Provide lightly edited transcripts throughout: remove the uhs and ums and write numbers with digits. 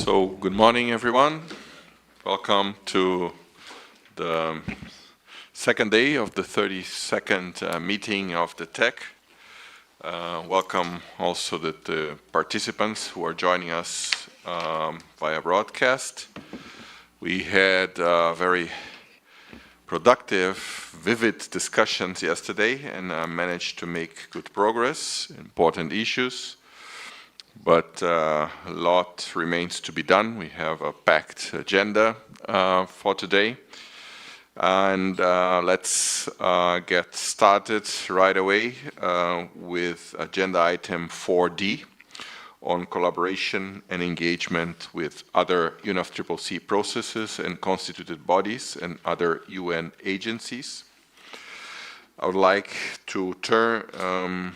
So, good morning, everyone. Welcome to the second day of the 32nd meeting of the TEC. Welcome also the participants who are joining us via broadcast. We had very productive, vivid discussions yesterday and managed to make good progress, important issues. But a lot remains to be done. We have a packed agenda for today. And let's get started right away with agenda item 4D on collaboration and engagement with other UNFCCC processes and constituted bodies and other UN agencies. I would like to turn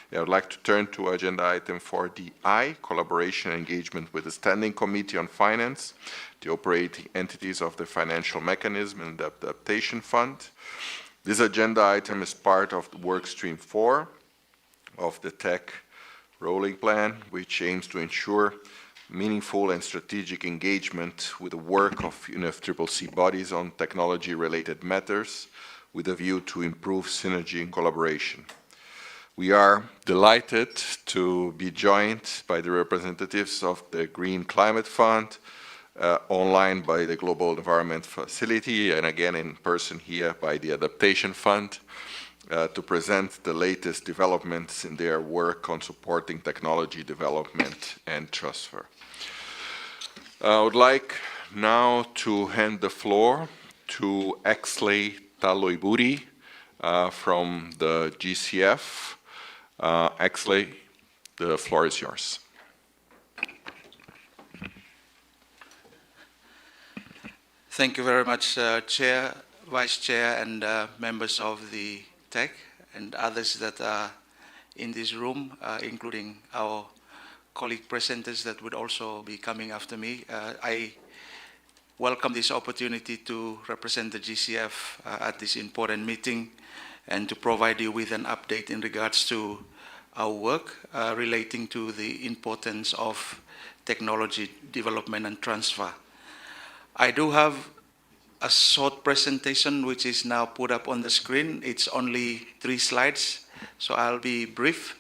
I would like to turn to agenda item 4DI, collaboration and engagement with the Standing Committee on Finance, the operating entities of the Financial Mechanism and the Adaptation Fund. This agenda item is part of the work stream 4 of the TEC rolling plan, which aims to ensure meaningful and strategic engagement with the work of UNFCCC bodies on technology-related matters with a view to improve synergy and collaboration. We are delighted to be joined by the representatives of the Green Climate Fund, online by the Global Environment Facility, and again in person here by the Adaptation Fund, to present the latest developments in their work on supporting technology development and transfer. I would like now to hand the floor to Exley Taloiburi from the GCF. Exley, the floor is yours. Thank you very much, Chair, Vice Chair, and members of the TEC and others that are in this room, including our colleague presenters that would also be coming after me. I welcome this opportunity to represent the GCF at this important meeting and to provide you with an update in regards to our work relating to the importance of technology development and transfer. I do have a short presentation which is now put up on the screen. It's only 3 slides, so I'll be brief.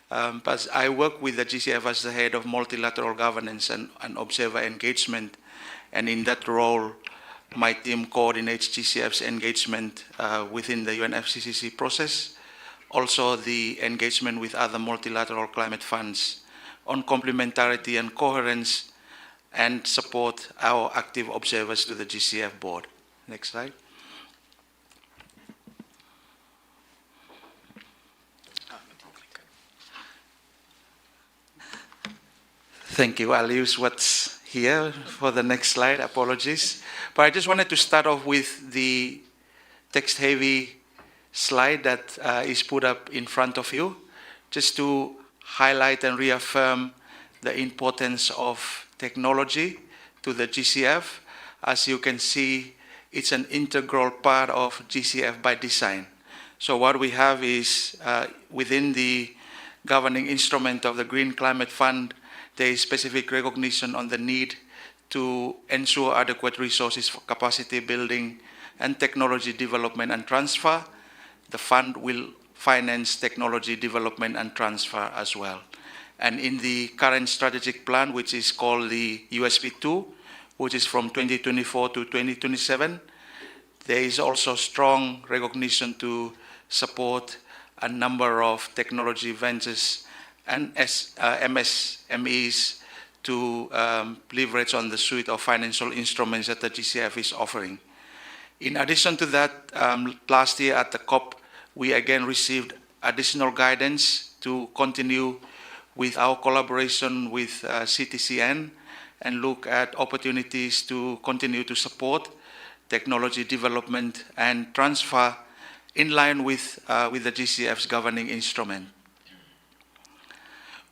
But I work with the GCF as the head of multilateral governance and observer engagement, and in that role, my team coordinates GCF's engagement within the UNFCCC process, also the engagement with other multilateral climate funds on complementarity and coherence, and support our active observers to the GCF board. Next slide. Thank you. I'll use what's here for the next slide. Apologies. But I just wanted to start off with the text-heavy slide that is put up in front of you, just to highlight and reaffirm the importance of technology to the GCF. As you can see, it's an integral part of GCF by design. So what we have is within the governing instrument of the Green Climate Fund, there is specific recognition on the need to ensure adequate resources for capacity building and technology development and transfer. The fund will finance technology development and transfer as well. And in the current strategic plan, which is called the USP2, which is from 2024 to 2027, there is also strong recognition to support a number of technology ventures and MSMEs to leverage on the suite of financial instruments that the GCF is offering. In addition to that, last year at the COP, we again received additional guidance to continue with our collaboration with CTCN and look at opportunities to continue to support technology development and transfer in line with the GCF's governing instrument.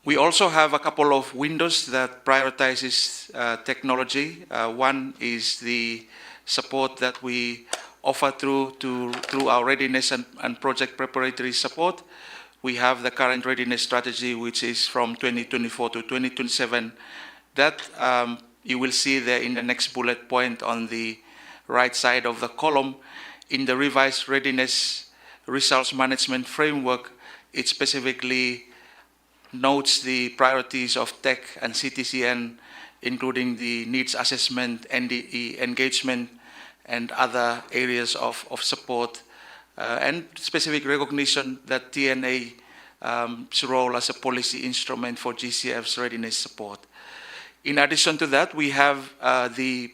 We also have a couple of windows that prioritizes technology. One is the support that we offer through our readiness and project preparatory support, we have the current readiness strategy, which is from 2024 to 2027. That you will see there in the next bullet point on the right side of the column. In the revised readiness results management framework, it specifically notes the priorities of TEC and CTCN, including the needs assessment, NDE engagement, and other areas of support, and specific recognition that TNA's role as a policy instrument for GCF's readiness support. In addition to that, we have the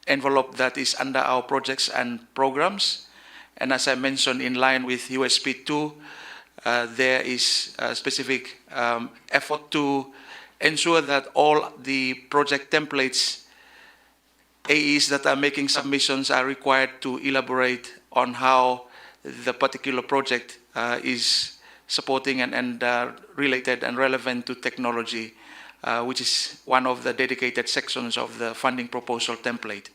envelope that is under our projects and programs. And as I mentioned, in line with USP 2, there is a specific effort to ensure that all the project templates, AEs that are making submissions are required to elaborate on how the particular project is supporting and related and relevant to technology, which is one of the dedicated sections of the funding proposal template.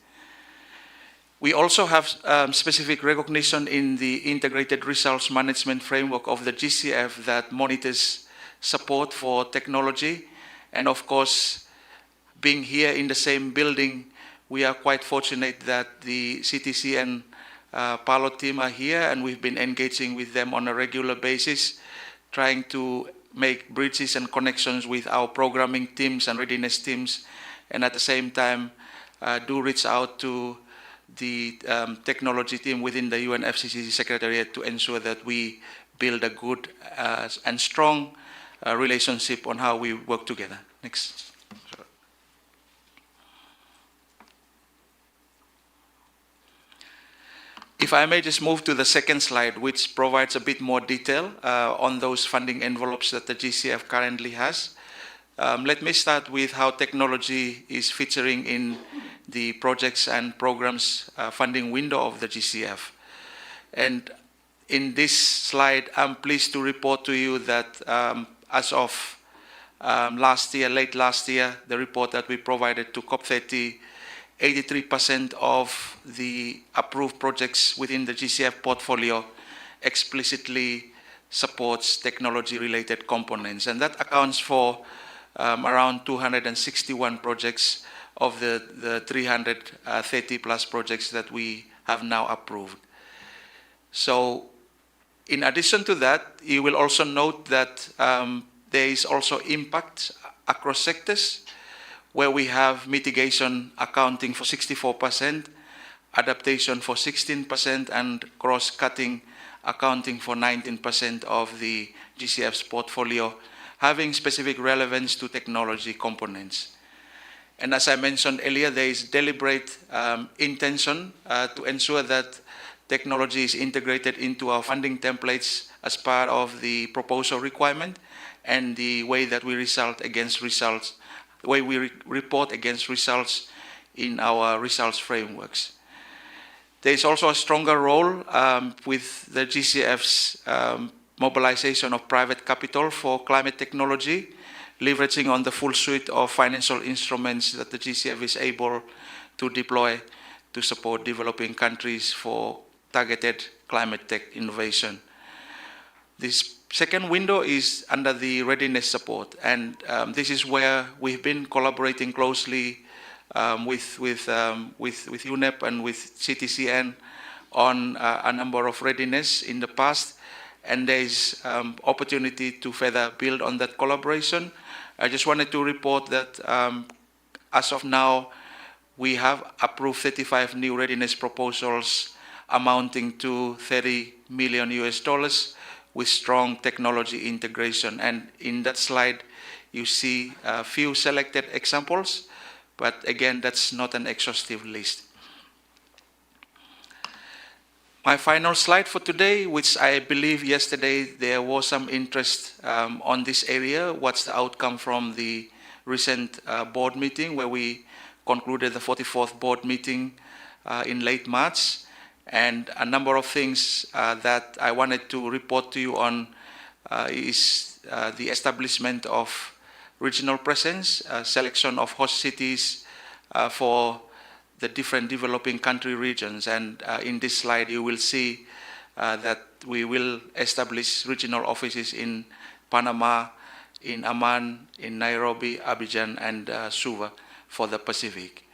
We also have specific recognition in the integrated results management framework of the GCF that monitors support for technology. And of course, being here in the same building, we are quite fortunate that the CTCN pilot team are here, and we've been engaging with them on a regular basis, trying to make bridges and connections with our programming teams and readiness teams, and at the same time do reach out to the technology team within the UNFCCC Secretariat to ensure that we build a good and strong relationship on how we work together. Next. If I may just move to the second slide, which provides a bit more detail on those funding envelopes that the GCF currently has. Let me start with how technology is featuring in the projects and programs funding window of the GCF. And in this slide, I'm pleased to report to you that as of last year, late last year, the report that we provided to COP30, 83% of the approved projects within the GCF portfolio explicitly supports technology-related components. And that accounts for around 261 projects of the 330 plus projects that we have now approved. So in addition to that, you will also note that there is also impact across sectors, where we have mitigation accounting for 64%, adaptation for 16%, and cross-cutting accounting for 19% of the GCF's portfolio, having specific relevance to technology components. And as I mentioned earlier, there is deliberate intention to ensure that technology is integrated into our funding templates as part of the proposal requirement and the way that we report against results in our results frameworks. There is also a stronger role with the GCF's mobilization of private capital for climate technology, leveraging on the full suite of financial instruments that the GCF is able to deploy to support developing countries for targeted climate tech innovation. This second window is under the readiness support, and this is where we've been collaborating closely with UNEP and with CTCN on a number of readiness in the past, and there is opportunity to further build on that collaboration. I just wanted to report that as of now, we have approved 35 new readiness proposals amounting to $30 million with strong technology integration. And in that slide, you see a few selected examples, but again, that's not an exhaustive list. My final slide for today, which I believe yesterday there was some interest on this area. What's the outcome from the recent board meeting where we concluded the 44th board meeting in late March? And a number of things that I wanted to report to you on is the establishment of regional presence, selection of host cities for the different developing country regions. And in this slide, you will see that we will establish regional offices in Panama, in Amman, in Nairobi, Abidjan, and Suva for the Pacific.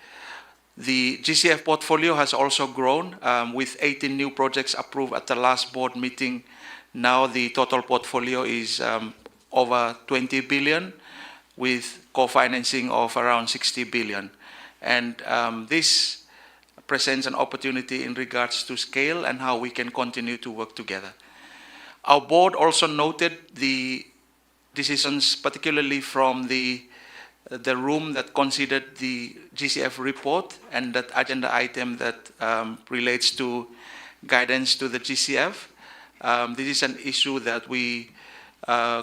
The GCF portfolio has also grown with 18 new projects approved at the last board meeting. Now the total portfolio is over 20 billion with co-financing of around 60 billion. And this presents an opportunity in regards to scale and how we can continue to work together. Our board also noted the decisions, particularly from the room that considered the GCF report and that agenda item that relates to guidance to the GCF. This is an issue that we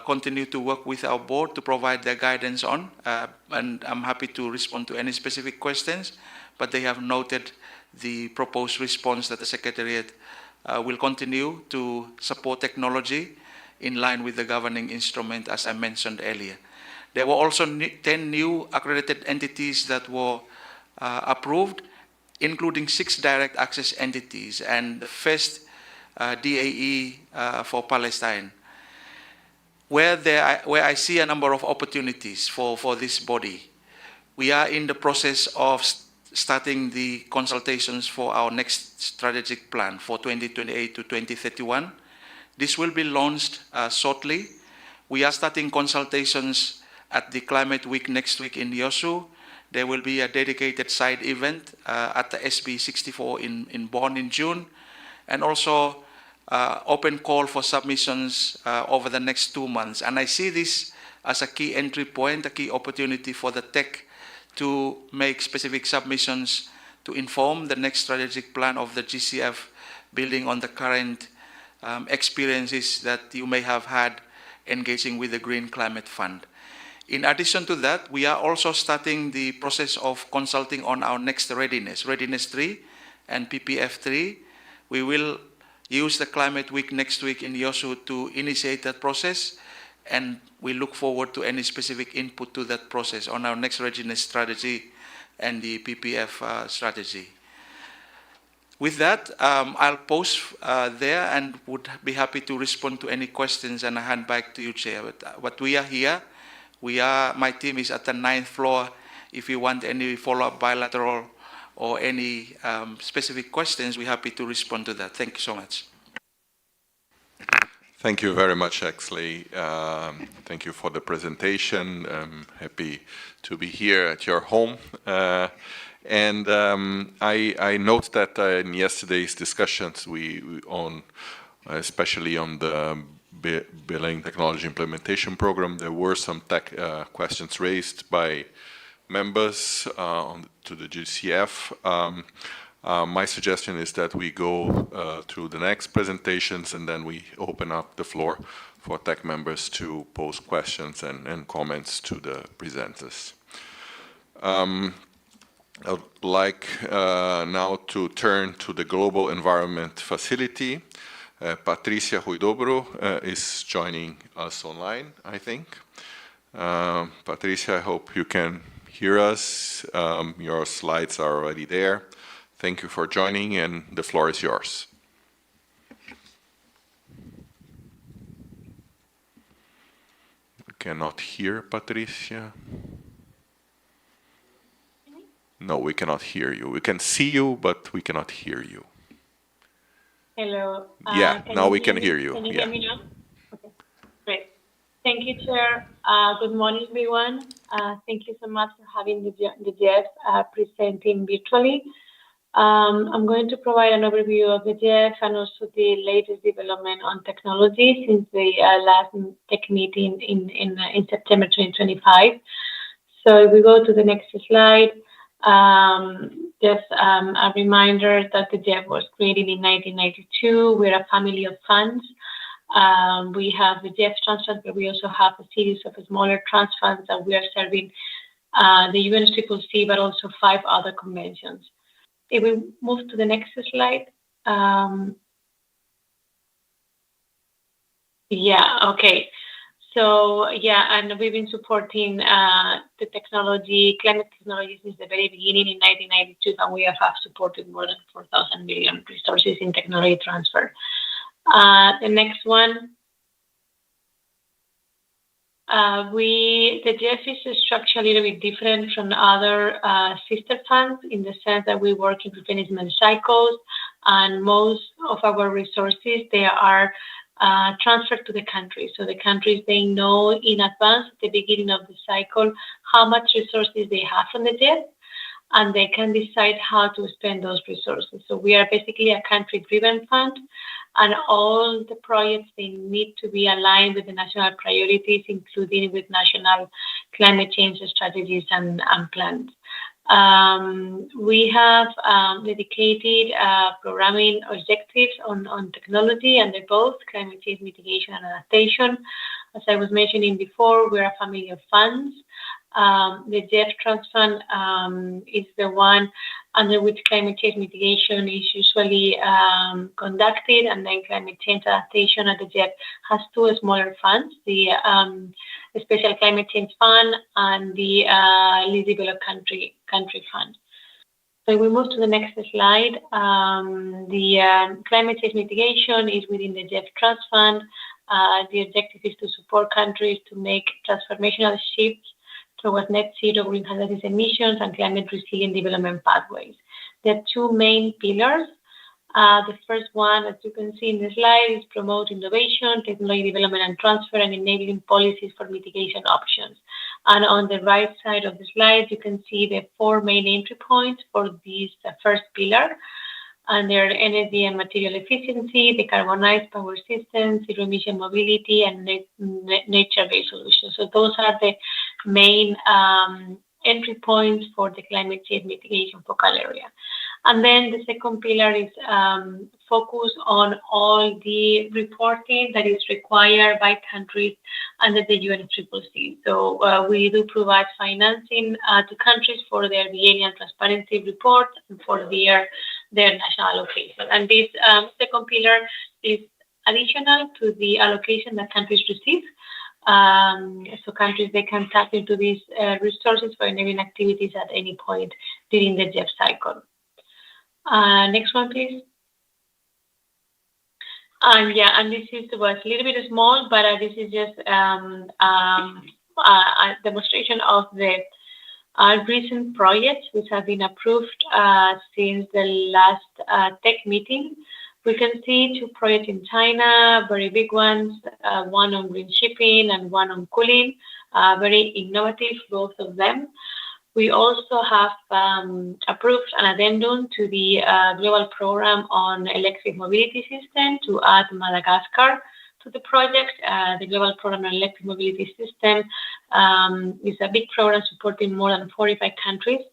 continue to work with our board to provide their guidance on, and I'm happy to respond to any specific questions, but they have noted the proposed response that the Secretariat will continue to support technology in line with the governing instrument, as I mentioned earlier. There were also 10 new accredited entities that were approved, including 6 direct access entities and the first DAE for Palestine. Where I see a number of opportunities for this body, we are in the process of starting the consultations for our next strategic plan for 2028 to 2031. This will be launched shortly. We are starting consultations at the Climate Week next week in Yosu. There will be a dedicated side event at the SB 64 in Bonn in June, and also open call for submissions over the next 2 months. And I see this as a key entry point, a key opportunity for the tech to make specific submissions to inform the next strategic plan of the GCF, building on the current experiences that you may have had engaging with the Green Climate Fund. In addition to that, we are also starting the process of consulting on our next readiness, Readiness 3 and PPF 3. We will use the Climate Week next week in Yosu to initiate that process, and we look forward to any specific input to that process on our next readiness strategy and the PPF strategy. With that, I'll pause there and would be happy to respond to any questions, and I hand back to you, Chair. But we are here. My team is at the 9th floor. If you want any follow-up bilateral or any specific questions, we're happy to respond to that. Thank you so much. Thank you very much, Exley. Thank you for the presentation. I'm happy to be here at your home. And I note that in yesterday's discussions, especially on the Billing Technology Implementation Program, there were some tech questions raised by members to the GCF. My suggestion is that we go through the next presentations and then we open up the floor for tech members to pose questions and comments to the presenters. I would like now to turn to the Global Environment Facility. Patricia Huidobro is joining us online, I think. Patricia, I hope you can hear us. Your slides are already there. Thank you for joining, and the floor is yours. We cannot hear Patricia. No, we cannot hear you. We can see you, but we cannot hear you. Hello. Yeah, now we can hear you. Can you hear me now? Okay, great. Thank you, Chair. Good morning, everyone. Thank you so much for having the GEF presenting virtually. I'm going to provide an overview of the GEF and also the latest development on technology since the last tech meeting in September 2025. So if we go to the next slide, just a reminder that the GEF was created in 1992. We're a family of funds. We have the GEF Trust Fund, but we also have a series of smaller trust funds that we are serving the UNFCCC, but also 5 other conventions. If we move to the next slide. Okay. So, and we've been supporting the technology, climate technology since the very beginning in 1992, and we have supported more than 4,000 million resources in technology transfer. The next one. The GEF is structured a little bit different from other sister funds in the sense that we work in replenishment cycles, and most of our resources, they are transferred to the countries. So the countries, they know in advance at the beginning of the cycle how much resources they have from the GEF, and they can decide how to spend those resources. So we are basically a country-driven fund, and all the projects, they need to be aligned with the national priorities, including with national climate change strategies and plans. We have dedicated programming objectives on technology, and they're both climate change mitigation and adaptation. As I was mentioning before, we're a family of funds. The GEF Trust Fund is the one under which climate change mitigation is usually conducted, and then climate change adaptation at the GEF has two smaller funds, the Special Climate Change Fund and the Least Developed Country Fund. So we move to the next slide. The climate change mitigation is within the GEF Trust Fund. The objective is to support countries to make transformational shifts towards net zero greenhouse gas emissions and climate resilient development pathways. There are two main pillars. The first one, as you can see in the slide, is promote innovation, technology development and transfer, and enabling policies for mitigation options. And on the right side of the slide, you can see the four main entry points for this first pillar. And they're energy and material efficiency, decarbonized power systems, zero emission mobility, and nature-based solutions. So those are the main entry points for the climate change mitigation focal area. And then the second pillar is focus on all the reporting that is required by countries under the UNFCCC. So we do provide financing to countries for their biennial transparency report and for their national allocation. And this second pillar is additional to the allocation that countries receive. So countries, they can tap into these resources for enabling activities at any point during the GEF cycle. Next one, please. And this was a little bit small, but this is just a demonstration of the recent projects which have been approved since the last tech meeting. We can see two projects in China, very big ones, one on green shipping and one on cooling, very innovative, both of them. We also have approved an addendum to the global program on electric mobility system to add Madagascar to the project. The global program on electric mobility system is a big program supporting more than 45 countries,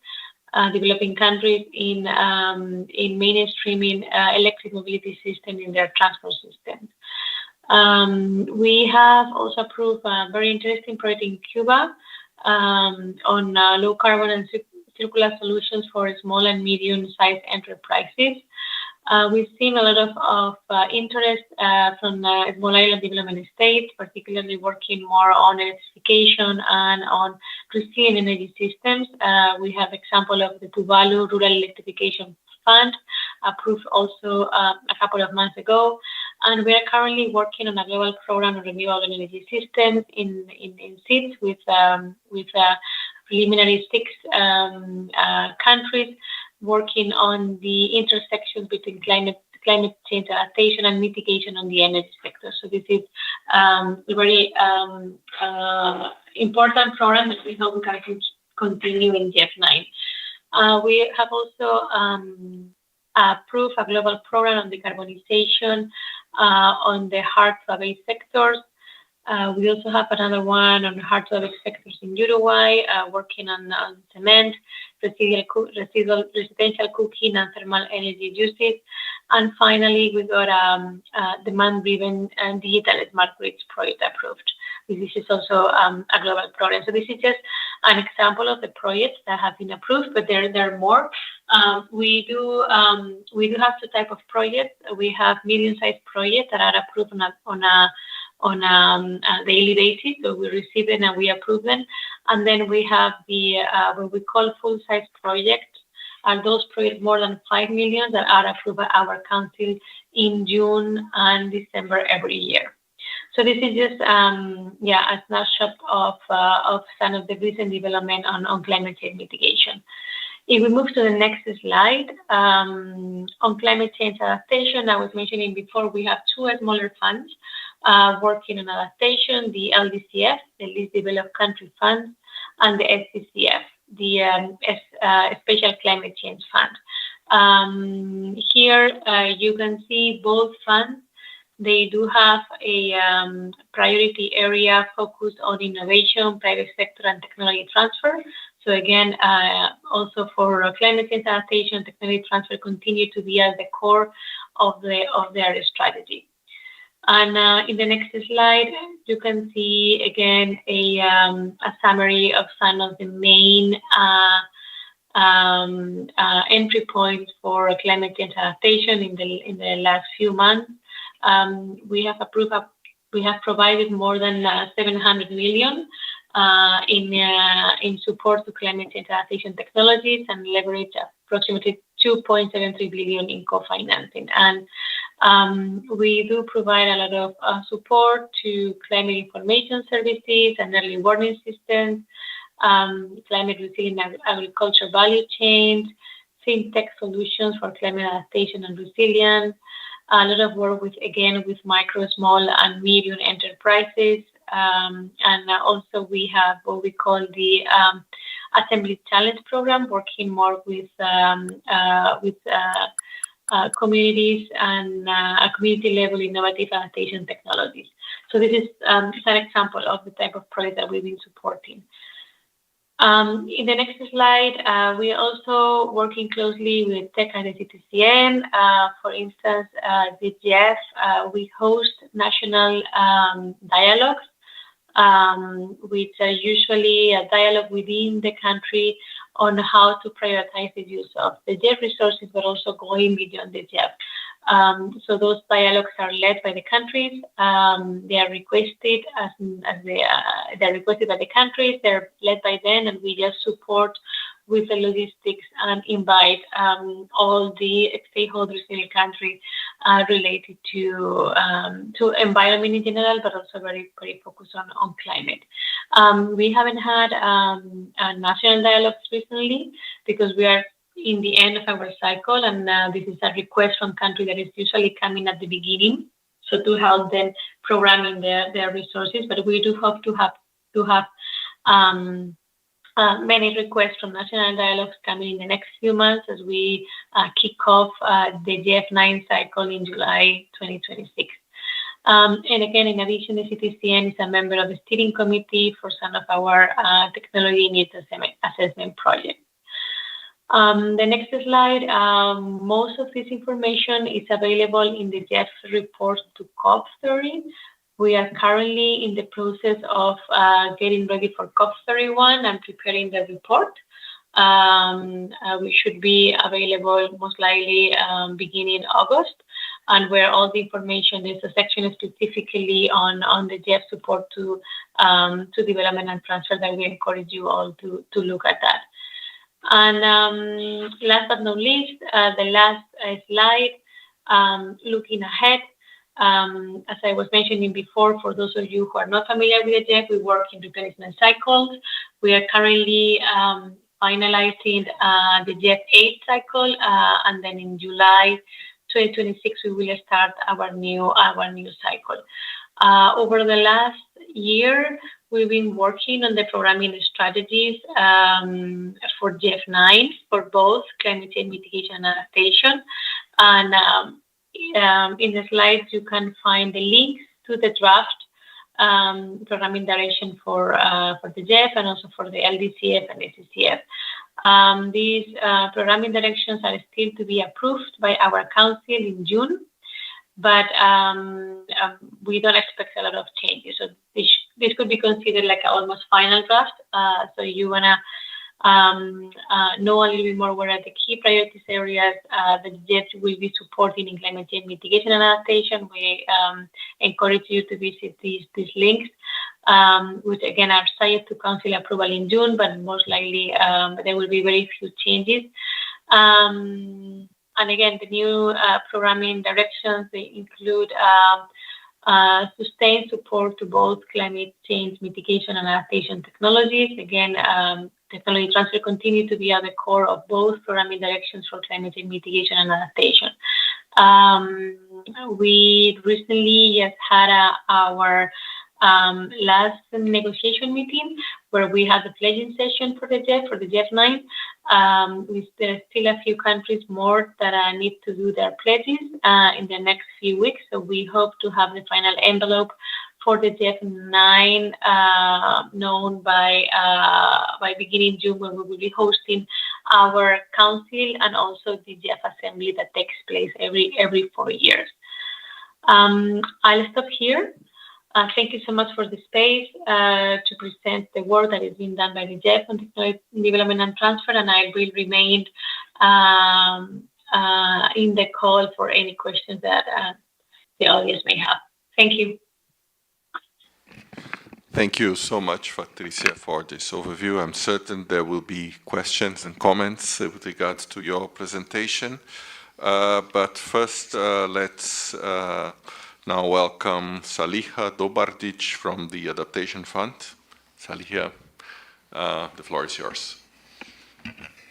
developing countries in mainstreaming electric mobility system in their transport systems. We have also approved a very interesting project in Cuba on low carbon and circular solutions for small and medium-sized enterprises. We've seen a lot of interest from the small island development states, particularly working more on electrification and on resilient energy systems. We have example of the Tuvalu Rural Electrification Fund, approved also a couple of months ago. And we are currently working on a global program of renewable energy systems in seeds with preliminary 6 countries, working on the intersections between climate change adaptation and mitigation on the energy sector. So this is a very important program that we hope we can continue in GEF9. We have also approved a global program on decarbonization on the hard-to-abate sectors. We also have another one on hard-to-abate sectors in Uruguay, working on cement, residential cooking, and thermal energy uses. And finally, we got demand-driven and digital smart grids project approved. This is also a global program. So this is just an example of the projects that have been approved, but there are more. We do have two types of projects. We have medium-sized projects that are approved on a daily basis. So we receive them and we approve them. And then we have the what we call full-size projects. Are those projects more than 5 million that are approved by our council in June and December every year. So this is just a snapshot of some of the recent development on climate change mitigation. If we move to the next slide, on climate change adaptation, I was mentioning before, we have two smaller funds working on adaptation, the LDCF, the Least Developed Country Fund, and the SCCF, the Special Climate Change Fund. Here you can see both funds. They do have a priority area focused on innovation, private sector, and technology transfer. So again, also for climate change adaptation, technology transfer continue to be at the core of their strategy. And in the next slide, you can see again a summary of some of the main entry points for climate change adaptation in the last few months. We have provided more than 700 million in support to climate change adaptation technologies and leverage approximately 2.73 billion in co-financing. And we do provide a lot of support to climate information services and early warning systems, climate resilient agriculture value chains, fintech solutions for climate adaptation and resilience, a lot of work with micro, small, and medium enterprises. And also we have what we call the Assembly Challenge program, working more with communities and community-level innovative adaptation technologies. So this is an example of the type of project that we've been supporting. In the next slide, we are also working closely with TEC and the CTCN. For instance, the GEF, we host national dialogues, which are usually a dialogue within the country on how to prioritize the use of the GEF resources, but also going beyond the GEF. So those dialogues are led by the countries. They are requested they're requested by the countries. They're led by them, and we just support with the logistics and invite all the stakeholders in the country related to environment in general, but also very focused on climate. We haven't had national dialogues recently because we are in the end of our cycle, and this is a request from country that is usually coming at the beginning, so to help them programming their resources. But we do hope to have many requests from national dialogues coming in the next few months as we kick off the GF9 cycle in July 2026. And again, in addition, the CTCN is a member of the steering committee for some of our technology needs assessment projects. The next slide, most of this information is available in the GEF report to COP30. We are currently in the process of getting ready for COP31 and preparing the report. We should be available most likely beginning August, and where all the information, there's a section specifically on the GEF support to development and transfer that we encourage you all to look at that. And last but not least, the last slide, looking ahead. As I was mentioning before, for those of you who are not familiar with the GEF, we work in replenishment cycles. We are currently finalizing the GEF8 cycle, and then in July 2026 we will start our new cycle. Over the last year, we've been working on the programming strategies for GF9 for both climate change mitigation and adaptation. And in the slides, you can find the links to the draft programming direction for the GEF and also for the LDCF and SCCF. These programming directions are still to be approved by our council in June, but we don't expect a lot of changes. So this could be considered like an almost final draft. So you want to know a little bit more what are the key priorities areas that GEF will be supporting in climate change mitigation and adaptation. We encourage you to visit these links, which again are subject to council approval in June, but most likely there will be very few changes. And again, the new programming directions, they include sustained support to both climate change mitigation and adaptation technologies. Again, technology transfer continue to be at the core of both programming directions for climate change mitigation and adaptation. We recently just had our last negotiation meeting where we had the pledging session for the GEF 9. There's still a few countries more that need to do their pledges in the next few weeks. So we hope to have the final envelope for the GEF 9 known by beginning June, when we will be hosting our council and also the GEF assembly that takes place every 4 years. I'll stop here. Thank you so much for the space to present the work that is being done by the GEF on technology development and transfer, and I will remain in the call for any questions that the audience may have. Thank you. Thank you so much, Patricia, for this overview. I'm certain there will be questions and comments with regards to your presentation. But first, let's now welcome Saliha Dobardic from the Adaptation Fund. Saliha, the floor is yours.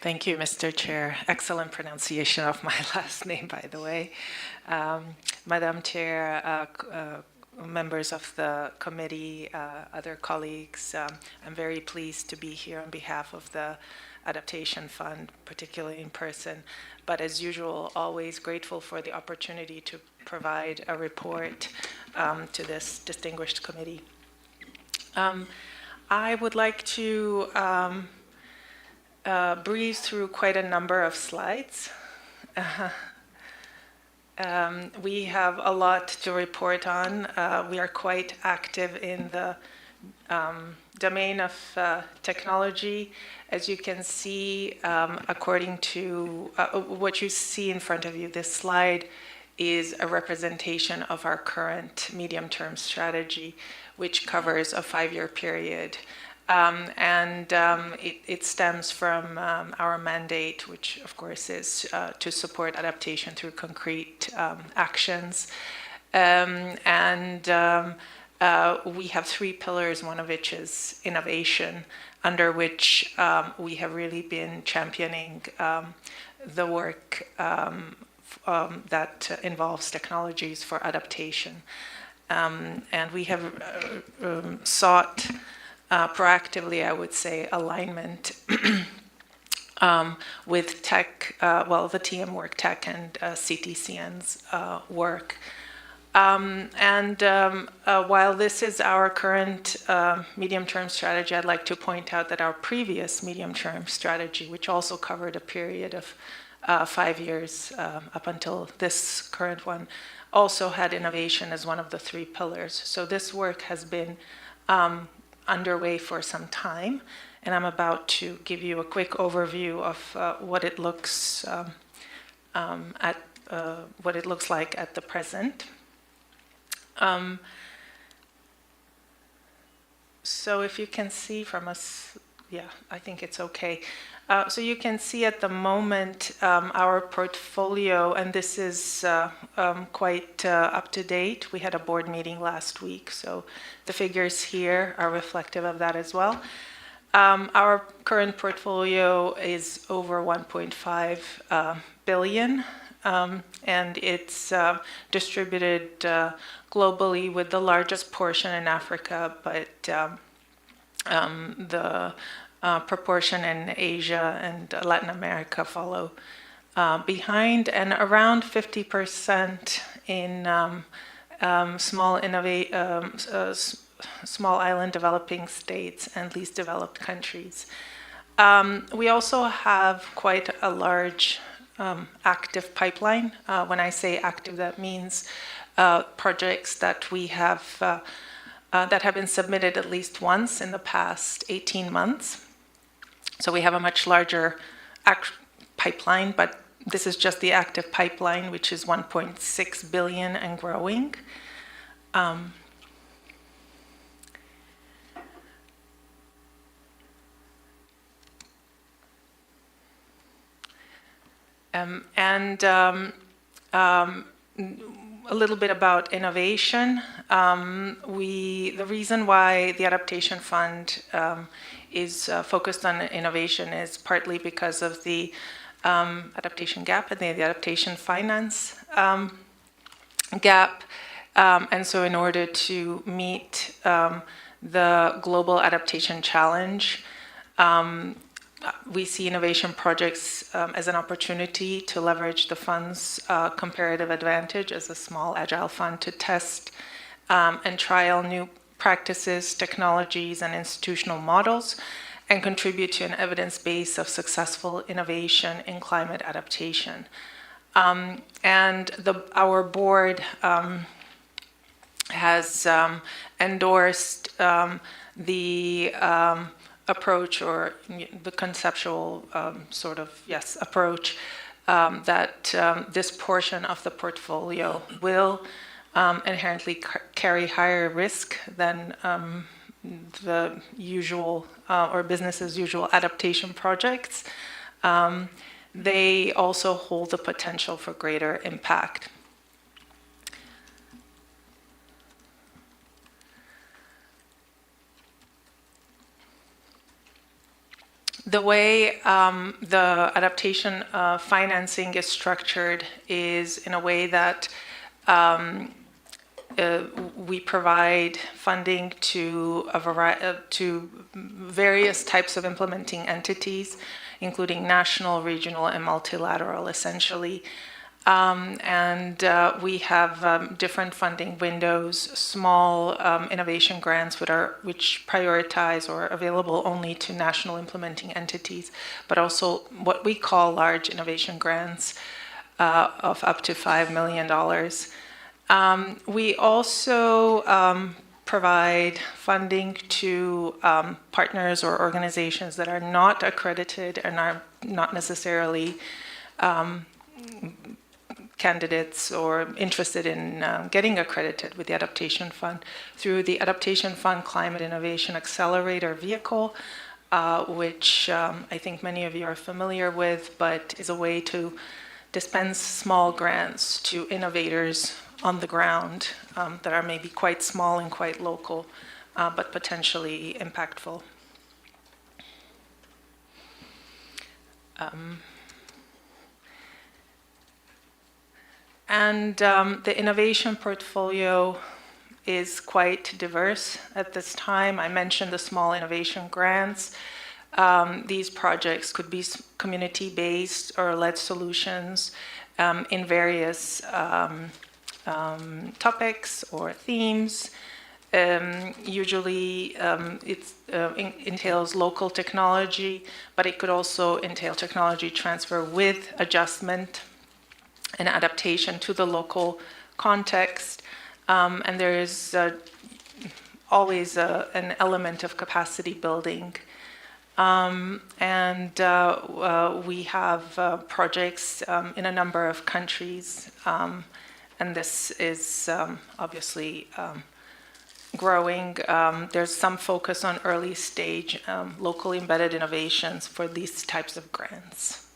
Thank you, Mr. Chair. Excellent pronunciation of my last name, by the way. Madam Chair, members of the committee, other colleagues, I'm very pleased to be here on behalf of the Adaptation Fund, particularly in person. But as usual, always grateful for the opportunity to provide a report to this distinguished committee. I would like to breeze through quite a number of slides. We have a lot to report on. We are quite active in the domain of technology. As you can see, according to what you see in front of you, this slide is a representation of our current medium-term strategy, which covers a 5-year period. It stems from our mandate, which of course is to support adaptation through concrete actions. We have 3 pillars, one of which is innovation, under which we have really been championing the work that involves technologies for adaptation. And we have sought proactively, I would say, alignment with tech, the TM Work Tech and CTCN's work. While this is our current medium-term strategy, I'd like to point out that our previous medium-term strategy, which also covered a period of 5 years up until this current one, also had innovation as one of the 3 pillars. So this work has been underway for some time, and I'm about to give you a quick overview of what it looks like at the present. So if you can see from us, I think it's okay. So you can see at the moment our portfolio, and this is quite up to date. We had a board meeting last week, so the figures here are reflective of that as well. Our current portfolio is over 1.5 billion, and it's distributed globally, with the largest portion in Africa, but the proportion in Asia and Latin America follow behind, and around 50% in small island developing states and least developed countries. We also have quite a large active pipeline. When I say active, that means projects that we have that have been submitted at least once in the past 18 months. So we have a much larger pipeline, but this is just the active pipeline, which is 1.6 billion and growing. And a little bit about innovation. The reason why the Adaptation Fund is focused on innovation is partly because of the adaptation gap and the adaptation finance gap. And so in order to meet the global adaptation challenge, we see innovation projects as an opportunity to leverage the fund's comparative advantage as a small, agile fund to test and trial new practices, technologies, and institutional models, and contribute to an evidence base of successful innovation in climate adaptation. And our board has endorsed the approach, or the conceptual approach that this portion of the portfolio will inherently carry higher risk than the usual or business as usual adaptation projects. They also hold the potential for greater impact. The way the adaptation financing is structured is in a way that we provide funding to to various types of implementing entities, including national, regional, and multilateral, essentially. We have different funding windows, small innovation grants which prioritize or are available only to national implementing entities, but also what we call large innovation grants of up to $5 million. We also provide funding to partners or organizations that are not accredited and are not necessarily candidates or interested in getting accredited with the Adaptation Fund through the Adaptation Fund Climate Innovation Accelerator vehicle, which I think many of you are familiar with, but is a way to dispense small grants to innovators on the ground that are maybe quite small and quite local, but potentially impactful. The innovation portfolio is quite diverse at this time. I mentioned the small innovation grants. These projects could be community-based or led solutions in various topics or themes. Usually it entails local technology, but it could also entail technology transfer with adjustment and adaptation to the local context. And there is always an element of capacity building. We have projects in a number of countries, and this is obviously growing. There's some focus on early stage locally embedded innovations for these types of grants.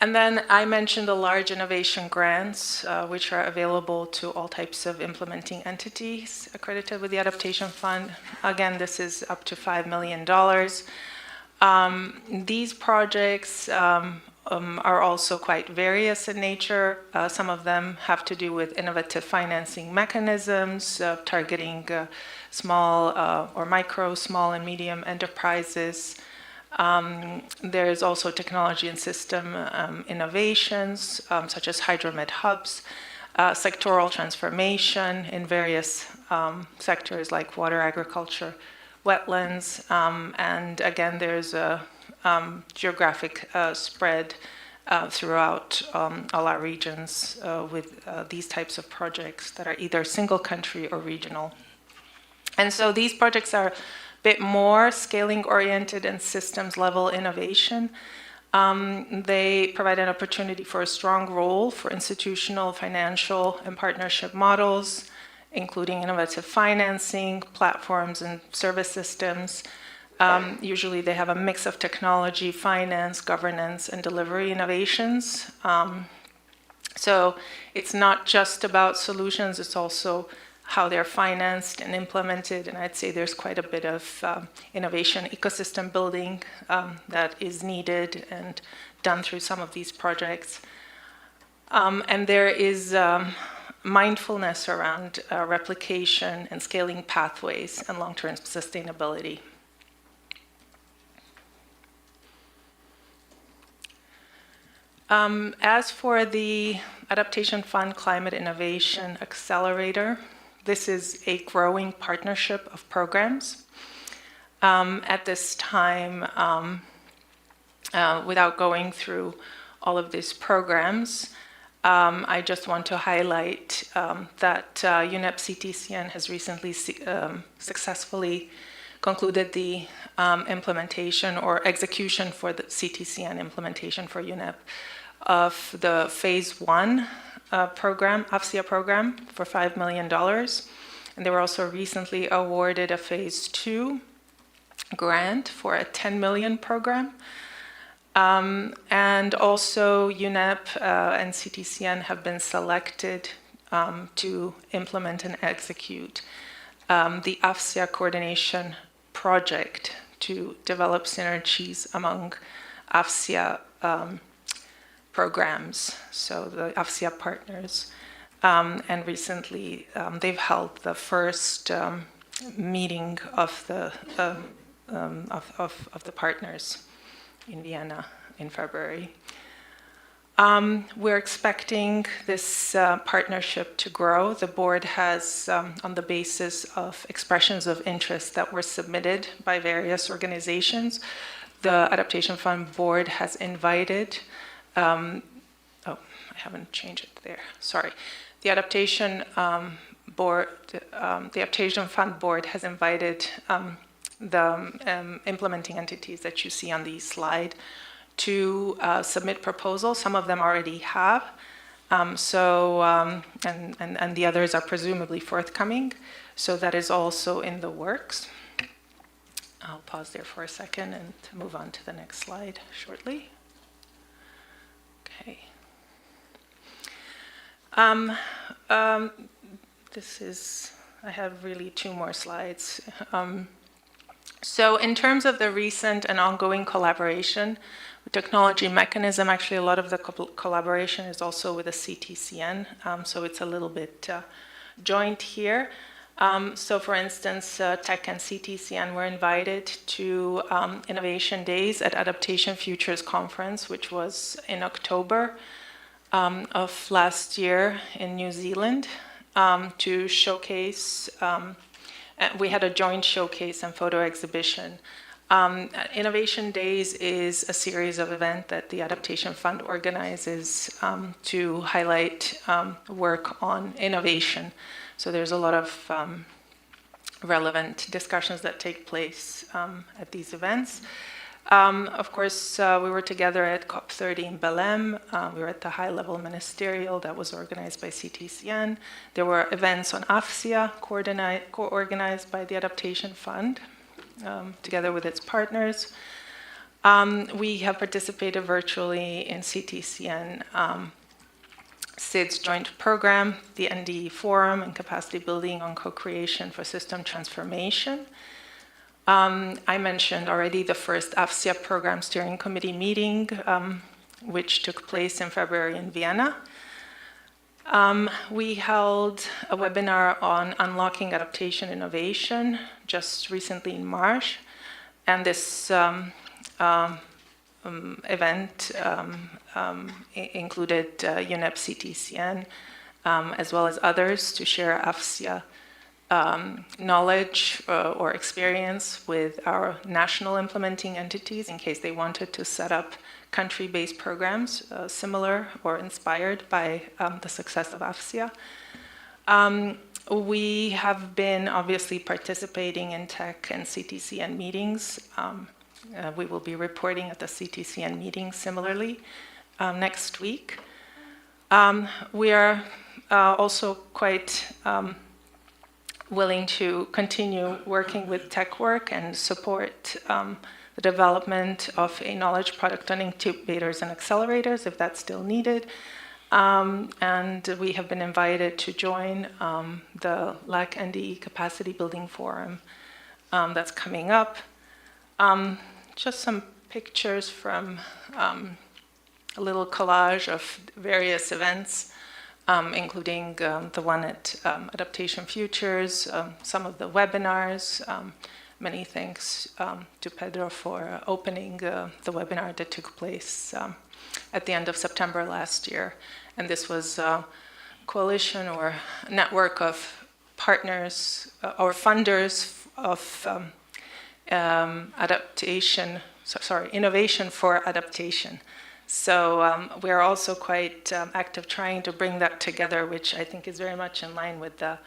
And then I mentioned the large innovation grants, which are available to all types of implementing entities accredited with the Adaptation Fund. Again, this is up to $5 million. These projects are also quite various in nature. Some of them have to do with innovative financing mechanisms, targeting small or micro, small and medium enterprises. There is also technology and system innovations, such as hydromet hubs, sectoral transformation in various sectors like water, agriculture, wetlands, and again, there's a geographic spread throughout all our regions with these types of projects that are either single country or regional. And so these projects are bit more scaling oriented and systems level innovation. They provide an opportunity for a strong role for institutional, financial, and partnership models including innovative financing, platforms, and service systems. Usually they have a mix of technology, finance, governance, and delivery innovations. So it's not just about solutions, it's also how they're financed and implemented. And I'd say there's quite a bit of innovation ecosystem building that is needed and done through some of these projects. And there is mindfulness around replication and scaling pathways and long-term sustainability. As for the Adaptation Fund Climate Innovation Accelerator, this is a growing partnership of programs. At this time, without going through all of these programs, I just want to highlight that UNEP CTCN has recently successfully concluded the implementation or execution for the CTCN implementation for UNEP of the phase 1 program, AFSIA program, for $5 million. And they were also recently awarded a phase 2 grant for a 10 million program. And also UNEP and CTCN have been selected to implement and execute the AFSIA coordination project to develop synergies among AFSIA programs, so the AFSIA partners. And recently they've held the first meeting of the partners in Vienna in February. We're expecting this partnership to grow. The board has, on the basis of expressions of interest that were submitted by various organizations, the Adaptation Fund board has invited, oh, I haven't changed it there, sorry. The Adaptation board, the Adaptation Fund board has invited the implementing entities that you see on the slide to submit proposals. Some of them already have, and the others are presumably forthcoming. So that is also in the works. I'll pause there for a second and move on to the next slide shortly. Okay. I have really 2 more slides. So in terms of the recent and ongoing collaboration with Technology Mechanism, actually a lot of the collaboration is also with the CTCN, so it's a little bit joint here. So for instance, Tech and CTCN were invited to Innovation Days at Adaptation Futures Conference, which was in October of last year in New Zealand, to showcase. We had a joint showcase and photo exhibition. Innovation Days is a series of events that the Adaptation Fund organizes to highlight work on innovation. So there's a lot of relevant discussions that take place at these events. Of course, we were together at COP30 in Belém. We were at the high-level ministerial that was organized by CTCN. There were events on AFSIA co-organized by the Adaptation Fund, together with its partners. We have participated virtually in CTCN SID's joint program, the NDE Forum and Capacity Building on Co-Creation for System Transformation. I mentioned already the first AFSIA Program Steering Committee meeting, which took place in February in Vienna. We held a webinar on unlocking adaptation innovation just recently in March, and this event included UNEP CTCN as well as others to share AFSIA knowledge or experience with our national implementing entities in case they wanted to set up country-based programs similar or inspired by the success of AFSIA. We have been obviously participating in Tech and CTCN meetings. We will be reporting at the CTCN meeting similarly next week. We are also quite willing to continue working with TechWork and support the development of a knowledge product on incubators and accelerators if that's still needed. And we have been invited to join the LAC NDE Capacity Building Forum that's coming up. Just some pictures from a little collage of various events, including the one at Adaptation Futures, some of the webinars. Many thanks to Pedro for opening the webinar that took place at the end of September last year. And this was a coalition or network of partners or funders of innovation for adaptation. So we're also quite active trying to bring that together, which I think is very much in line with the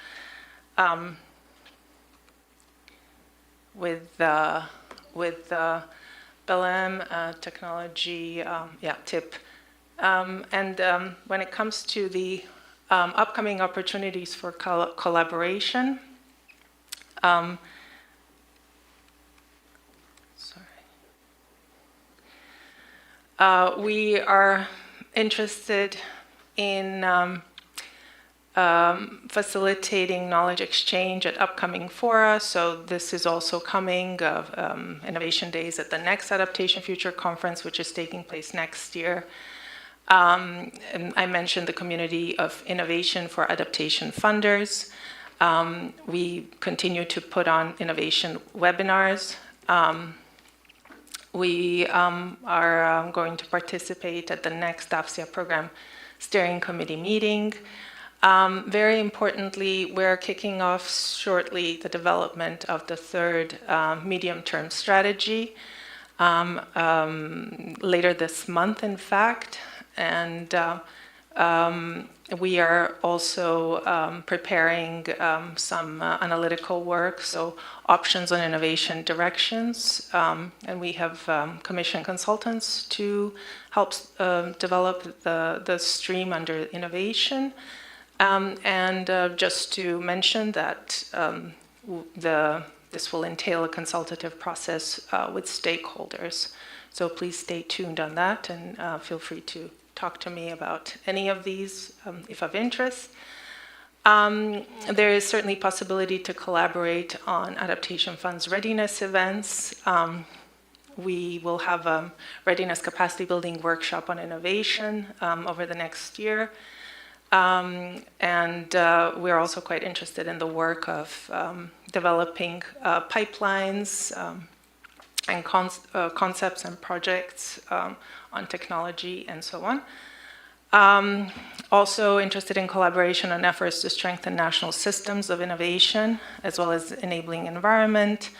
BELEM technology, TIP. And when it comes to the upcoming opportunities for collaboration, we are interested in facilitating knowledge exchange at upcoming fora. So this is also coming of Innovation Days at the next Adaptation Future Conference, which is taking place next year. And I mentioned the community of innovation for adaptation funders. We continue to put on innovation webinars. We are going to participate at the next AFSIA program steering committee meeting. Very importantly, we're kicking off shortly the development of the third medium-term strategy later this month, in fact. And we are also preparing some analytical work, so options on innovation directions. And we have commissioned consultants to help develop the stream under innovation. And just to mention that this will entail a consultative process with stakeholders. So please stay tuned on that and feel free to talk to me about any of these if of interest. There is certainly possibility to collaborate on Adaptation Fund's readiness events. We will have a readiness capacity building workshop on innovation over the next year. And we're also quite interested in the work of developing pipelines and concepts and projects on technology and so on. Also interested in collaboration on efforts to strengthen national systems of innovation, as well as enabling environment.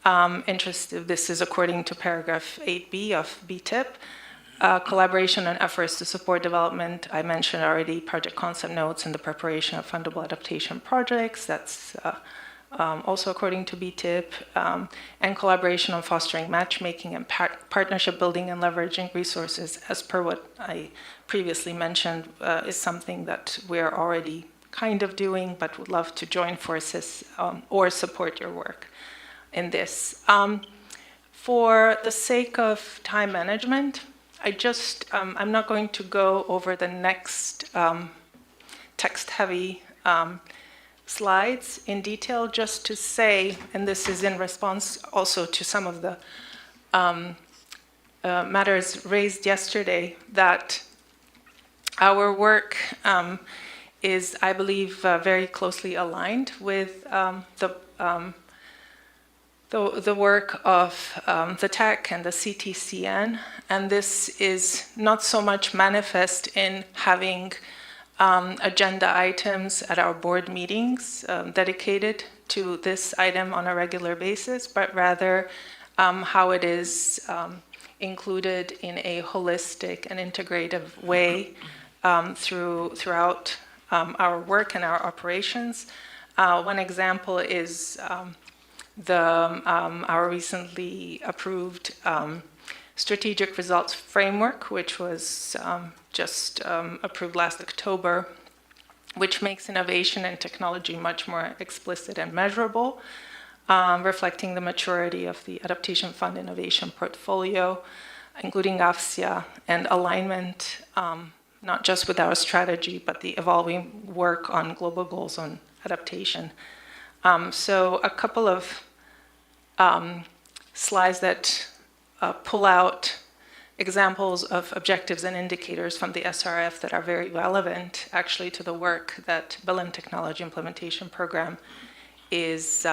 This is according to paragraph 8B of BTIP. Collaboration on efforts to support development. I mentioned already project concept notes and the preparation of fundable adaptation projects. That's also according to BTIP. And collaboration on fostering matchmaking and partnership building and leveraging resources, as per what I previously mentioned, is something that we're already kind of doing, but would love to join forces or support your work in this. For the sake of time management, I'm not going to go over the next text-heavy slides in detail, just to say, and this is in response also to some of the matters raised yesterday, that our work is, I believe, very closely aligned with the work of the TEC and the CTCN, and this is not so much manifest in having agenda items at our board meetings dedicated to this item on a regular basis, but rather how it is included in a holistic and integrative way throughout our work and our operations. One example is our recently approved strategic results framework, which was just approved last October, which makes innovation and technology much more explicit and measurable, reflecting the maturity of the Adaptation Fund innovation portfolio, including AFSIA, and alignment not just with our strategy, but the evolving work on global goals on adaptation. So a couple of slides that pull out examples of objectives and indicators from the SRF that are very relevant actually to the work that Berlin Technology Implementation Program is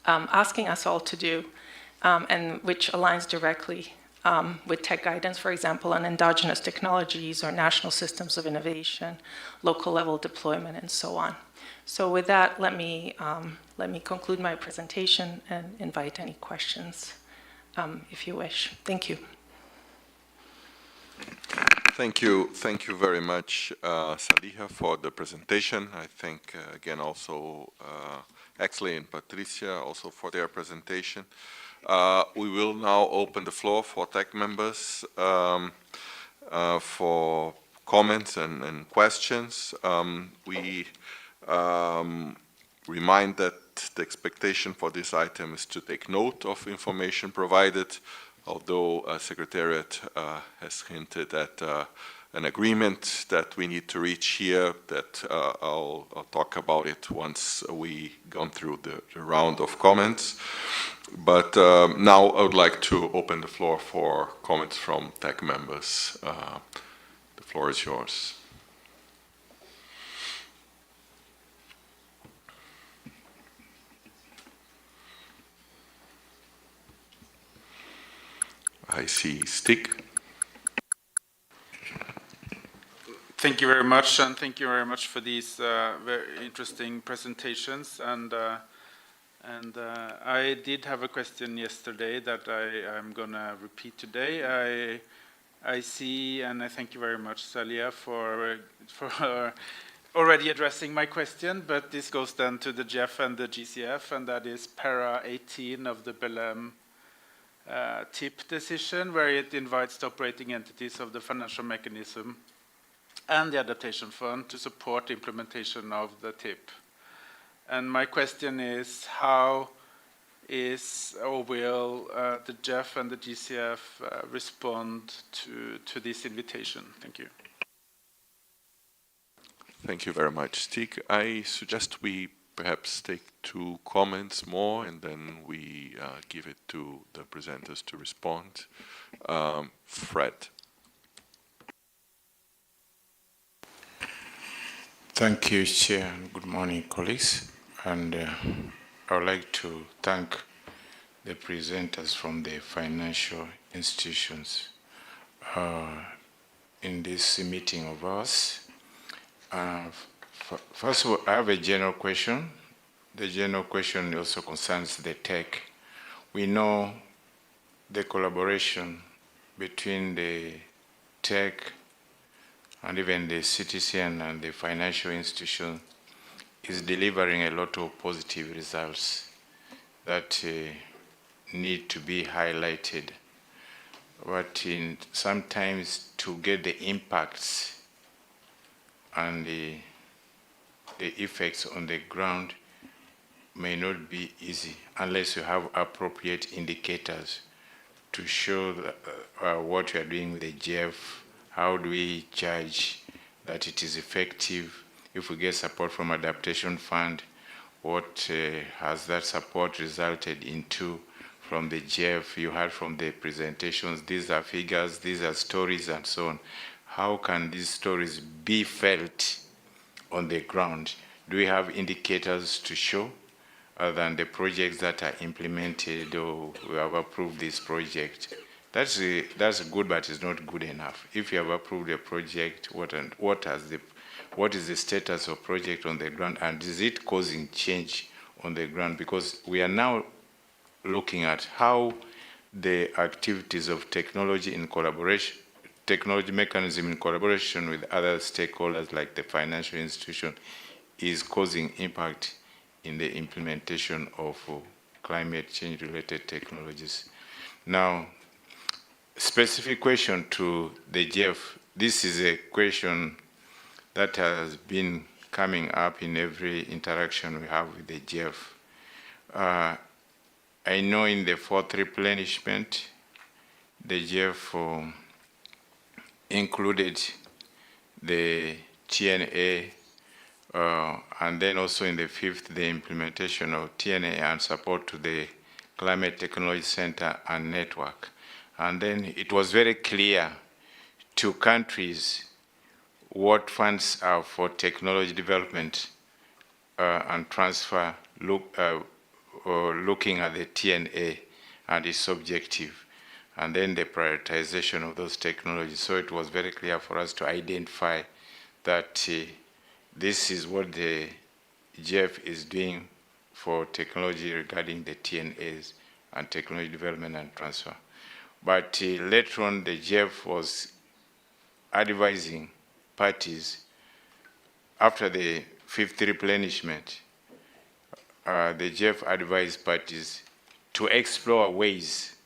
asking us all to do, and which aligns directly with tech guidance, for example, on endogenous technologies or national systems of innovation, local level deployment, and so on. So with that, let me conclude my presentation and invite any questions if you wish. Thank you. Thank you very much, Saliha, for the presentation. I think, again, also Exley and Patricia also for their presentation. We will now open the floor for tech members for comments and questions. We remind that the expectation for this item is to take note of information provided, although Secretariat has hinted at an agreement that we need to reach here, that I'll talk about it once we gone through the round of comments. But now I would like to open the floor for comments from tech members. The floor is yours. I see Stig. Thank you very much, and thank you very much for these very interesting presentations. And I did have a question yesterday that I'm going to repeat today. I see, and I thank you very much, Salia, for already addressing my question, but this goes then to the GEF and the GCF, and that is para 18 of the BELEM TIP decision, where it invites the operating entities of the financial mechanism and the adaptation fund to support the implementation of the TIP. And my question is, how is or will the GEF and the GCF respond to this invitation? Thank you. Thank you very much, Stig. I suggest we perhaps take 2 comments more, and then we give it to the presenters to respond. Fred. Thank you, Chair, and good morning, colleagues. And I would like to thank the presenters from the financial institutions in this meeting of ours. First of all, I have a general question. The general question also concerns the tech. We know the collaboration between the tech and even the citizen and the financial institution is delivering a lot of positive results that need to be highlighted. But sometimes to get the impacts and the effects on the ground may not be easy unless you have appropriate indicators to show what you are doing with the GEF. How do we judge that it is effective? If we get support from Adaptation Fund, what has that support resulted into from the GEF? You heard from the presentations, these are figures, these are stories, and so on. How can these stories be felt on the ground? Do we have indicators to show other than the projects that are implemented or we have approved this project? That's good, but it's not good enough. If you have approved a project, what is the status of project on the ground, and is it causing change on the ground? Because we are now looking at how the activities of technology in collaboration, technology mechanism in collaboration with other stakeholders like the financial institution is causing impact in the implementation of climate change related technologies. Now, specific question to the GEF. This is a question that has been coming up in every interaction we have with the GEF. I know in the fourth replenishment, the GEF included the TNA, and then also in the fifth, the implementation of TNA and support to the Climate Technology Center and network. And then it was very clear to countries what funds are for technology development and transfer, looking at the TNA and its objective, and then the prioritization of those technologies. So it was very clear for us to identify that this is what the GEF is doing for technology regarding the TNAs and technology development and transfer. But later on, the GEF was advising parties after the fifth replenishment. The GEF advised parties to explore ways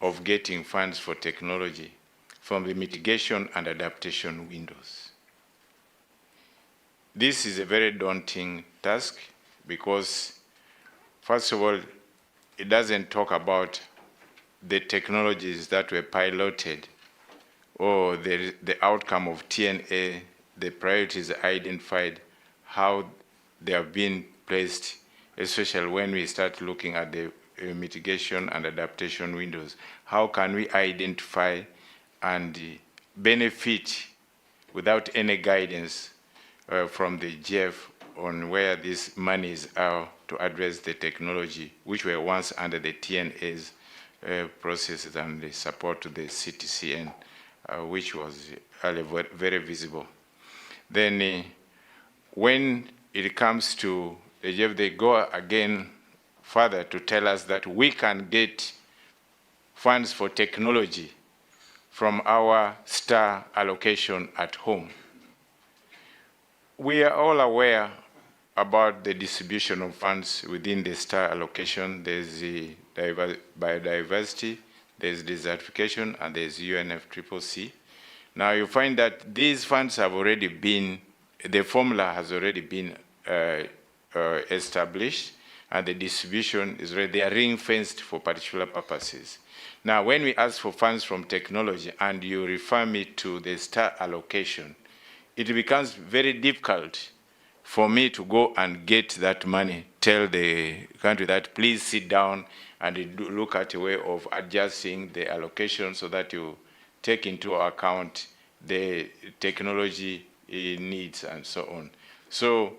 of getting funds for technology from the mitigation and adaptation windows. This is a very daunting task because, first of all, it doesn't talk about the technologies that were piloted or the outcome of TNA, the priorities identified, how they have been placed, especially when we start looking at the mitigation and adaptation windows. How can we identify and benefit without any guidance from the GEF on where these monies are to address the technology, which were once under the TNA's processes and the support to the CTCN, which was very visible. Then when it comes to the GEF, they go again further to tell us that we can get funds for technology from our STAR allocation at home. We are all aware about the distribution of funds within the STAR allocation. There's the biodiversity, there's desertification, and there's UNFCCC. Now you find that these funds have already been, the formula has already been established, and the distribution is already, they are ring-fenced for particular purposes. Now, when we ask for funds from technology and you refer me to the STAR allocation, it becomes very difficult for me to go and get that money, tell the country that please sit down and look at a way of adjusting the allocation so that you take into account the technology needs and so on. So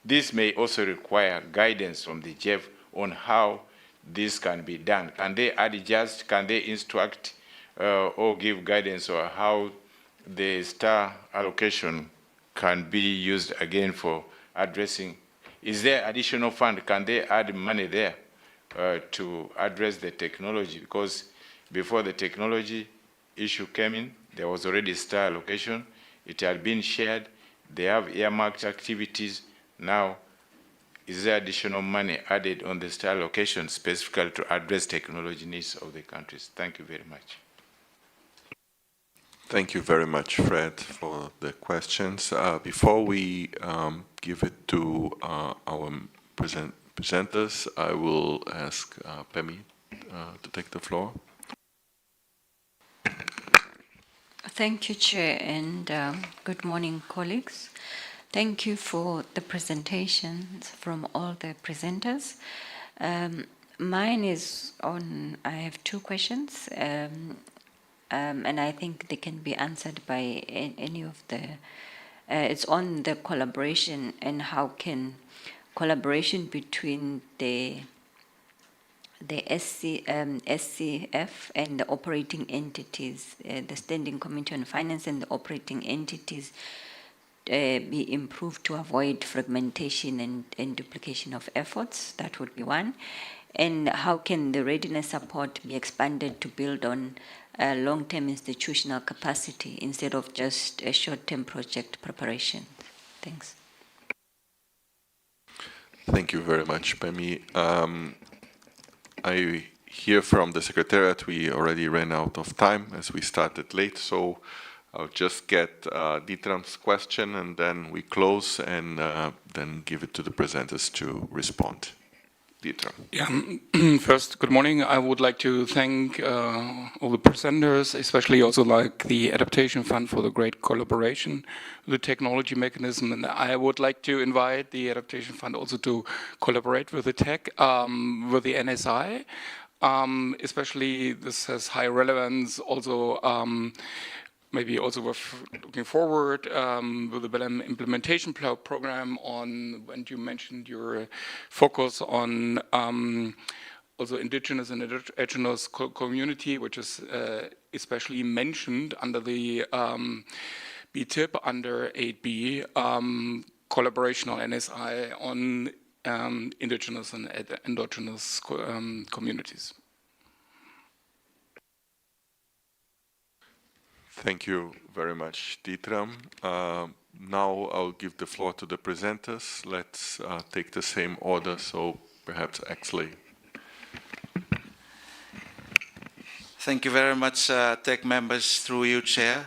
this may also require guidance from the GEF on how this can be done. Can they adjust, can they instruct or give guidance on how the STAR allocation can be used again for addressing? Is there additional fund? Can they add money there to address the technology? Because before the technology issue came in, there was already STAR allocation. It had been shared. They have earmarked activities. Now, is there additional money added on the STAR allocation specifically to address technology needs of the countries? Thank you very much. Thank you very much, Fred, for the questions. Before we give it to our presenters, I will ask Pemi to take the floor. Thank you, Chair, and good morning, colleagues. Thank you for the presentations from all the presenters. Mine is on, I have two questions, and I think they can be answered by any of the, it's on the collaboration and how can collaboration between the SCF and the operating entities, the Standing Committee on Finance and the operating entities be improved to avoid fragmentation and duplication of efforts. That would be one. And how can the readiness support be expanded to build on long-term institutional capacity instead of just a short-term project preparation? Thanks. Thank you very much, Pemi. I hear from the Secretariat we already ran out of time as we started late, so I'll just get Ditram's question and then we close and then give it to the presenters to respond. Ditram. Yeah. First, good morning. I would like to thank all the presenters, especially also like the Adaptation Fund for the great collaboration, the technology mechanism, and I would like to invite the Adaptation Fund also to collaborate with the tech, with the NSI. Especially this has high relevance also maybe also with looking forward with the BELEM implementation program on when you mentioned your focus on also indigenous and indigenous community, which is especially mentioned under the BTIP under 8B collaboration on NSI on indigenous and endogenous communities. Thank you very much, Ditram. Now I'll give the floor to the presenters. Let's take the same order, so perhaps Axley. Thank you very much, TEC members, through you, Chair.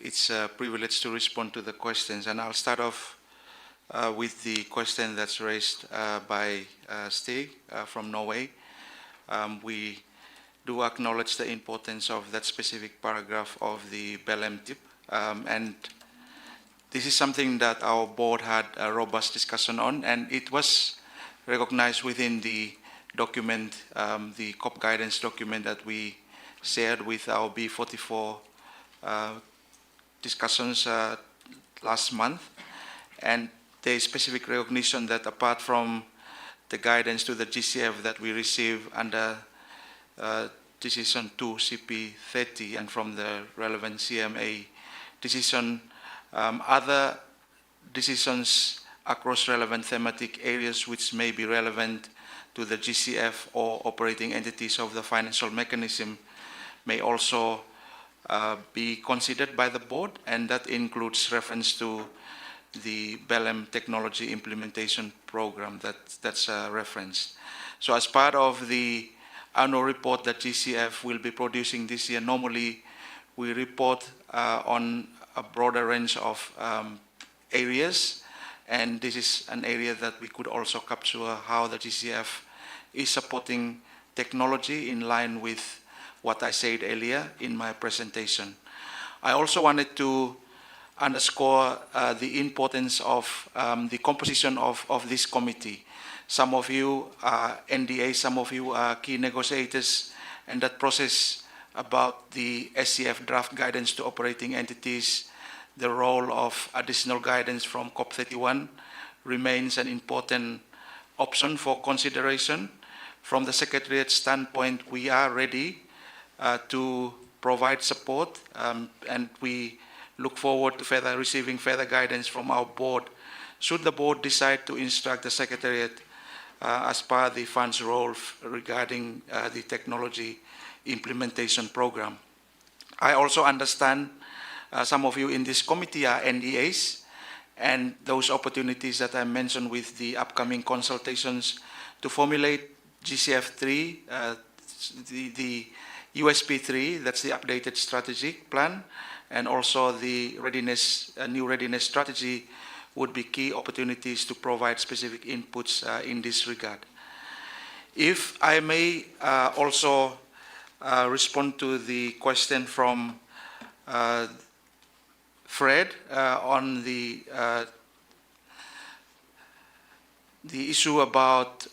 It's a privilege to respond to the questions, and I'll start off with the question that's raised by Stig from Norway. We do acknowledge the importance of that specific paragraph of the BELEM TIP, and this is something that our board had a robust discussion on, and it was recognized within the document, the COP guidance document that we shared with our B44 discussions last month. And there is specific recognition that apart from the guidance to the GCF that we receive under Decision 2 CP30 and from the relevant CMA decision, other decisions across relevant thematic areas which may be relevant to the GCF or operating entities of the financial mechanism may also be considered by the board, and that includes reference to the BELEM technology implementation program that's referenced. So as part of the annual report that GCF will be producing this year, normally we report on a broader range of areas, and this is an area that we could also capture how the GCF is supporting technology in line with what I said earlier in my presentation. I also wanted to underscore the importance of the composition of this committee. Some of you are NDA, some of you are key negotiators, and that process about the SCF draft guidance to operating entities, the role of additional guidance from COP31 remains an important option for consideration. From the Secretariat standpoint, we are ready to provide support, and we look forward to receiving further guidance from our board should the board decide to instruct the Secretariat as per the fund's role regarding the technology implementation program. I also understand some of you in this committee are NDAs, and those opportunities that I mentioned with the upcoming consultations to formulate GCF3, the USP3, that's the updated strategic plan, and also the new readiness strategy would be key opportunities to provide specific inputs in this regard. If I may also respond to the question from Fred on the issue about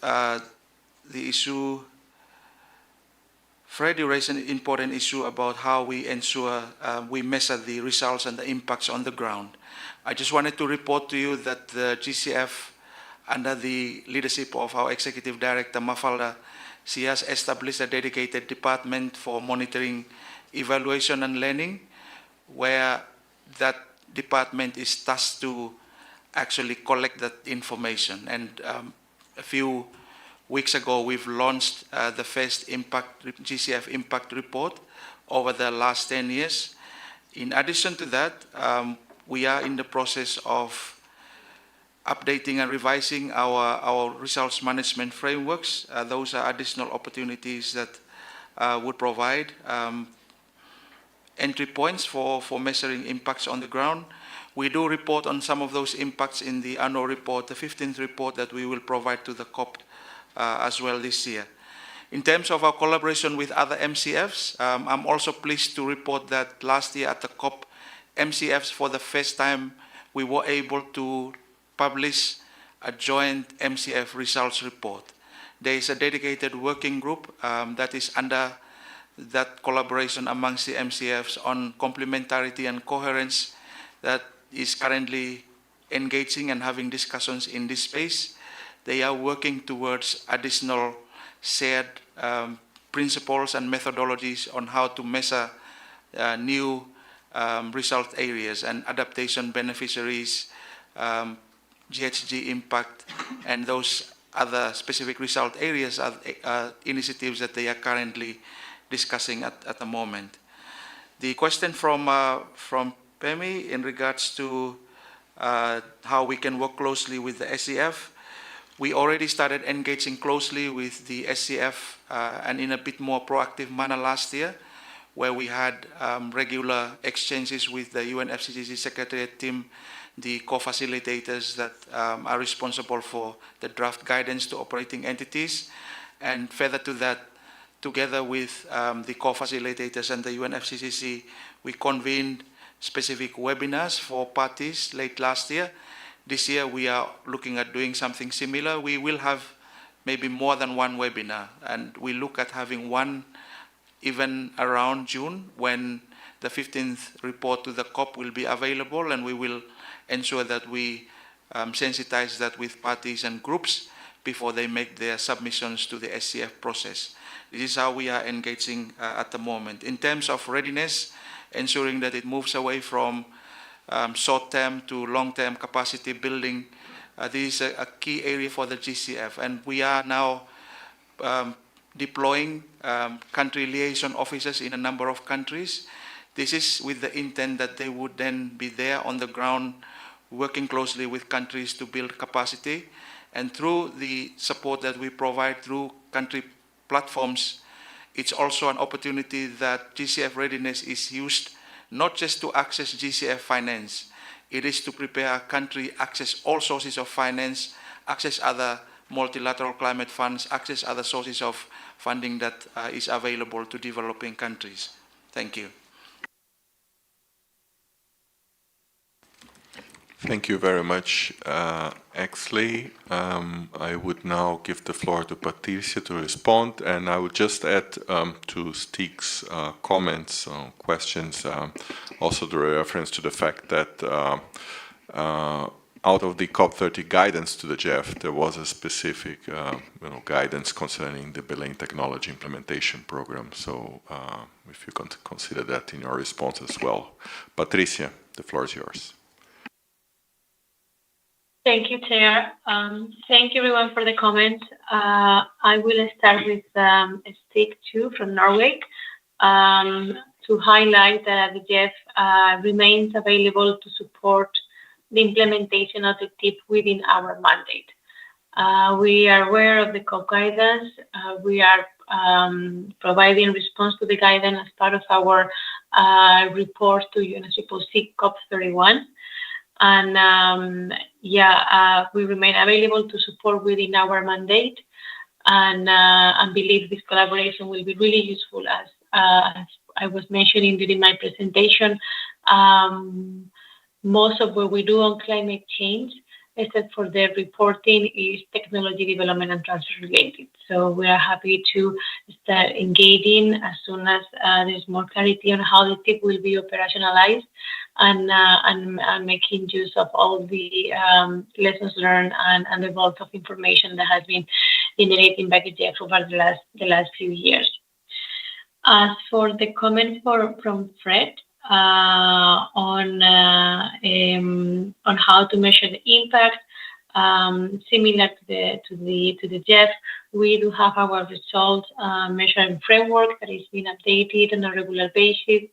Fred, you raised an important issue about how we ensure we measure the results and the impacts on the ground. I just wanted to report to you that the GCF, under the leadership of our Executive Director, Mafalda, she has established a dedicated department for monitoring, evaluation, and learning, where that department is tasked to actually collect that information. And a few weeks ago, we've launched the first GCF impact report over the last 10 years. In addition to that, we are in the process of updating and revising our results management frameworks. Those are additional opportunities that would provide entry points for measuring impacts on the ground. We do report on some of those impacts in the annual report, the 15th report that we will provide to the COP as well this year. In terms of our collaboration with other MCFs, I'm also pleased to report that last year at the COP, MCFs for the first time, we were able to publish a joint MCF results report. There is a dedicated working group that is under that collaboration amongst the MCFs on complementarity and coherence that is currently engaging and having discussions in this space. They are working towards additional shared principles and methodologies on how to measure new result areas and adaptation beneficiaries, GHG impact, and those other specific result areas are initiatives that they are currently discussing at the moment. The question from Pemi in regards to how we can work closely with the SCF, we already started engaging closely with the SCF and in a bit more proactive manner last year, where we had regular exchanges with the UNFCCC Secretariat team, the co-facilitators that are responsible for the draft guidance to operating entities. And further to that, together with the co-facilitators and the UNFCCC, we convened specific webinars for parties late last year. This year, we are looking at doing something similar. We will have maybe more than one webinar, and we look at having one even around June when the 15th report to the COP will be available, and we will ensure that we sensitize that with parties and groups before they make their submissions to the SCF process. This is how we are engaging at the moment. In terms of readiness, ensuring that it moves away from short-term to long-term capacity building, this is a key area for the GCF, and we are now deploying country liaison officers in a number of countries. This is with the intent that they would then be there on the ground working closely with countries to build capacity. And through the support that we provide through country platforms, it's also an opportunity that GCF readiness is used not just to access GCF finance. It is to prepare a country access all sources of finance, access other multilateral climate funds, access other sources of funding that is available to developing countries. Thank you. Thank you very much, Exley. I would now give the floor to Patricia to respond, and I would just add to Stig's comments, questions, also the reference to the fact that out of the COP30 guidance to the GEF, there was a specific guidance concerning the billing technology implementation program. So if you can consider that in your response as well. Patricia, the floor is yours. Thank you, Chair. Thank you, everyone, for the comments. I will start with Stig 2 from Norway to highlight that the GEF remains available to support the implementation of the TIP within our mandate. We are aware of the COP guidance. We are providing response to the guidance as part of our report to UNFCCC COP31. And we remain available to support within our mandate, and believe this collaboration will be really useful. As I was mentioning during my presentation, most of what we do on climate change, except for the reporting, is technology development and transfer related. So we are happy to start engaging as soon as there's more clarity on how the TIP will be operationalized, and making use of all the lessons learned and the wealth of information that has been generated by the GEF over the last few years. As for the comments from Fred on how to measure the impact, similar to the GEF, we do have our results measuring framework that is being updated on a regular basis.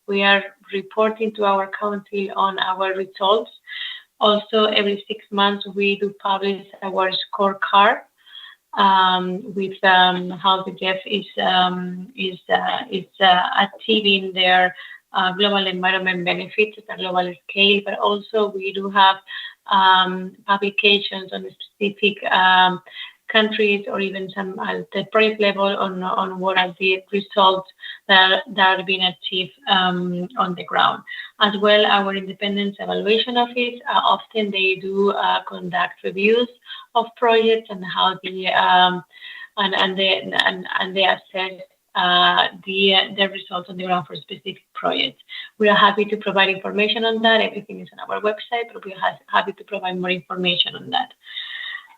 We are reporting to our council on our results. Also, every 6 months, we do publish our scorecard with how the GEF is achieving their global environment benefits at a global scale, but also we do have publications on specific countries or even some at the project level on what are the results that are being achieved on the ground. As well, our independent evaluation office, often they do conduct reviews of projects and how the and they assess the results on the ground for specific projects. We are happy to provide information on that. Everything is on our website, but we are happy to provide more information on that.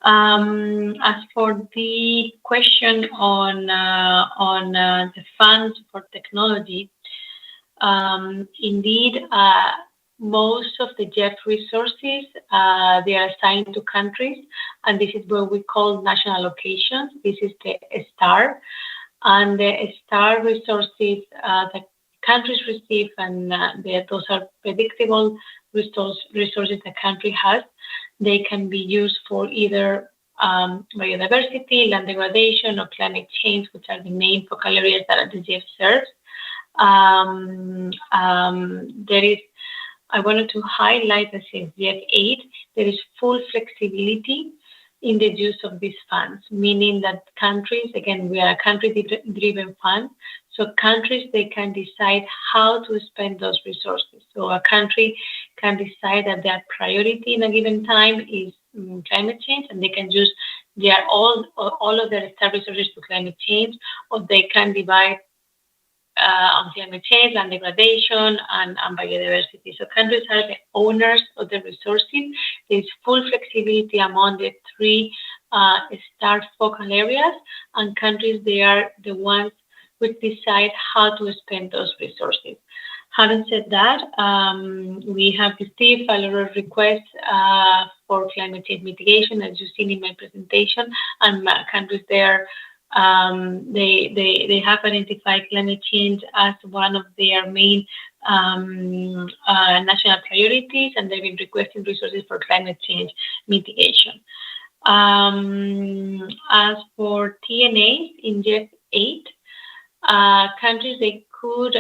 As for the question on the funds for technology, indeed, most of the GEF resources, they are assigned to countries, and this is what we call national allocations. This is the STAR. And the STAR resources that countries receive, and those are predictable resources the country has. They can be used for either biodiversity, land degradation, or climate change, which are the main focal areas that the GEF serves. I wanted to highlight that since GEF 8, there is full flexibility in the use of these funds, meaning that countries, again, we are a country-driven fund, so countries, they can decide how to spend those resources. So a country can decide that their priority in a given time is climate change, and they can use all of their STAR resources to climate change, or they can divide on climate change, land degradation, and biodiversity. So countries are the owners of the resources. There is full flexibility among the three STAR focal areas, and countries, they are the ones which decide how to spend those resources. Having said that, we have received a lot of requests for climate change mitigation, as you've seen in my presentation, and countries there, they have identified climate change as one of their main national priorities, and they've been requesting resources for climate change mitigation. As for TNAs in GEF 8, countries, they could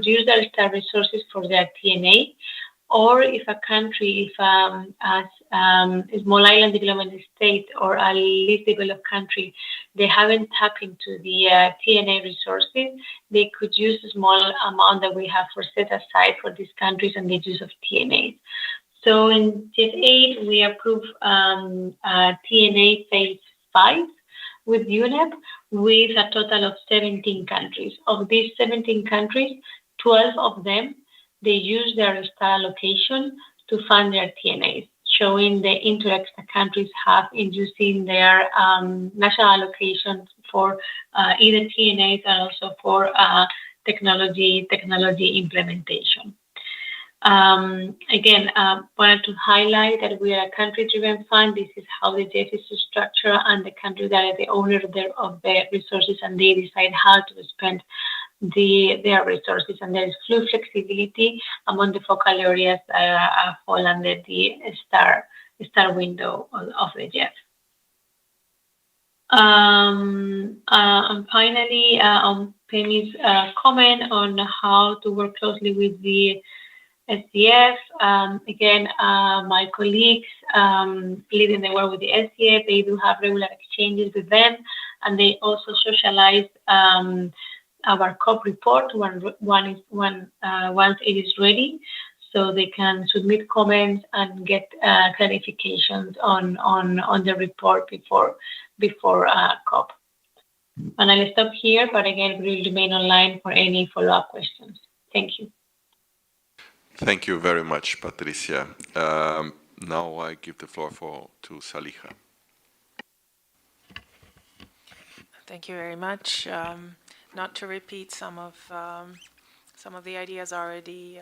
use their STAR resources for their TNA, or if a country, as a small island development state or a least developed country, they haven't tapped into the TNA resources, they could use a small amount that we have set aside for these countries and the use of TNAs. So in GEF 8, we approved TNA phase 5 with UNEP with a total of 17 countries. Of these 17 countries, 12 of them, they use their STAR allocation to fund their TNAs, showing the interest that countries have in using their national allocations for either TNAs and also for technology implementation. Again, wanted to highlight that we are a country-driven fund. This is how the GEF is structured, and the countries that are the owner of the resources, and they decide how to spend their resources. And there is full flexibility among the focal areas that fall under the STAR window of the GEF. And finally, on Penny's comment on how to work closely with the SDF. Again, my colleagues leading the work with the SDF, they do have regular exchanges with them, and they also socialize our COP report once it is ready, so they can submit comments and get clarifications on the report before COP. And I'll stop here, but again, we will remain online for any follow-up questions. Thank you. Thank you very much, Patricia. Now I give the floor to Saliha. Thank you very much. Not to repeat some of the ideas already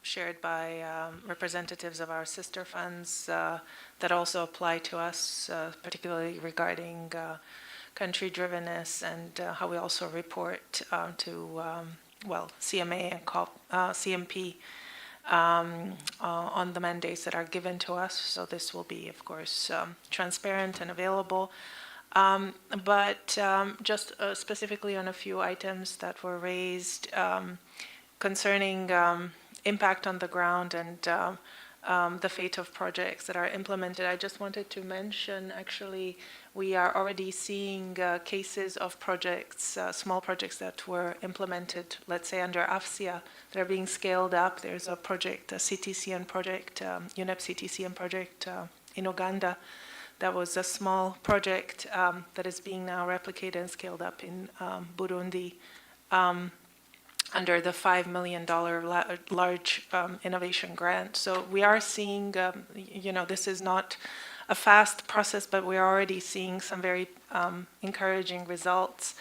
shared by representatives of our sister funds that also apply to us, particularly regarding country-drivenness and how we also report to CMA and COP, CMP on the mandates that are given to us. So this will be, of course, transparent and available. But just specifically on a few items that were raised concerning impact on the ground and the fate of projects that are implemented, I just wanted to mention, actually, we are already seeing cases of projects, small projects that were implemented, let's say under AFSIA, that are being scaled up. There's a project, a CTCN project, UNEP CTCN project in Uganda. That was a small project that is being now replicated and scaled up in Burundi under the $5 million large innovation grant. So we are seeing, this is not a fast process, but we're already seeing some very encouraging results.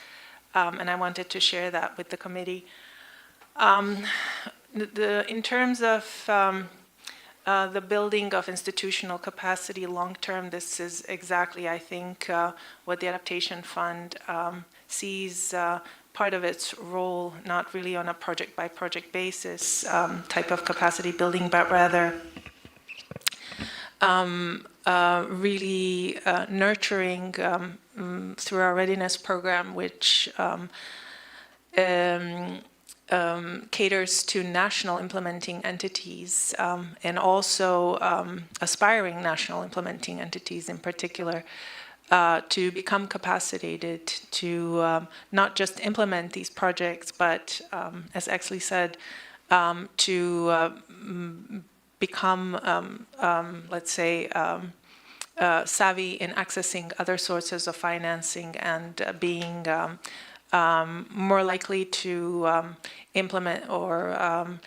And I wanted to share that with the committee. In terms of the building of institutional capacity long-term, this is exactly, I think, what the Adaptation Fund sees part of its role, not really on a project-by-project basis type of capacity building, but rather really nurturing through our readiness program, which caters to national implementing entities and also aspiring national implementing entities in particular to become capacitated to not just implement these projects, but as Exley said, to become, let's say, savvy in accessing other sources of financing and being more likely to implement or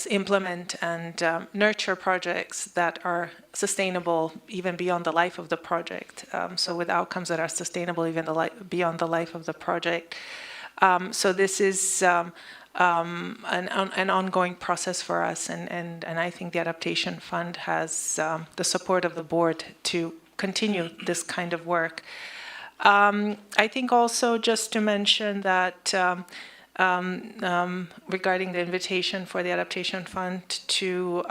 implement and nurture projects that are sustainable even beyond the life of the project. So with outcomes that are sustainable even beyond the life of the project. So this is an ongoing process for us, and I think the Adaptation Fund has the support of the board to continue this kind of work. I think also just to mention that regarding the invitation for the Adaptation Fund to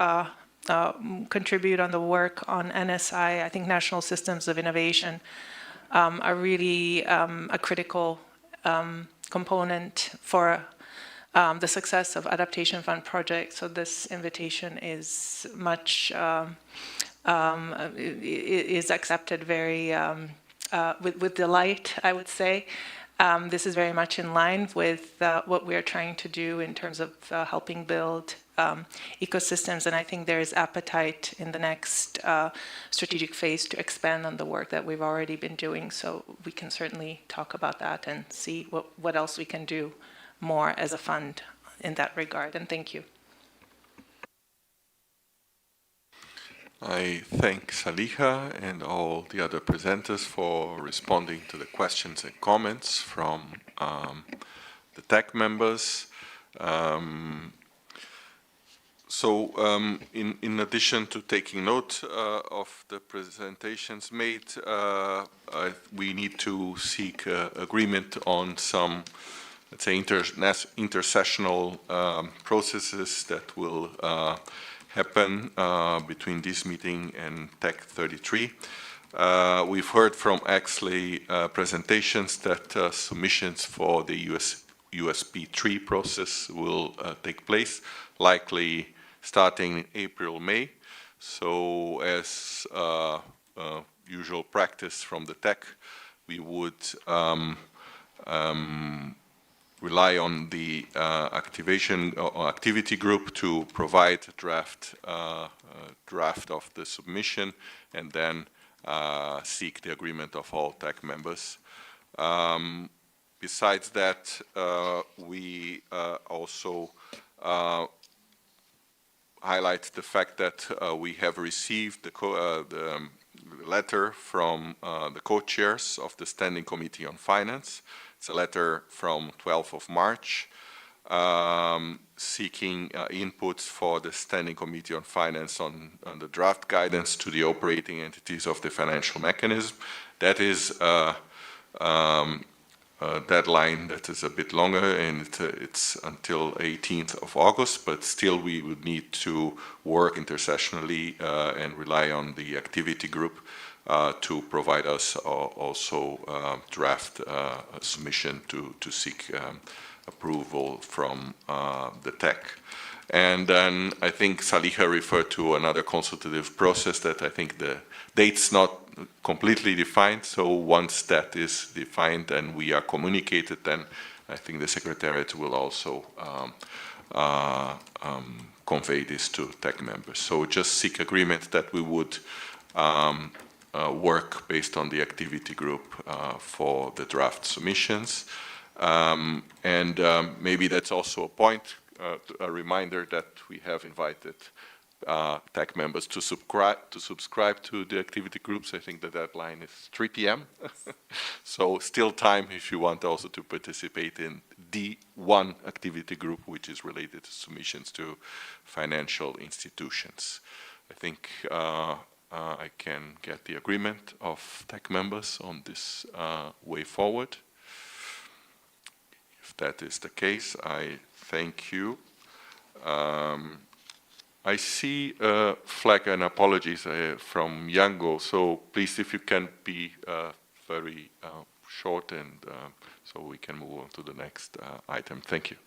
contribute on the work on NSI, I think National Systems of Innovation are really a critical component for the success of Adaptation Fund projects. So this invitation is much is accepted very with delight, I would say. This is very much in line with what we're trying to do in terms of helping build ecosystems, and I think there is appetite in the next strategic phase to expand on the work that we've already been doing. So we can certainly talk about that and see what else we can do more as a fund in that regard. And thank you. I thank Saliha and all the other presenters for responding to the questions and comments from the TAC members. In addition to taking note of the presentations made, we need to seek agreement on some, let's say, intersessional processes that will happen between this meeting and TAC 33. We've heard from Exley presentations that submissions for the USP 3 process will take place, likely starting in April, May. So as usual practice from the TAC, we would rely on the activity group to provide a draft of the submission and then seek the agreement of all TAC members. Besides that, we also highlight the fact that we have received the letter from the co-chairs of the Standing Committee on Finance. It's a letter from 12th of March seeking inputs for the Standing Committee on Finance on the draft guidance to the operating entities of the financial mechanism. That is deadline that is a bit longer, and it's until 18th of August, but still we would need to work intersessionally and rely on the activity group to provide us also draft a submission to seek approval from the TEC. And then I think Saliha referred to another consultative process that I think the date's not completely defined. So once that is defined and we are communicated, then I think the Secretariat will also convey this to TEC members. So just seek agreement that we would work based on the activity group for the draft submissions. Maybe that's also a point, a reminder that we have invited TEC members to subscribe to the activity groups. I think the deadline is 3 p.m. So still time if you want also to participate in the one activity group, which is related to submissions to financial institutions. I think I can get the agreement of TEC members on this way forward. If that is the case, I thank you. I see a flag and apologies from Yango, so please, if you can be very short, and so we can move on to the next item. Thank you.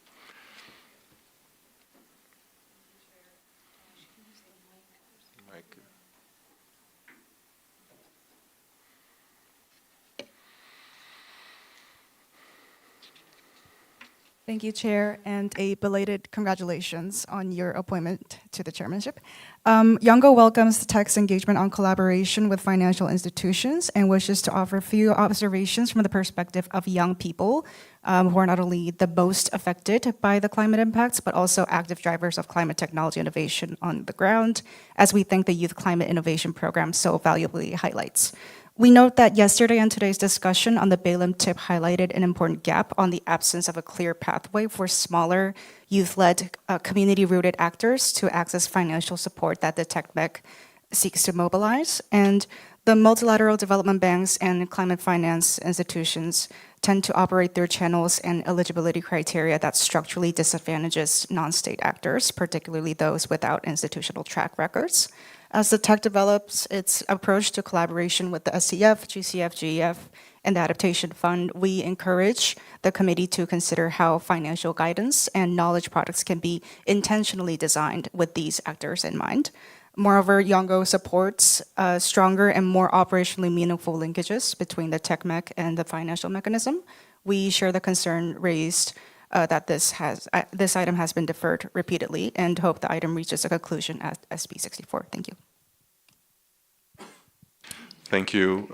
Thank you, Chair, and a belated congratulations on your appointment to the chairmanship. Yango welcomes the TEC's engagement on collaboration with financial institutions and wishes to offer a few observations from the perspective of young people who are not only the most affected by the climate impacts, but also active drivers of climate technology innovation on the ground, as we think the Youth Climate Innovation Program so valuably highlights. We note that yesterday and today's discussion on the BALIM tip highlighted an important gap on the absence of a clear pathway for smaller, youth-led, community-rooted actors to access financial support that the TECMEC seeks to mobilize. And the multilateral development banks and climate finance institutions tend to operate their channels and eligibility criteria that structurally disadvantages non-state actors, particularly those without institutional track records. As the TEC develops its approach to collaboration with the SCF, GCF, GEF, and the Adaptation Fund, we encourage the committee to consider how financial guidance and knowledge products can be intentionally designed with these actors in mind. Moreover, Yango supports stronger and more operationally meaningful linkages between the TECMEC and the financial mechanism. We share the concern raised that this item has been deferred repeatedly and hope the item reaches a conclusion at SB 64. Thank you. Thank you,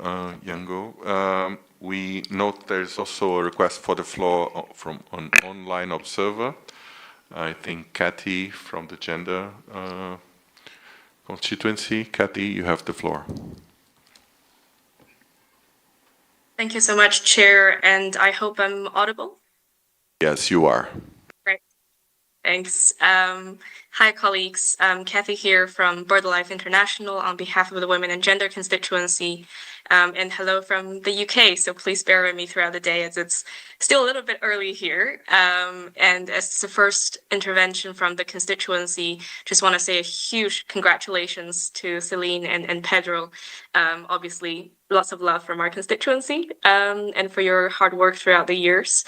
Yango. We note there's also a request for the floor from an online observer. I think Kathy from the Gender Constituency. Kathy, you have the floor. Thank you so much, Chair, and I hope I'm audible. Yes, you are. Great. Thanks. Hi, colleagues. Kathy here from BirdLife International on behalf of the Women and Gender constituency. And hello from the UK. So please bear with me throughout the day as it's still a little bit early here. And as it's the first intervention from the constituency, just want to say a huge congratulations to Celine and Pedro. Obviously, lots of love from our constituency and for your hard work throughout the years.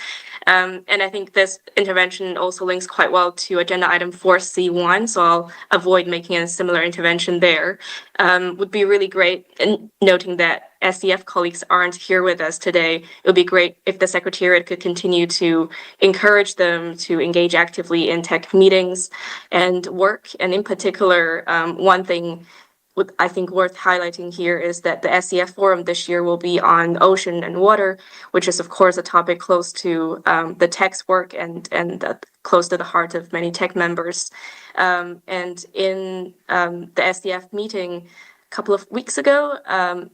And I think this intervention also links quite well to agenda item 4C1, so I'll avoid making a similar intervention there. Would be really great, and noting that SCF colleagues aren't here with us today, it would be great if the Secretariat could continue to encourage them to engage actively in TEC meetings and work. And in particular, one thing I think worth highlighting here is that the SCF forum this year will be on ocean and water, which is of course a topic close to the TEC's work and close to the heart of many TEC members. And in the SCF meeting, couple of weeks ago,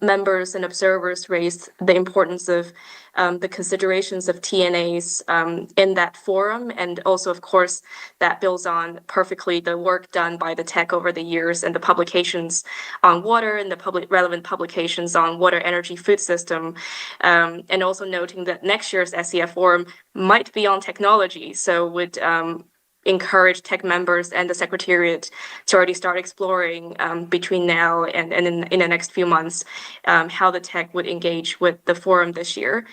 members and observers raised the importance of the considerations of TNAs in that forum. And also, of course, that builds on perfectly the work done by the TEC over the years and the publications on water and the relevant publications on water, energy, food system. And also noting that next year's SEF forum might be on technology. So would encourage TEC members and the Secretariat to already start exploring between now and in the next few months how the TEC would engage with the forum this year.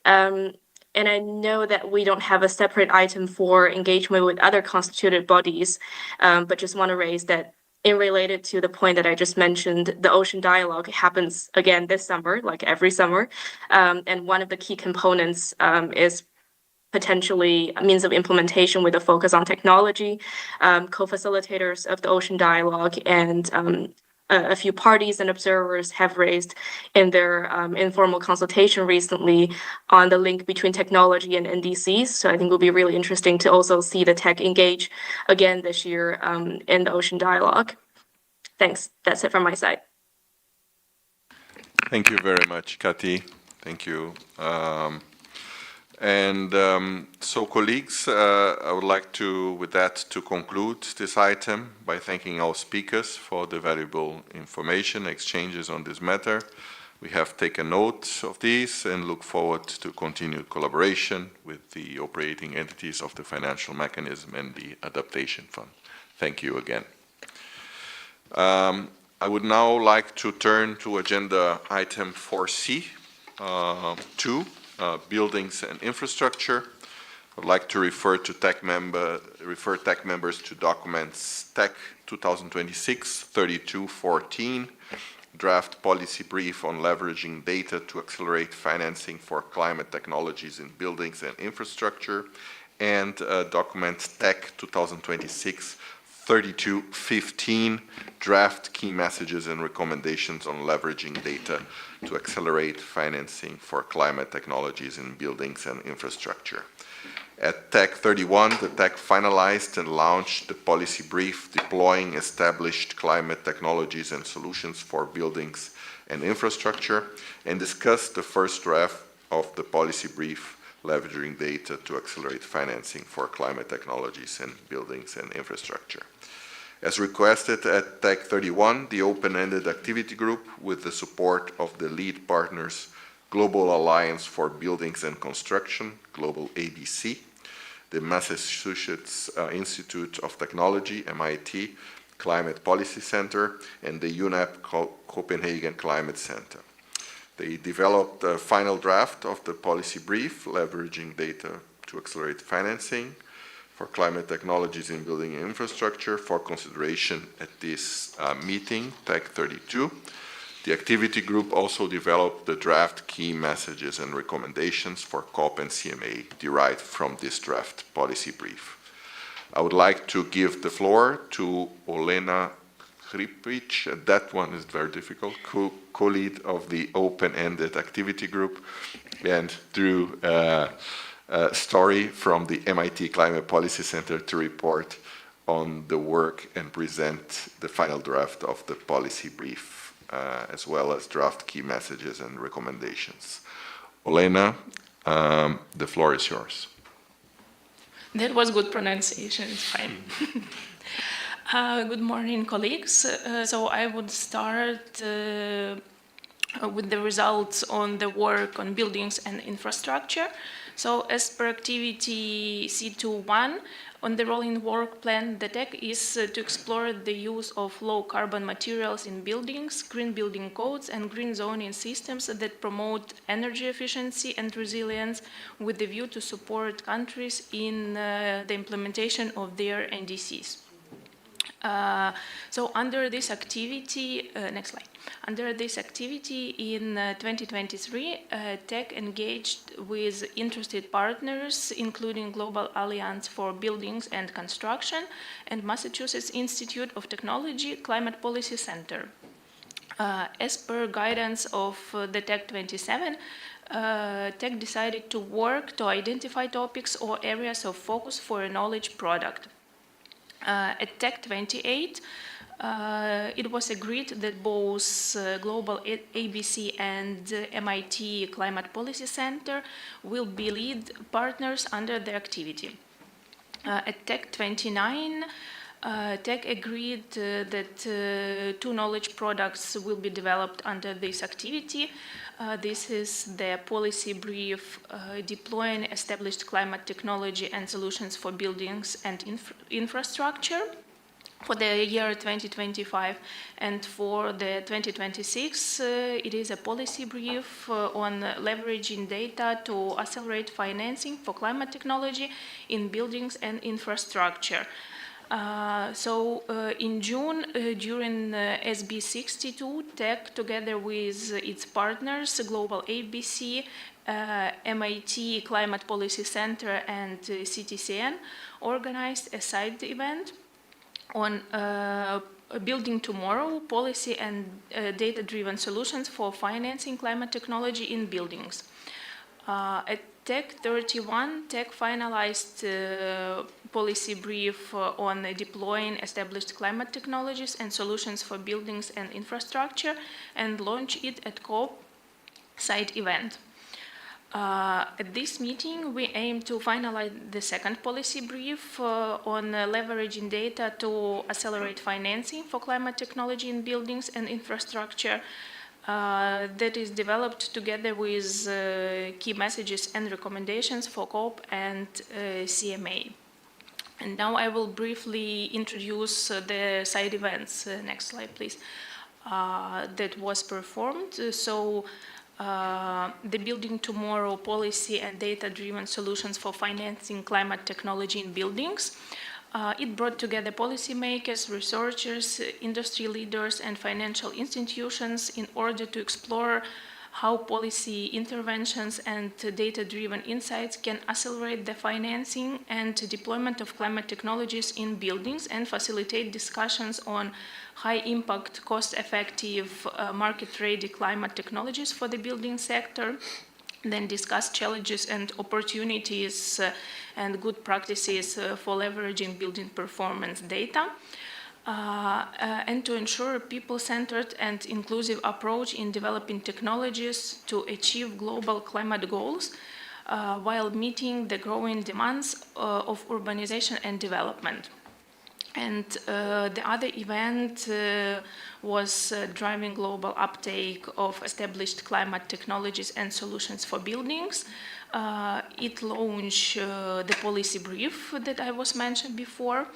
And I know that we don't have a separate item for engagement with other constituted bodies, but just want to raise that in related to the point that I just mentioned, the Ocean Dialogue happens again this summer, like every summer. And one of the key components is potentially a means of implementation with a focus on technology. Co-facilitators of the Ocean Dialogue and a few parties and observers have raised in their informal consultation recently on the link between technology and NDCs. So I think it will be really interesting to also see the TEC engage again this year in the Ocean Dialogue. Thanks. That's it from my side. Thank you very much, Kati. Thank you. So, colleagues, I would like to, with that, to conclude this item by thanking our speakers for the valuable information exchanges on this matter. We have taken note of these and look forward to continued collaboration with the operating entities of the financial mechanism and the adaptation fund. Thank you again. I would now like to turn to agenda item 4C, 2. Buildings and infrastructure. I'd like to refer TEC members to documents TEC 2026-3214, draft policy brief on leveraging data to accelerate financing for climate technologies in buildings and infrastructure, and document TEC 2026-3215, draft key messages and recommendations on leveraging data to accelerate financing for climate technologies in buildings and infrastructure. At TEC 31, the TEC finalized and launched the policy brief deploying established climate technologies and solutions for buildings and infrastructure, and discussed the first draft of the policy brief leveraging data to accelerate financing for climate technologies in buildings and infrastructure. As requested at TEC 31, the open-ended activity group, with the support of the lead partners, Global Alliance for Buildings and Construction, Global ABC, the Massachusetts Institute of Technology, MIT, Climate Policy Center, and the UNEP Copenhagen Climate Center. They developed a final draft of the policy brief, leveraging data to accelerate financing for climate technologies in building and infrastructure for consideration at this meeting, TEC 32. The activity group also developed the draft key messages and recommendations for COP and CMA derived from this draft policy brief. I would like to give the floor to Olena Hripric, that one is very difficult, co-lead of the open-ended activity group, and Drew Story from the MIT Climate Policy Center to report on the work and present the final draft of the policy brief, as well as draft key messages and recommendations. Olena, the floor is yours. That was good pronunciation, it's fine. Good morning, colleagues. So I would start with the results on the work on buildings and infrastructure. So as per activity C21, on the rolling work plan, the TEC is to explore the use of low carbon materials in buildings, green building codes, and green zoning systems that promote energy efficiency and resilience with the view to support countries in the implementation of their NDCs. So under this activity, next slide. Under this activity in 2023, TEC engaged with interested partners, including Global Alliance for Buildings and Construction and Massachusetts Institute of Technology Climate Policy Center. As per guidance of the TEC 27, TEC decided to work to identify topics or areas of focus for a knowledge product. At TEC 28, it was agreed that both Global ABC and MIT Climate Policy Center will be lead partners under the activity. At TEC 29, TEC agreed that 2 knowledge products will be developed under this activity. This is the policy brief deploying established climate technology and solutions for buildings and infrastructure for the year 2025, and for the 2026 it is a policy brief on leveraging data to accelerate financing for climate technology in buildings and infrastructure. In June, during SB 62, TEC, together with its partners, Global ABC, MIT Climate Policy Center, and CTCN, organized a side event on Building Tomorrow, policy and data-driven solutions for financing climate technology in buildings. At TEC 31, TEC finalized policy brief on deploying established climate technologies and solutions for buildings and infrastructure, and launched it at COP side event. At this meeting, we aim to finalize the second policy brief on leveraging data to accelerate financing for climate technology in buildings and infrastructure that is developed together with key messages and recommendations for COP and CMA. And now I will briefly introduce the side events. Next slide, please. That was performed. The Building Tomorrow policy and data-driven solutions for financing climate technology in buildings. It brought together policymakers, researchers, industry leaders, and financial institutions in order to explore how policy interventions and data-driven insights can accelerate the financing and deployment of climate technologies in buildings and facilitate discussions on high-impact, cost-effective, market-ready climate technologies for the building sector, then discuss challenges and opportunities and good practices for leveraging building performance data, and to ensure a people-centered and inclusive approach in developing technologies to achieve global climate goals while meeting the growing demands of urbanization and development. And the other event was driving global uptake of established climate technologies and solutions for buildings. It launched the policy brief that I was mentioned before.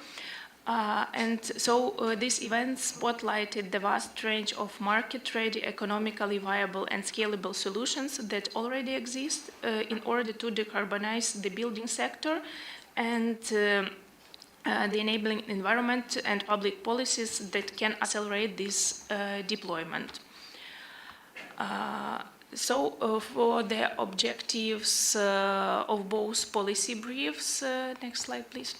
This event spotlighted the vast range of market-ready, economically viable and scalable solutions that already exist in order to decarbonize the building sector and the enabling environment and public policies that can accelerate this deployment. For the objectives of both policy briefs, next slide please.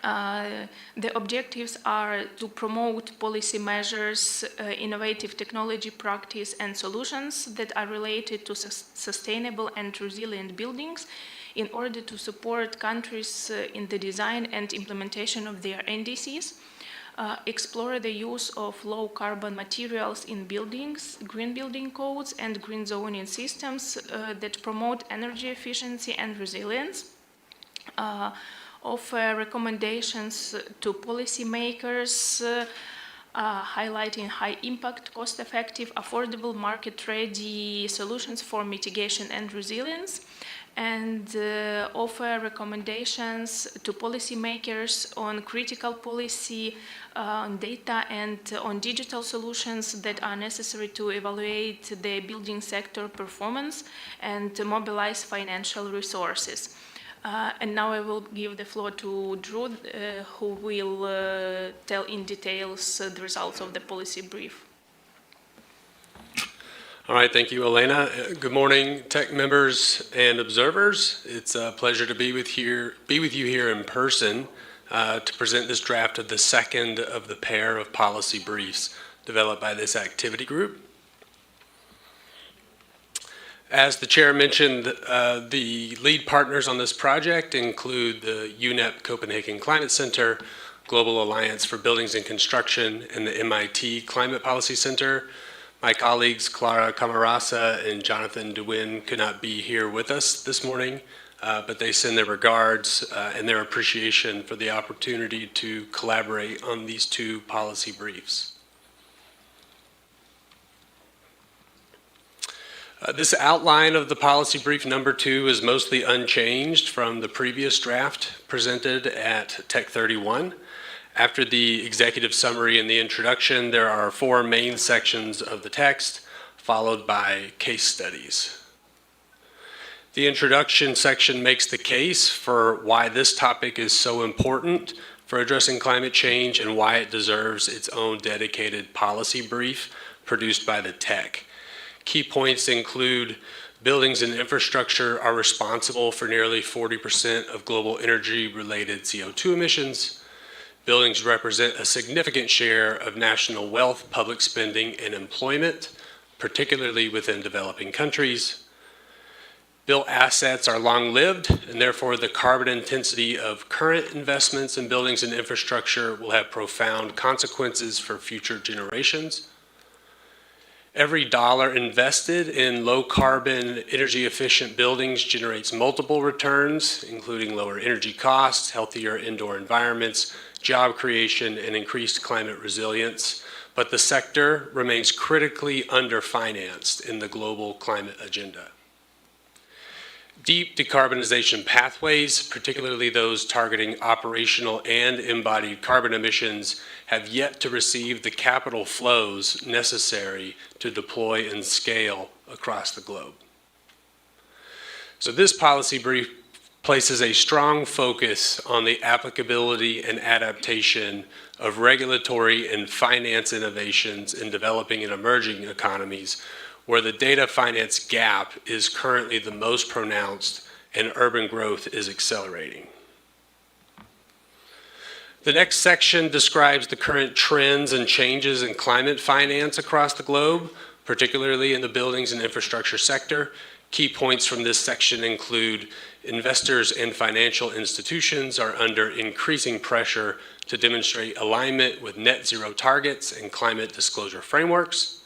The objectives are to promote policy measures, innovative technology practice and solutions that are related to sustainable and resilient buildings in order to support countries in the design and implementation of their NDCs, explore the use of low carbon materials in buildings, green building codes and green zoning systems that promote energy efficiency and resilience, offer recommendations to policymakers highlighting high impact, cost effective, affordable, market ready solutions for mitigation and resilience, and offer recommendations to policymakers on critical policy, on data and on digital solutions that are necessary to evaluate the building sector performance and to mobilize financial resources. And now I will give the floor to Drew, who will tell in details the results of the policy brief. All right, thank you, Elena. Good morning, TEC members and observers. It's a pleasure to be with you here in person to present this draft of the second of the pair of policy briefs developed by this activity group. As the chair mentioned, the lead partners on this project include the UNEP Copenhagen Climate Center, Global Alliance for Buildings and Construction, and the MIT Climate Policy Center. My colleagues Clara Camarasa and Jonathan DeWin could not be here with us this morning, but they send their regards and their appreciation for the opportunity to collaborate on these two policy briefs. This outline of the policy brief number 2 is mostly unchanged from the previous draft presented at Tech 31. After the executive summary and the introduction, there are 4 main sections of the text, followed by case studies. The introduction section makes the case for why this topic is so important for addressing climate change and why it deserves its own dedicated policy brief produced by the Tech. Key points include buildings and infrastructure are responsible for nearly 40% of global energy-related CO2 emissions. Buildings represent a significant share of national wealth, public spending, and employment, particularly within developing countries. Built assets are long-lived, and therefore the carbon intensity of current investments in buildings and infrastructure will have profound consequences for future generations. Every dollar invested in low-carbon, energy-efficient buildings generates multiple returns, including lower energy costs, healthier indoor environments, job creation, and increased climate resilience. But the sector remains critically underfinanced in the global climate agenda. Deep decarbonization pathways, particularly those targeting operational and embodied carbon emissions, have yet to receive the capital flows necessary to deploy and scale across the globe. So this policy brief places a strong focus on the applicability and adaptation of regulatory and finance innovations in developing and emerging economies, where the data finance gap is currently the most pronounced and urban growth is accelerating. The next section describes the current trends and changes in climate finance across the globe, particularly in the buildings and infrastructure sector. Key points from this section include investors and financial institutions are under increasing pressure to demonstrate alignment with net zero targets and climate disclosure frameworks.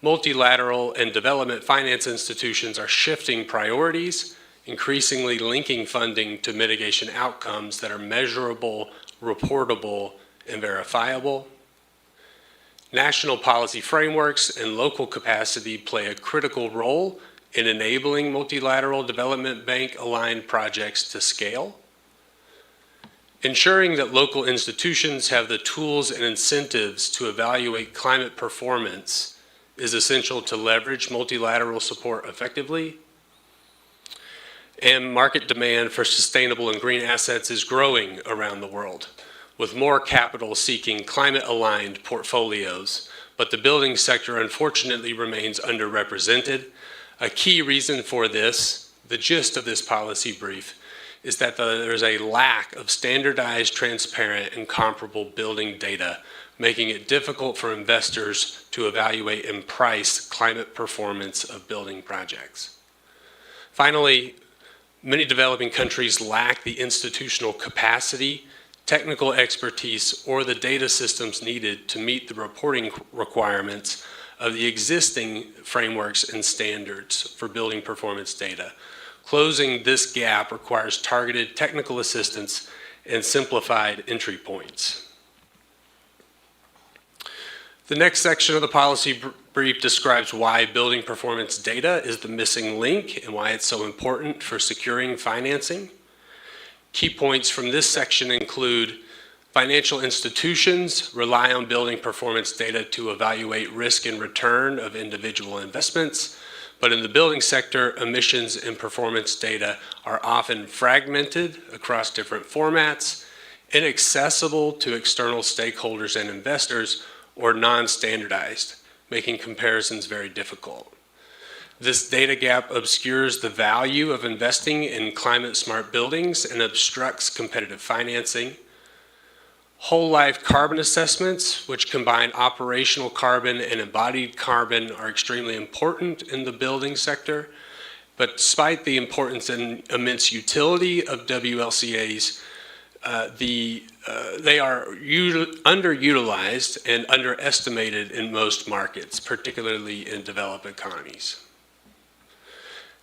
Multilateral and development finance institutions are shifting priorities, increasingly linking funding to mitigation outcomes that are measurable, reportable, and verifiable. National policy frameworks and local capacity play a critical role in enabling multilateral development bank-aligned projects to scale. Ensuring that local institutions have the tools and incentives to evaluate climate performance is essential to leverage multilateral support effectively. And market demand for sustainable and green assets is growing around the world, with more capital seeking climate-aligned portfolios, but the building sector unfortunately remains underrepresented. A key reason for this, the gist of this policy brief, is that there's a lack of standardized, transparent, and comparable building data, making it difficult for investors to evaluate and price climate performance of building projects. Finally, many developing countries lack the institutional capacity, technical expertise, or the data systems needed to meet the reporting requirements of the existing frameworks and standards for building performance data. Closing this gap requires targeted technical assistance and simplified entry points. The next section of the policy brief describes why building performance data is the missing link and why it's so important for securing financing. Key points from this section include financial institutions rely on building performance data to evaluate risk and return of individual investments, but in the building sector, emissions and performance data are often fragmented across different formats, inaccessible to external stakeholders and investors, or non-standardized, making comparisons very difficult. This data gap obscures the value of investing in climate-smart buildings and obstructs competitive financing. Whole life carbon assessments, which combine operational carbon and embodied carbon, are extremely important in the building sector. But despite the importance and immense utility of WLCAs, they are underutilized and underestimated in most markets, particularly in developed economies.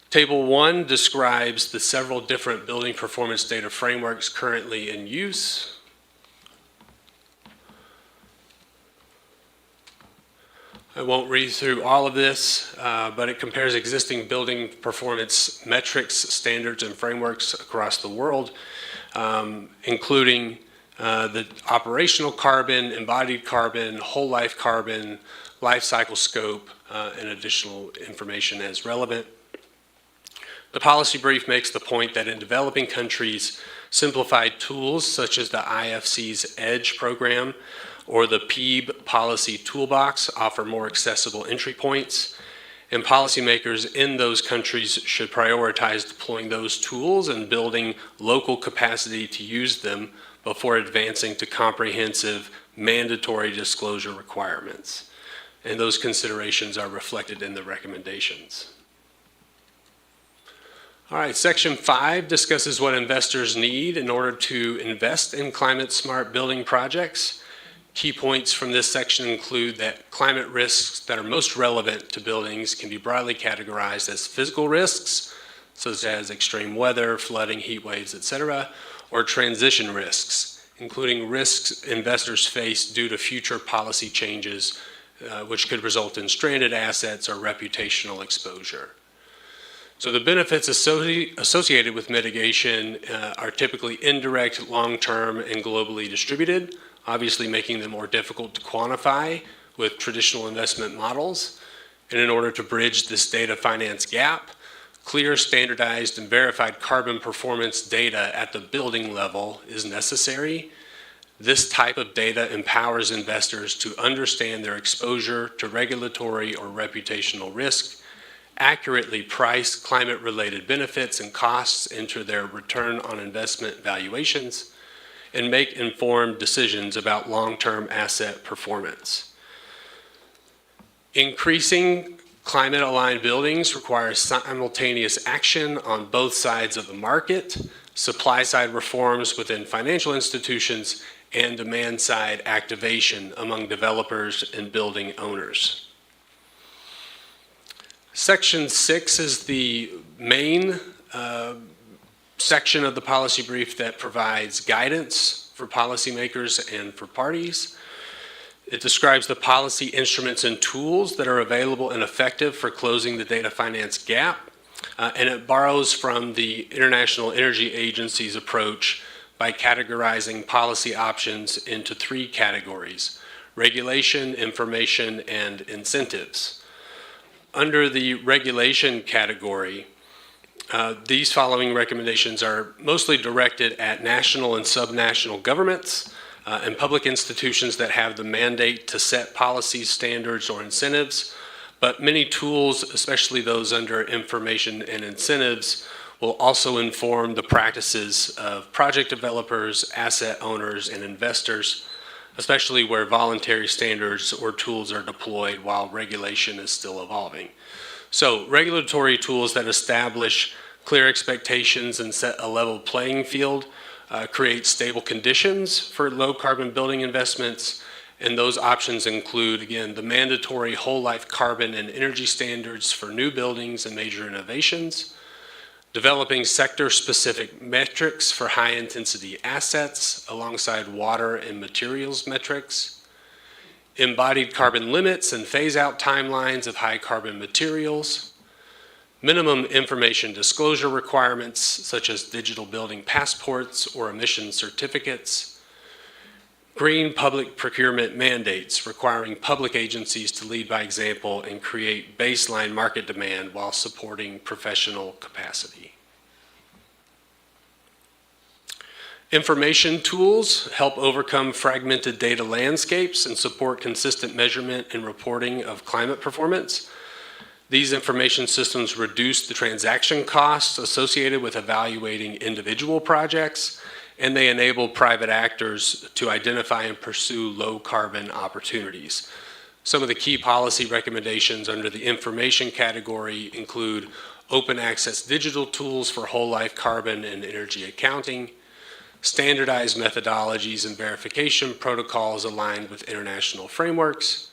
Table 1 describes the several different building performance data frameworks currently in use. I won't read through all of this, but it compares existing building performance metrics, standards, and frameworks across the world, including the operational carbon, embodied carbon, whole life carbon, life cycle scope, and additional information as relevant. The policy brief makes the point that in developing countries, simplified tools such as the IFC's EDGE program or the PEEB policy toolbox offer more accessible entry points, and policymakers in those countries should prioritize deploying those tools and building local capacity to use them before advancing to comprehensive mandatory disclosure requirements. And those considerations are reflected in the recommendations. All right, Section 5 discusses what investors need in order to invest in climate-smart building projects. Key points from this section include that climate risks that are most relevant to buildings can be broadly categorized as physical risks, such as extreme weather, flooding, heat waves, etc., or transition risks, including risks investors face due to future policy changes, which could result in stranded assets or reputational exposure. So the benefits associated with mitigation are typically indirect, long-term, and globally distributed, obviously making them more difficult to quantify with traditional investment models. And in order to bridge this data finance gap, clear, standardized, and verified carbon performance data at the building level is necessary. This type of data empowers investors to understand their exposure to regulatory or reputational risk, accurately price climate-related benefits and costs into their return on investment valuations, and make informed decisions about long-term asset performance. Increasing climate-aligned buildings requires simultaneous action on both sides of the market, supply-side reforms within financial institutions, and demand-side activation among developers and building owners. Section 6 is the main section of the policy brief that provides guidance for policymakers and for parties. It describes the policy instruments and tools that are available and effective for closing the data finance gap, and it borrows from the International Energy Agency's approach by categorizing policy options into 3 categories: regulation, information, and incentives. Under the regulation category, these following recommendations are mostly directed at national and subnational governments and public institutions that have the mandate to set policies, standards, or incentives. But many tools, especially those under information and incentives, will also inform the practices of project developers, asset owners, and investors, especially where voluntary standards or tools are deployed while regulation is still evolving. So regulatory tools that establish clear expectations and set a level playing field create stable conditions for low carbon building investments. And those options include, again, the mandatory whole life carbon and energy standards for new buildings and major innovations, developing sector-specific metrics for high-intensity assets alongside water and materials metrics, embodied carbon limits and phase-out timelines of high-carbon materials, minimum information disclosure requirements such as digital building passports or emission certificates, green public procurement mandates requiring public agencies to lead by example and create baseline market demand while supporting professional capacity. Information tools help overcome fragmented data landscapes and support consistent measurement and reporting of climate performance. These information systems reduce the transaction costs associated with evaluating individual projects, and they enable private actors to identify and pursue low carbon opportunities. Some of the key policy recommendations under the information category include open access digital tools for whole life carbon and energy accounting, standardized methodologies and verification protocols aligned with international frameworks,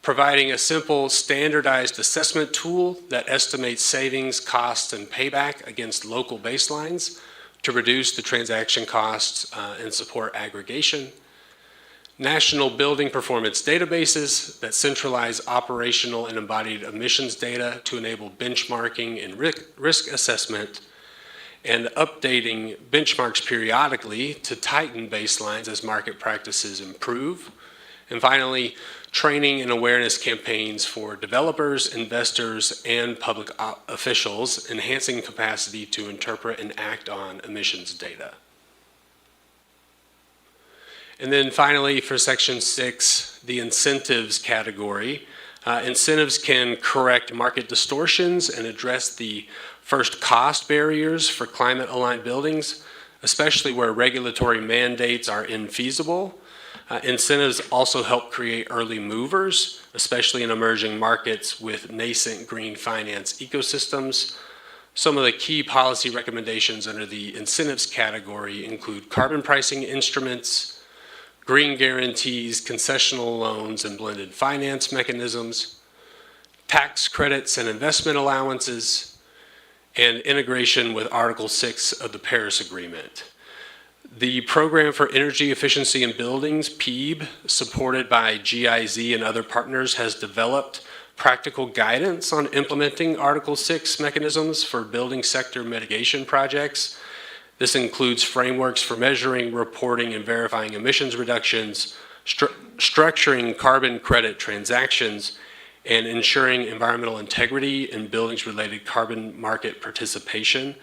providing a simple standardized assessment tool that estimates savings, costs, and payback against local baselines to reduce the transaction costs and support aggregation, national building performance databases that centralize operational and embodied emissions data to enable benchmarking and risk assessment, and updating benchmarks periodically to tighten baselines as market practices improve. And finally, training and awareness campaigns for developers, investors, and public officials, enhancing capacity to interpret and act on emissions data. And then finally, for Section 6, the incentives category. Incentives can correct market distortions and address the first cost barriers for climate-aligned buildings, especially where regulatory mandates are infeasible. Incentives also help create early movers, especially in emerging markets with nascent green finance ecosystems. Some of the key policy recommendations under the incentives category include carbon pricing instruments, green guarantees, concessional loans, and blended finance mechanisms, tax credits and investment allowances, and integration with Article 6 of the Paris Agreement. The Program for Energy Efficiency in Buildings, PEEB, supported by GIZ and other partners, has developed practical guidance on implementing Article 6 mechanisms for building sector mitigation projects. This includes frameworks for measuring, reporting, and verifying emissions reductions, structuring carbon credit transactions, and ensuring environmental integrity in buildings-related carbon market participation.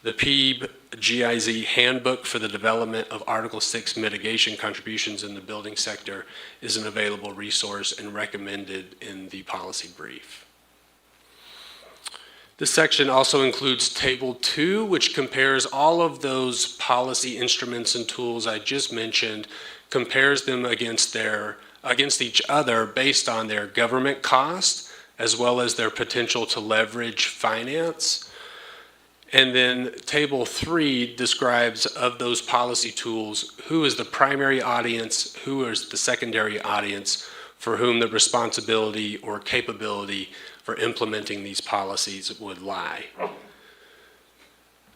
The PEEB GIZ Handbook for the Development of Article 6 Mitigation Contributions in the Building Sector is an available resource and recommended in the policy brief. This section also includes Table 2, which compares all of those policy instruments and tools I just mentioned, compares them against each other based on their government cost, as well as their potential to leverage finance. And then Table 3 describes of those policy tools, who is the primary audience, who is the secondary audience, for whom the responsibility or capability for implementing these policies would lie.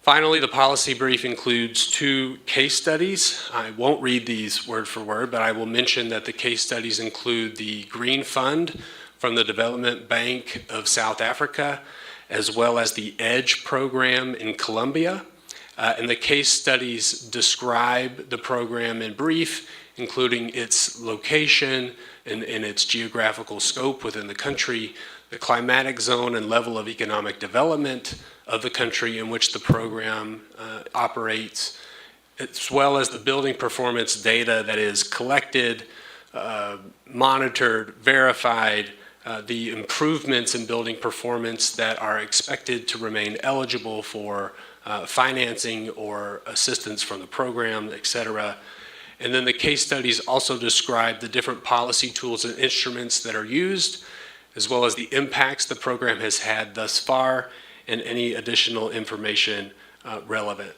Finally, the policy brief includes 2 case studies. I won't read these word for word, but I will mention that the case studies include the Green Fund from the Development Bank of South Africa, as well as the EDGE program in Colombia. And the case studies describe the program in brief, including its location and its geographical scope within the country, the climatic zone and level of economic development of the country in which the program operates, as well as the building performance data that is collected, monitored, verified, the improvements in building performance that are expected to remain eligible for financing or assistance from the program, et cetera. And then the case studies also describe the different policy tools and instruments that are used, as well as the impacts the program has had thus far, and any additional information relevant.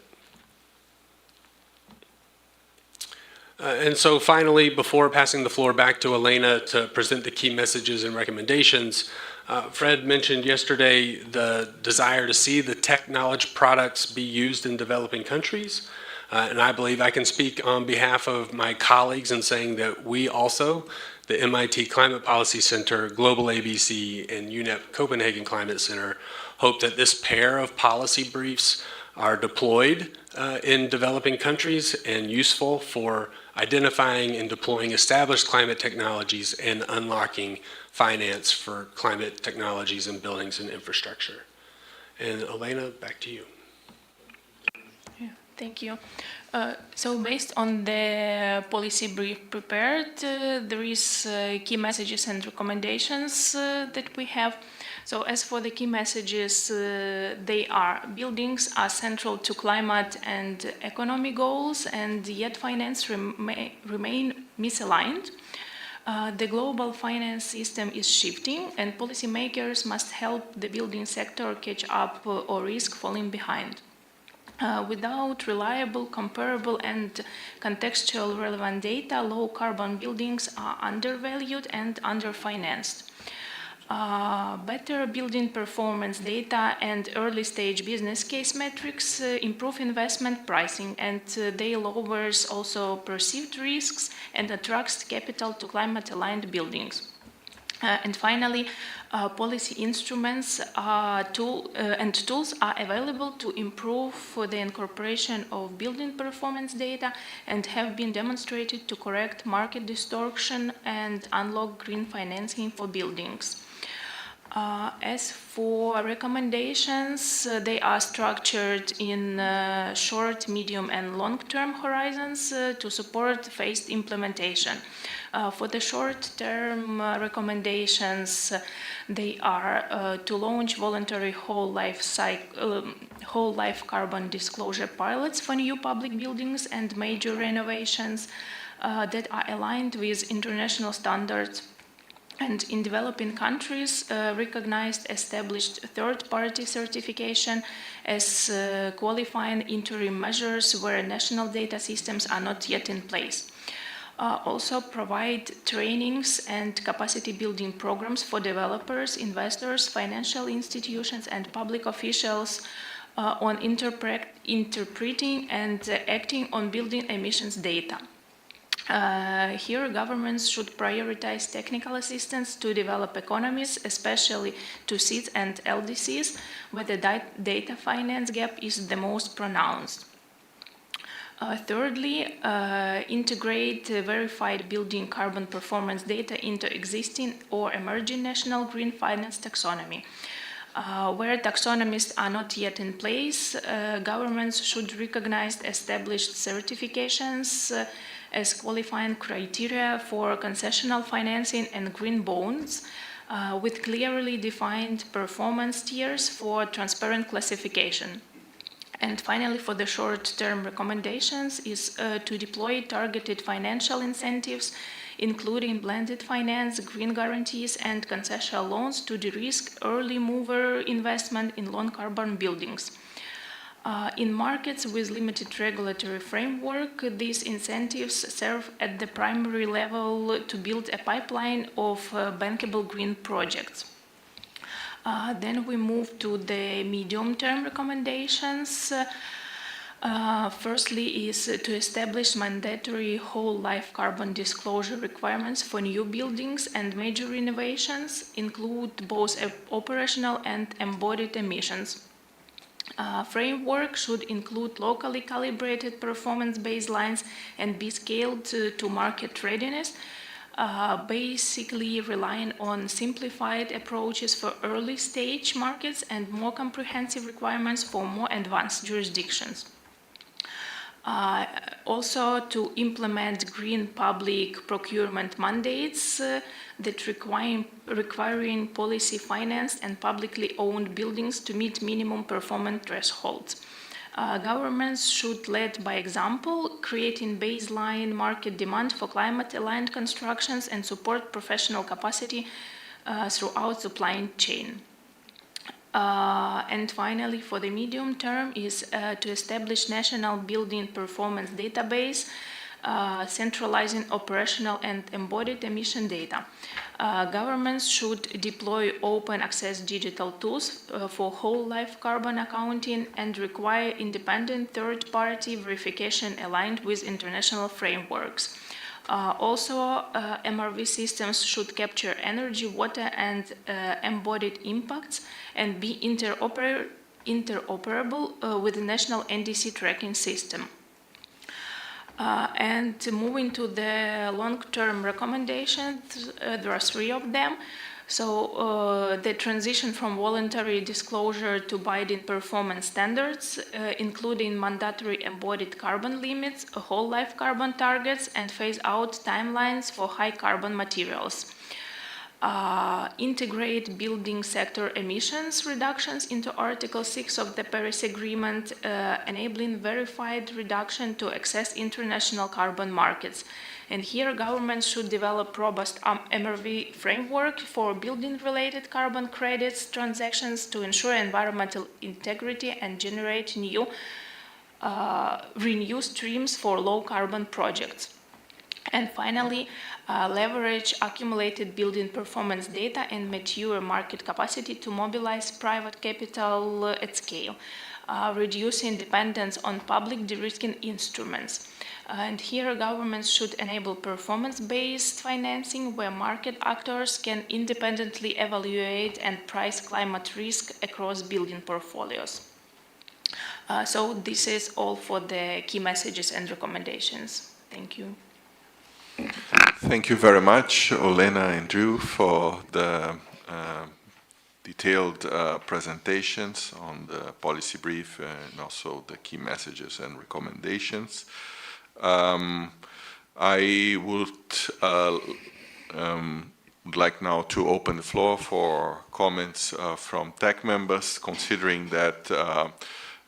And so finally, before passing the floor back to Elena to present the key messages and recommendations, Fred mentioned yesterday the desire to see the tech knowledge products be used in developing countries. And I believe I can speak on behalf of my colleagues in saying that we also, the MIT Climate Policy Center, Global ABC, and UNEP Copenhagen Climate Center, hope that this pair of policy briefs are deployed in developing countries and useful for identifying and deploying established climate technologies and unlocking finance for climate technologies in buildings and infrastructure. And Elena, back to you. Yeah, thank you. So based on the policy brief prepared, there is key messages and recommendations that we have. So as for the key messages, they are: buildings are central to climate and economy goals, and yet finance remain misaligned. The global finance system is shifting, and policymakers must help the building sector catch up or risk falling behind. Without reliable, comparable, and contextual relevant data, low carbon buildings are undervalued and underfinanced. Better building performance data and early stage business case metrics improve investment pricing, and they lowers also perceived risks and attracts capital to climate aligned buildings. And finally, policy instruments and tools are available to improve the incorporation of building performance data and have been demonstrated to correct market distortion and unlock green financing for buildings. As for recommendations, they are structured in short, medium, and long-term horizons to support phased implementation. For the short-term recommendations, they are to launch voluntary whole life carbon disclosure pilots for new public buildings and major renovations that are aligned with international standards. And in developing countries, recognized established third-party certification as qualifying interim measures where national data systems are not yet in place. Also provide trainings and capacity building programs for developers, investors, financial institutions, and public officials on interpreting and acting on building emissions data. Here, governments should prioritize technical assistance to develop economies, especially to seeds and LDCs, where the data finance gap is the most pronounced. Thirdly, integrate verified building carbon performance data into existing or emerging national green finance taxonomy. Where taxonomies are not yet in place, governments should recognize established certifications as qualifying criteria for concessional financing and green bonds, with clearly defined performance tiers for transparent classification. And finally, for the short-term recommendations is to deploy targeted financial incentives, including blended finance, green guarantees, and concessional loans to de-risk early mover investment in low-carbon buildings. In markets with limited regulatory framework, these incentives serve at the primary level to build a pipeline of bankable green projects. Then we move to the medium-term recommendations. Firstly is to establish mandatory whole life carbon disclosure requirements for new buildings and major renovations, include both operational and embodied emissions. Framework should include locally calibrated performance baselines and be scaled to market readiness, basically relying on simplified approaches for early stage markets and more comprehensive requirements for more advanced jurisdictions. Also to implement green public procurement mandates that requiring policy financed and publicly owned buildings to meet minimum performance thresholds. Governments should lead by example, creating baseline market demand for climate-aligned constructions and support professional capacity throughout the supply chain. And finally, for the medium term is to establish national building performance database, centralizing operational and embodied emission data. Governments should deploy open access digital tools for whole life carbon accounting and require independent third-party verification aligned with international frameworks. Also, MRV systems should capture energy, water, and embodied impacts and be interoperable with the national NDC tracking system. And moving to the long-term recommendations, there are 3 of them. So the transition from voluntary disclosure to binding performance standards, including mandatory embodied carbon limits, whole life carbon targets, and phase out timelines for high carbon materials. Integrate building sector emissions reductions into Article 6 of the Paris Agreement, enabling verified reduction to access international carbon markets. And here, governments should develop robust MRV framework for building-related carbon credits transactions to ensure environmental integrity and generate new renew streams for low carbon projects. And finally, leverage accumulated building performance data and mature market capacity to mobilize private capital at scale, reducing dependence on public de-risking instruments. And here, governments should enable performance-based financing where market actors can independently evaluate and price climate risk across building portfolios. So this is all for the key messages and recommendations. Thank you. Thank you very much, Olena and Drew, for the detailed presentations on the policy brief and also the key messages and recommendations. I would like now to open the floor for comments from TEC members, considering that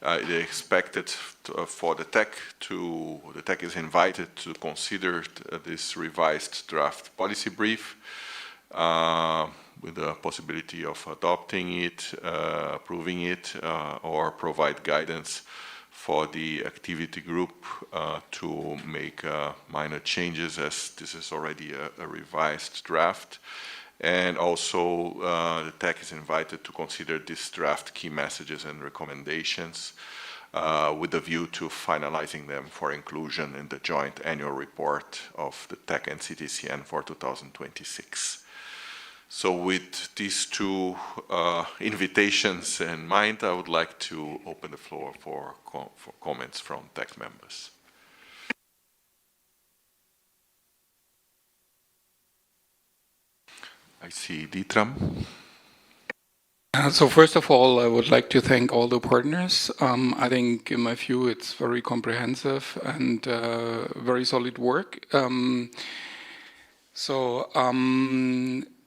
they expected for the TEC is invited to consider this revised draft policy brief with the possibility of adopting it, approving it, or provide guidance for the activity group to make minor changes, as this is already a revised draft. And also the TEC is invited to consider this draft key messages and recommendations with a view to finalizing them for inclusion in the joint annual report of the TEC and CTCN for 2026. So with these two invitations in mind, I would like to open the floor for comments from TEC members. I see Ditram. So first of all, I would like to thank all the partners. I think, in my view, it's very comprehensive and very solid work.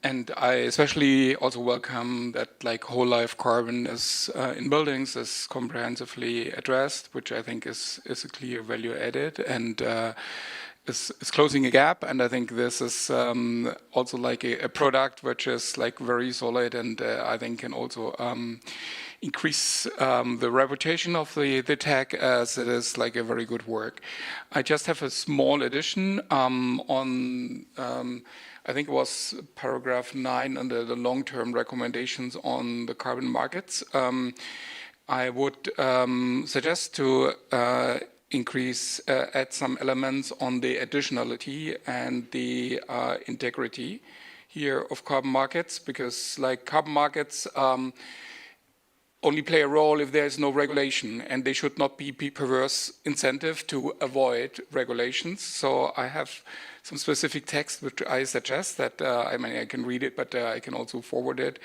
And I especially also welcome that like whole life carbon is in buildings is comprehensively addressed, which I think is a clear value added and is closing a gap. And I think this is also like a product which is like very solid and I think can also increase the reputation of the TEC as it is like a very good work. I just have a small addition on I think it was paragraph 9 under the long-term recommendations on the carbon markets. I would suggest to increase, add some elements on the additionality and the integrity here of carbon markets, because like carbon markets only play a role if there is no regulation, and they should not be perverse incentive to avoid regulations. So I have some specific text which I suggest that, I mean, I can read it, but I can also forward it.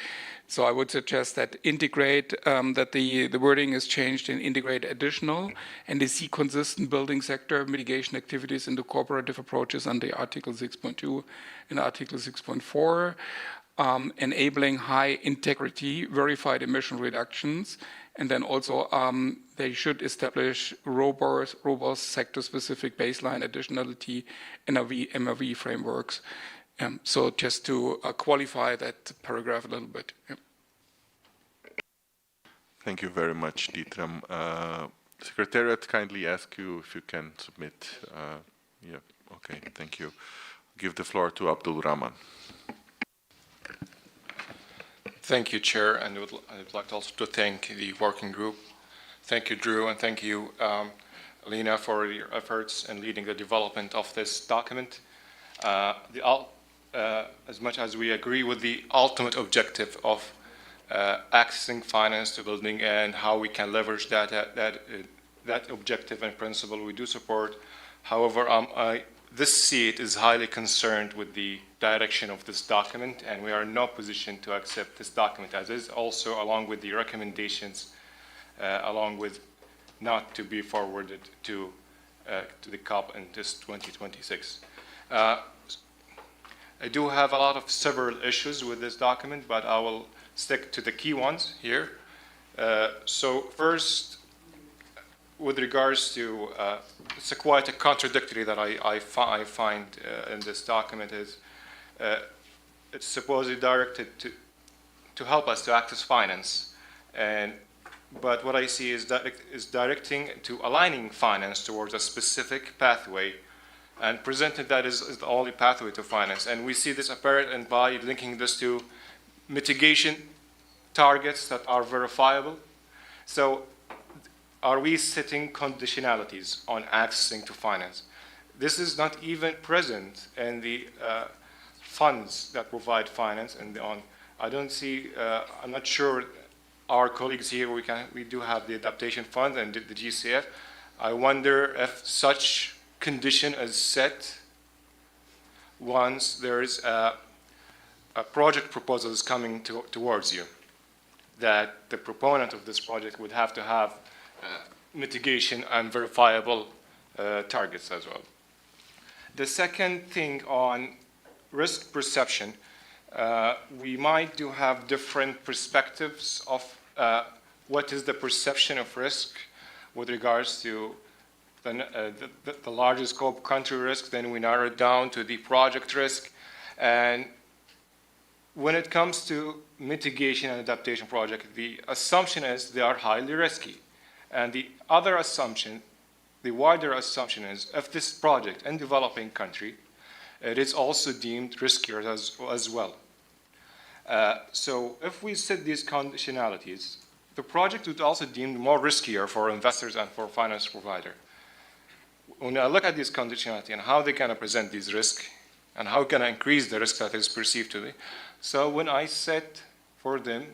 So I would suggest that integrate, that the wording is changed in integrate additional, and they see consistent building sector mitigation activities in the cooperative approaches under Article 6.2 and Article 6.4. Enabling high integrity verified emission reductions, and then also they should establish robust sector-specific baseline additionality MRV frameworks. So just to qualify that paragraph a little bit. Yeah. Thank you very much, Ditram. Secretariat kindly ask you if you can submit. Yeah, okay, thank you. Give the floor to Abdul Rahman. Thank you, Chair, and I'd like also to thank the working group. Thank you, Drew, and thank you, Lena, for your efforts in leading the development of this document. As much as we agree with the ultimate objective of accessing finance to building and how we can leverage that objective and principle, we do support. However, this seat is highly concerned with the direction of this document, and we are in no position to accept this document as is, also along with the recommendations, along with not to be forwarded to the COP in this 2026. I do have a lot of several issues with this document, but I will stick to the key ones here. So first, with regards to, it's quite a contradictory that I find in this document is it's supposedly directed to help us to access finance, but what I see is directing to aligning finance towards a specific pathway and presenting that as the only pathway to finance. And we see this apparent by linking this to mitigation targets that are verifiable. So are we setting conditionalities on accessing to finance? This is not even present in the funds that provide finance and on. I don't see, I'm not sure our colleagues here, we do have the adaptation fund and the GCF. I wonder if such condition is set once there is a project proposal is coming towards you, that the proponent of this project would have to have mitigation and verifiable targets as well. The second thing on risk perception, we might do have different perspectives of what is the perception of risk with regards to the larger scope country risk, then we narrow it down to the project risk. And when it comes to mitigation and adaptation project, the assumption is they are highly risky. And the other assumption, the wider assumption is if this project in developing country, it is also deemed riskier as well. So if we set these conditionalities, the project would also deemed more riskier for investors and for finance provider. When I look at this conditionality and how they can present these risks and how can I increase the risk that is perceived to them, so when I set for them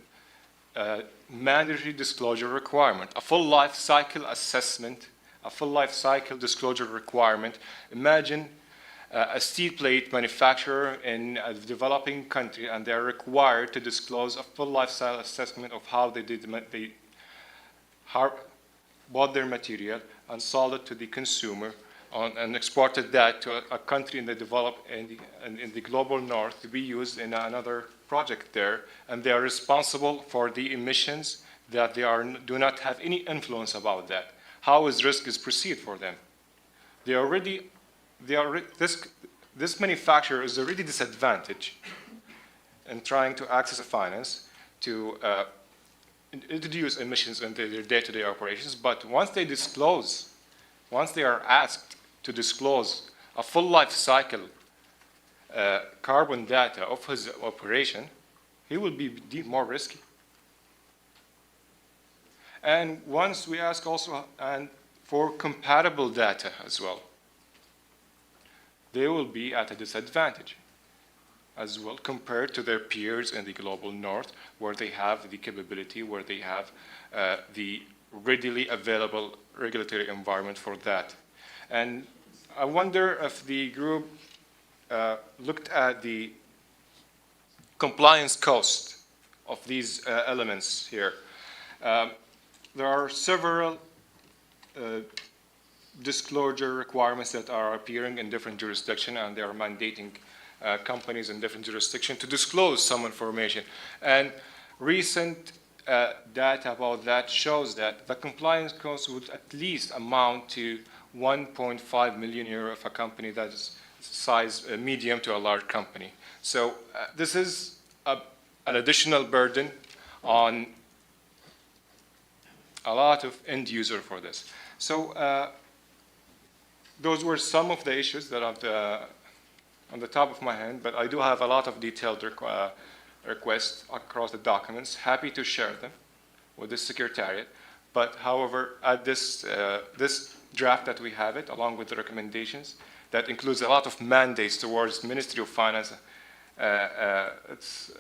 a mandatory disclosure requirement, a full life cycle assessment, a full life cycle disclosure requirement, imagine a steel plate manufacturer in a developing country and they're required to disclose a full life cycle assessment of how they bought their material and sold it to the consumer and exported that to a country in the global north to be used in another project there, and they are responsible for the emissions that do not have any influence about that. How is risk is perceived for them? This manufacturer is already disadvantaged in trying to access finance to introduce emissions into their day-to-day operations, but once they are asked to disclose a full life cycle carbon data of his operation, he will be deemed more risky. And once we ask also and for compatible data as well, they will be at a disadvantage as well compared to their peers in the global north, where they have the capability, where they have the readily available regulatory environment for that. And I wonder if the group looked at the compliance cost of these elements here. There are several disclosure requirements that are appearing in different jurisdictions, and they are mandating companies in different jurisdictions to disclose some information. And recent data about that shows that the compliance cost would at least amount to 1.5 million euro of a company that is size medium to a large company. So this is an additional burden on a lot of end user for this. So those were some of the issues that are on the top of my hand, but I do have a lot of detailed requests across the documents. Happy to share them with the Secretariat. But however, at this draft that we have it, along with the recommendations, that includes a lot of mandates towards Ministry of Finance. It's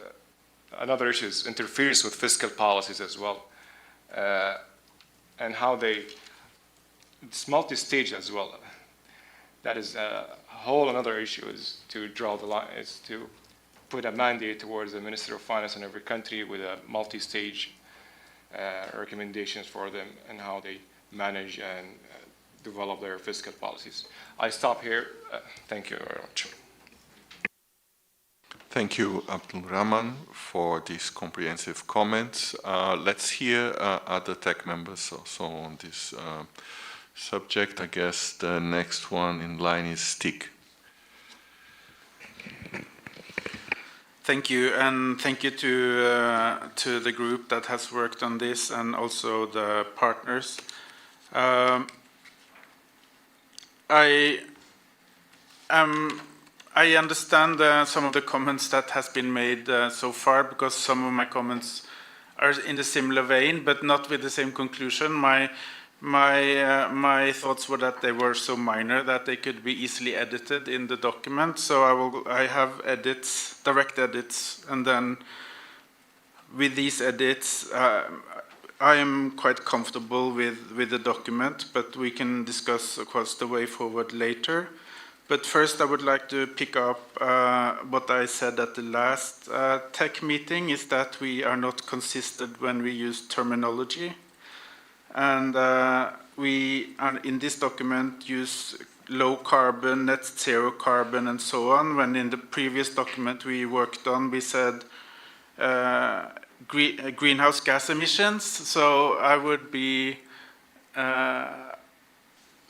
another issue is interferes with fiscal policies as well, and how it's multi-stage as well. That is a whole another issue, is to draw the line, is to put a mandate towards the Minister of Finance in every country with a multi-stage recommendations for them and how they manage and develop their fiscal policies. I stop here. Thank you very much. Thank you, Abdul Rahman, for these comprehensive comments. Let's hear other TEC members also on this subject. I guess the next one in line is Stig. Thank you, and thank you to the group that has worked on this, and also the partners. I understand some of the comments that has been made so far, because some of my comments are in the similar vein, but not with the same conclusion. My thoughts were that they were so minor that they could be easily edited in the document. So I have edits, direct edits, and then with these edits, I am quite comfortable with the document, but we can discuss, of course, the way forward later. But first, I would like to pick up what I said at the last tech meeting, is that we are not consistent when we use terminology. And we, in this document, use low carbon, net zero carbon, and so on, when in the previous document we worked on, we said greenhouse gas emissions. So I would be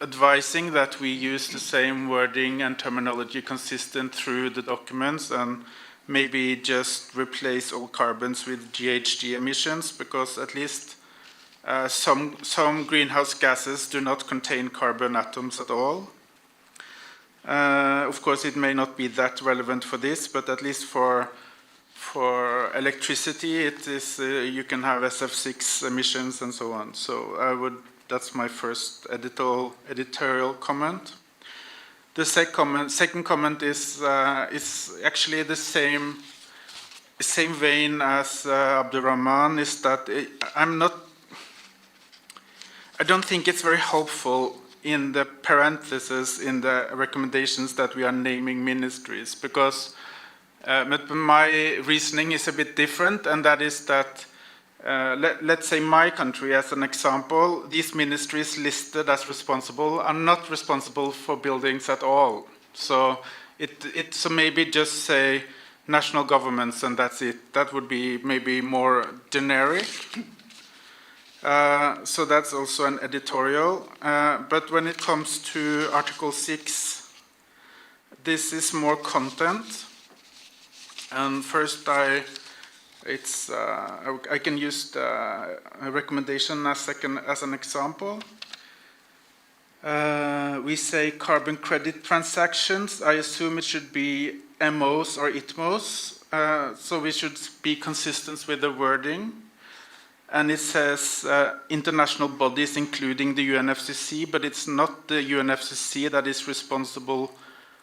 advising that we use the same wording and terminology consistent through the documents, and maybe just replace all carbons with GHG emissions, because at least some greenhouse gases do not contain carbon atoms at all. Of course, it may not be that relevant for this, but at least for electricity, it is you can have SF6 emissions and so on. So that's my first editorial comment. The second comment is actually the same vein as Abdurrahman, is that I don't think it's very helpful in the parentheses in the recommendations that we are naming ministries, because my reasoning is a bit different, and that is that let's say my country as an example, these ministries listed as responsible are not responsible for buildings at all. So so maybe just say national governments and that's it. That would be maybe more generic. So that's also an editorial. But when it comes to Article 6, this is more content. And first I can use a recommendation as an example. We say carbon credit transactions. I assume it should be MOs or ITMOs. So we should be consistent with the wording. And it says international bodies, including the UNFCCC, but it's not the UNFCCC that is responsible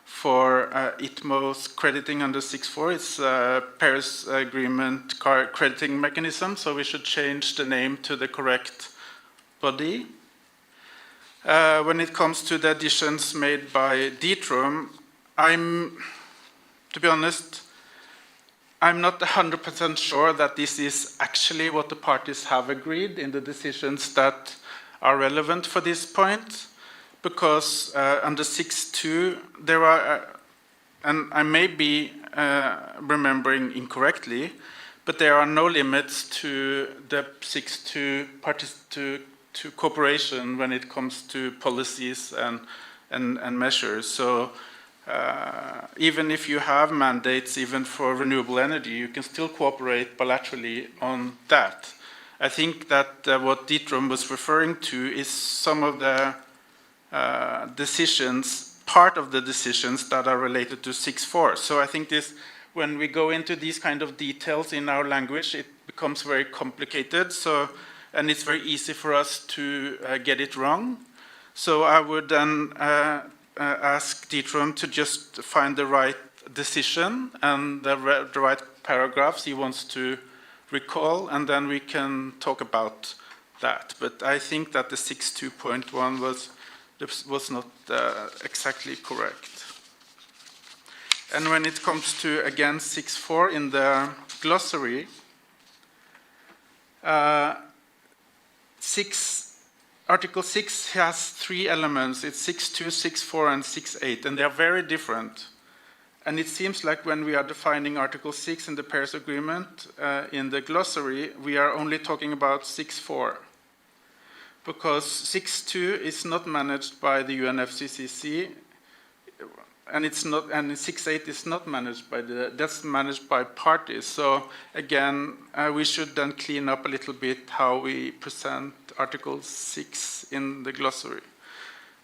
for ITMO's crediting under 6.4. It's Paris Agreement crediting mechanism, so we should change the name to the correct body. When it comes to the additions made by DITROM, to be honest, I'm not 100% sure that this is actually what the parties have agreed in the decisions that are relevant for this point. Because under 6.2 there are, and I may be remembering incorrectly, but there are no limits to the 6.2 to cooperation when it comes to policies and measures. So even if you have mandates, even for renewable energy, you can still cooperate bilaterally on that. I think that what DITROM was referring to is some of the decisions, part of the decisions that are related to 6.4. So I think when we go into these kind of details in our language, it becomes very complicated. And it's very easy for us to get it wrong. So I would then ask DITROM to just find the right decision and the right paragraphs he wants to recall, and then we can talk about that. But I think that the 6.2.1 was not exactly correct. And when it comes to, again, 6.4 in the glossary, Article 6 has 3 elements. It's 6.2, 6.4, and 6.8, and they are very different. And it seems like when we are defining Article 6 in the Paris Agreement in the glossary, we are only talking about 6.4. Because 6.2 is not managed by the UNFCCC. and it's not, and 6.8 is not managed by that's managed by parties. So again, we should then clean up a little bit how we present Article 6 in the glossary.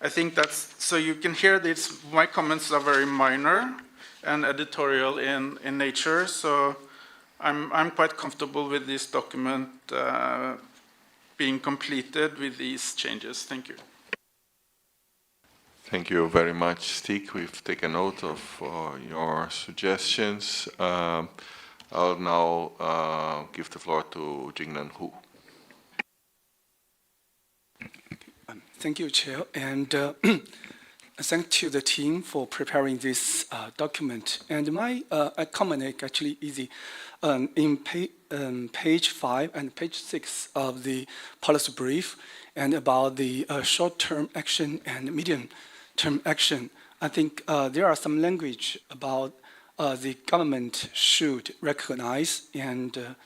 I think that's, so you can hear this, my comments are very minor and editorial in nature, so I'm quite comfortable with this document being completed with these changes. Thank you. Thank you very much, Stig. We've taken note of your suggestions. I'll now give the floor to Jingnan Hu. Thank you, Chair, and thank to the team for preparing this document. And my comment is actually easy. In page 5 and page 6 of the policy brief, and about the short-term action and medium-term action, I think there are some language about the government should recognize, and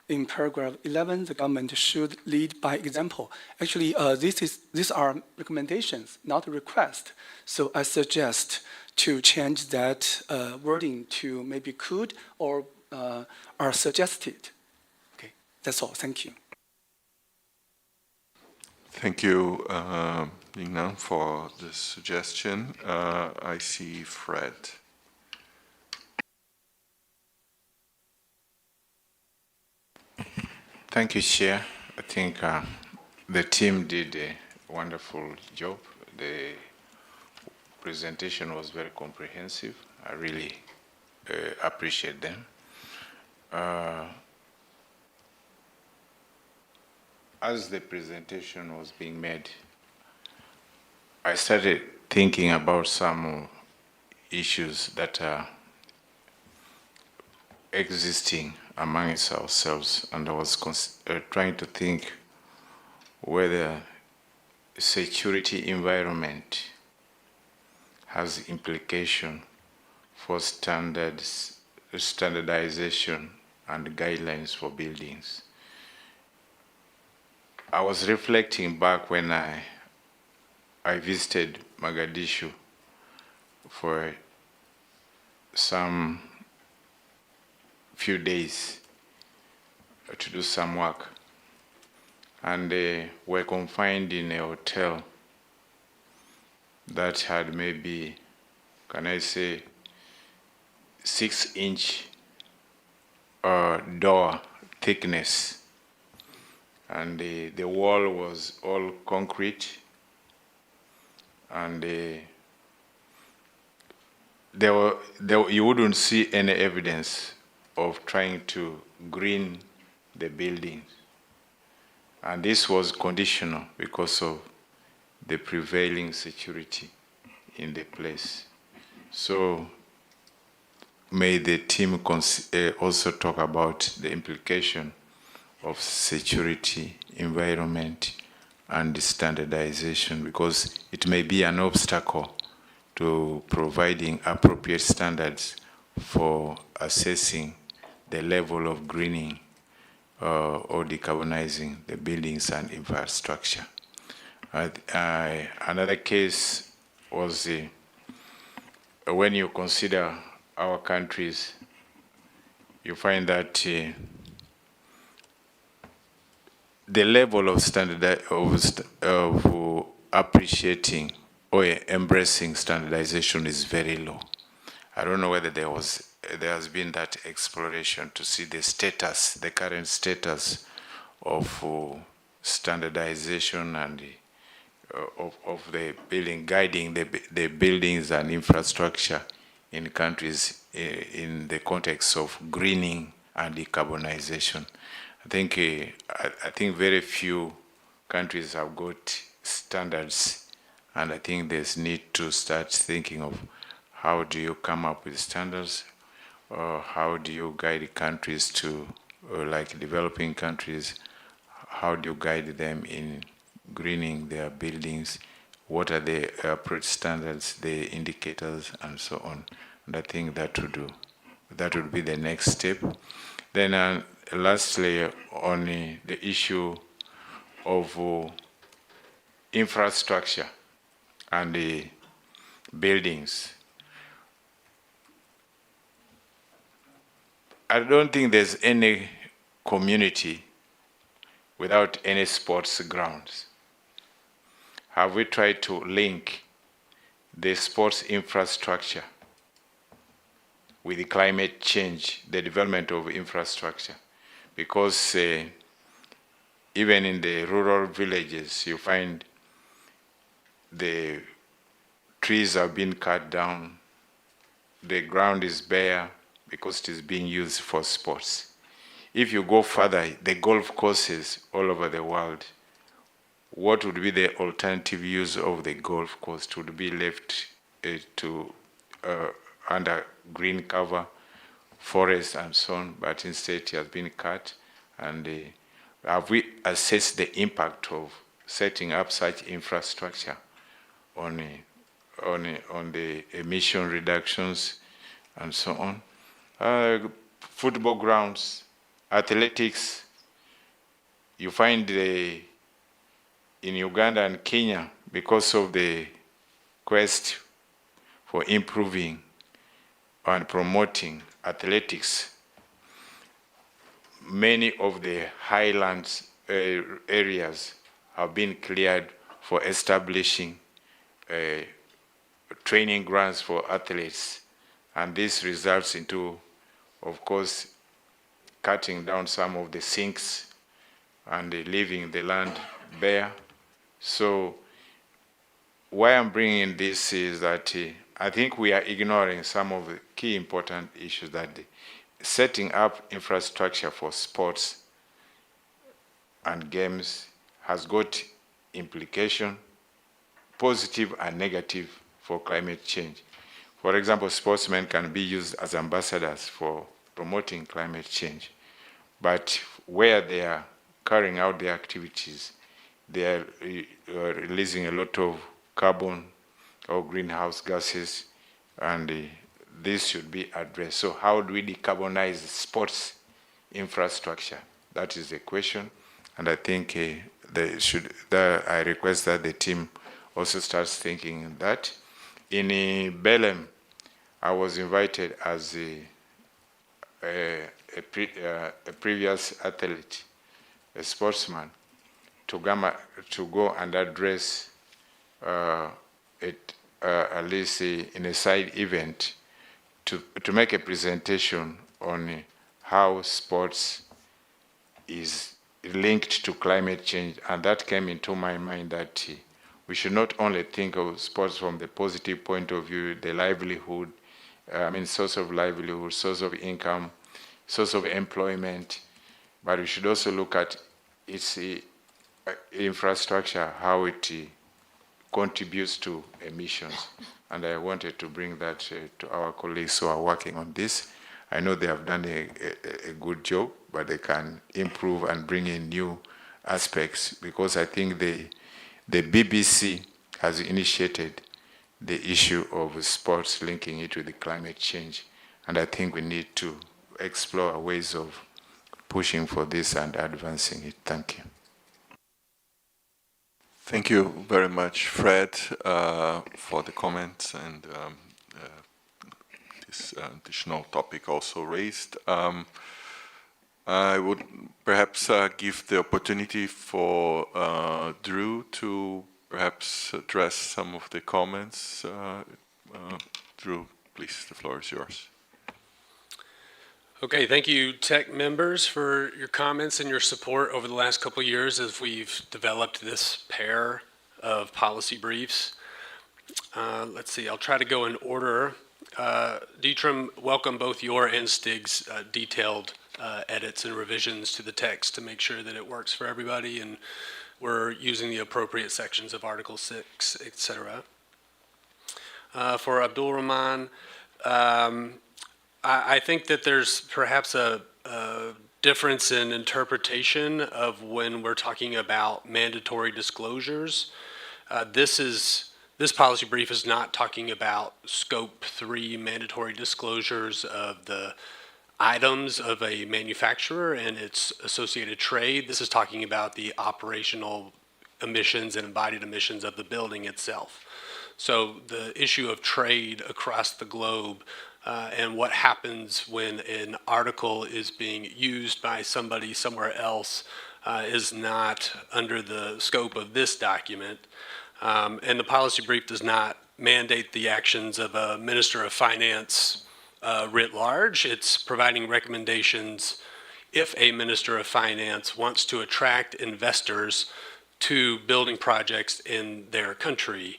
in paragraph 11, the government should lead by example. Actually, these are recommendations, not a request. So I suggest to change that wording to maybe could or are suggested. Okay, that's all. Thank you. Thank you, Jingnan, for the suggestion. I see Fred. Thank you, Chair. I think the team did a wonderful job. The presentation was very comprehensive. I really appreciate them. As the presentation was being made, I started thinking about some issues that are existing amongst ourselves, and I was trying to think whether security environment has implication for standardization and guidelines for buildings. I was reflecting back when I visited Mogadishu for some few days to do some work, and were confined in a hotel that had maybe, can I say, 6-inch door thickness, and the wall was all concrete, and you wouldn't see any evidence of trying to green the buildings. And this was conditional because of the prevailing security in the place. So may the team also talk about the implication of security, environment, and standardization, because it may be an obstacle to providing appropriate standards for assessing the level of greening or decarbonizing the buildings and infrastructure. Another case was when you consider our countries, you find that the level of appreciating or embracing standardization is very low. I don't know whether there has been that exploration to see the status, the current status of standardization and of the building, guiding the buildings and infrastructure in countries in the context of greening and decarbonization. I think very few countries have got standards, and I think there's need to start thinking of how do you come up with standards, or how do you guide countries to, like developing countries, how do you guide them in greening their buildings, what are the approach standards, the indicators, and so on. And I think that would be the next step. Then lastly, on the issue of infrastructure and the buildings, I don't think there's any community without any sports grounds. Have we tried to link the sports infrastructure with the climate change, the development of infrastructure? Because even in the rural villages, you find the trees are being cut down, the ground is bare because it is being used for sports. If you go further, the golf courses all over the world, what would be the alternative use of the golf course? It would be left under green cover, forest and so on, but instead it has been cut. And have we assessed the impact of setting up such infrastructure on the emission reductions and so on? Football grounds, athletics, you find in Uganda and Kenya, because of the quest for improving and promoting athletics, many of the highlands areas have been cleared for establishing training grounds for athletes. And this results into, of course, cutting down some of the sinks and leaving the land bare. So why I'm bringing this is that I think we are ignoring some of the key important issues, that setting up infrastructure for sports and games has got implication, positive and negative, for climate change. For example, sportsmen can be used as ambassadors for promoting climate change, but where they are carrying out their activities, they are releasing a lot of carbon or greenhouse gases, and this should be addressed. So how do we decarbonize sports infrastructure? That is the question, and I think I request that the team also starts thinking that. In Belém, I was invited as a previous athlete, a sportsman, to go and address at least in a side event, to make a presentation on how sports is linked to climate change. And that came into my mind that we should not only think of sports from the positive point of view, the livelihood, source of livelihood, source of income, source of employment, but we should also look at its infrastructure, how it contributes to emissions. And I wanted to bring that to our colleagues who are working on this. I know they have done a good job, but they can improve and bring in new aspects, because I think the BBC has initiated the issue of sports, linking it with the climate change. And I think we need to explore ways of pushing for this and advancing it. Thank you. Thank you very much, Fred, for the comments and this additional topic also raised. I would perhaps give the opportunity for Drew to perhaps address some of the comments. Drew, please, the floor is yours. Okay, thank you, TEC members, for your comments and your support over the last couple of years as we've developed this pair of policy briefs. Let's see, I'll try to go in order. Dietram, welcome both your and Stig's detailed edits and revisions to the text to make sure that it works for everybody and we're using the appropriate sections of Article 6, etc. For Abdul Rahman, I think that there's perhaps a difference in interpretation of when we're talking about mandatory disclosures. This policy brief is not talking about Scope 3 mandatory disclosures of the items of a manufacturer and its associated trade. This is talking about the operational emissions and embodied emissions of the building itself. So the issue of trade across the globe and what happens when an article is being used by somebody somewhere else is not under the scope of this document. And the policy brief does not mandate the actions of a Minister of Finance writ large. It's providing recommendations if a Minister of Finance wants to attract investors to building projects in their country,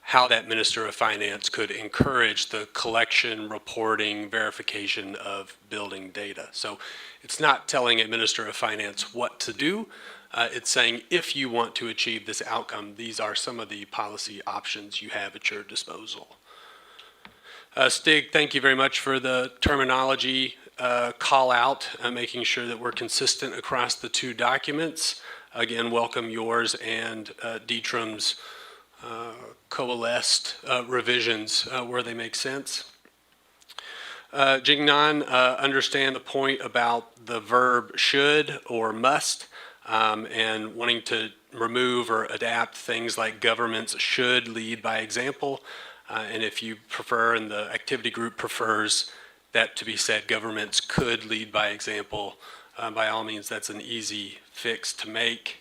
how that Minister of Finance could encourage the collection, reporting, verification of building data. So it's not telling a Minister of Finance what to do. It's saying if you want to achieve this outcome, these are some of the policy options you have at your disposal. Stig, thank you very much for the terminology call out, making sure that we're consistent across the two documents. Again, welcome yours and DTRM's coalesced revisions where they make sense. Jingnan, understand the point about the verb should or must, and wanting to remove or adapt things like governments should lead by example. And if you prefer, and the activity group prefers that to be said, governments could lead by example. By all means, that's an easy fix to make.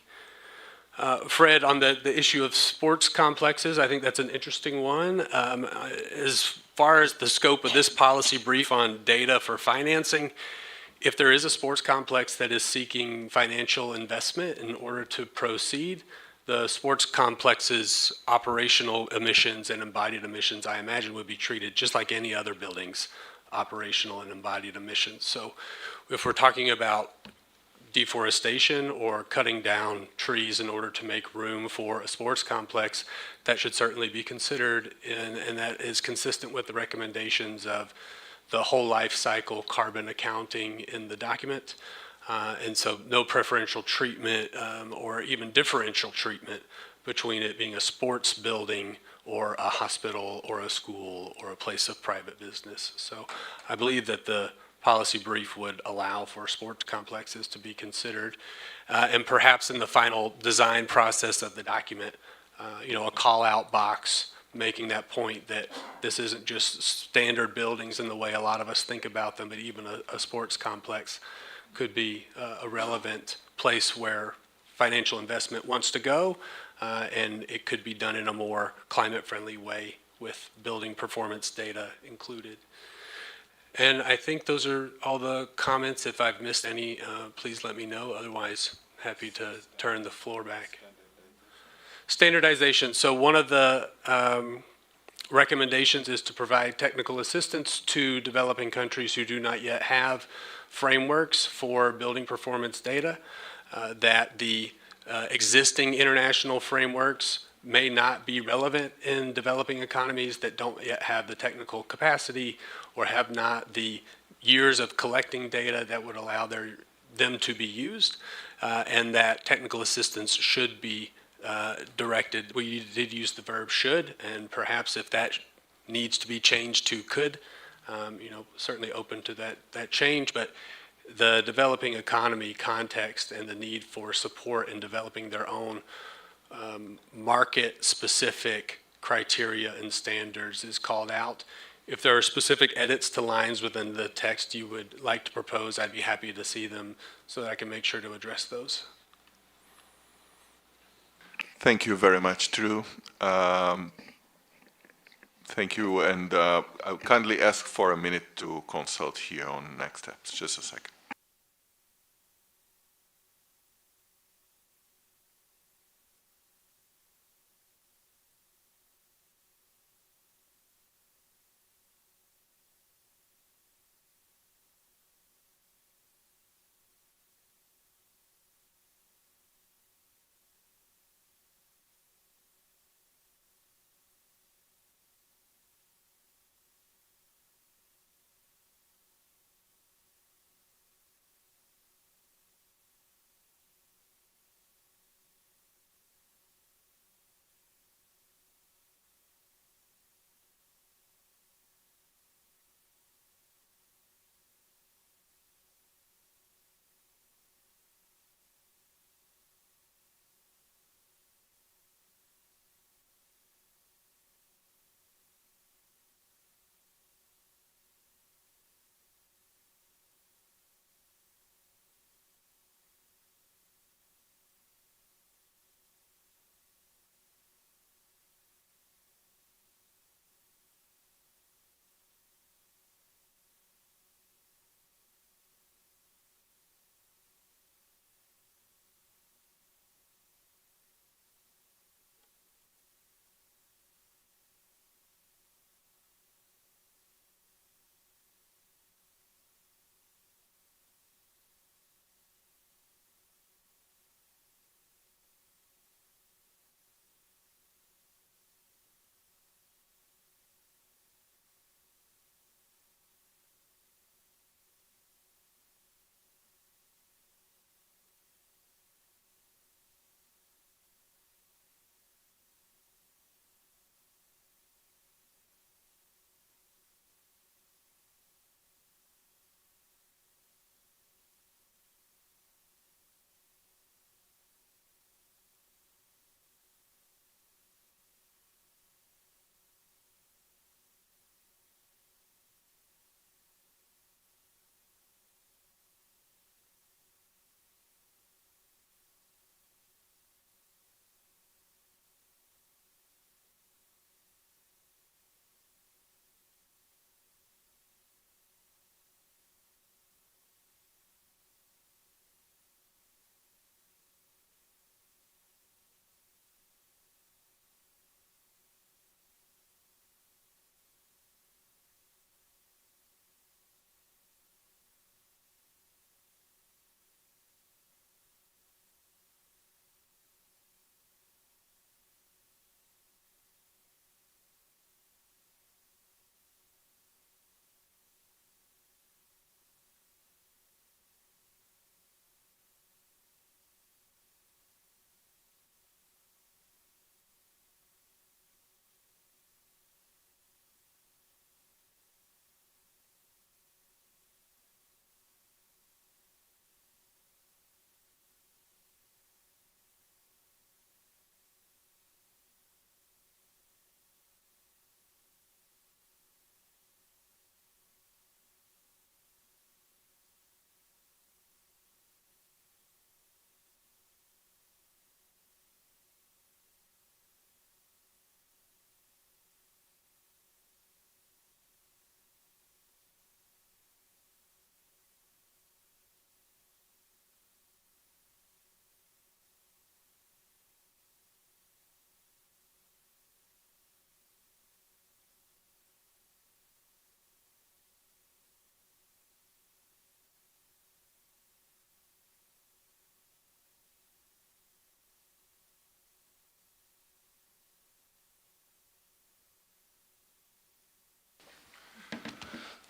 Fred, on the issue of sports complexes, I think that's an interesting one. As far as the scope of this policy brief on data for financing, if there is a sports complex that is seeking financial investment in order to proceed, the sports complex's operational emissions and embodied emissions, I imagine, would be treated just like any other building's operational and embodied emissions. So if we're talking about deforestation or cutting down trees in order to make room for a sports complex, that should certainly be considered, and that is consistent with the recommendations of the whole life cycle carbon accounting in the document. And so no preferential treatment or even differential treatment between it being a sports building or a hospital or a school or a place of private business. So I believe that the policy brief would allow for sports complexes to be considered. And perhaps in the final design process of the document, a call out box making that point that this isn't just standard buildings in the way a lot of us think about them, but even a sports complex could be a relevant place where financial investment wants to go, and it could be done in a more climate-friendly way with building performance data included. And I think those are all the comments. If I've missed any, please let me know. Otherwise, happy to turn the floor back. Standardization. So one of the recommendations is to provide technical assistance to developing countries who do not yet have frameworks for building performance data, that the existing international frameworks may not be relevant in developing economies that don't yet have the technical capacity or have not the years of collecting data that would allow them to be used, and that technical assistance should be directed. We did use the verb should, and perhaps if that needs to be changed to could, certainly open to that change, but the developing economy context and the need for support in developing their own market-specific criteria and standards is called out. If there are specific edits to lines within the text you would like to propose, I'd be happy to see them so that I can make sure to address those. Thank you very much, Drew. Thank you, and I'll kindly ask for a minute to consult here on next steps. Just a second.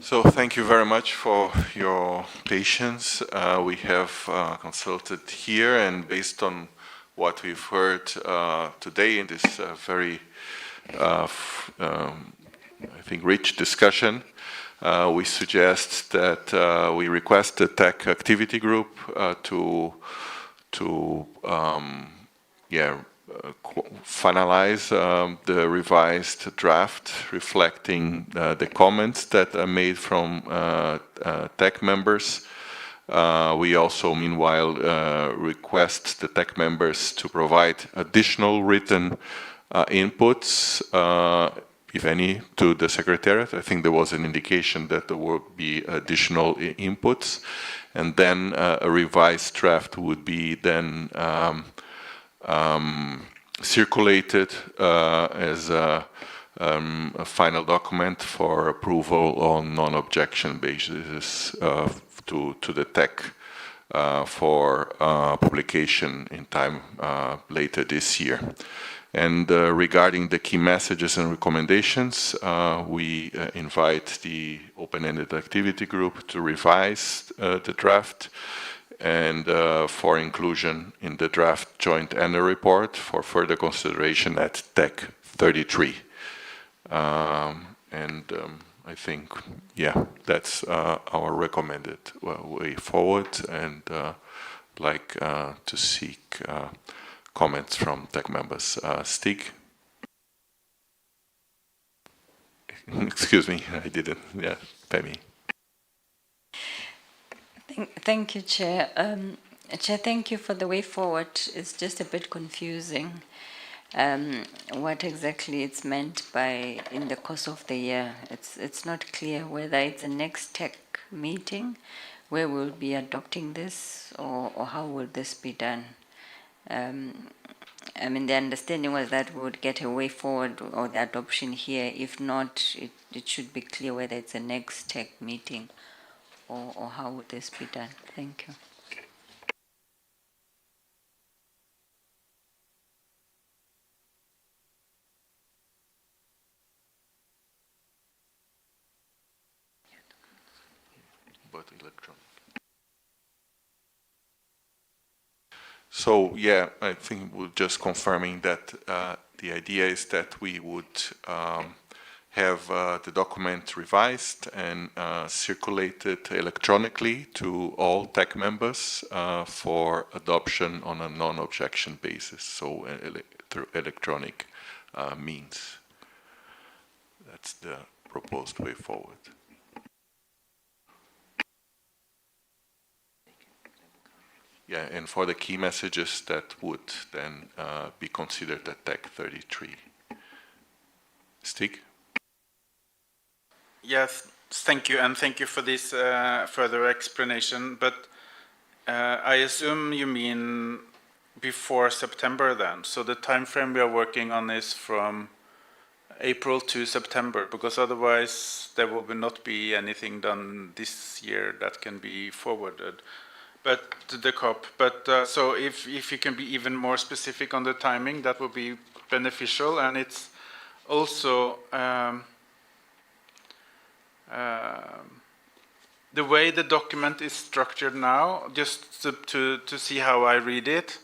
So thank you very much for your patience. We have consulted here, and based on what we've heard today in this very, I think, rich discussion, we suggest that we request the tech activity group to finalize the revised draft reflecting the comments that are made from tech members. We also, meanwhile, request the tech members to provide additional written inputs, if any, to the Secretariat. I think there was an indication that there would be additional inputs, and then a revised draft would be then circulated as a final document for approval on non-objection basis to the tech for publication in time later this year. And regarding the key messages and recommendations, we invite the open-ended activity group to revise the draft and for inclusion in the draft joint annual report for further consideration at TEC 33. I think, yeah, that's our recommended way forward, and like to seek comments from TEC members. Stig? Excuse me, I didn't. Yeah, Pemi. Thank you, Chair. Chair, thank you for the way forward. It's just a bit confusing what exactly it's meant by in the course of the year. It's not clear whether it's the next TEC meeting where we'll be adopting this, or how will this be done. I mean, the understanding was that we would get a way forward or the adoption here. If not, it should be clear whether it's the next TEC meeting or how would this be done. Thank you. But electronic. So yeah, I think we're just confirming that the idea is that we would have the document revised and circulated electronically to all TEC members for adoption on a non-objection basis, so through electronic means. That's the proposed way forward. Yeah, and for the key messages that would then be considered at TEC 33. Stig? Yes, thank you, and thank you for this further explanation. But I assume you mean before September then. So the time frame we are working on is from April to September, because otherwise there will not be anything done this year that can be forwarded. But to the COP. But so if you can be even more specific on the timing, that would be beneficial. And it's also the way the document is structured now, just to see how I read it,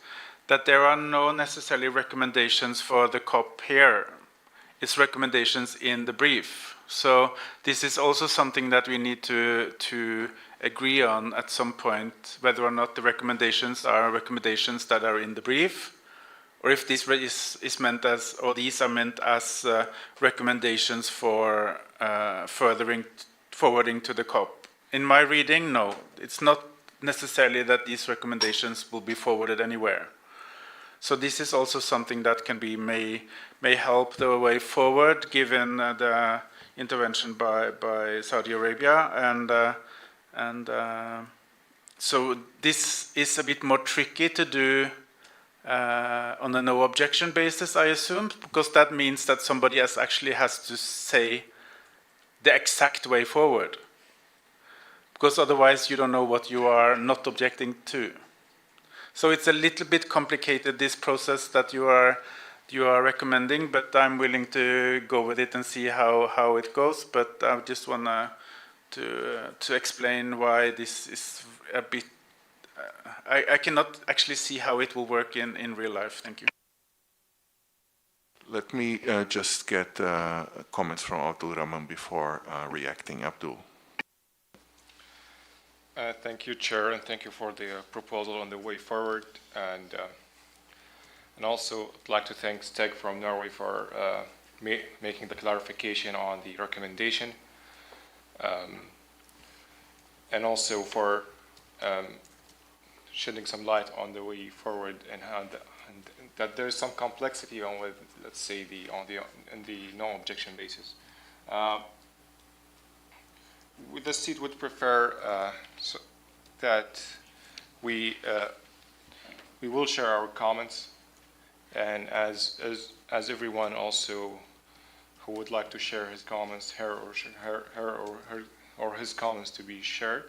that there are no necessarily recommendations for the COP here. It's recommendations in the brief. So this is also something that we need to agree on at some point, whether or not the recommendations are recommendations that are in the brief, or if this is meant as, or these are meant as recommendations for forwarding to the COP. In my reading, no, it's not necessarily that these recommendations will be forwarded anywhere. So this is also something that can be may help the way forward, given the intervention by Saudi Arabia, and so this is a bit more tricky to do on a no objection basis, I assume, because that means that somebody else actually has to say the exact way forward, because otherwise you don't know what you are not objecting to. So it's a little bit complicated, this process that you are recommending, but I'm willing to go with it and see how it goes. But I just want to to explain why this is a bit. I cannot actually see how it will work in real life. Thank you. Let me just get comments from Abdul Rahman before reacting. Abdul. Thank you, Chair, and thank you for the proposal on the way forward. And also, I'd like to thank Steg from Norway for making the clarification on the recommendation, and also for shedding some light on the way forward and that there's some complexity on with, let's say, the no objection basis. The seat would prefer so that we will share our comments, and as everyone also who would like to share his comments, her or his comments to be shared,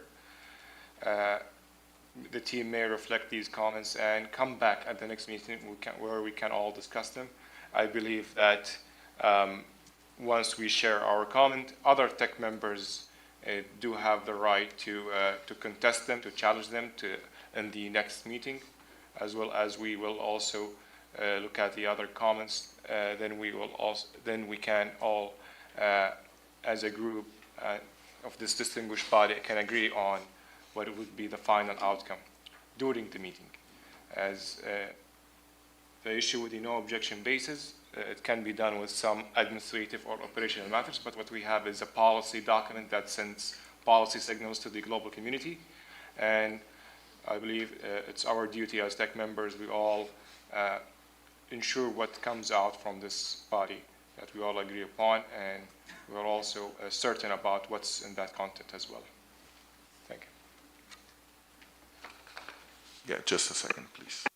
the team may reflect these comments and come back at the next meeting where we can all discuss them. I believe that once we share our comment, other TEC members do have the right to contest them, to challenge them in the next meeting, as well as we will also look at the other comments. Then we can all, as a group of this distinguished body, can agree on what would be the final outcome during the meeting. As the issue with the no objection basis, it can be done with some administrative or operational matters, but what we have is a policy document that sends policy signals to the global community. And I believe it's our duty as TEC members, we all ensure what comes out from this body that we all agree upon, and we're also certain about what's in that content as well. Thank you. Yeah, just a second, please.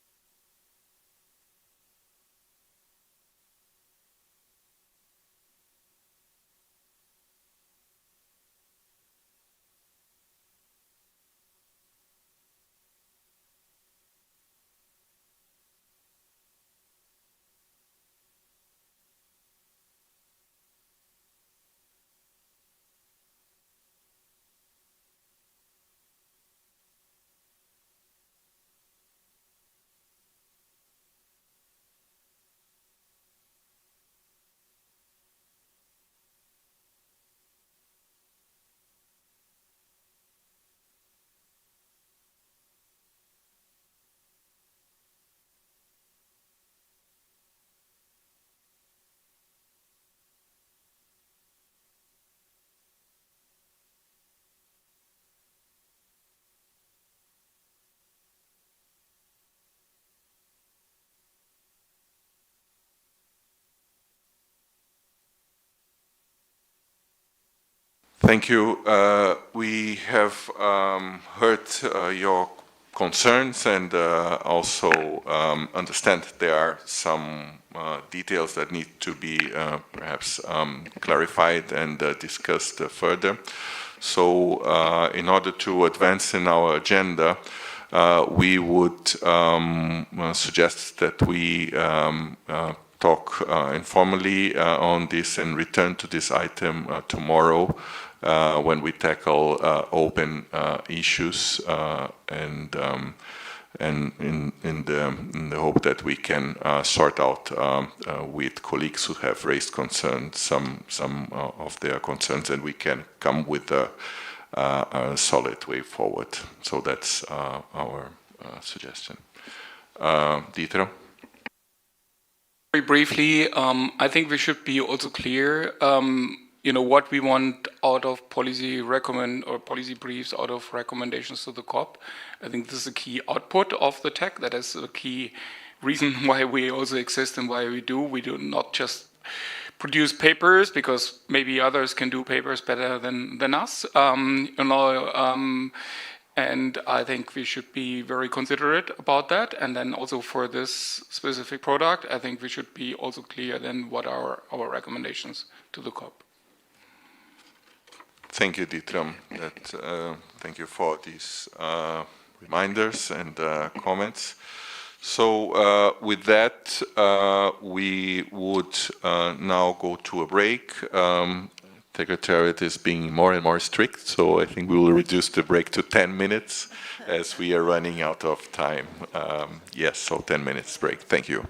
Thank you. We have heard your concerns and also understand there are some details that need to be perhaps clarified and discussed further. So in order to advance in our agenda, we would suggest that we talk informally on this and return to this item tomorrow when we tackle open issues and in the hope that we can sort out with colleagues who have raised concerns, some of their concerns, and we can come with a solid way forward. So that's our suggestion. Dieter? Very briefly, I think we should be also clear, what we want out of policy briefs, out of recommendations to the COP. I think this is a key output of the TEC. That is a key reason why we also exist and why we do. We do not just produce papers because maybe others can do papers better than us. And I think we should be very considerate about that. And then also for this specific product, I think we should be also clear then what are our recommendations to the COP. Thank you, Dieter. Thank you for these reminders and comments. So with that, we would now go to a break Secretariat is being more and more strict, so I think we will reduce the break to 10 minutes as we are running out of time. Yes, so 10 minutes break. Thank you.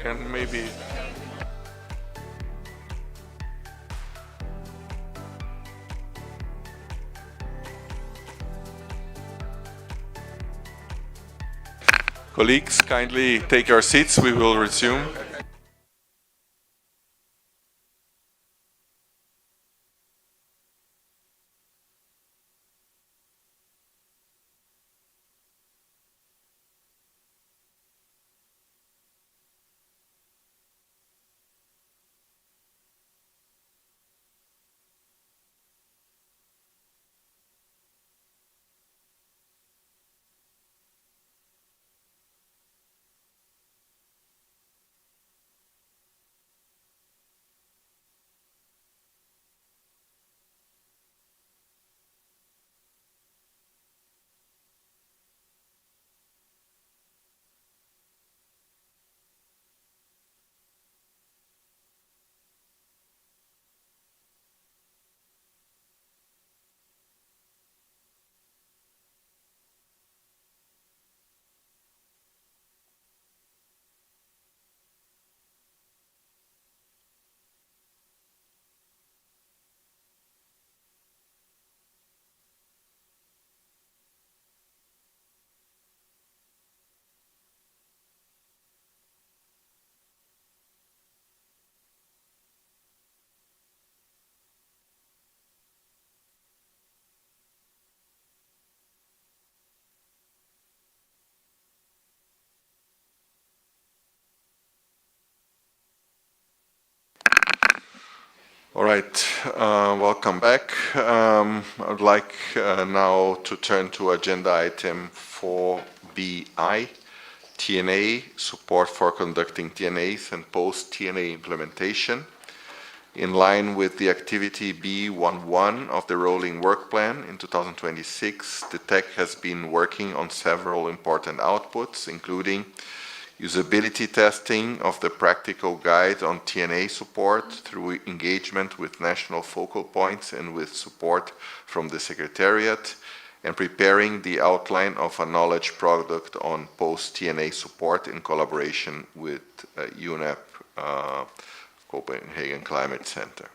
can maybe... Colleagues, kindly take your seats. We will resume. All right, welcome back. I'd like now to turn to agenda item 4BI, TNA, support for conducting TNAs and post-TNA implementation. In line with the activity B11 of the rolling work plan in 2026, the TEC has been working on several important outputs, including usability testing of the practical guide on TNA support through engagement with national focal points and with support from the Secretariat, and preparing the outline of a knowledge product on post-TNA support in collaboration with UNEP, Copenhagen Climate Center.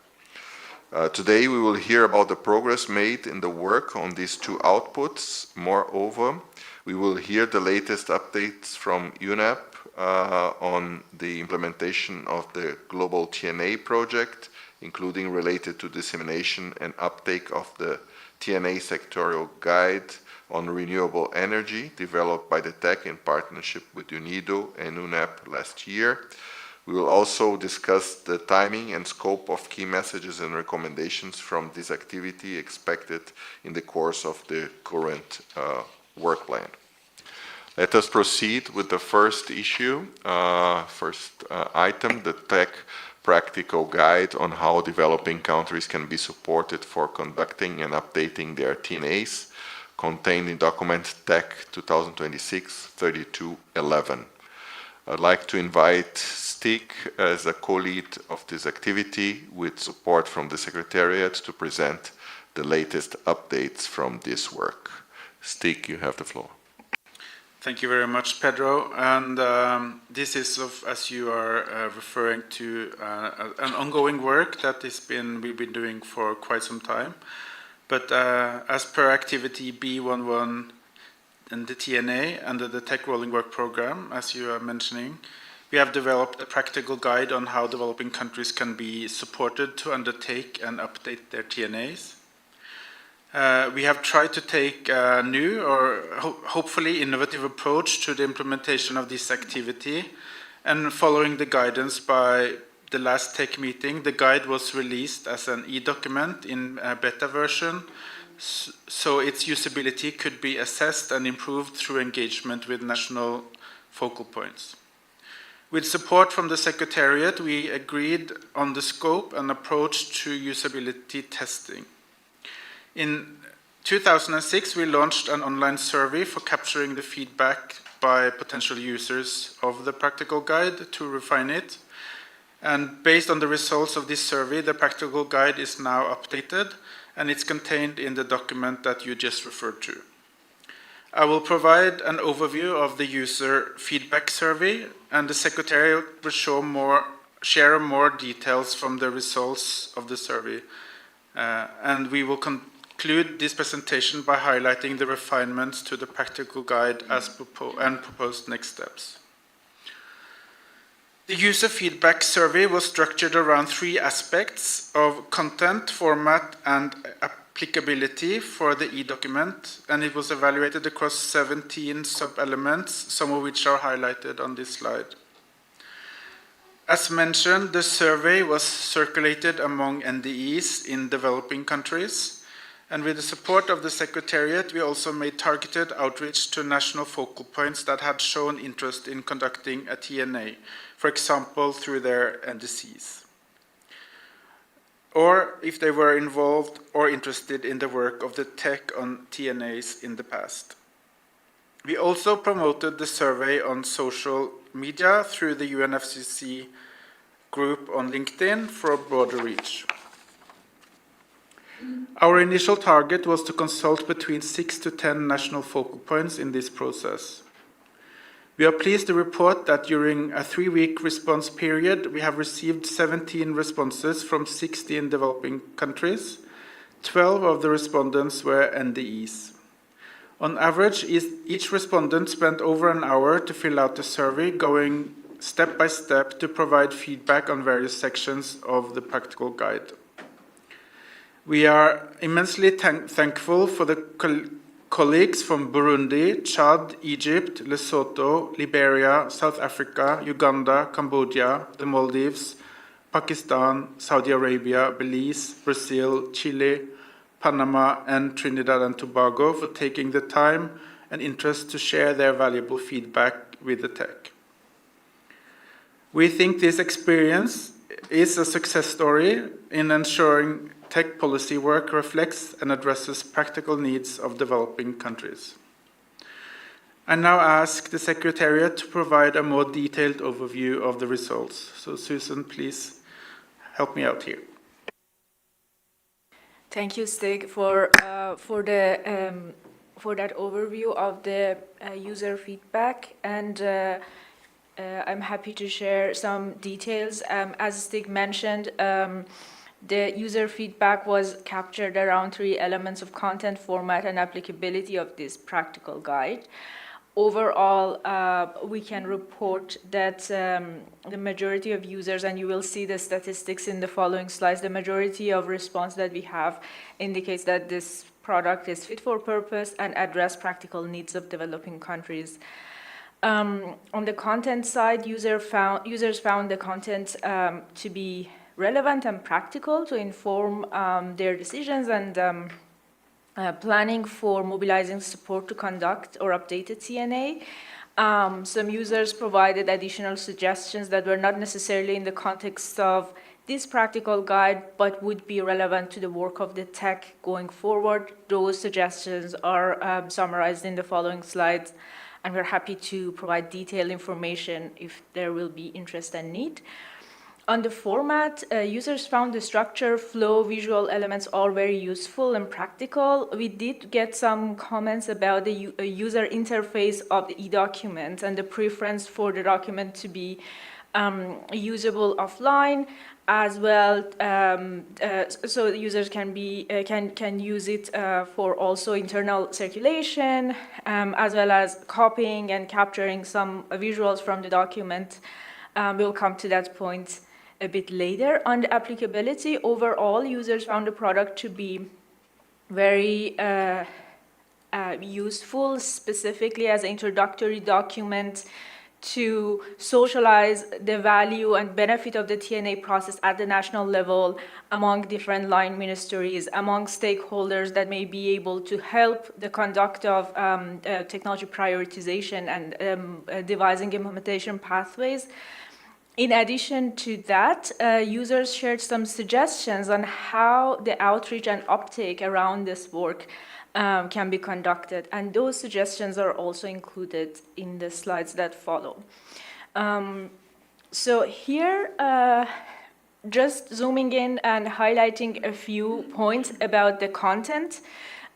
Today we will hear about the progress made in the work on these two outputs. Moreover, we will hear the latest updates from UNEP on the implementation of the Global TNA project, including related to dissemination and uptake of the TNA sectorial guide on renewable energy developed by the TEC in partnership with UNIDO and UNEP last year. We will also discuss the timing and scope of key messages and recommendations from this activity expected in the course of the current work plan. Let us proceed with the first issue, item, the TEC practical guide on how developing countries can be supported for conducting and updating their TNAs, contained in document TEC 2026-3211. I'd like to invite Stig as a co-lead of this activity with support from the Secretariat to present the latest updates from this work. Stig, you have the floor. Thank you very much, Pedro. And this is, as you are referring to, an ongoing work that we've been doing for quite some time. But as per activity B11 and the TNA under the TEC Rolling Work Program, as you are mentioning, we have developed a practical guide on how developing countries can be supported to undertake and update their TNAs. We have tried to take a new or hopefully innovative approach to the implementation of this activity, and following the guidance by the last TEC meeting, the guide was released as an e-document in a beta version, so its usability could be assessed and improved through engagement with national focal points. With support from the Secretariat, we agreed on the scope and approach to usability testing. In 2006, we launched an online survey for capturing the feedback by potential users of the practical guide to refine it. And based on the results of this survey, the practical guide is now updated, and it's contained in the document that you just referred to. I will provide an overview of the user feedback survey, and the Secretariat will share more details from the results of the survey. And we will conclude this presentation by highlighting the refinements to the practical guide and proposed next steps. The user feedback survey was structured around 3 aspects of content, format, and applicability for the e-document, and it was evaluated across 17 sub-elements, some of which are highlighted on this slide. As mentioned, the survey was circulated among NDEs in developing countries, and with the support of the Secretariat, we also made targeted outreach to national focal points that had shown interest in conducting a TNA, for example, through their NDCs, or if they were involved or interested in the work of the tech on TNAs in the past. We also promoted the survey on social media through the UNFCCC group on LinkedIn for a broader reach. Our initial target was to consult between 6 to 10 national focal points in this process. We are pleased to report that during a 3-week response period, we have received 17 responses from 16 developing countries. 12 of the respondents were NDEs. On average, each respondent spent over an hour to fill out the survey, going step by step to provide feedback on various sections of the practical guide. We are immensely thankful for the colleagues from Burundi, Chad, Egypt, Lesotho, Liberia, South Africa, Uganda, Cambodia, the Maldives, Pakistan, Saudi Arabia, Belize, Brazil, Chile, Panama, and Trinidad and Tobago for taking the time and interest to share their valuable feedback with the tech. We think this experience is a success story in ensuring tech policy work reflects and addresses practical needs of developing countries. I now ask the Secretariat to provide a more detailed overview of the results. So Susan, please help me out here. Thank you, Stig, for that overview of the user feedback, and I'm happy to share some details. As Stig mentioned, the user feedback was captured around 3 elements of content, format, and applicability of this practical guide. Overall, we can report that the majority of users, and you will see the statistics in the following slides, the majority of response that we have indicates that this product is fit for purpose and address practical needs of developing countries. On the content side, users found the content to be relevant and practical to inform their decisions and planning for mobilizing support to conduct or update a TNA. Some users provided additional suggestions that were not necessarily in the context of this practical guide, but would be relevant to the work of the tech going forward. Those suggestions are summarized in the following slides, and we're happy to provide detailed information if there will be interest and need. On the format, users found the structure, flow, visual elements all very useful and practical. We did get some comments about the user interface of the e-document and the preference for the document to be usable offline, as well, so users can use it for also internal circulation, as well as copying and capturing some visuals from the document. We'll come to that point a bit later. On the applicability, overall, users found the product to be very useful, specifically as an introductory document to socialize the value and benefit of the TNA process at the national level among different line ministries, among stakeholders that may be able to help the conduct of technology prioritization and devising implementation pathways. In addition to that, users shared some suggestions on how the outreach and uptake around this work can be conducted, and those suggestions are also included in the slides that follow. So here, just zooming in and highlighting a few points about the content.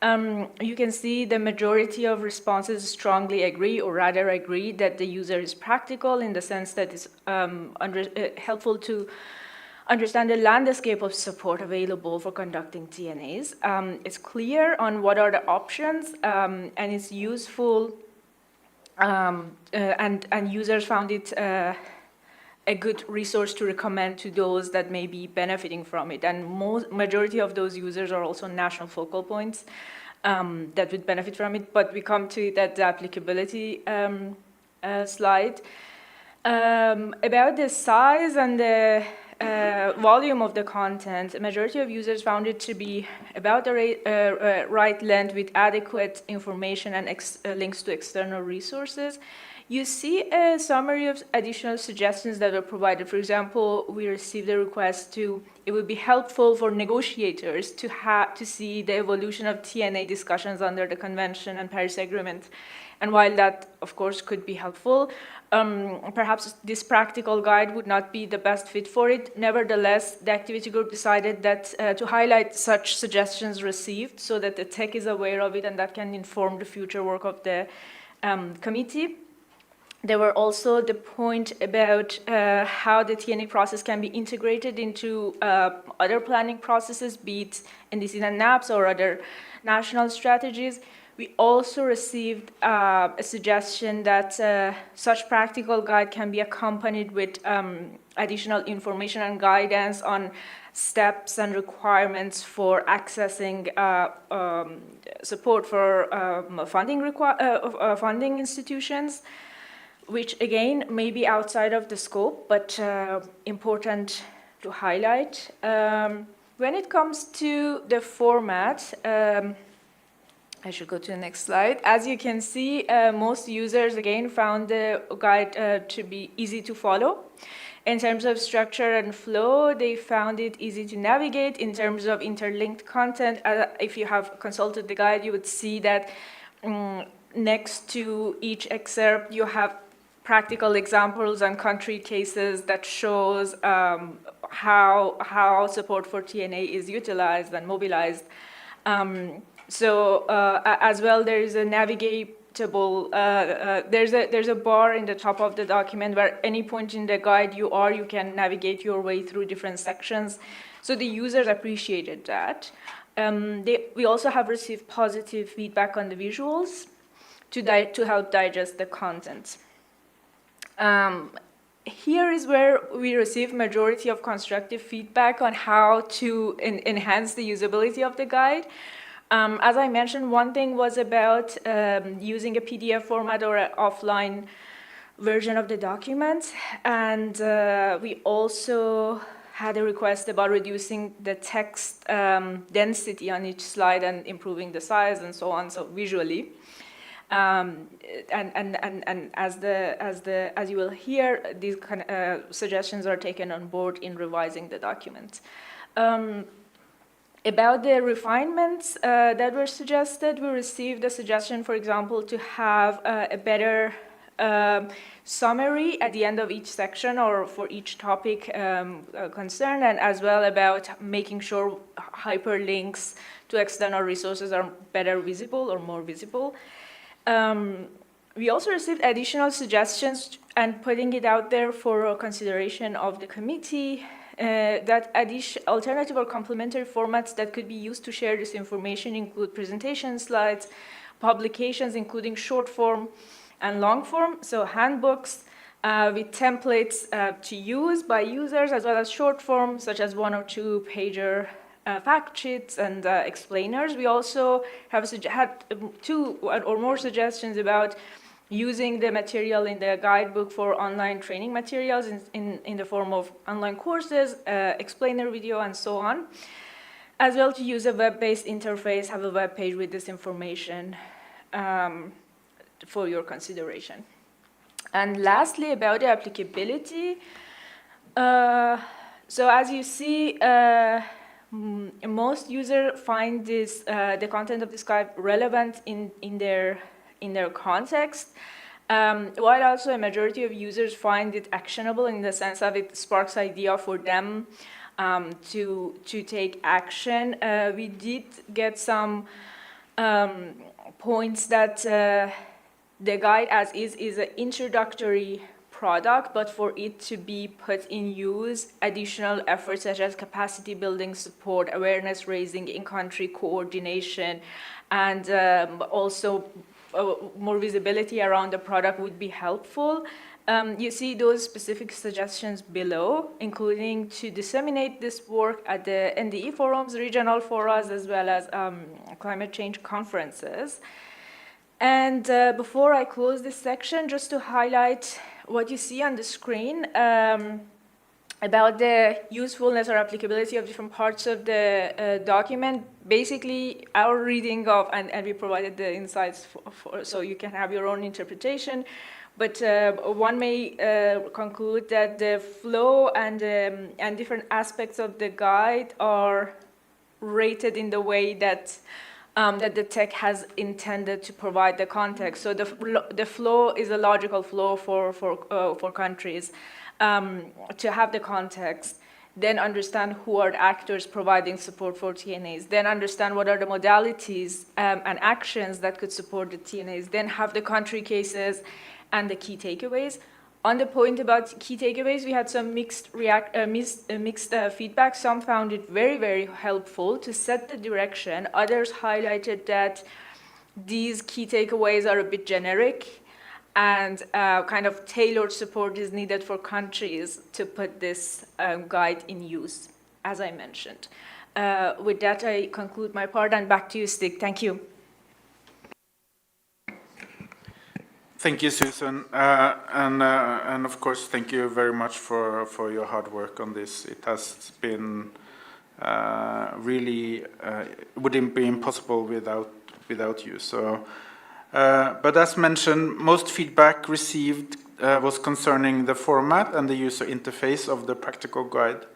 You can see the majority of responses strongly agree, or rather agree, that the user is practical in the sense that it's helpful to understand the landscape of support available for conducting TNAs. It's clear on what are the options, and it's useful, and users found it a good resource to recommend to those that may be benefiting from it. And majority of those users are also national focal points that would benefit from it, but we come to it at the applicability slide. About the size and the volume of the content, a majority of users found it to be about the right length with adequate information and links to external resources. You see a summary of additional suggestions that were provided. For example, we received a request it would be helpful for negotiators to see the evolution of TNA discussions under the Convention and Paris Agreement. And while that, of course, could be helpful, perhaps this practical guide would not be the best fit for it. Nevertheless, the activity group decided that to highlight such suggestions received so that the tech is aware of it and that can inform the future work of the committee. There were also the point about how the TNA process can be integrated into other planning processes, be it NDCs and NAPs or other national strategies. We also received a suggestion that such practical guide can be accompanied with additional information and guidance on steps and requirements for accessing support for funding institutions, which again may be outside of the scope, but important to highlight. When it comes to the format, I should go to the next slide. As you can see, most users again found the guide to be easy to follow. In terms of structure and flow, they found it easy to navigate. In terms of interlinked content, if you have consulted the guide, you would see that next to each excerpt, you have practical examples and country cases that shows how support for TNA is utilized and mobilized. As well, there is a navigatable, there's a bar in the top of the document where any point in the guide you can navigate your way through different sections. So the users appreciated that. We also have received positive feedback on the visuals to help digest the content. Here is where we receive majority of constructive feedback on how to enhance the usability of the guide. As I mentioned, one thing was about using a PDF format or an offline version of the document. And we also had a request about reducing the text density on each slide and improving the size and so on, so visually. And as you will hear, these suggestions are taken on board in revising the document. About the refinements that were suggested, we received a suggestion, for example, to have a better summary at the end of each section or for each topic concerned, and as well about making sure hyperlinks to external resources are better visible or more visible. We also received additional suggestions and putting it out there for consideration of the committee that alternative or complementary formats that could be used to share this information include presentation slides, publications including short form and long form, so handbooks with templates to use by users, as well as short form such as 1 or 2 pager fact sheets and explainers. We also have had 2 or more suggestions about using the material in the guidebook for online training materials in the form of online courses, explainer video, and so on, as well to use a web-based interface, have a web page with this information for your consideration. And lastly, about the applicability. So as you see, most users find this the content of this guide relevant in their context, while also a majority of users find it actionable in the sense of it sparks idea for them to take action. We did get some points that the guide as is an introductory product, but for it to be put in use, additional efforts such as capacity building support, awareness raising, in-country coordination, and also more visibility around the product would be helpful. You see those specific suggestions below, including to disseminate this work at the NDE forums, regional forums, as well as climate change conferences. And before I close this section, just to highlight what you see on the screen about the usefulness or applicability of different parts of the document. Basically, our reading of, and we provided the insights so you can have your own interpretation, but one may conclude that the flow and different aspects of the guide are rated in the way that that the tech has intended to provide the context. So the flow is a logical flow for countries to have the context, then understand who are the actors providing support for TNAs, then understand what are the modalities and actions that could support the TNAs, then have the country cases and the key takeaways. On the point about key takeaways, we had some mixed feedback. Some found it very, very helpful to set the direction. Others highlighted that these key takeaways are a bit generic and kind of tailored support is needed for countries to put this guide in use, as I mentioned. With that, I conclude my part, and back to you, Stig. Thank you. Thank you, Susan, and of course, thank you very much for your hard work on this. It has been really wouldn't be impossible without you. So, but as mentioned, most feedback received was concerning the format and the user interface of the practical guide,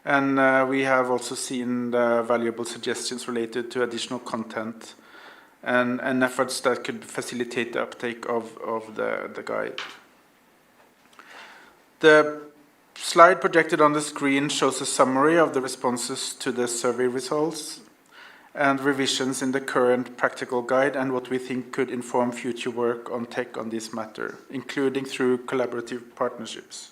and we have also seen the valuable suggestions related to additional content and efforts that could facilitate the uptake of the guide. The slide projected on the screen shows a summary of the responses to the survey results and revisions in the current practical guide and what we think could inform future work on tech on this matter, including through collaborative partnerships.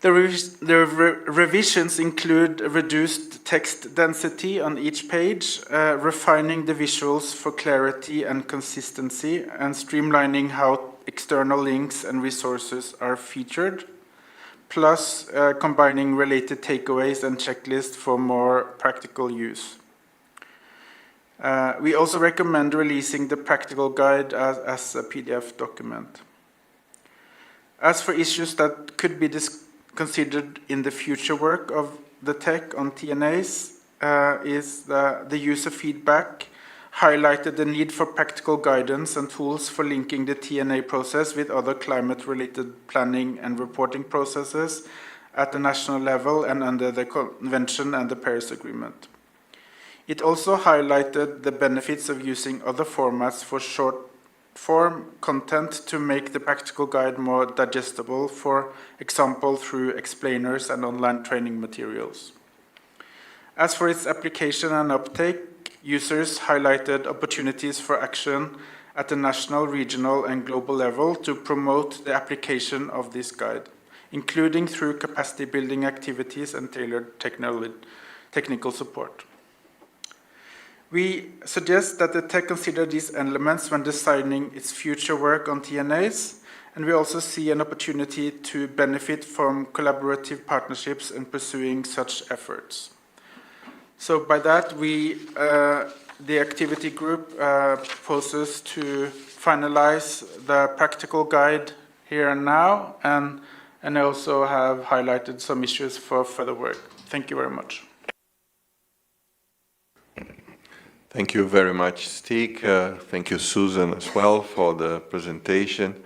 The revisions include reduced text density on each page, refining the visuals for clarity and consistency, and streamlining how external links and resources are featured, plus combining related takeaways and checklists for more practical use. We also recommend releasing the practical guide as a PDF document. As for issues that could be considered in the future work of the tech on TNAs, is the user feedback highlighted the need for practical guidance and tools for linking the TNA process with other climate-related planning and reporting processes at the national level and under the Convention and the Paris Agreement. It also highlighted the benefits of using other formats for short-form content to make the practical guide more digestible, for example, through explainers and online training materials. As for its application and uptake, users highlighted opportunities for action at the national, regional, and global level to promote the application of this guide, including through capacity building activities and tailored technical support. We suggest that the tech consider these elements when designing its future work on TNAs, and we also see an opportunity to benefit from collaborative partnerships in pursuing such efforts. So by that, the activity group proposes to finalize the practical guide here and now, and I also have highlighted some issues for further work. Thank you very much. Thank you very much, Stig. Thank you, Susan, as well, for the presentation.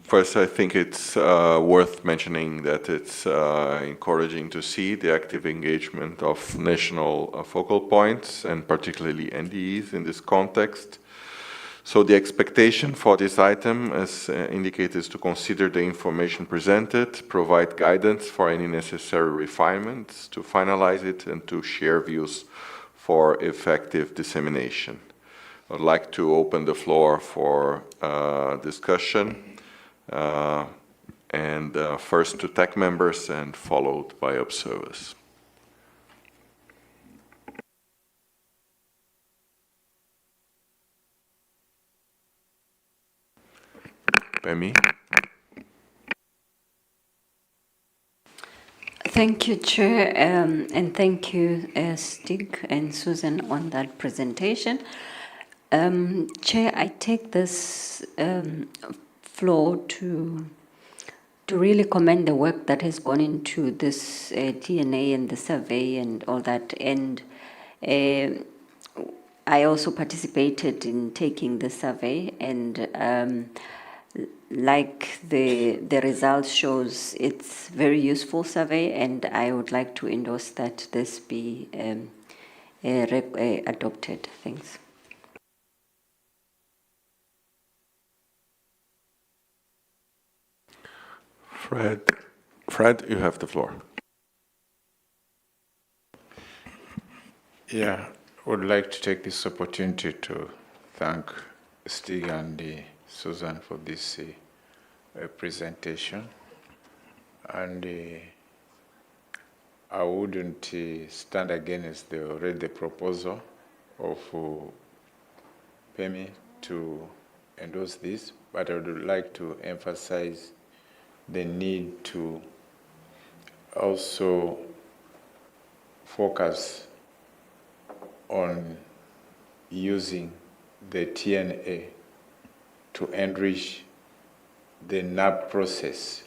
First, I think it's worth mentioning that it's encouraging to see the active engagement of national focal points, and particularly NDEs in this context. So the expectation for this item, as indicated, is to consider the information presented, provide guidance for any necessary refinements, to finalize it, and to share views for effective dissemination. I'd like to open the floor for discussion, and first to TEC members and followed by observers. Pemi? Thank you, Chair, and thank you, Stig and Susan, on that presentation. Chair, I take this floor to really commend the work that has gone into this TNA and the survey and all that. And I also participated in taking the survey, and like the results shows, it's very useful survey, and I would like to endorse that this be adopted. Thanks. Fred, you have the floor. Yeah, I would like to take this opportunity to thank Stig and Susan for this presentation. And I wouldn't stand against the proposal of PEMI to endorse this, but I would like to emphasize the need to also focus on using the TNA to enrich the NAP process,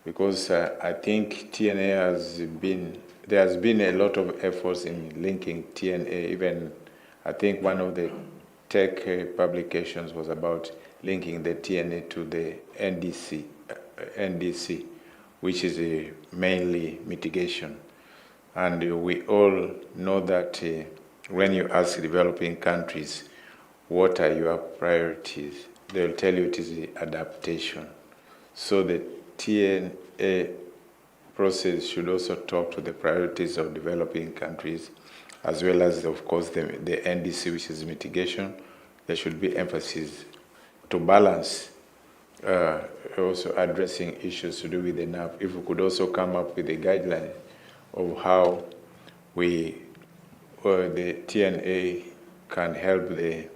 because I think TNA there has been a lot of efforts in linking TNA. Even I think one of the TEC publications was about linking the TNA to the NDC, which is mainly mitigation. And we all know that when you ask developing countries, what are your priorities, they'll tell you it is the adaptation. So the TNA process should also talk to the priorities of developing countries, as well as, of course, the NDC, which is mitigation. There should be emphasis to balance also addressing issues to do with the NAP. If we could also come up with a guideline of how the TNA can help the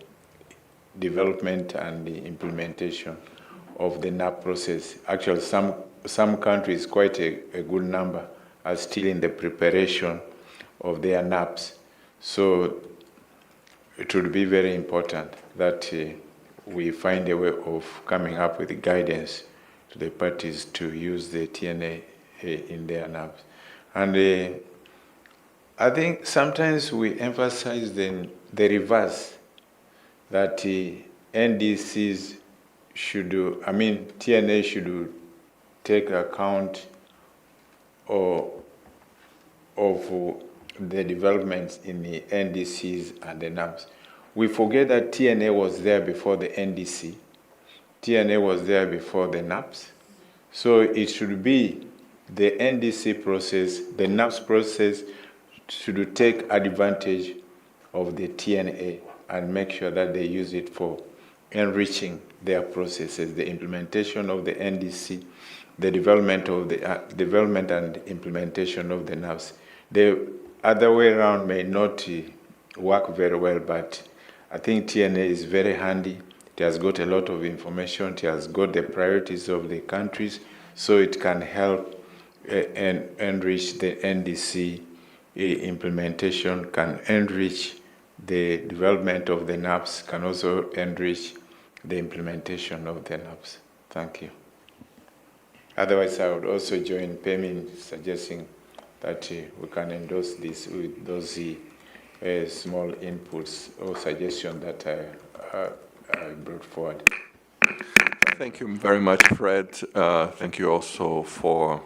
development and the implementation of the NAP process. Actually, some countries, quite a good number, are still in the preparation of their NAPs. So it would be very important that we find a way of coming up with guidance to the parties to use the TNA in their NAPs. And I think sometimes we emphasize the reverse, that NDCs should do, TNA should take account of the developments in the NDCs and the NAPs. We forget that TNA was there before the NDC. TNA was there before the NAPs. So it should be the NDC process, the NAPs process should take advantage of the TNA and make sure that they use it for enriching their processes, the implementation of the NDC, the development of the development and implementation of the NAPs. The other way around may not work very well, but I think TNA is very handy. It has got a lot of information. It has got the priorities of the countries, so it can help and enrich the NDC implementation, can enrich the development of the NAPs, can also enrich the implementation of the NAPs. Thank you. Otherwise, I would also join PEMI in suggesting that we can endorse this with those small inputs or suggestions that I brought forward. Thank you very much, Fred. Thank you also for,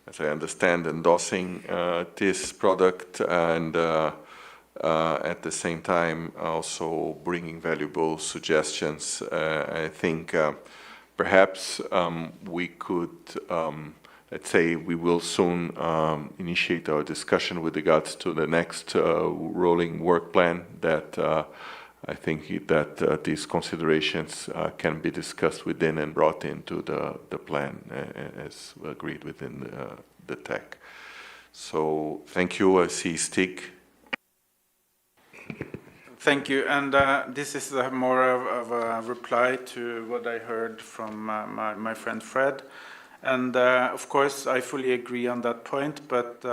as I understand, endorsing this product. And at the same time also bringing valuable suggestions. I think perhaps we could, let's say, we will soon initiate our discussion with regards to the next rolling work plan that I think that these considerations can be discussed within and brought into the plan as agreed within the TEC. So thank you. I see Stig. Thank you. And this is more of a reply to what I heard from my friend Fred. And of course, I fully agree on that point. But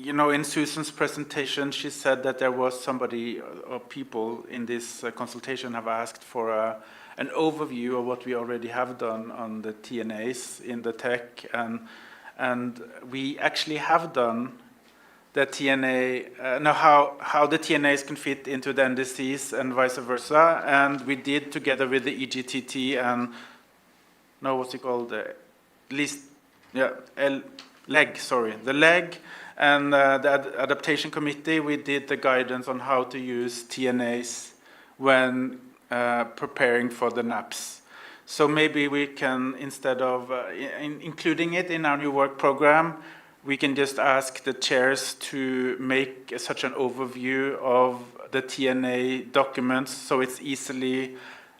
you know, in Susan's presentation, she said that there was somebody or people in this consultation have asked for an overview of what we already have done on the TNAs in the TEC. And we actually have done the TNA, how the TNAs can fit into the NDCs and vice versa. And we did together with the EGTT and, no, what's it called? The LEG and the adaptation committee, we did the guidance on how to use TNAs when preparing for the NAPs. So maybe we can, instead of including it in our new work program, we can just ask the chairs to make such an overview of the TNA documents so it's easily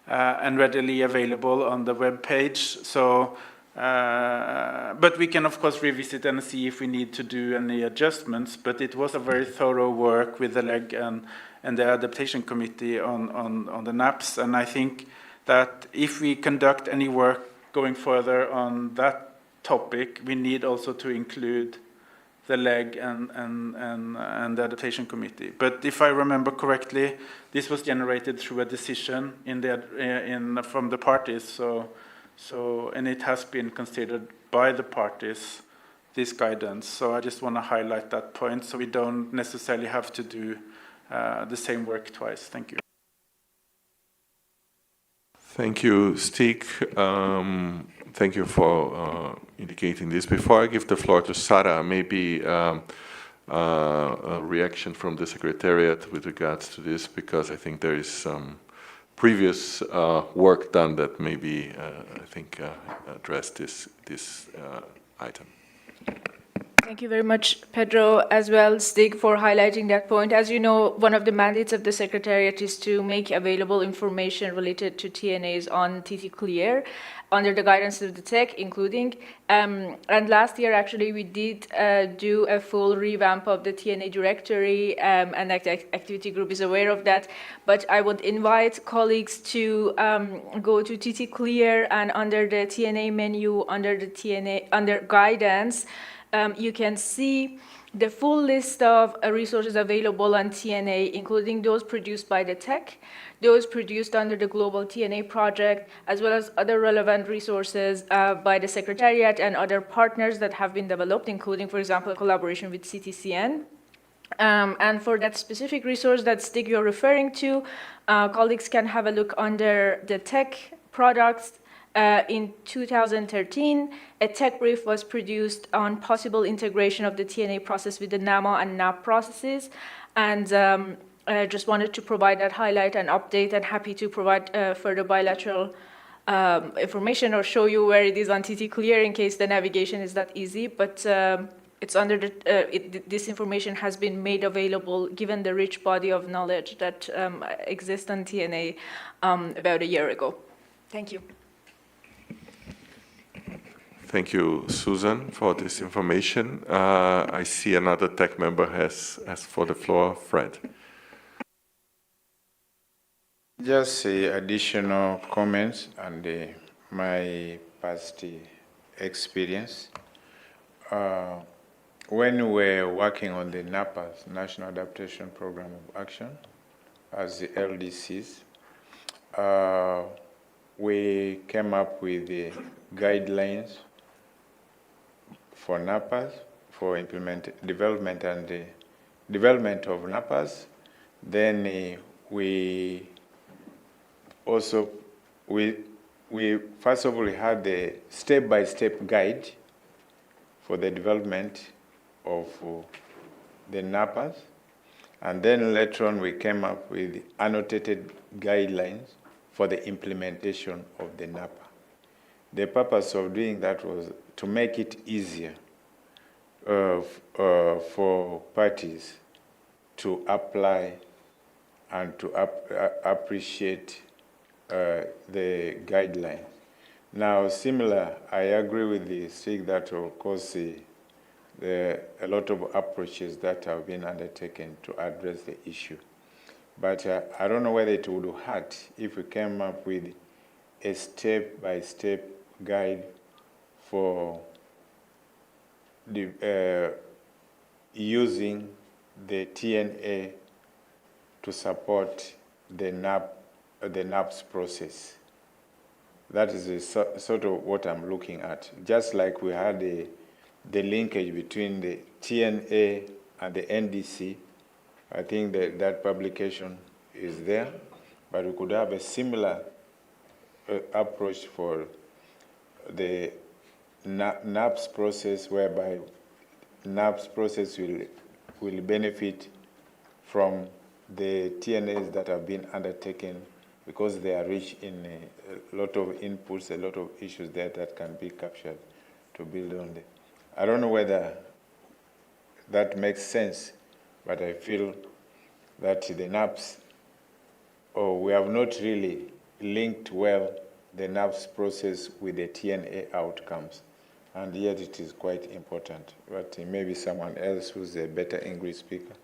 and readily available on the web page. So, but we can of course revisit and see if we need to do any adjustments. But it was a very thorough work with the LEG and the adaptation committee on the NAPs. And I think that if we conduct any work going further on that topic, we need also to include the LEG and the adaptation committee. But if I remember correctly, this was generated through a decision from the parties. And it has been considered by the parties, this guidance. So I just want to highlight that point so we don't necessarily have to do the same work twice. Thank you. Thank you, Stig. Thank you for indicating this. Before I give the floor to Sarah, maybe a reaction from the Secretariat with regards to this, because I think there is some previous work done that maybe, I think, addressed this item. Thank you very much, Pedro, as well, Stig, for highlighting that point. As you know, one of the mandates of the Secretariat is to make available information related to TNAs on TT Clear under the guidance of the TEC, including. And last year, actually, we did do a full revamp of the TNA directory, and the activity group is aware of that. But I would invite colleagues to go to TT Clear, and under the TNA menu, under guidance, you can see the full list of resources available on TNA, including those produced by the TEC, those produced under the Global TNA project, as well as other relevant resources by the Secretariat and other partners that have been developed, including, for example, collaboration with CTCN. And for that specific resource that Stig you're referring to, colleagues can have a look under the TEC products. In 2013, a tech brief was produced on possible integration of the TNA process with the NAMA and NAP processes. And I just wanted to provide that highlight and update, and happy to provide further bilateral information or show you where it is on TT Clear in case the navigation is not easy. But it's under this information has been made available given the rich body of knowledge that exists on TNA about a year ago. Thank you. Thank you, Susan, for this information. I see another TEC member has asked for the floor. Fred. Just additional comments on my past experience. When we were working on the NAPA's, National Adaptation Program of Action, as the LDCs, we came up with the guidelines for NAPAs, for development and development of NAPAs. Then we also, we first of all had the step-by-step guide for the development of the NAPAs, and then later on we came up with annotated guidelines for the implementation of the NAPA. The purpose of doing that was to make it easier for parties to apply and to appreciate the guidelines. Now, similar, I agree with the SIG that, of course, a lot of approaches that have been undertaken to address the issue. But I don't know whether it would hurt if we came up with a step-by-step guide for using the TNA to support the NAPS process. That is sort of what I'm looking at. Just like we had the linkage between the TNA and the NDC, I think that publication is there, but we could have a similar approach for the NAPS process, whereby NAPS process will benefit from the TNAs that have been undertaken, because they are rich in a lot of inputs, a lot of issues there that can be captured to build on them. I don't know whether that makes sense, but I feel that the NAPS, we have not really linked well the NAPS process with the TNA outcomes, and yet it is quite important. But maybe someone else who's a better English speaker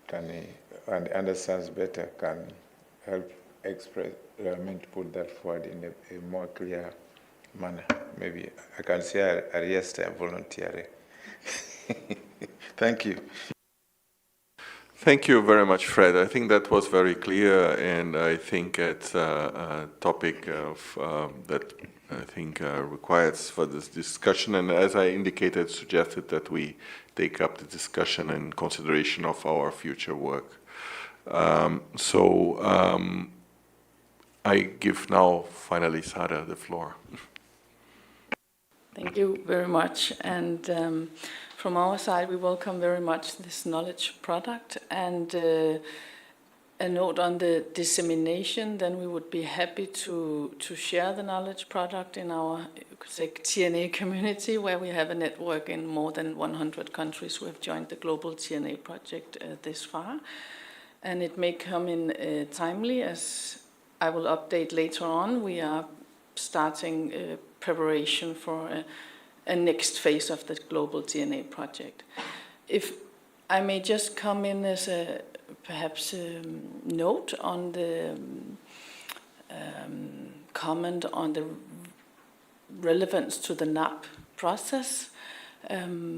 and understands better can help put that forward in a more clear manner. Maybe I can say Ariesta volunteering. Thank you. Thank you very much, Fred. I think that was very clear, and I think it's a topic that I think requires for this discussion. And as I indicated, suggested that we take up the discussion in consideration of our future work. I give now finally Sara the floor. Thank you very much. And from our side, we welcome very much this knowledge product. And a note on the dissemination, then we would be happy to share the knowledge product in our TNA community, where we have a network in more than 100 countries who have joined the global TNA project this far. And it may come in timely, as I will update later on. We are starting preparation for a next phase of the global TNA project. If I may just come in as a perhaps note on the comment on the relevance to the NAP process. Under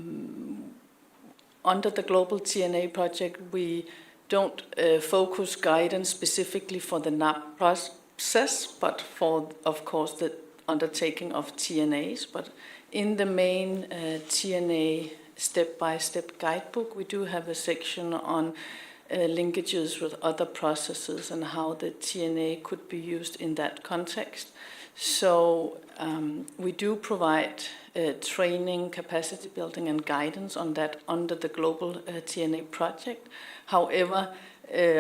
the global TNA project, we don't focus guidance specifically for the NAP process, but for, of course, the undertaking of TNAs. But in the main TNA step-by-step guidebook, we do have a section on linkages with other processes and how the TNA could be used in that context. So we do provide training, capacity building and guidance on that under the global TNA project. However,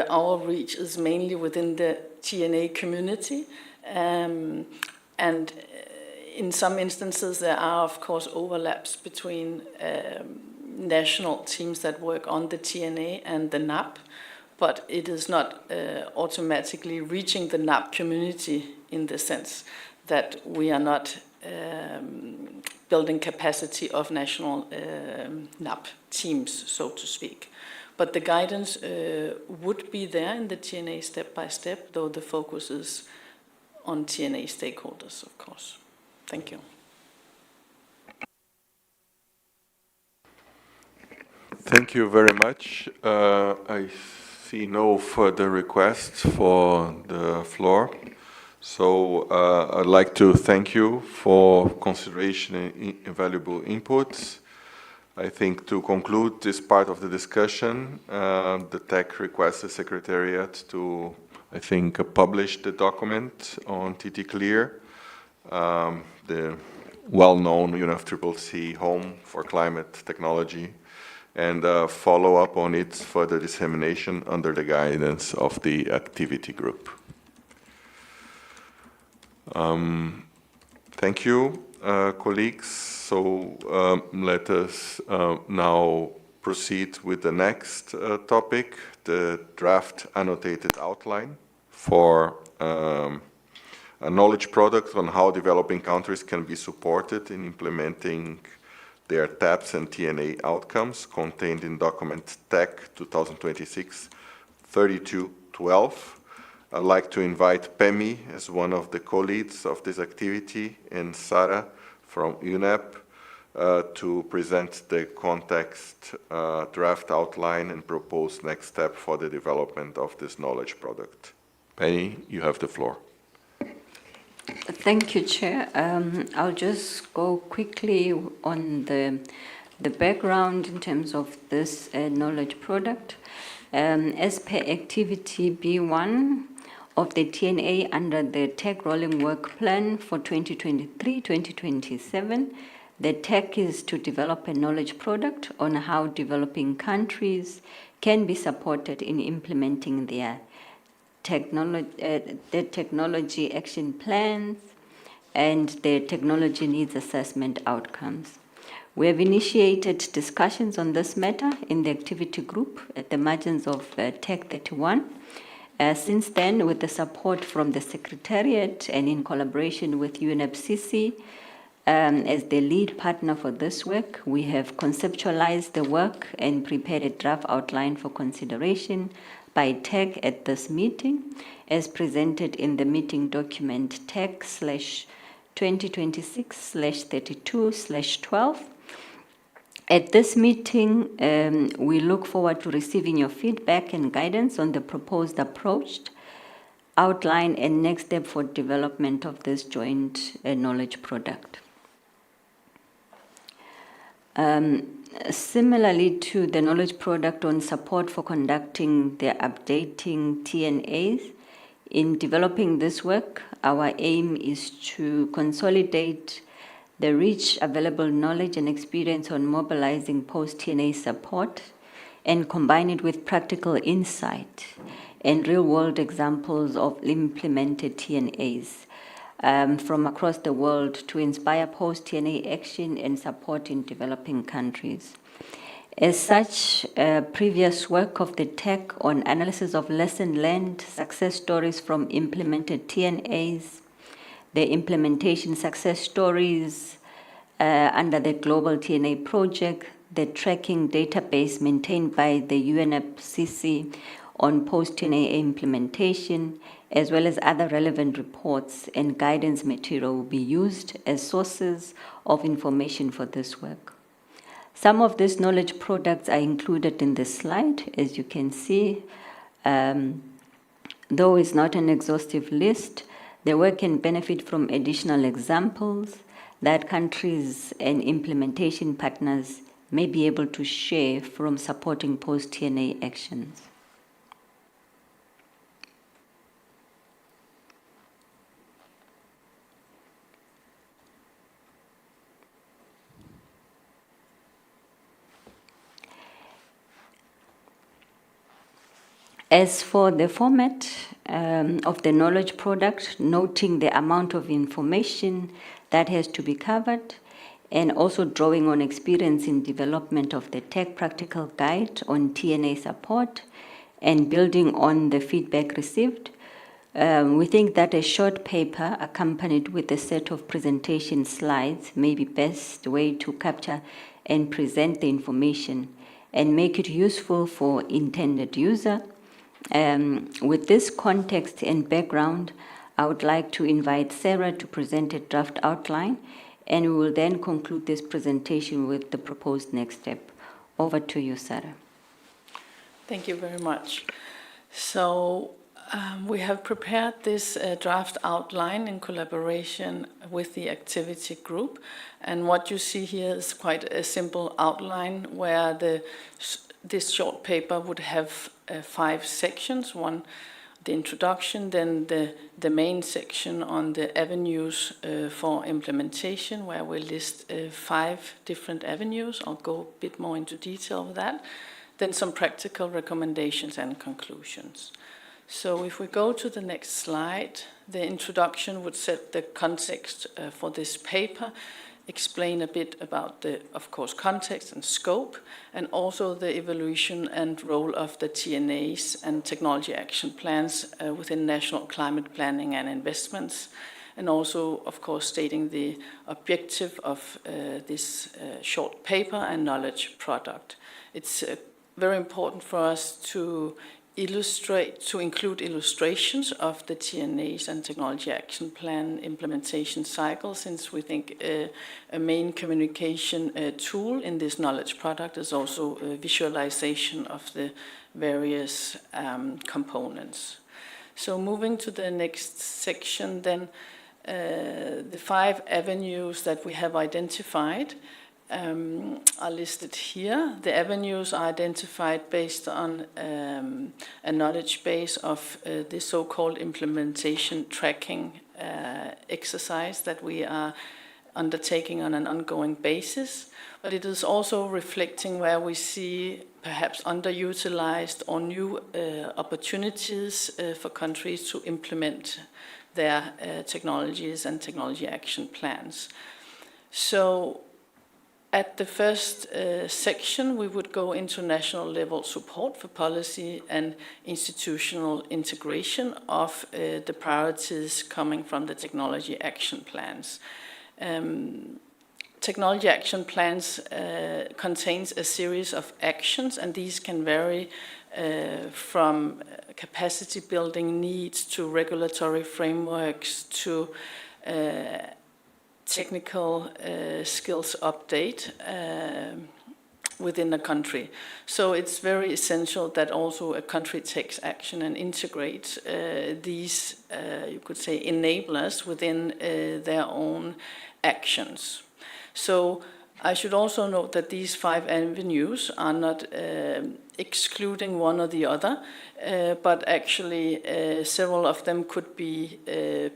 our reach is mainly within the TNA community, and in some instances there are of course overlaps between national teams that work on the TNA and the NAP, but it is not automatically reaching the NAP community in the sense that we are not building capacity of national NAP teams, so to speak. But the guidance would be there in the TNA step by step, though the focus is on TNA stakeholders, of course. Thank you. Thank you very much. I see no further requests for the floor. So I'd like to thank you for consideration and invaluable inputs. I think to conclude this part of the discussion, the TEC requests the Secretariat to, I think, publish the document on TT-Clear, the well-known UNFCCC home for climate technology, and follow up on its further dissemination under the guidance of the activity group. Thank you, colleagues. So let us now proceed with the next topic, the draft annotated outline for a knowledge product on how developing countries can be supported in implementing their TAPS and TNA outcomes contained in document TEC 2026-3212. I'd like to invite Pemi as one of the co-leads of this activity and Sarah from UNEP to present the context draft outline and propose next step for the development of this knowledge product. Penny, you have the floor. Thank you, Chair. I'll just go quickly on the background in terms of this knowledge product. As per activity B1 of the TNA under the TEC Rolling Work Plan for 2023-2027, the TEC is to develop a knowledge product on how developing countries can be supported in implementing their technology action plans and their technology needs assessment outcomes. We have initiated discussions on this matter in the activity group at the margins of TEC 31. Since then, with the support from the Secretariat and in collaboration with UNEP-CC, as the lead partner for this work, we have conceptualized the work and prepared a draft outline for consideration by TEC at this meeting, as presented in the meeting document TEC/2026/32/12. At this meeting, we look forward to receiving your feedback and guidance on the proposed approach, outline, and next step for development of this joint knowledge product. Similarly to the knowledge product on support for conducting the updating TNAs, in developing this work, our aim is to consolidate the rich available knowledge and experience on mobilizing post-TNA support and combine it with practical insight and real-world examples of implemented TNAs from across the world to inspire post-TNA action and support in developing countries. As such, previous work of the TEC on analysis of lesson learned, success stories from implemented TNAs, the implementation success stories under the Global TNA project, the tracking database maintained by the UNEP-CC on post-TNA implementation, as well as other relevant reports and guidance material will be used as sources of information for this work. Some of these knowledge products are included in this slide, as you can see. Though it's not an exhaustive list, the work can benefit from additional examples that countries and implementation partners may be able to share from supporting post-TNA actions. As for the format of the knowledge product, noting the amount of information that has to be covered, and also drawing on experience in development of the TEC practical guide on TNA support, and building on the feedback received, we think that a short paper accompanied with a set of presentation slides may be best way to capture and present the information and make it useful for intended user. With this context and background, I would like to invite Sarah to present a draft outline, and we will then conclude this presentation with the proposed next step. Over to you, Sarah. Thank you very much. So we have prepared this draft outline in collaboration with the activity group, and what you see here is quite a simple outline where this short paper would have 5 sections. One the introduction, then the main section on the avenues for implementation, where we list 5 different avenues. I'll go a bit more into detail of that. Then some practical recommendations and conclusions. So if we go to the next slide, the introduction would set the context for this paper, explain a bit about the, of course, context and scope, and also the evolution and role of the TNAs and technology action plans within national climate planning and investments, and also, of course, stating the objective of this short paper and knowledge product. It's very important for us to include illustrations of the TNAs and technology action plan implementation cycle, since we think a main communication tool in this knowledge product is also a visualization of the various components. So moving to the next section, then the 5 avenues that we have identified are listed here. The avenues are identified based on a knowledge base of the so-called implementation tracking exercise that we are undertaking on an ongoing basis. But it is also reflecting where we see perhaps underutilized or new opportunities for countries to implement their technologies and technology action plans. So at the first section, we would go into national level support for policy and institutional integration of the priorities coming from the technology action plans. Technology action plans contains a series of actions, and these can vary from capacity building needs to regulatory frameworks to technical skills update within a country. So it's very essential that also a country takes action and integrates these, you could say, enablers within their own actions. So I should also note that these 5 avenues are not excluding one or the other, but actually several of them could be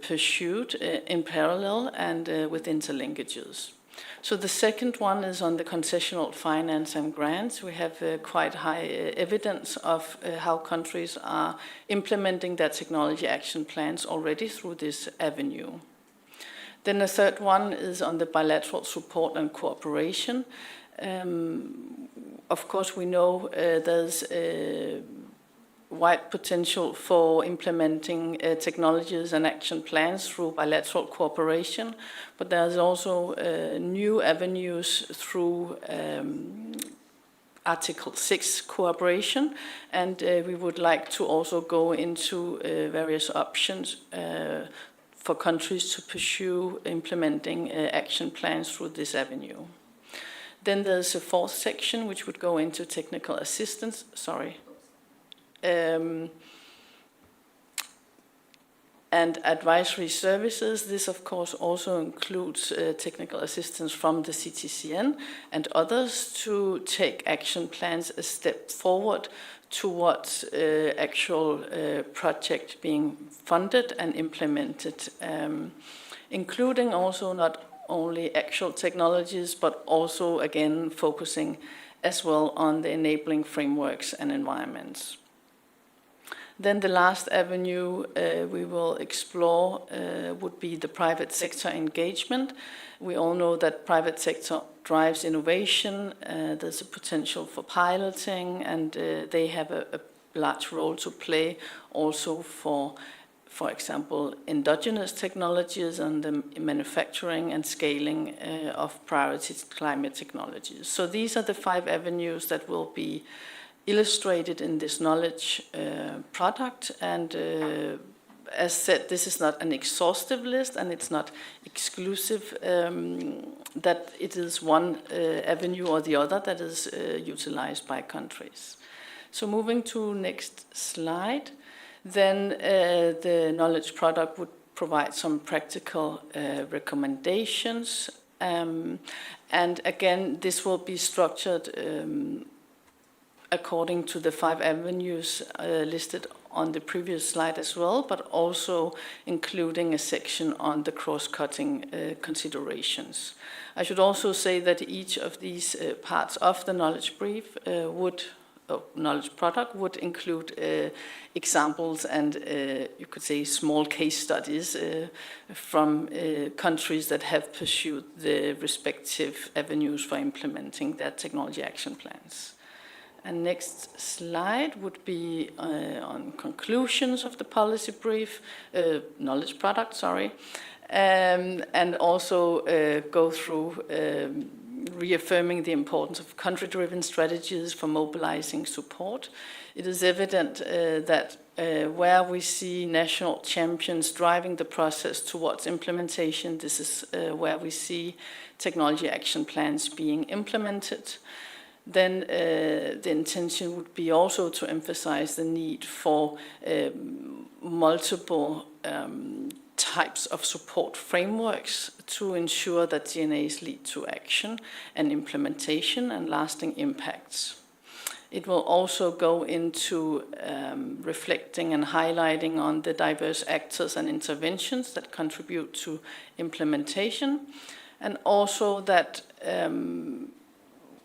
pursued in parallel and with interlinkages. So the second one is on the concessional finance and grants. We have quite high evidence of how countries are implementing their technology action plans already through this avenue. Then the third one is on the bilateral support and cooperation. Of course, we know there's wide potential for implementing technologies and action plans through bilateral cooperation, but there's also new avenues through Article 6 cooperation, and we would like to also go into various options for countries to pursue implementing action plans through this avenue. Then there's a 4th section which would go into technical assistance, and advisory services. This, of course, also includes technical assistance from the CTCN and others to take action plans a step forward towards actual project being funded and implemented, including also not only actual technologies, but also, again, focusing as well on the enabling frameworks and environments. Then the last avenue we will explore would be the private sector engagement. We all know that private sector drives innovation. There's a potential for piloting, and they have a large role to play also for example, endogenous technologies and the manufacturing and scaling of priority climate technologies. So these are the 5 avenues that will be illustrated in this knowledge product, and as said, this is not an exhaustive list, and it's not exclusive that it is one avenue or the other that is utilized by countries. So moving to next slide, then the knowledge product would provide some practical recommendations, and again, this will be structured according to the 5 avenues listed on the previous slide as well, but also including a section on the cross-cutting considerations. I should also say that each of these parts of the knowledge brief knowledge product would include examples and you could say small case studies from countries that have pursued the respective avenues for implementing their technology action plans. And next slide would be on conclusions of the policy brief, knowledge product, sorry, and also go through reaffirming the importance of country-driven strategies for mobilizing support. It is evident that where we see national champions driving the process towards implementation, this is where we see technology action plans being implemented. Then the intention would be also to emphasize the need for multiple types of support frameworks to ensure that GNAs lead to action and implementation and lasting impacts. It will also go into reflecting and highlighting on the diverse actors and interventions that contribute to implementation, and also that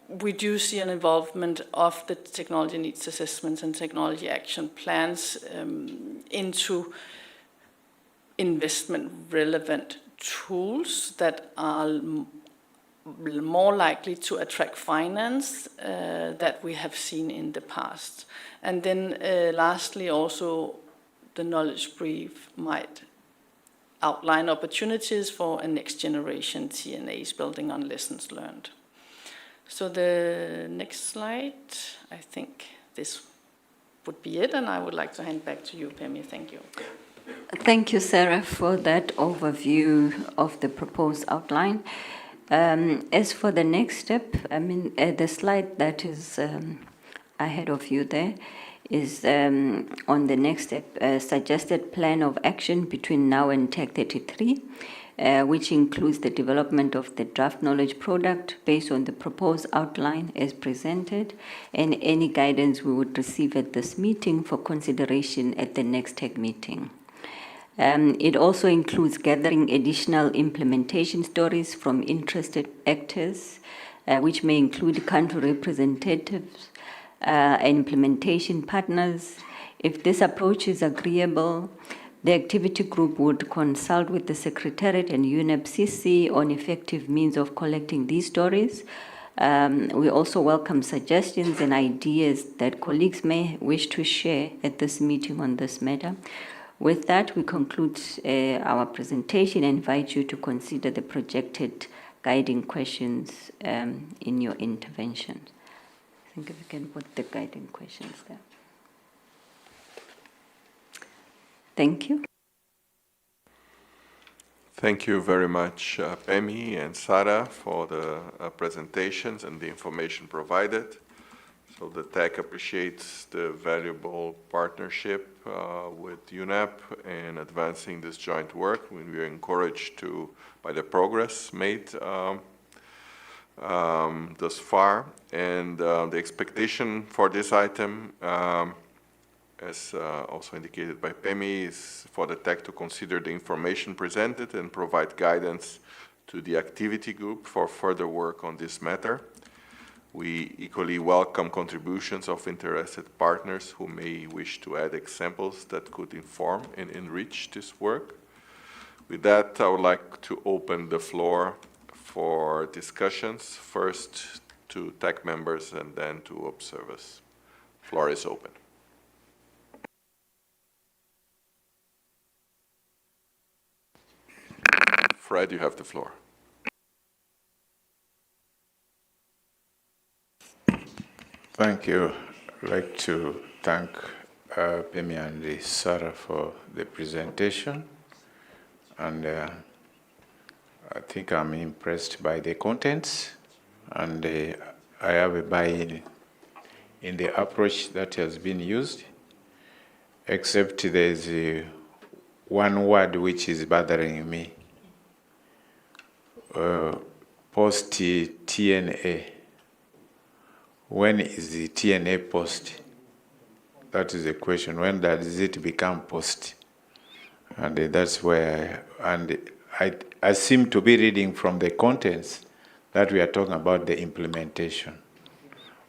we do see an involvement of the technology needs assessments and technology action plans into investment relevant tools that are more likely to attract finance that we have seen in the past. And then lastly, also the knowledge brief might outline opportunities for a next generation TNAs building on lessons learned. So the next slide, I think this would be it, and I would like to hand back to you, Pemi. Thank you. Thank you, Sarah, for that overview of the proposed outline. As for the next step, the slide that is ahead of you there is on the next step, suggested plan of action between now and Tech 33, which includes the development of the draft knowledge product based on the proposed outline as presented, and any guidance we would receive at this meeting for consideration at the next Tech meeting. It also includes gathering additional implementation stories from interested actors, which may include country representatives and implementation partners. If this approach is agreeable, the activity group would consult with the Secretariat and UNEP-CC on effective means of collecting these stories. We also welcome suggestions and ideas that colleagues may wish to share at this meeting on this matter. With that, we conclude our presentation and invite you to consider the projected guiding questions in your interventions. I think if we can put the guiding questions there. Thank you. Thank you very much, Pemi and Sarah, for the presentations and the information provided. So the TEC appreciates the valuable partnership with UNEP in advancing this joint work. We are encouraged by the progress made thus far, and the expectation for this item, as also indicated by Pemi, is for the TEC to consider the information presented and provide guidance to the activity group for further work on this matter. We equally welcome contributions of interested partners who may wish to add examples that could inform and enrich this work. With that, I would like to open the floor for discussions, first to TEC members and then to observers. Floor is open. Fred, you have the floor. Thank you. I'd like to thank Pemi and Sarah for the presentation. And I think I'm impressed by the contents. And I have a buy-in in the approach that has been used, except there's one word which is bothering me. Post-TNA. When is the TNA post? that is the question. When does it become post? And that's where, I seem to be reading from the contents that we are talking about the implementation.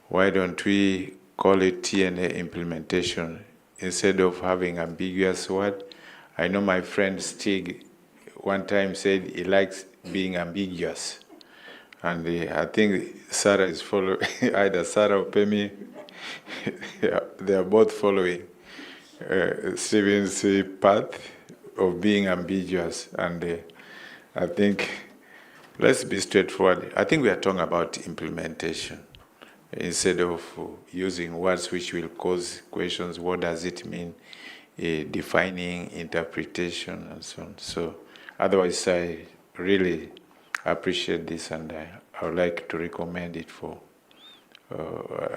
Why don't we call it TNA implementation instead of having ambiguous word? I know my friend Stig one time said he likes being ambiguous. And I think Sarah is following, either Sarah or Pemi, they are both following Stephen's path of being ambiguous. And I think, let's be straightforward. I think we are talking about implementation instead of using words which will cause questions. What does it mean? Defining, interpretation, and so on. So otherwise, I really appreciate this, and I would like to recommend it for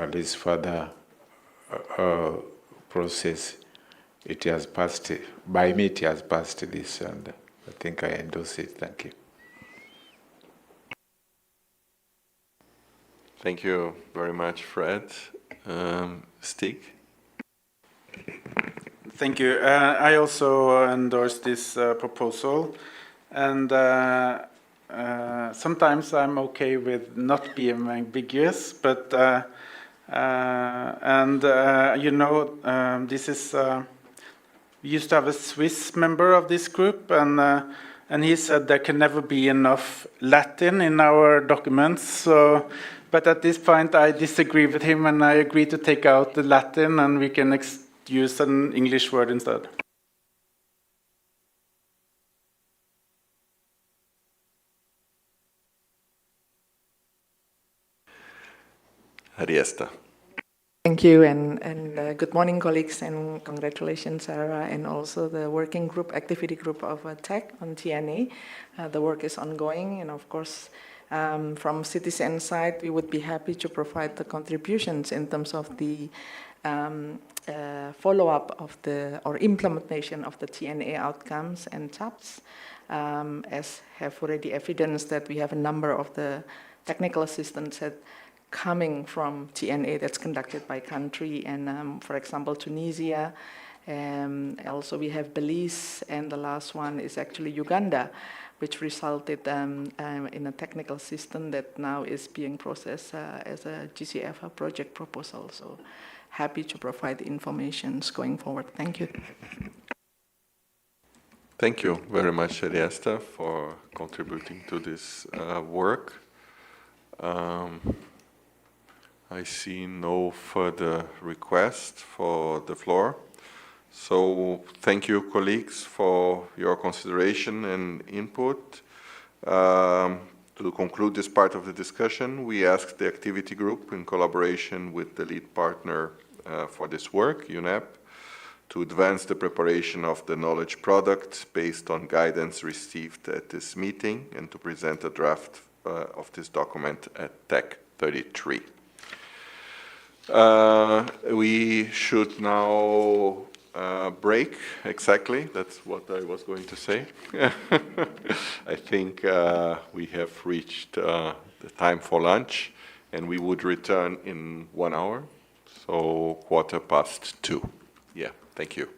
at least further process. It has passed, by me it has passed this, and I think I endorse it. Thank you. Thank you very much, Fred. Stig? Thank you. I also endorse this proposal, and sometimes I'm okay with not being ambiguous, but this is we used to have a Swiss member of this group, and he said there can never be enough Latin in our documents. So, but at this point, I disagree with him, and I agree to take out the Latin, and we can use an English word instead. Ariesta. Thank you, and good morning, colleagues, and congratulations, Sarah, and also the working group, activity group of TEC on TNA. The work is ongoing, and of course, from citizen side, we would be happy to provide the contributions in terms of the follow-up of or implementation of the TNA outcomes and TAPs, as have already evidenced that we have a number of the technical assistance that coming from TNA that's conducted by country, and for example, Tunisia. Also, we have Belize, and the last one is actually Uganda, which resulted in a technical system that now is being processed as a GCF project proposal. So happy to provide the information going forward. Thank you. Thank you very much, Ariesta, for contributing to this work. I see no further requests for the floor. So thank you, colleagues, for your consideration and input. To conclude this part of the discussion, we ask the activity group, in collaboration with the lead partner for this work, UNEP, to advance the preparation of the knowledge product based on guidance received at this meeting, and to present a draft of this document at TEC 33. We should now break, exactly, that's what I was going to say. I think we have reached the time for lunch, and we would return in 1 hour, so 2:15. Yeah, thank you.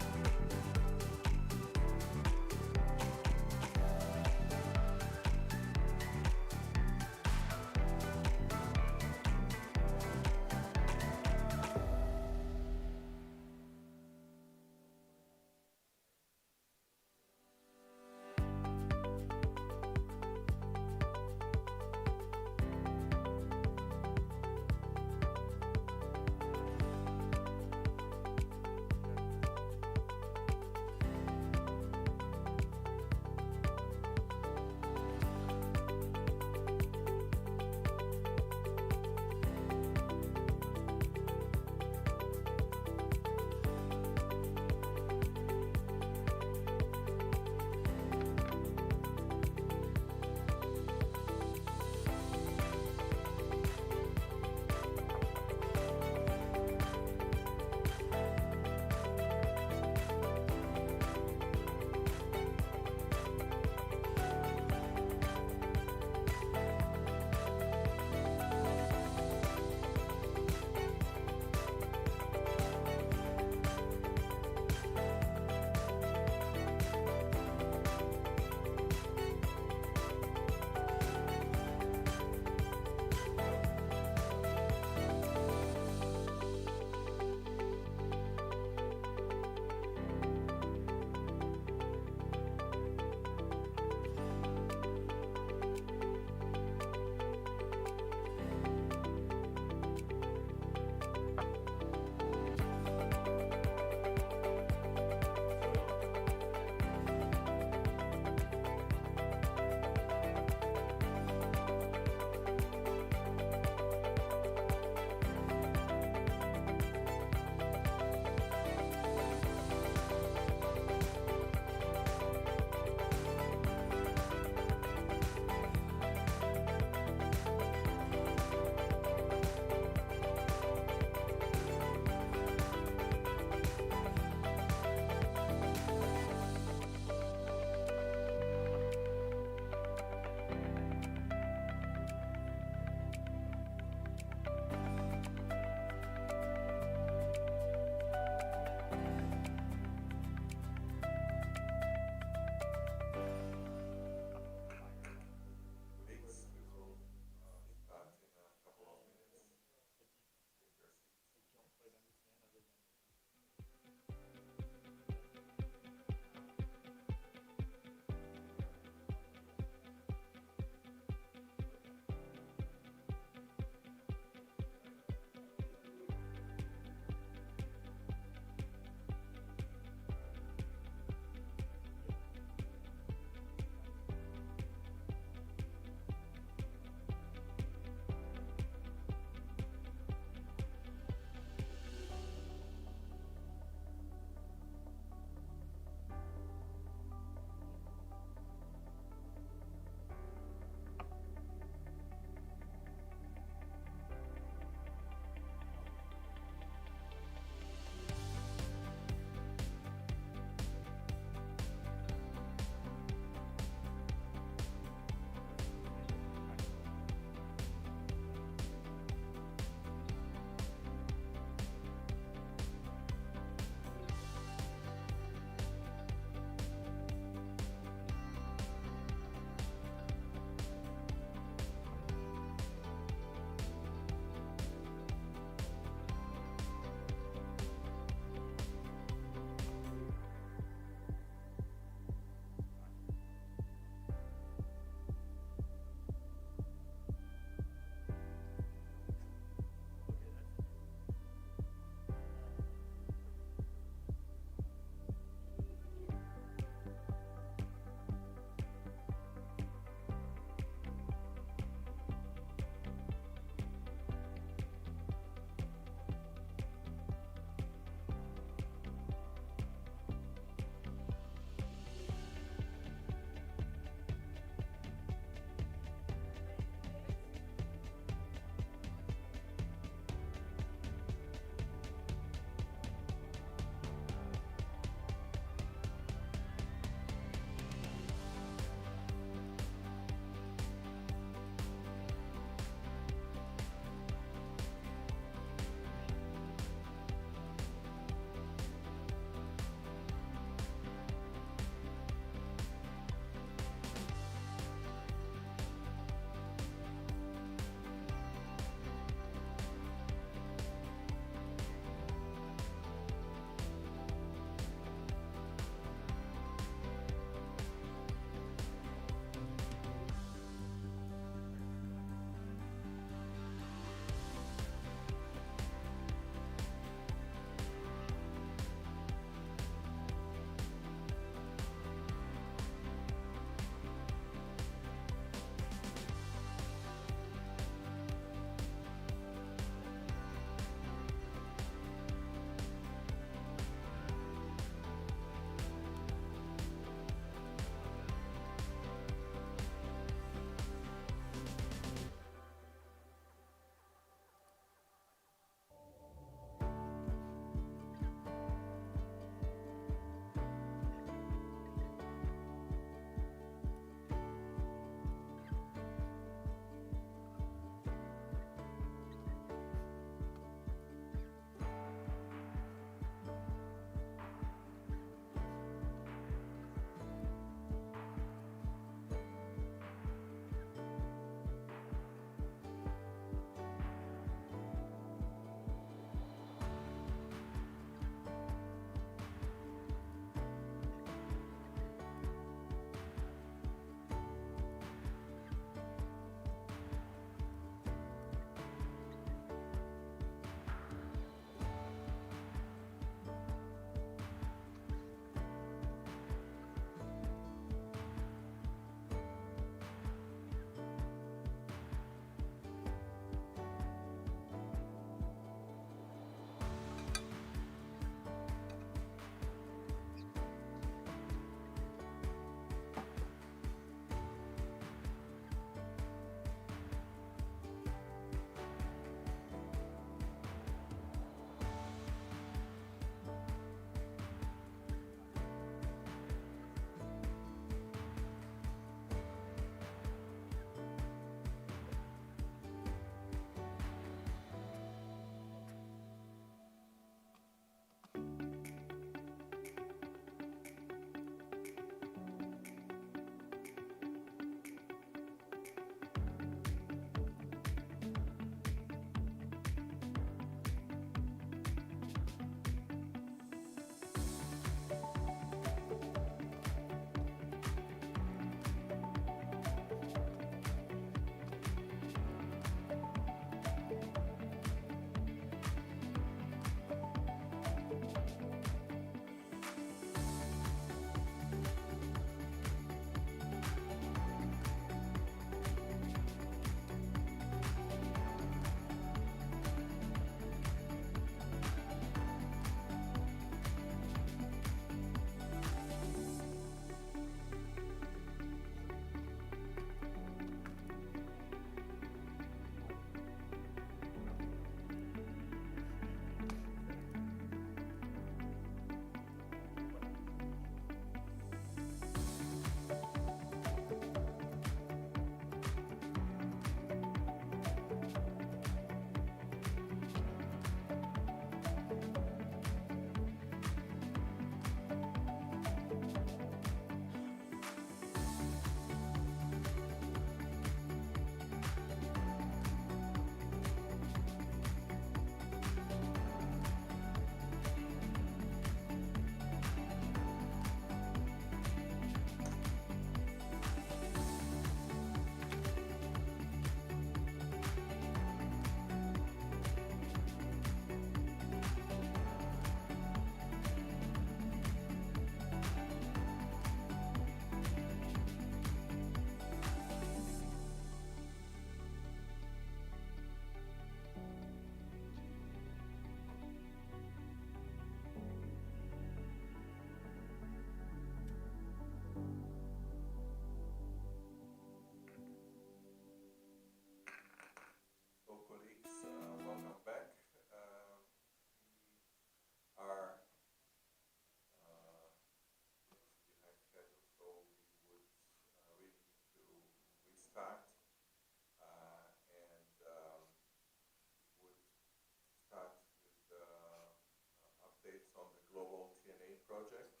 project.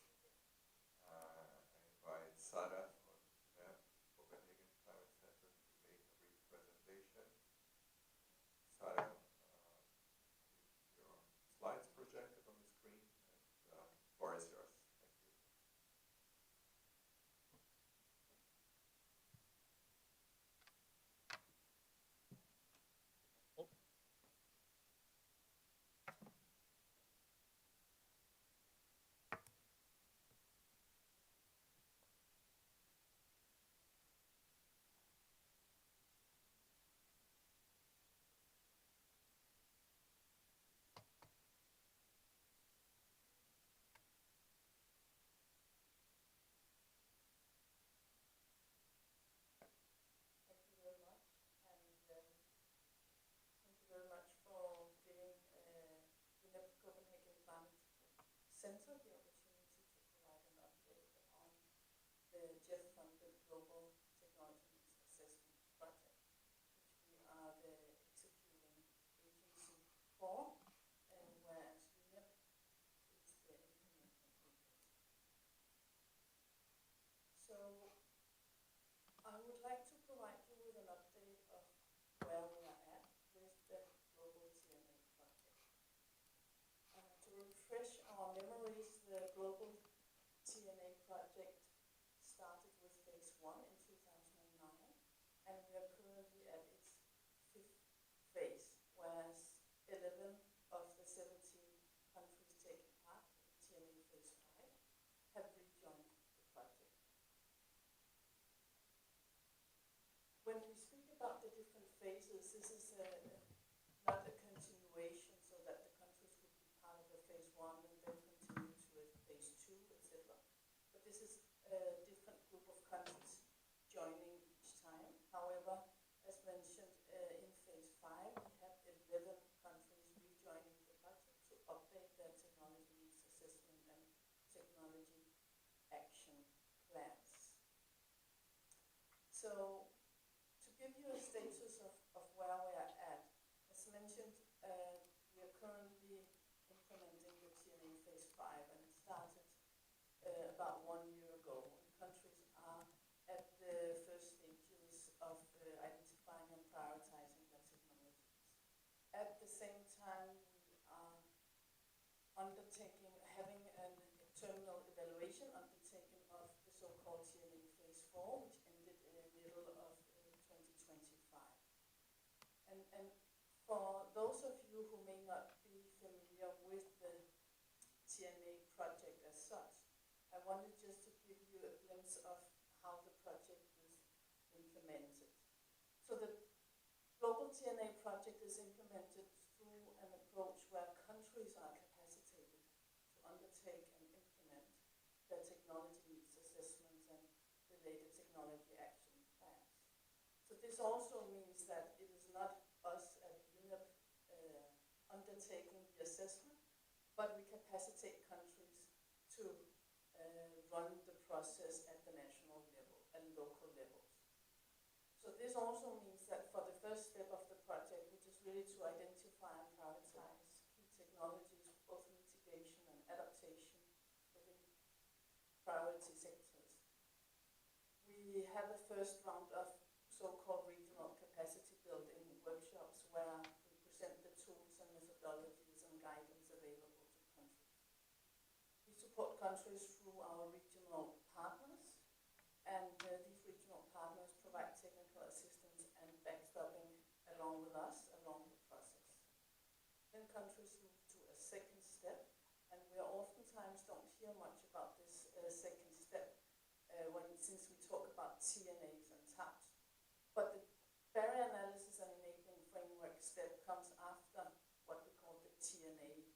I invite Sarah from Copenhagen Climate Center to make a brief presentation. Sarah, your slides projected on the screen, and the floor is yours. Thank you. Thank you very much, and thank you very much for giving UNEP Copenhagen Climate Center the opportunity to provide an update on the JEF-funded Global Technology Needs Assessment project, which we are the executing agency for, whereas UNEP is the implementing agency. So I would like to provide you with an update of where we are at with the Global TNA project. To refresh our memories, the Global TNA project started with phase 1 in 2009, and we are currently at its 5th phase, whereas 11 of the 17 countries taking part in TNA phase 5 have rejoined the project. When we speak about the different phases, this is not a continuation so that the countries would be part of a phase 1 and then continue to a phase 2, etc. But this is a different group of countries joining each time. However, as mentioned, in phase 5, we have 11 countries rejoining the project to update their technology needs assessment and technology action plans. So, to give you a status of where we are at, as mentioned, we are currently implementing the TNA phase 5, and it started about 1 year ago. And countries are at the first stages of identifying and prioritizing their technologies. At the same time, we are having an terminal evaluation undertaken of the so-called TNA phase 4, which ended in the middle of 2025. And for those of you who may not be familiar with the TNA project as such, I wanted just to give you a glimpse of how the project is implemented. So the Global TNA project is implemented through an approach where countries are capacitated to undertake and implement their technology needs assessments and related technology action plans. So this also means that it is not us at UNEP undertaking the assessment, but we capacitate countries to run the process at the national level and local levels. So this also means that for the first step of the project, which is really to identify and prioritize key technologies for both mitigation and adaptation within priority sectors, we have a first round of so-called regional capacity building workshops where we present the tools and methodologies and guidance available to countries. We support countries through our regional partners, and these regional partners provide technical assistance and backstopping along with us along the process. Then countries move to a second step, and we oftentimes don't hear much about this second step since we talk about TNAs and TAPs. But the barrier analysis and enabling framework step comes after what we call the TNA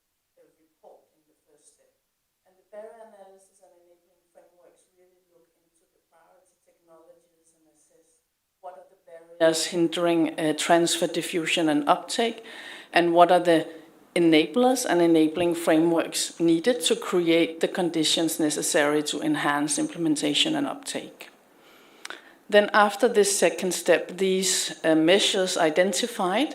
report in the first step. And the barrier analysis and enabling frameworks really look into the priority technologies and assess what are the barriers hindering transfer, diffusion, and uptake, and what are the enablers and enabling frameworks needed to create the conditions necessary to enhance implementation and uptake. Then after this second step, these measures identified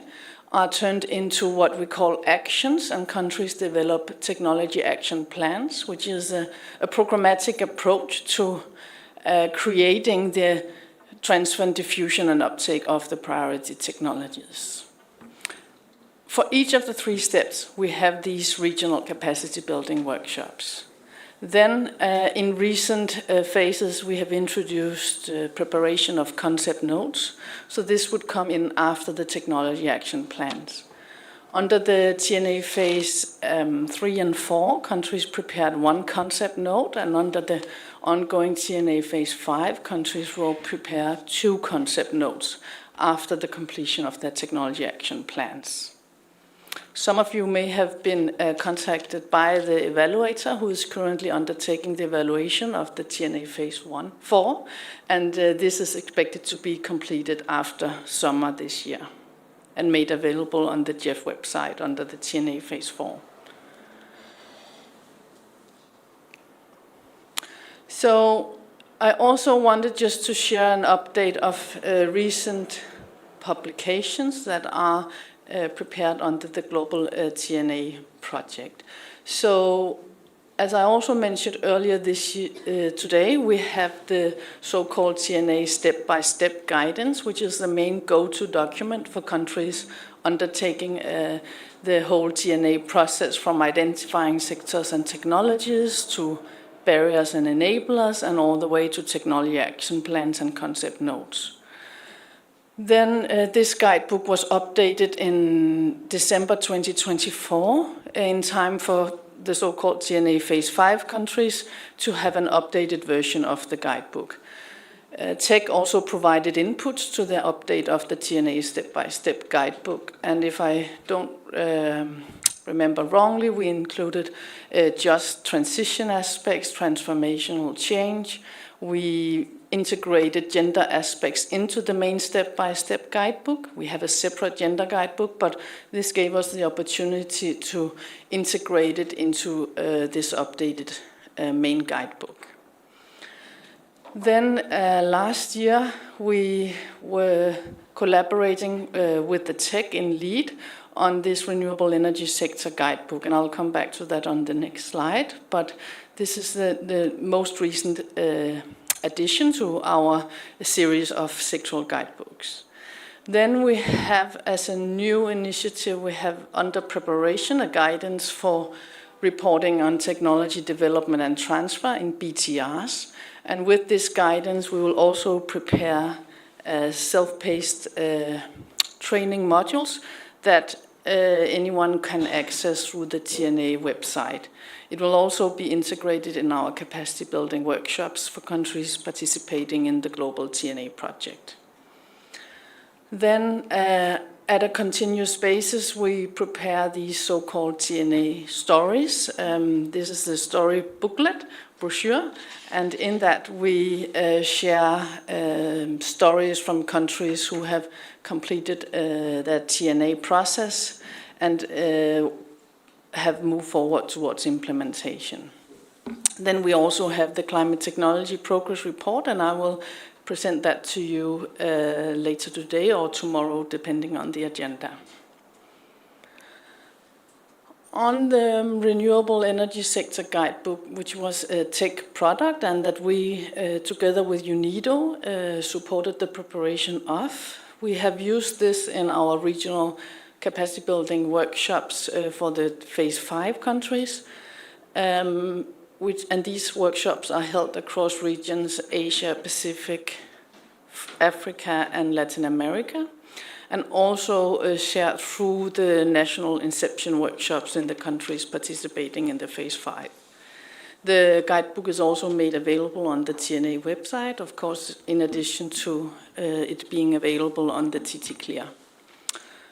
are turned into what we call actions, and countries develop technology action plans, which is a programmatic approach to creating the transfer and diffusion and uptake of the priority technologies. For each of the 3 steps, we have these regional capacity building workshops. Then, in recent phases, we have introduced preparation of concept notes. So this would come in after the technology action plans. Under the TNA phase 3 and 4, countries prepared 1 concept note, and under the ongoing TNA phase 5, countries will prepare 2 concept notes after the completion of their technology action plans. Some of you may have been contacted by the evaluator who is currently undertaking the evaluation of the TNA phase 4, and this is expected to be completed after summer this year and made available on the GEF website under the TNA phase 4. So I also wanted just to share an update of recent publications that are prepared under the global TNA project. So, as I also mentioned earlier today, we have the so-called TNA step-by-step guidance, which is the main go-to document for countries undertaking the whole TNA process, from identifying sectors and technologies to barriers and enablers, and all the way to technology action plans and concept notes. Then this guidebook was updated in December 2024 in time for the so-called TNA phase 5 countries to have an updated version of the guidebook. TEC also provided inputs to the update of the TNA step-by-step guidebook, and if I don't remember wrongly, we included just transition aspects, transformational change. We integrated gender aspects into the main step-by-step guidebook. We have a separate gender guidebook, but this gave us the opportunity to integrate it into this updated main guidebook. Then last year, we were collaborating with the TEC in LEAD on this renewable energy sector guidebook, and I'll come back to that on the next slide, but this is the most recent addition to our series of sectoral guidebooks. Then we have, as a new initiative, we have under preparation a guidance for reporting on technology development and transfer in BTRs. And with this guidance, we will also prepare self-paced training modules that anyone can access through the TNA website. It will also be integrated in our capacity building workshops for countries participating in the global TNA project. Then at a continuous basis, we prepare these so-called TNA stories. This is the story booklet, brochure, and in that we share stories from countries who have completed their TNA process and have moved forward towards implementation. Then we also have the Climate Technology Progress Report, and I will present that to you later today or tomorrow, depending on the agenda. On the Renewable Energy Sector Guidebook, which was a TEC product and that we, together with UNIDO, supported the preparation of, we have used this in our regional capacity building workshops for the phase 5 countries, and these workshops are held across regions Asia, Pacific, Africa, and Latin America, and also shared through the national inception workshops in the countries participating in the phase 5. The guidebook is also made available on the TNA website, of course, in addition to it being available on the TT Clear.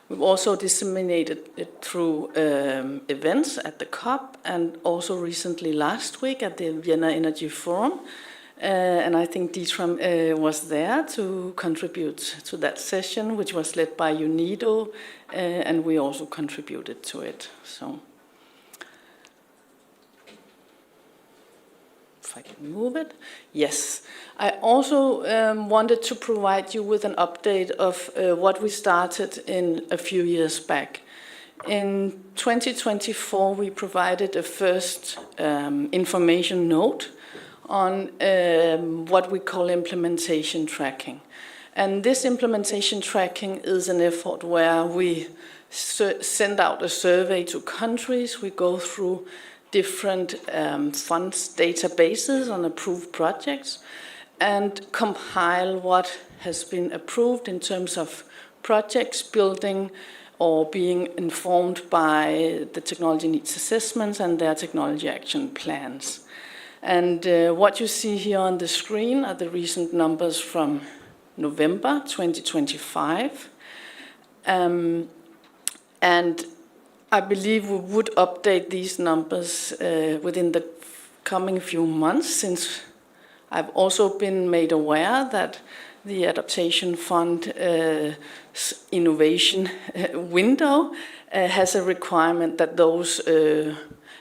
We've also disseminated it through events at the COP and also recently last week at the Vienna Energy Forum. And I think Ditram was there to contribute to that session, which was led by UNIDO, and we also contributed to it. So, if I can move it. Yes. I also wanted to provide you with an update of what we started in a few years back. In 2024, we provided a first information note on what we call implementation tracking. And this implementation tracking is an effort where we send out a survey to countries. We go through different funds databases on approved projects and compile what has been approved in terms of projects, building, or being informed by the technology needs assessments and their technology action plans. And what you see here on the screen are the recent numbers from November 2025. And I believe we would update these numbers within the coming few months, since I've also been made aware that the Adaptation Fund innovation window has a requirement that those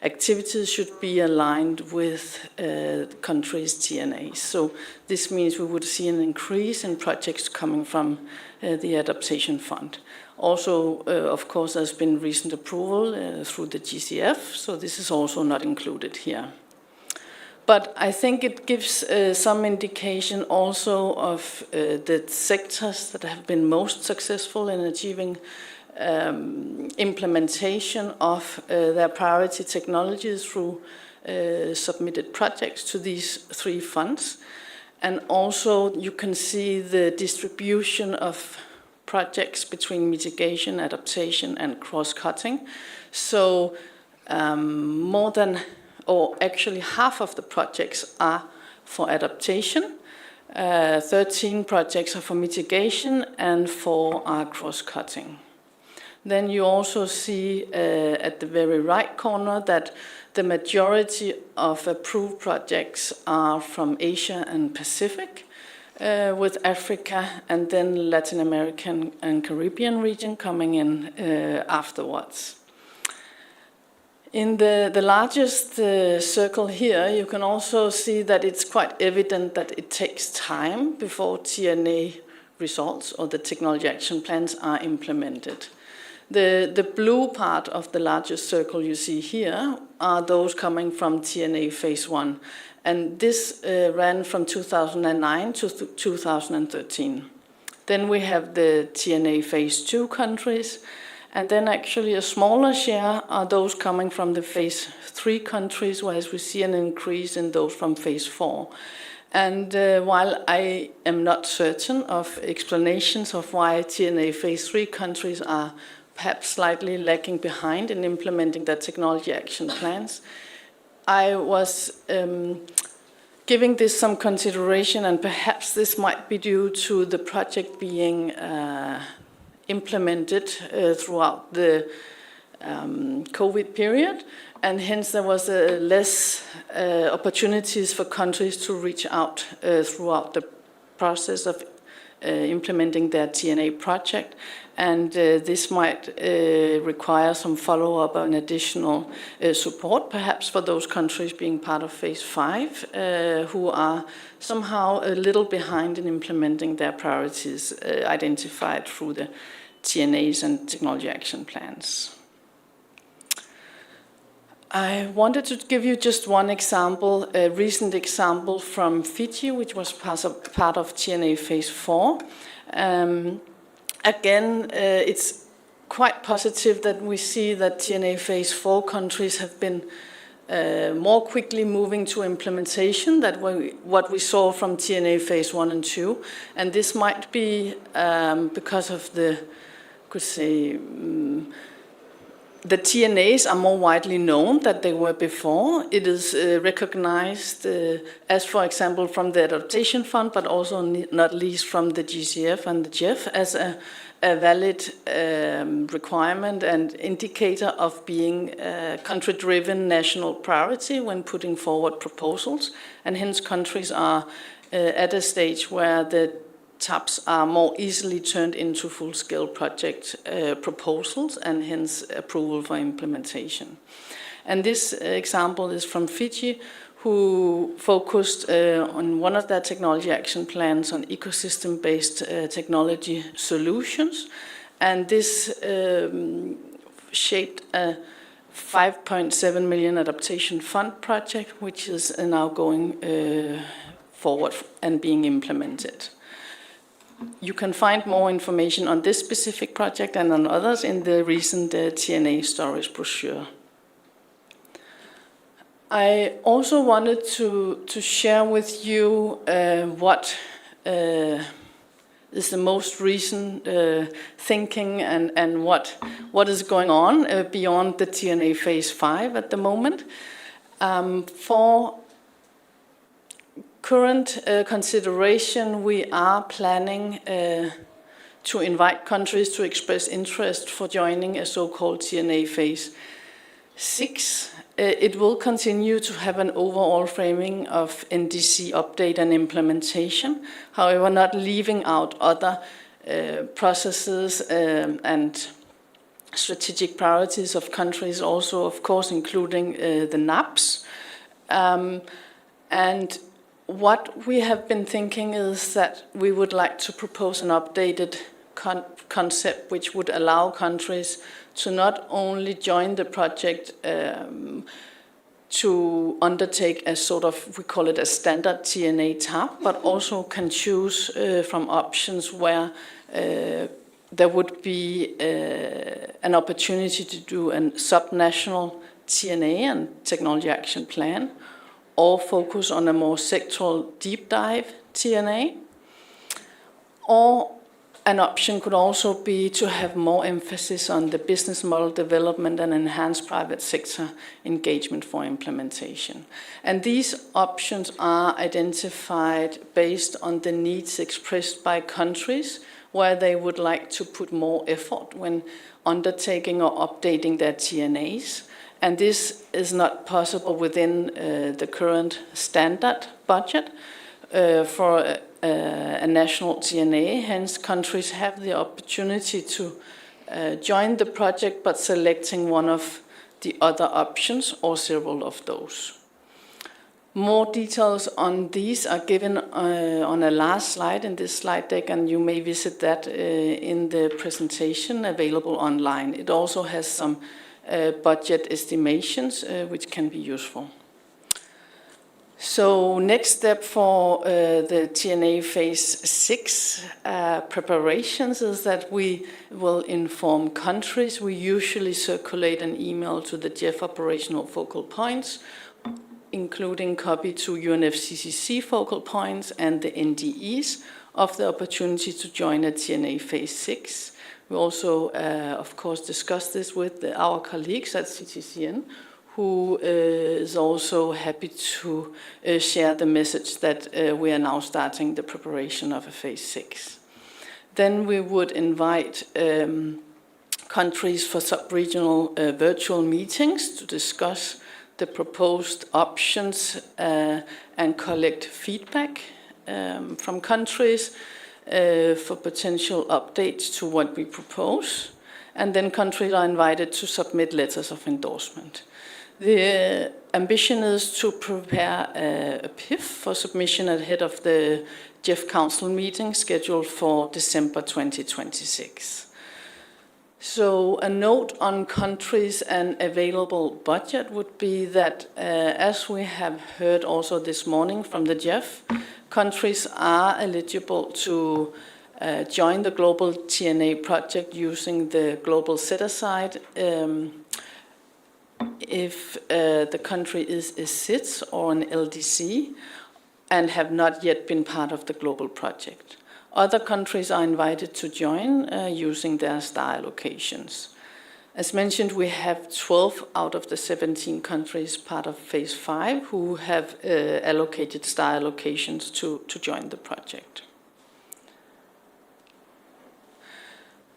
activities should be aligned with the country's TNAs. So this means we would see an increase in projects coming from the Adaptation Fund. Also, of course, there's been recent approval through the GCF, so this is also not included here. But I think it gives some indication also of the sectors that have been most successful in achieving implementation of their priority technologies through submitted projects to these three funds. And also you can see the distribution of projects between mitigation, adaptation, and cross-cutting. So more than, or actually half of the projects are for adaptation, 13 projects are for mitigation, and 4 are cross-cutting. Then you also see at the very right corner that the majority of approved projects are from Asia and Pacific, with Africa and then Latin American and Caribbean region coming in afterwards. In the largest circle here, you can also see that it's quite evident that it takes time before TNA results or the technology action plans are implemented. The blue part of the largest circle you see here are those coming from TNA Phase 1. And this ran from 2009 to 2013. Then we have the TNA Phase 2 countries. And then actually a smaller share are those coming from the Phase 3 countries, whereas we see an increase in those from Phase 4. And while I am not certain of explanations of why TNA Phase 3 countries are perhaps slightly lagging behind in implementing their technology action plans, I was giving this some consideration, and perhaps this might be due to the project being implemented throughout the COVID period, and hence there was less opportunities for countries to reach out throughout the process of implementing their TNA project. And this might require some follow-up and additional support, perhaps for those countries being part of Phase 5, who are somehow a little behind in implementing their priorities identified through the TNAs and technology action plans. I wanted to give you just one example, a recent example from Fiji, which was part of TNA Phase 4. Again, it's quite positive that we see that TNA Phase 4 countries have been more quickly moving to implementation than what we saw from TNA Phase 1 and 2. And this might be because of the TNAs are more widely known than they were before. It is recognized as, for example, from the Adaptation Fund, but also not least from the GCF and the GEF as a valid requirement and indicator of being a country-driven national priority when putting forward proposals. And hence countries are at a stage where the TAPs are more easily turned into full-scale project proposals and hence approval for implementation. And this example is from Fiji, who focused on one of their technology action plans on ecosystem-based technology solutions. And this shaped a 5.7 million adaptation fund project, which is now going forward and being implemented. You can find more information on this specific project and on others in the recent TNA Stories brochure. I also wanted to share with you what is the most recent thinking and what is going on beyond the TNA Phase 5 at the moment. For current consideration, we are planning to invite countries to express interest for joining a so-called TNA Phase 6. It will continue to have an overall framing of NDC update and implementation, however, not leaving out other processes and strategic priorities of countries, also, of course, including the NAPs. And what we have been thinking is that we would like to propose an updated concept which would allow countries to not only join the project to undertake a sort of, we call it a standard TNA TAP, but also can choose from options where there would be an opportunity to do a subnational TNA and technology action plan, or focus on a more sectoral deep dive TNA, or an option could also be to have more emphasis on the business model development and enhance private sector engagement for implementation. And these options are identified based on the needs expressed by countries where they would like to put more effort when undertaking or updating their TNAs. And this is not possible within the current standard budget for a national TNA. Hence, countries have the opportunity to join the project, but selecting one of the other options or several of those. More details on these are given on a last slide in this slide deck, and you may visit that in the presentation available online. It also has some budget estimations, which can be useful. So next step for the TNA Phase 6 preparations is that we will inform countries. We usually circulate an email to the GEF operational focal points, including copy to UNFCCC focal points and the NDEs of the opportunity to join a TNA Phase 6. We also, of course, discuss this with our colleagues at CTCN, who is also happy to share the message that we are now starting the preparation of a Phase 6. Then we would invite countries for sub-regional virtual meetings to discuss the proposed options and collect feedback from countries for potential updates to what we propose. And then countries are invited to submit letters of endorsement. The ambition is to prepare a PIF for submission ahead of the GEF Council meeting scheduled for December 2026. So a note on countries and available budget would be that, as we have heard also this morning from the GEF, countries are eligible to join the global TNA project using the global set-aside if the country is a CITS or an LDC and have not yet been part of the global project. Other countries are invited to join using their star allocations. As mentioned, we have 12 out of the 17 countries part of Phase 5 who have allocated star allocations to join the project.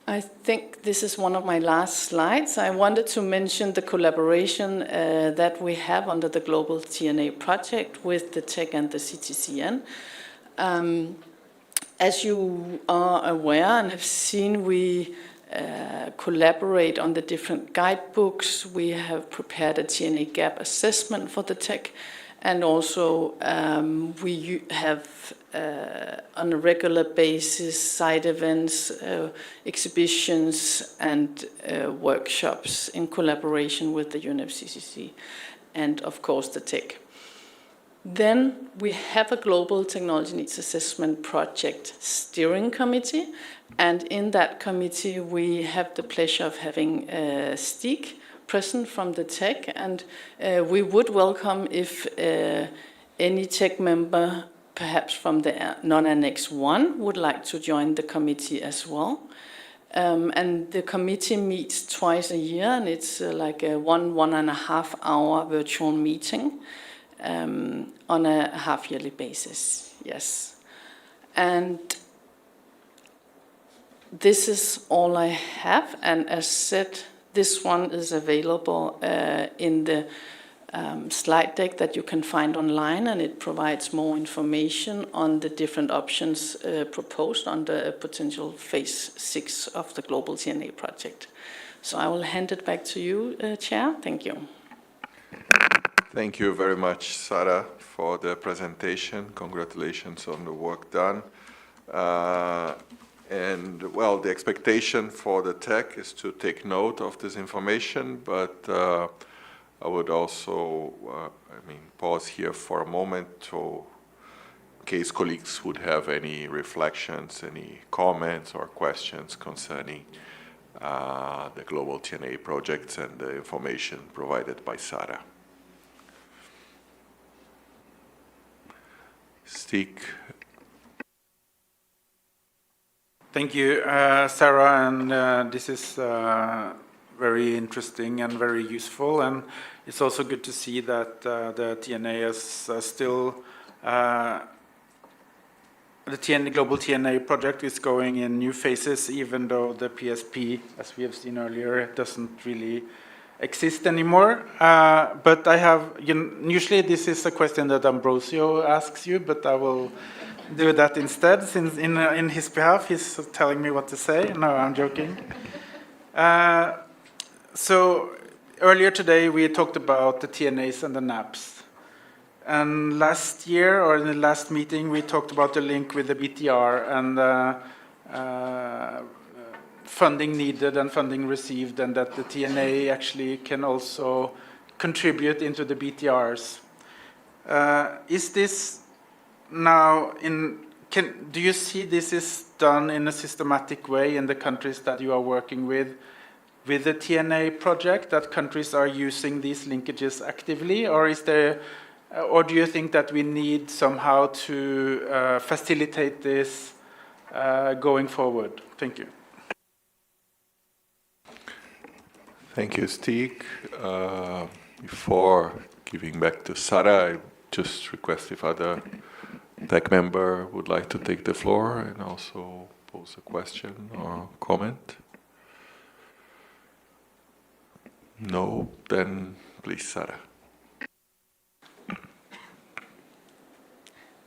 I think this is one of my last slides. I wanted to mention the collaboration that we have under the Global TNA project with the TEC and the CTCN. As you are aware and have seen, we collaborate on the different guidebooks. We have prepared a TNA gap assessment for the TEC, And also we have on a regular basis side events, exhibitions and workshops in collaboration with the UNFCCC and of course the TEC. Then we have a Global Technology Needs Assessment Project Steering Committee, and in that committee we have the pleasure of having Stig present from the TEC, and we would welcome if any TEC member, perhaps from the non-Annex 1, would like to join the committee as well. And the committee meets twice a year, and it's like a 1.5 hour virtual meeting on a half-yearly basis, yes. And this is all I have, and as said, this one is available in the slide deck that you can find online, and it provides more information on the different options proposed under a potential phase 6 of the Global TNA project. So I will hand it back to you, Chair. Thank you. Thank you very much, Sarah, for the presentation. Congratulations on the work done. And well, the expectation for the TEC is to take note of this information, but I would also, pause here for a moment in case colleagues would have any reflections, any comments or questions concerning the Global TNA projects and the information provided by Sarah. Stig. Thank you, Sarah, and this is very interesting and very useful, and it's also good to see that the TNA is still, the Global TNA project is going in new phases, even though the PSP, as we have seen earlier, doesn't really exist anymore. But I have, usually this is a question that Ambrosio asks you, but I will do that instead, since in his behalf he's telling me what to say. No, I'm joking. So earlier today we talked about the TNAs and the NAPs. And last year, or in the last meeting, we talked about the link with the BTR and funding needed and funding received, and that the TNA actually can also contribute into the BTRs. Is this now do you see this is done in a systematic way in the countries that you are working with the TNA project, that countries are using these linkages actively, or is there, or do you think that we need somehow to facilitate this going forward? Thank you. Thank you, Stig. Before giving back to Sarah, I just request if other TEC member would like to take the floor and also pose a question or comment. No, then please, Sarah.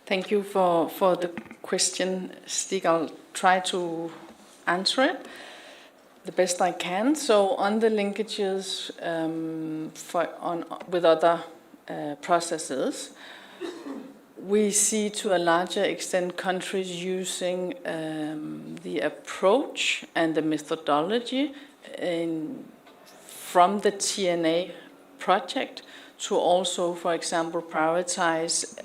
Thank you for the question, Stig. I'll try to answer it the best I can. So on the linkages with other processes, we see to a larger extent countries using the approach and the methodology from the TNA project to also, for example, prioritize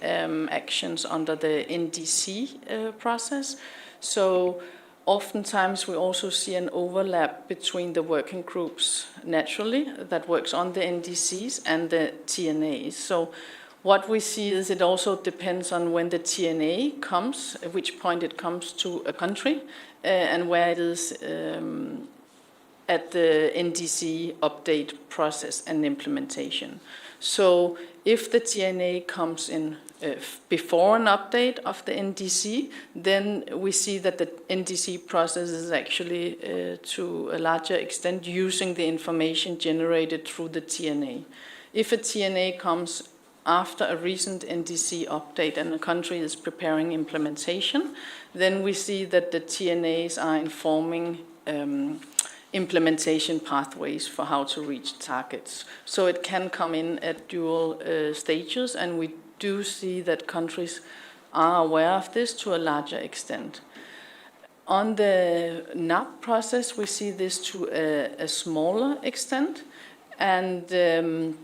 actions under the NDC process. So oftentimes we also see an overlap between the working groups naturally that works on the NDCs and the TNAs. So what we see is it also depends on when the TNA comes, at which point it comes to a country, and where it is at the NDC update process and implementation. So if the TNA comes in before an update of the NDC, then we see that the NDC process is actually to a larger extent using the information generated through the TNA. If a TNA comes after a recent NDC update and the country is preparing implementation, then we see that the TNAs are informing implementation pathways for how to reach targets. So it can come in at dual stages, and we do see that countries are aware of this to a larger extent. On the NAP process, we see this to a smaller extent, and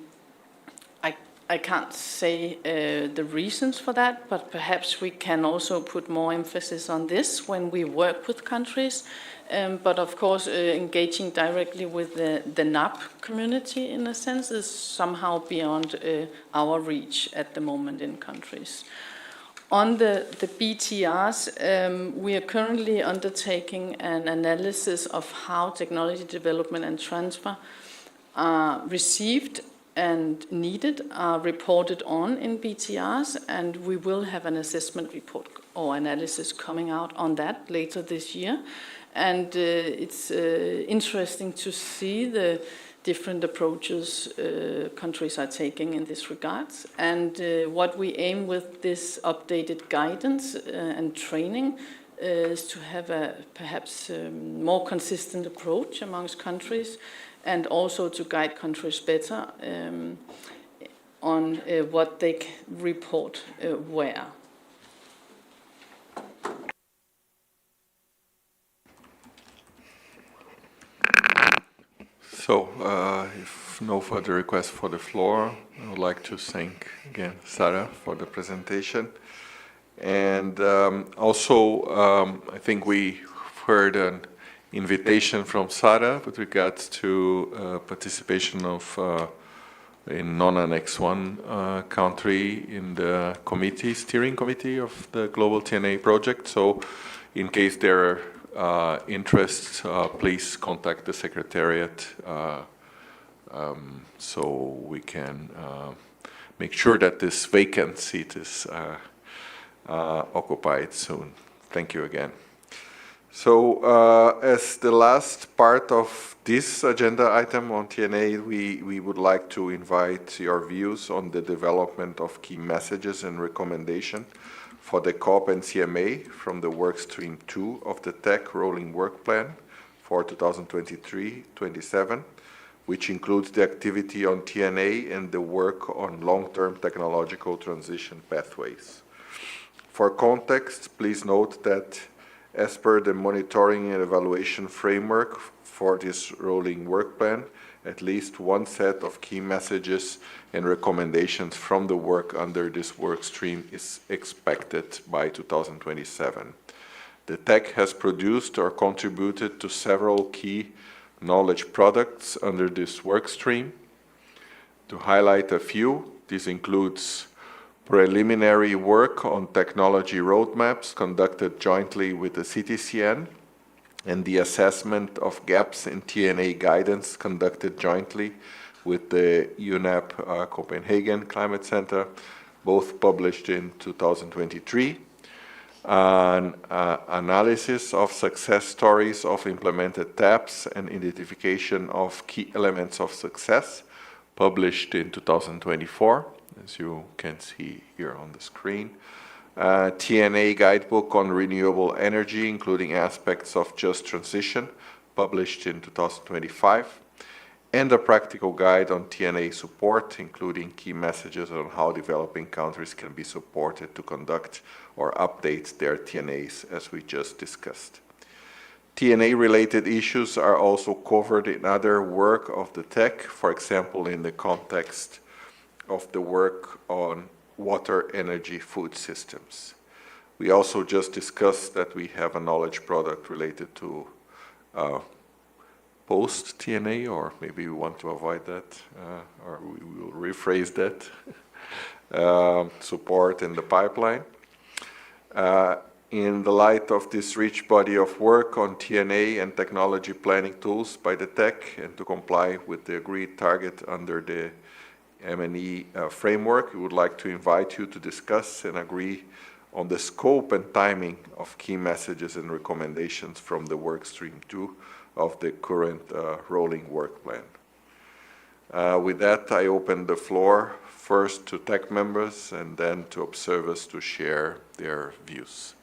I can't say the reasons for that, but perhaps we can also put more emphasis on this when we work with countries. But of course, engaging directly with the NAP community, in a sense, is somehow beyond our reach at the moment in countries. On the BTRs, we are currently undertaking an analysis of how technology development and transfer are received and needed, are reported on in BTRs, and we will have an assessment report or analysis coming out on that later this year. And it's interesting to see the different approaches countries are taking in this regard. And what we aim with this updated guidance and training is to have a perhaps more consistent approach amongst countries, and also to guide countries better on what they report where. So, if no further requests for the floor, I would like to thank again Sarah for the presentation. And also, I think we heard an invitation from Sarah with regards to participation of in non-Annex 1 country in the steering committee of the Global TNA project. So, in case there are interests, please contact the Secretariat so we can make sure that this vacant seat is occupied soon. Thank you again. So as the last part of this agenda item on TNA, we would like to invite your views on the development of key messages and recommendations for the COP and CMA from the Workstream 2 of the TEC Rolling Work Plan for 2023-27, which includes the activity on TNA and the work on long-term technological transition pathways. For context, please note that as per the monitoring and evaluation framework for this rolling work plan, at least one set of key messages and recommendations from the work under this work stream is expected by 2027. The TEC has produced or contributed to several key knowledge products under this work stream. To highlight a few, this includes preliminary work on technology roadmaps conducted jointly with the CTCN, and the assessment of gaps in TNA guidance conducted jointly with the UNEP Copenhagen Climate Center, both published in 2023. An analysis of success stories of implemented TAPs and identification of key elements of success, published in 2024, as you can see here on the screen. TNA Guidebook on Renewable Energy, including aspects of just transition, published in 2025, and a practical guide on TNA support, including key messages on how developing countries can be supported to conduct or update their TNAs, as we just discussed. TNA-related issues are also covered in other work of the TEC, for example, in the context of the work on water, energy, food systems. We also just discussed that we have a knowledge product related to post-TNA, or maybe we want to avoid that, or we will rephrase that, support in the pipeline. In the light of this rich body of work on TNA and technology planning tools by the TEC, and to comply with the agreed target under the M&E framework, we would like to invite you to discuss and agree on the scope and timing of key messages and recommendations from the Workstream 2 of the current rolling work plan. With that, I open the floor first to TEC members and then to observers to share their views.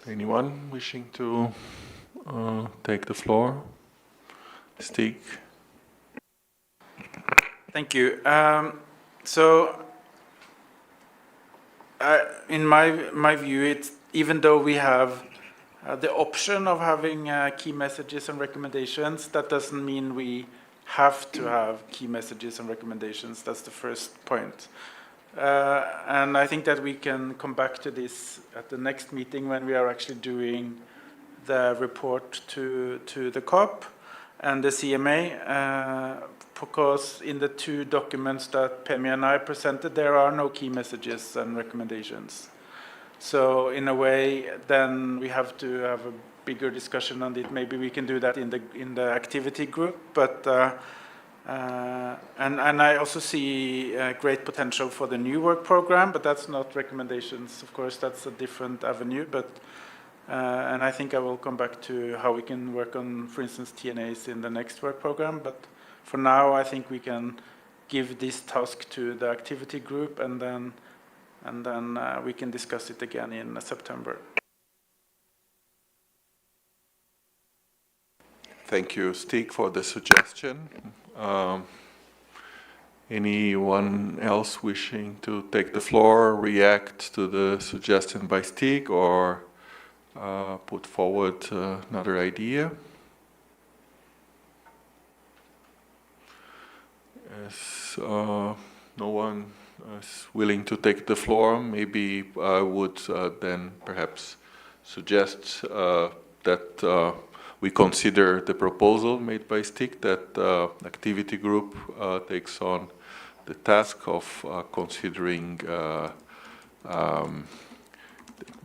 Anyone wishing to take the floor? Stig? Thank you. In my view, it's even though we have the option of having key messages and recommendations, that doesn't mean we have to have key messages and recommendations. That's the first point. And I think that we can come back to this at the next meeting when we are actually doing the report to the COP and the CMA, because in the two documents that Pemi and I presented, there are no key messages and recommendations. So in a way, then we have to have a bigger discussion on it. Maybe we can do that in the activity group, but and I also see great potential for the new work program, but that's not recommendations. Of course, that's a different avenue, but and I think I will come back to how we can work on, for instance, TNAs in the next work program. But for now, I think we can give this task to the activity group, and then we can discuss it again in September. Thank you, Stig, for the suggestion. Anyone else wishing to take the floor, react to the suggestion by Stig, or put forward another idea? As no one is willing to take the floor, maybe I would then perhaps suggest that we consider the proposal made by Stig, that activity group takes on the task of considering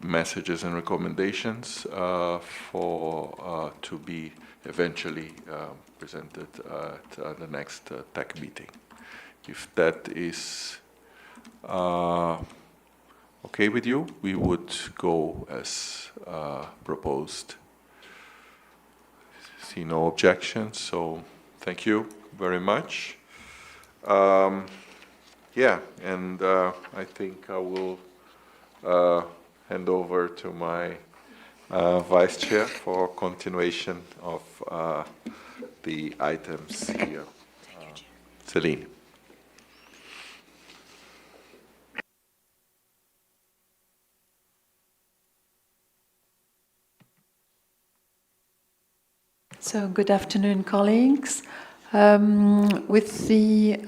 messages and recommendations to be eventually presented at the next TAC meeting. If that is okay with you, we would go as proposed. See no objections, so thank you very much. Yeah, and I think I will hand over to my vice chair for continuation of the items here. Celine. So good afternoon, colleagues. With the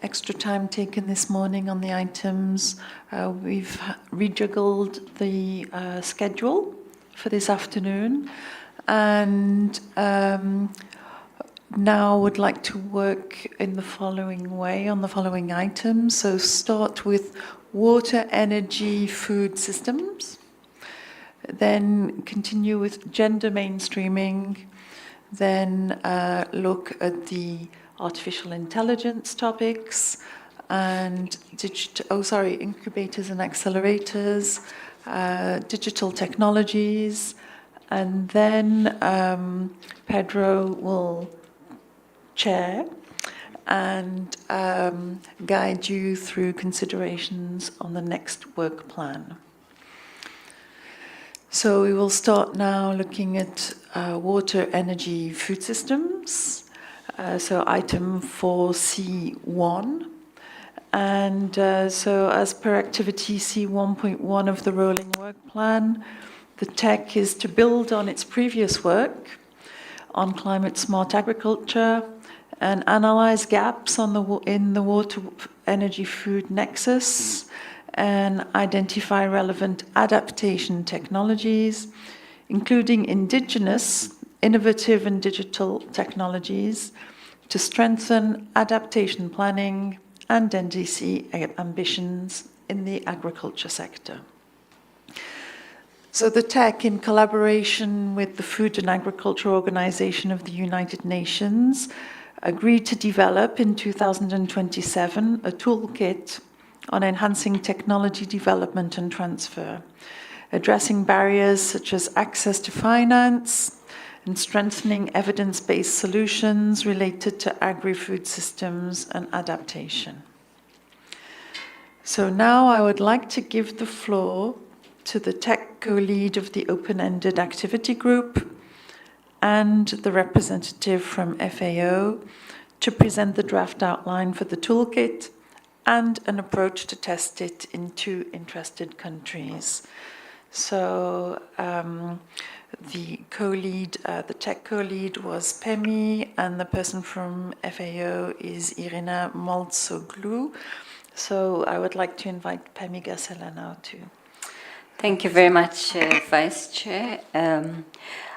extra time taken this morning on the items, we've rejuggled the schedule for this afternoon, and now would like to work in the following way on the following items. So start with water, energy, food systems. Then continue with gender mainstreaming, then look at the artificial intelligence topics and incubators and accelerators, digital technologies, and then Pedro will chair and guide you through considerations on the next work plan. So we will start now looking at water, energy, food systems. So item 4C1. And so as per activity C1.1 of the rolling work plan, the TEC is to build on its previous work on climate smart agriculture and analyze gaps in the water, energy, food nexus, and identify relevant adaptation technologies, including indigenous, innovative and digital technologies to strengthen adaptation planning and NDC ambitions in the agriculture sector. So the TEC, in collaboration with the Food and Agriculture Organization of the United Nations, agreed to develop in 2027 a toolkit on enhancing technology development and transfer, addressing barriers such as access to finance and strengthening evidence-based solutions related to agri-food systems and adaptation. So now I would like to give the floor to the tech co-lead of the open-ended activity group, and the representative from FAO to present the draft outline for the toolkit and an approach to test it in 2 interested countries. So the co-lead, the tech co-lead was Pemi, and the person from FAO is Irina Moltsoglu. So I would like to invite Pemi Gasela now to. Thank you very much, Vice Chair.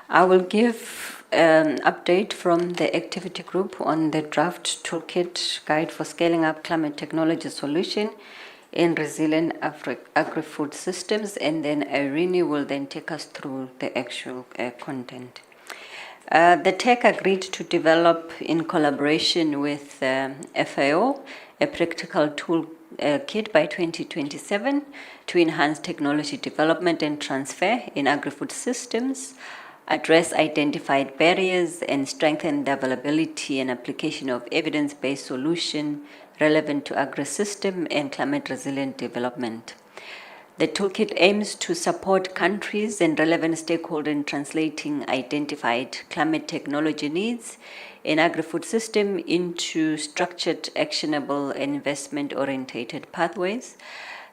I will give an update from the activity group on the draft toolkit guide for scaling up climate technology solution in resilient agri-food systems, and then Irene will then take us through the actual content. The TEC agreed to develop, in collaboration with FAO, a practical tool kit by 2027 to enhance technology development and transfer in agri-food systems, address identified barriers, and strengthen the availability and application of evidence-based solutions relevant to agri-system and climate-resilient development. The toolkit aims to support countries and relevant stakeholders in translating identified climate technology needs in agri-food system into structured, actionable, and investment-oriented pathways.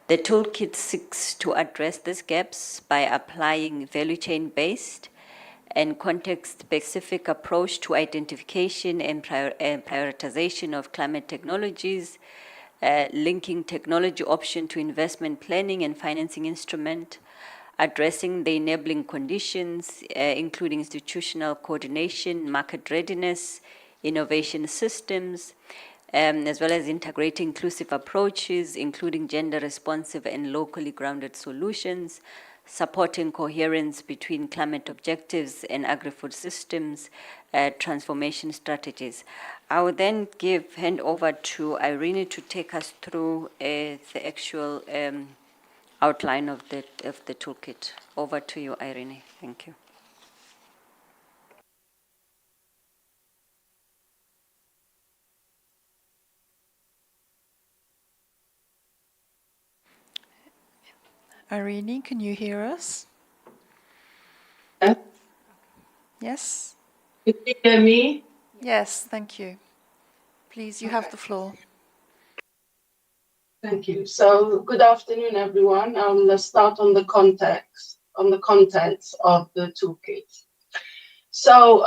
The toolkit seeks to address these gaps by applying value chain-based and context-specific approach to identification and prioritization of climate technologies, linking technology option to investment planning and financing instrument, addressing the enabling conditions, including institutional coordination, market readiness, innovation systems, as well as integrating inclusive approaches, including gender-responsive and locally grounded solutions, supporting coherence between climate objectives and agri-food systems transformation strategies. I will then hand over to Irene to take us through the actual outline of the toolkit. Over to you, Irene. Thank you. Irene, can you hear us? Yeah. Yes? Can you hear me? Yes, thank you. Please, you have the floor. Thank you. So, good afternoon, everyone. I'll start on the contents of the toolkit. So,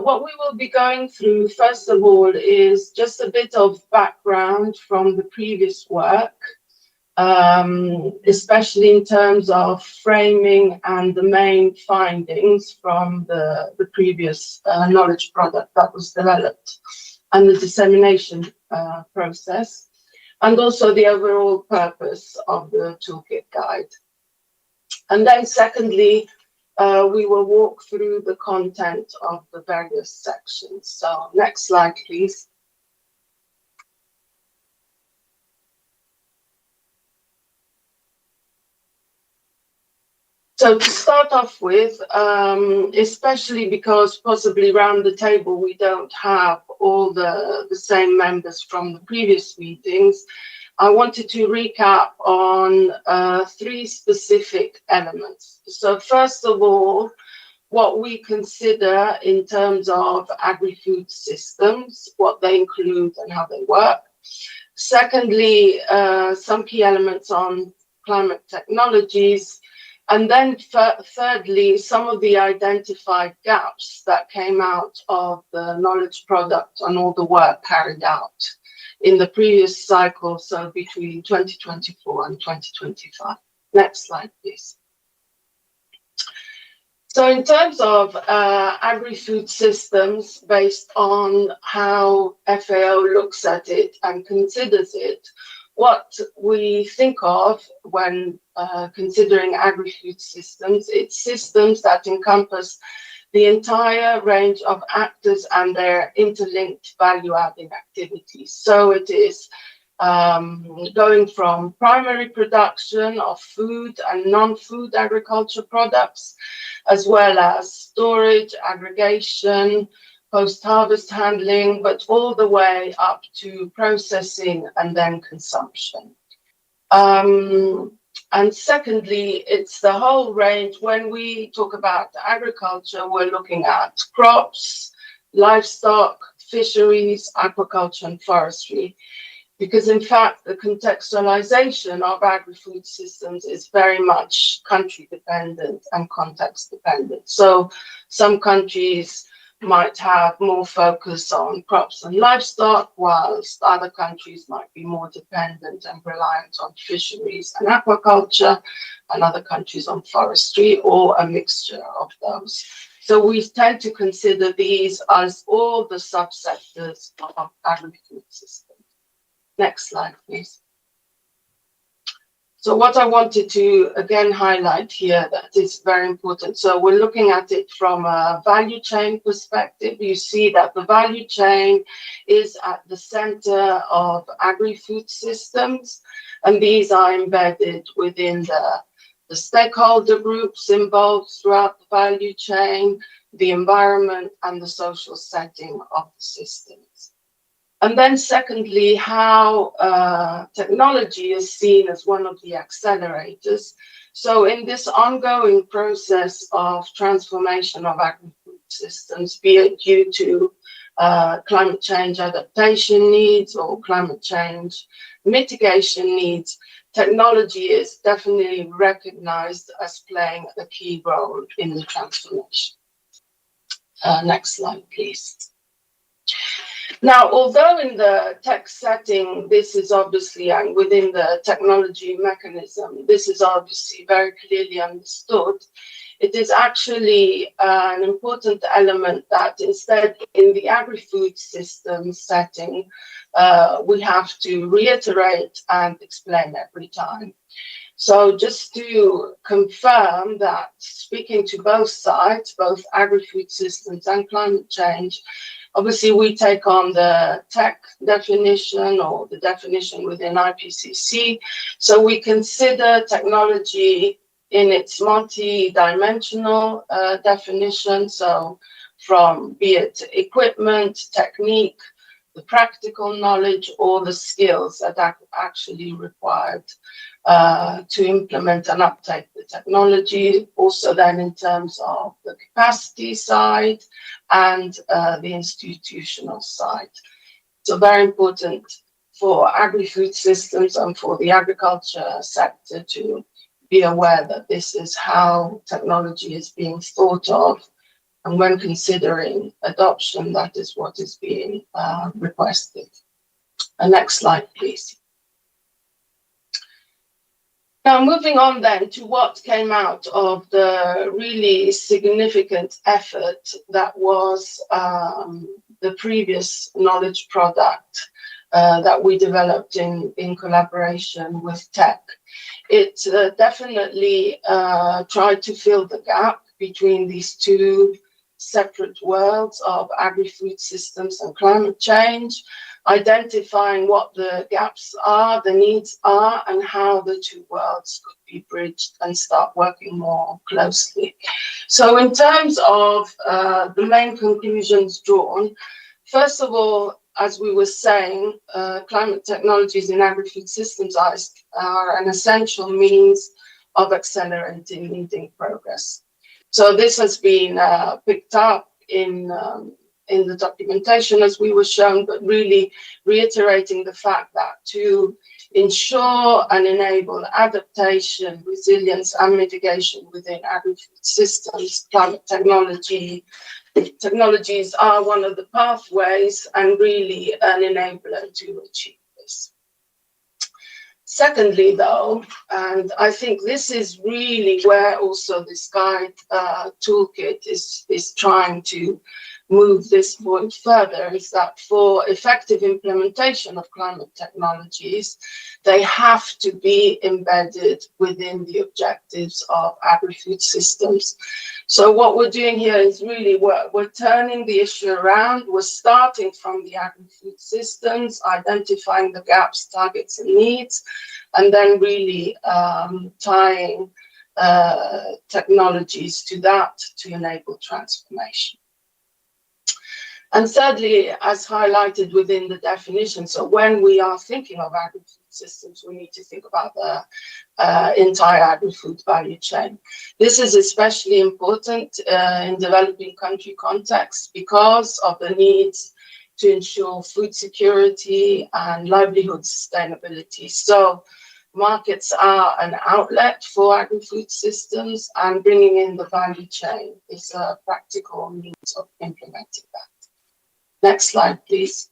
what we will be going through, first of all, is just a bit of background from the previous work, especially in terms of framing and the main findings from the previous knowledge product that was developed and the dissemination process, and also the overall purpose of the toolkit guide. And then secondly, we will walk through the content of the various sections. So next slide, please. So to start off with, especially because possibly around the table we don't have all the same members from the previous meetings, I wanted to recap on 3 specific elements. So first of all, what we consider in terms of agri-food systems, what they include and how they work. Secondly, some key elements on climate technologies. And then thirdly, some of the identified gaps that came out of the knowledge product and all the work carried out in the previous cycle, so between 2024 and 2025. Next slide, please. So in terms of agri-food systems, based on how FAO looks at it and considers it, what we think of when considering agri-food systems, it's systems that encompass the entire range of actors and their interlinked value-adding activities. So it is going from primary production of food and non-food agriculture products, as well as storage, aggregation, post-harvest handling, but all the way up to processing and then consumption. And secondly, it's the whole range. When we talk about agriculture, we're looking at crops, livestock, fisheries, aquaculture, and forestry. Because in fact, the contextualization of agri-food systems is very much country dependent and context dependent. So some countries might have more focus on crops and livestock, whilst other countries might be more dependent and reliant on fisheries and aquaculture, and other countries on forestry, or a mixture of those. So we tend to consider these as all the subsectors of agri-food systems. Next slide, please. So what I wanted to again highlight here that is very important. So we're looking at it from a value chain perspective. You see that the value chain is at the center of agri-food systems, and these are embedded within the stakeholder groups involved throughout the value chain, the environment, and the social setting of the systems. And then secondly, how technology is seen as one of the accelerators. So in this ongoing process of transformation of agri-food systems, be it due to climate change adaptation needs or climate change mitigation needs, technology is definitely recognized as playing a key role in the transformation. Next slide, please. Now, although in the tech setting, this is obviously, and within the technology mechanism, this is obviously very clearly understood, it is actually an important element that instead in the agri-food system setting, we have to reiterate and explain every time. So just to confirm that speaking to both sides, both agri-food systems and climate change, obviously we take on the tech definition or the definition within IPCC. So we consider technology in its multi-dimensional definition. So from be it equipment, technique, the practical knowledge, or the skills that are actually required to implement and uptake the technology. Also then in terms of the capacity side and the institutional side. So very important for agri-food systems and for the agriculture sector to be aware that this is how technology is being thought of. And when considering adoption, that is what is being requested. Next slide, please. Now, moving on then to what came out of the really significant effort that was the previous knowledge product that we developed in collaboration with tech. It definitely tried to fill the gap between these two separate worlds of agri-food systems and climate change, identifying what the gaps are, the needs are, and how the two worlds could be bridged and start working more closely. So in terms of the main conclusions drawn, first of all, as we were saying, climate technologies in agri-food systems are an essential means of accelerating leading progress. So this has been picked up in the documentation as we were shown, but really reiterating the fact that to ensure and enable adaptation, resilience, and mitigation within agri-food systems, climate technologies are one of the pathways and really an enabler to achieve this. Secondly, though, and I think this is really where also this guide toolkit is trying to move this point further, is that for effective implementation of climate technologies, they have to be embedded within the objectives of agri-food systems. So what we're doing here is really we're turning the issue around. We're starting from the agri-food systems, identifying the gaps, targets, and needs, and then really tying technologies to that to enable transformation. And thirdly, as highlighted within the definition, so when we are thinking of agri-food systems, we need to think about the entire agri-food value chain. This is especially important in developing country contexts because of the needs to ensure food security and livelihood sustainability. So markets are an outlet for agri-food systems, and bringing in the value chain is a practical means of implementing that. Next slide, please.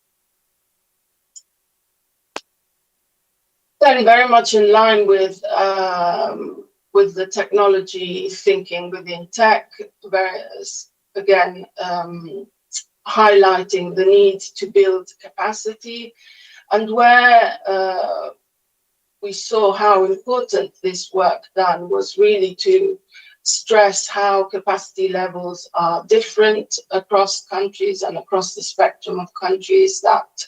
Then very much in line with the technology thinking within tech, again, highlighting the need to build capacity, and where we saw how important this work done was really to stress how capacity levels are different across countries and across the spectrum of countries that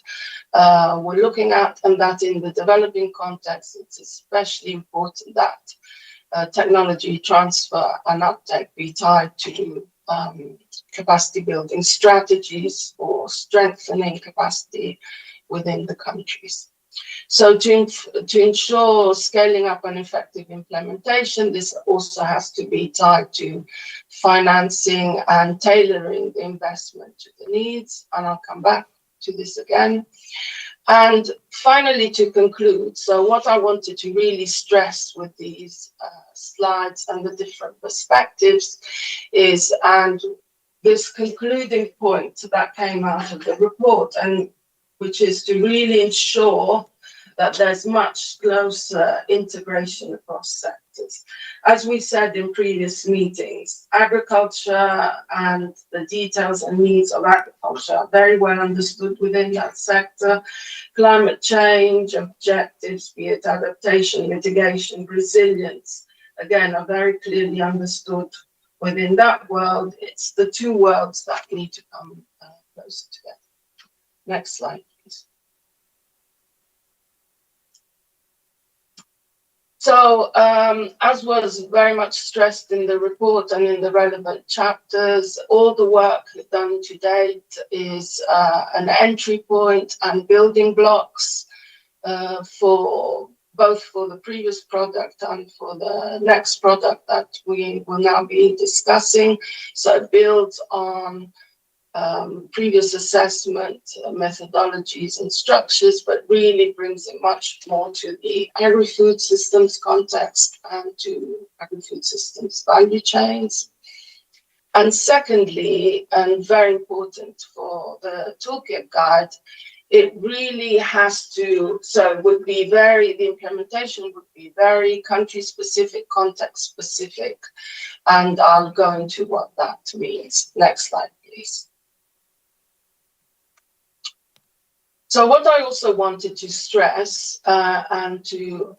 we're looking at, and that in the developing context, it's especially important that technology transfer and uptake be tied to capacity building strategies or strengthening capacity within the countries. So to ensure scaling up and effective implementation, this also has to be tied to financing and tailoring the investment to the needs, and I'll come back to this again. And finally, to conclude, so what I wanted to really stress with these slides and the different perspectives is, and this concluding point that came out of the report, and which is to really ensure that there's much closer integration across sectors. As we said in previous meetings, agriculture and the details and needs of agriculture are very well understood within that sector. Climate change objectives, be it adaptation, mitigation, resilience, again, are very clearly understood within that world. It's the two worlds that need to come closer together. Next slide, please. So, as was very much stressed in the report and in the relevant chapters, all the work done to date is an entry point and building blocks for both for the previous product and for the next product that we will now be discussing. So it builds on previous assessment methodologies and structures, but really brings it much more to the agri-food systems context and to agri-food systems value chains. And secondly, and very important for the toolkit guide, it really has to, so it would be the implementation would be very country-specific, context-specific, and I'll go into what that means. Next slide, please. So what I also wanted to stress and to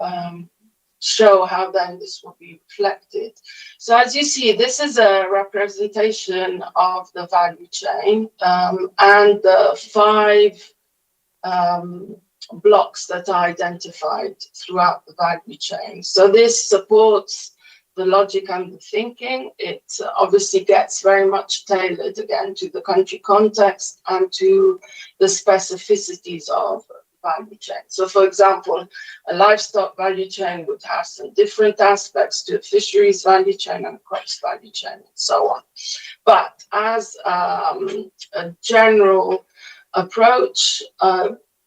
show how then this will be reflected. So as you see, this is a representation of the value chain and the 5 blocks that are identified throughout the value chain. So this supports the logic and the thinking. It obviously gets very much tailored again to the country context and to the specificities of value chain. So for example, a livestock value chain would have some different aspects to a fisheries value chain and a crops value chain and so on. But as a general approach,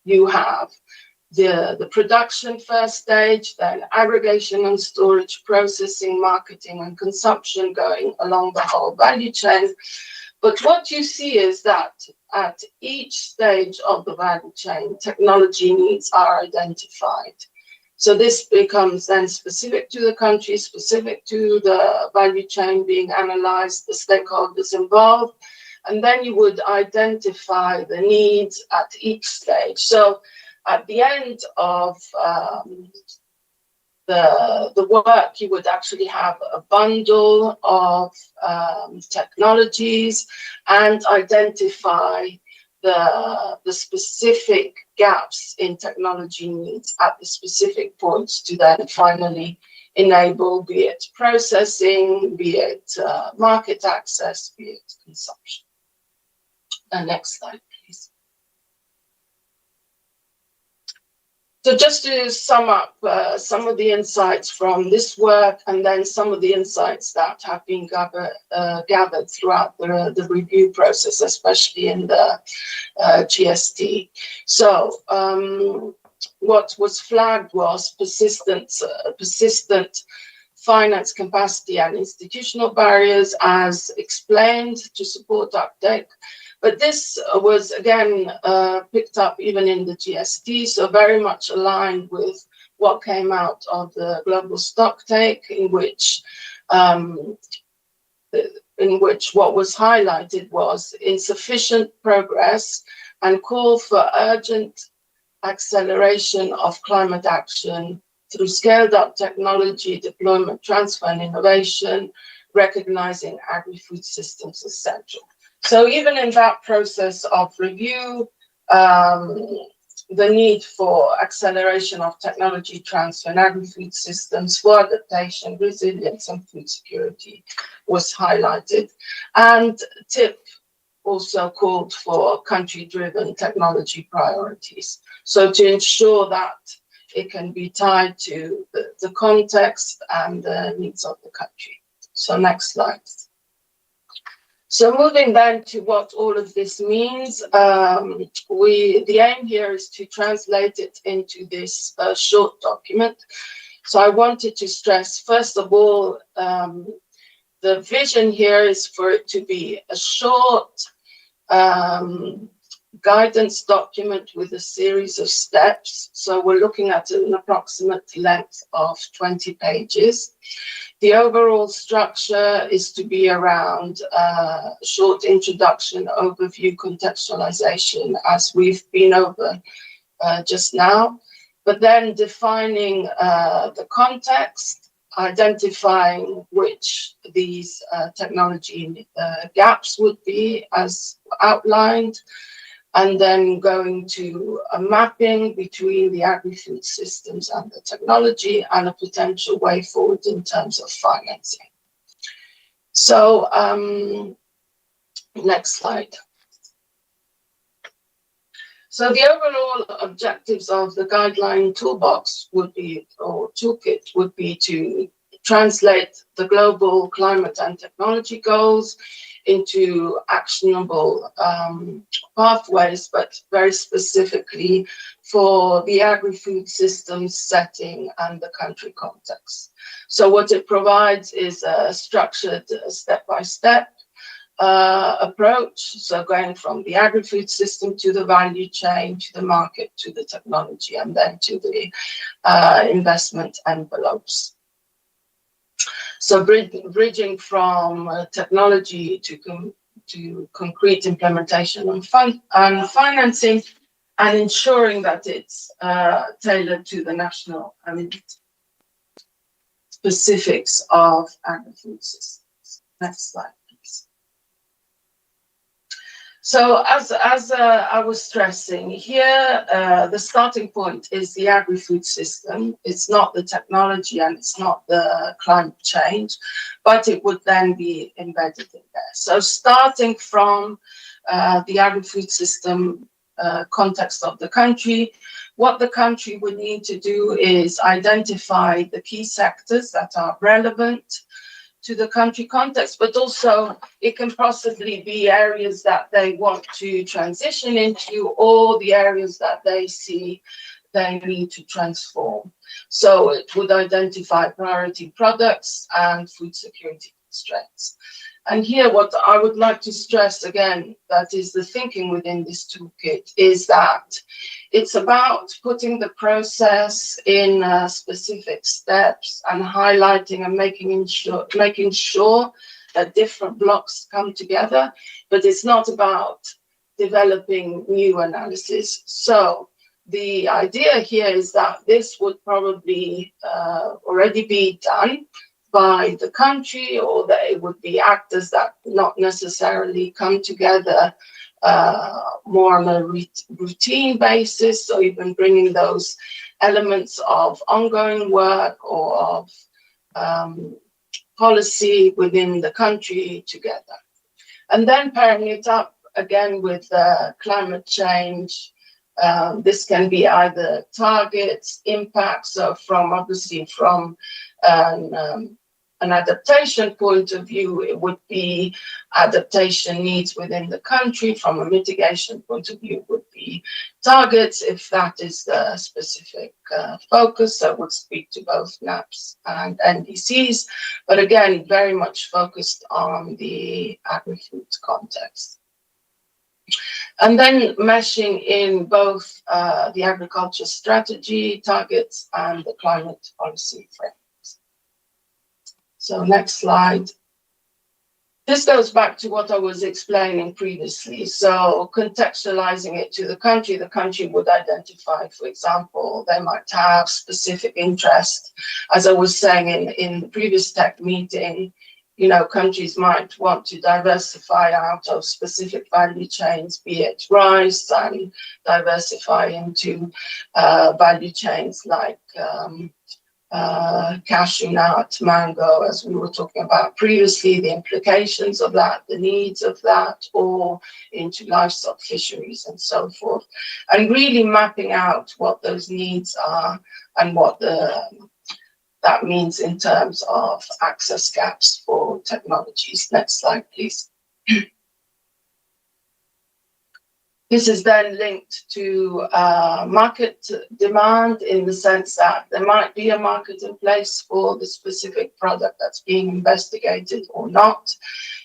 you have the production first stage, then aggregation and storage, processing, marketing, and consumption going along the whole value chain. But what you see is that at each stage of the value chain, technology needs are identified. So this becomes then specific to the country, specific to the value chain being analyzed, the stakeholders involved, and then you would identify the needs at each stage. So at the end of the work, you would actually have a bundle of technologies and identify the specific gaps in technology needs at the specific points to then finally enable, be it processing, be it market access, be it consumption. Next slide, please. So just to sum up some of the insights from this work, and then some of the insights that have been gathered throughout the review process, especially in the GST. So what was flagged was persistent finance capacity and institutional barriers, as explained, to support uptake. But this was, again, picked up even in the GST, so very much aligned with what came out of the global stock take, in which what was highlighted was insufficient progress and call for urgent acceleration of climate action through scaled-up technology deployment, transfer, and innovation, recognizing agri-food systems as central. So even in that process of review, the need for acceleration of technology transfer and agri-food systems for adaptation, resilience, and food security was highlighted. And TIP also called for country-driven technology priorities. So to ensure that it can be tied to the context and the needs of the country. So next slide. So moving then to what all of this means, the aim here is to translate it into this short document. So I wanted to stress, first of all, the vision here is for it to be a short guidance document with a series of steps. So we're looking at an approximate length of 20 pages. The overall structure is to be around short introduction, overview, contextualization, as we've been over just now, but then defining the context, identifying which these technology gaps would be as outlined, and then going to a mapping between the agri-food systems and the technology and a potential way forward in terms of financing. So next slide. So the overall objectives of the guideline toolbox would be, or toolkit would be, to translate the global climate and technology goals into actionable pathways, but very specifically for the agri-food systems setting and the country context. So what it provides is a structured step-by-step approach, so going from the agri-food system to the value chain, to the market, to the technology, and then to the investment envelopes. So bridging from technology to concrete implementation and financing, and ensuring that it's tailored to the national specifics of agri-food systems. Next slide, please. So as I was stressing here, the starting point is the agri-food system. It's not the technology and it's not the climate change, but it would then be embedded in there. So starting from the agri-food system context of the country, what the country would need to do is identify the key sectors that are relevant to the country context, but also it can possibly be areas that they want to transition into, or the areas that they see they need to transform. So it would identify priority products and food security constraints. And here, what I would like to stress again, that is the thinking within this toolkit, is that it's about putting the process in specific steps and highlighting and making sure that different blocks come together, but it's not about developing new analysis. So the idea here is that this would probably already be done by the country, or that it would be actors that not necessarily come together more on a routine basis, or even bringing those elements of ongoing work or of policy within the country together. And then pairing it up again with climate change This can be either targets, impacts, so obviously from an adaptation point of view, it would be adaptation needs within the country. From a mitigation point of view, it would be targets, if that is the specific focus. So it would speak to both NAPs and NDCs, but again, very much focused on the agri-food context. And then meshing in both the agriculture strategy targets and the climate policy frameworks. So next slide. This goes back to what I was explaining previously. So contextualizing it to the country would identify, for example, they might have specific interest. As I was saying in the previous tech meeting, you know, countries might want to diversify out of specific value chains, be it rice, and diversify into value chains like cashew nut, mango, as we were talking about previously, the implications of that, the needs of that, or into livestock fisheries and so forth. And really mapping out what those needs are and what that means in terms of access gaps for technologies. Next slide, please. This is then linked to market demand in the sense that there might be a market in place for the specific product that's being investigated or not.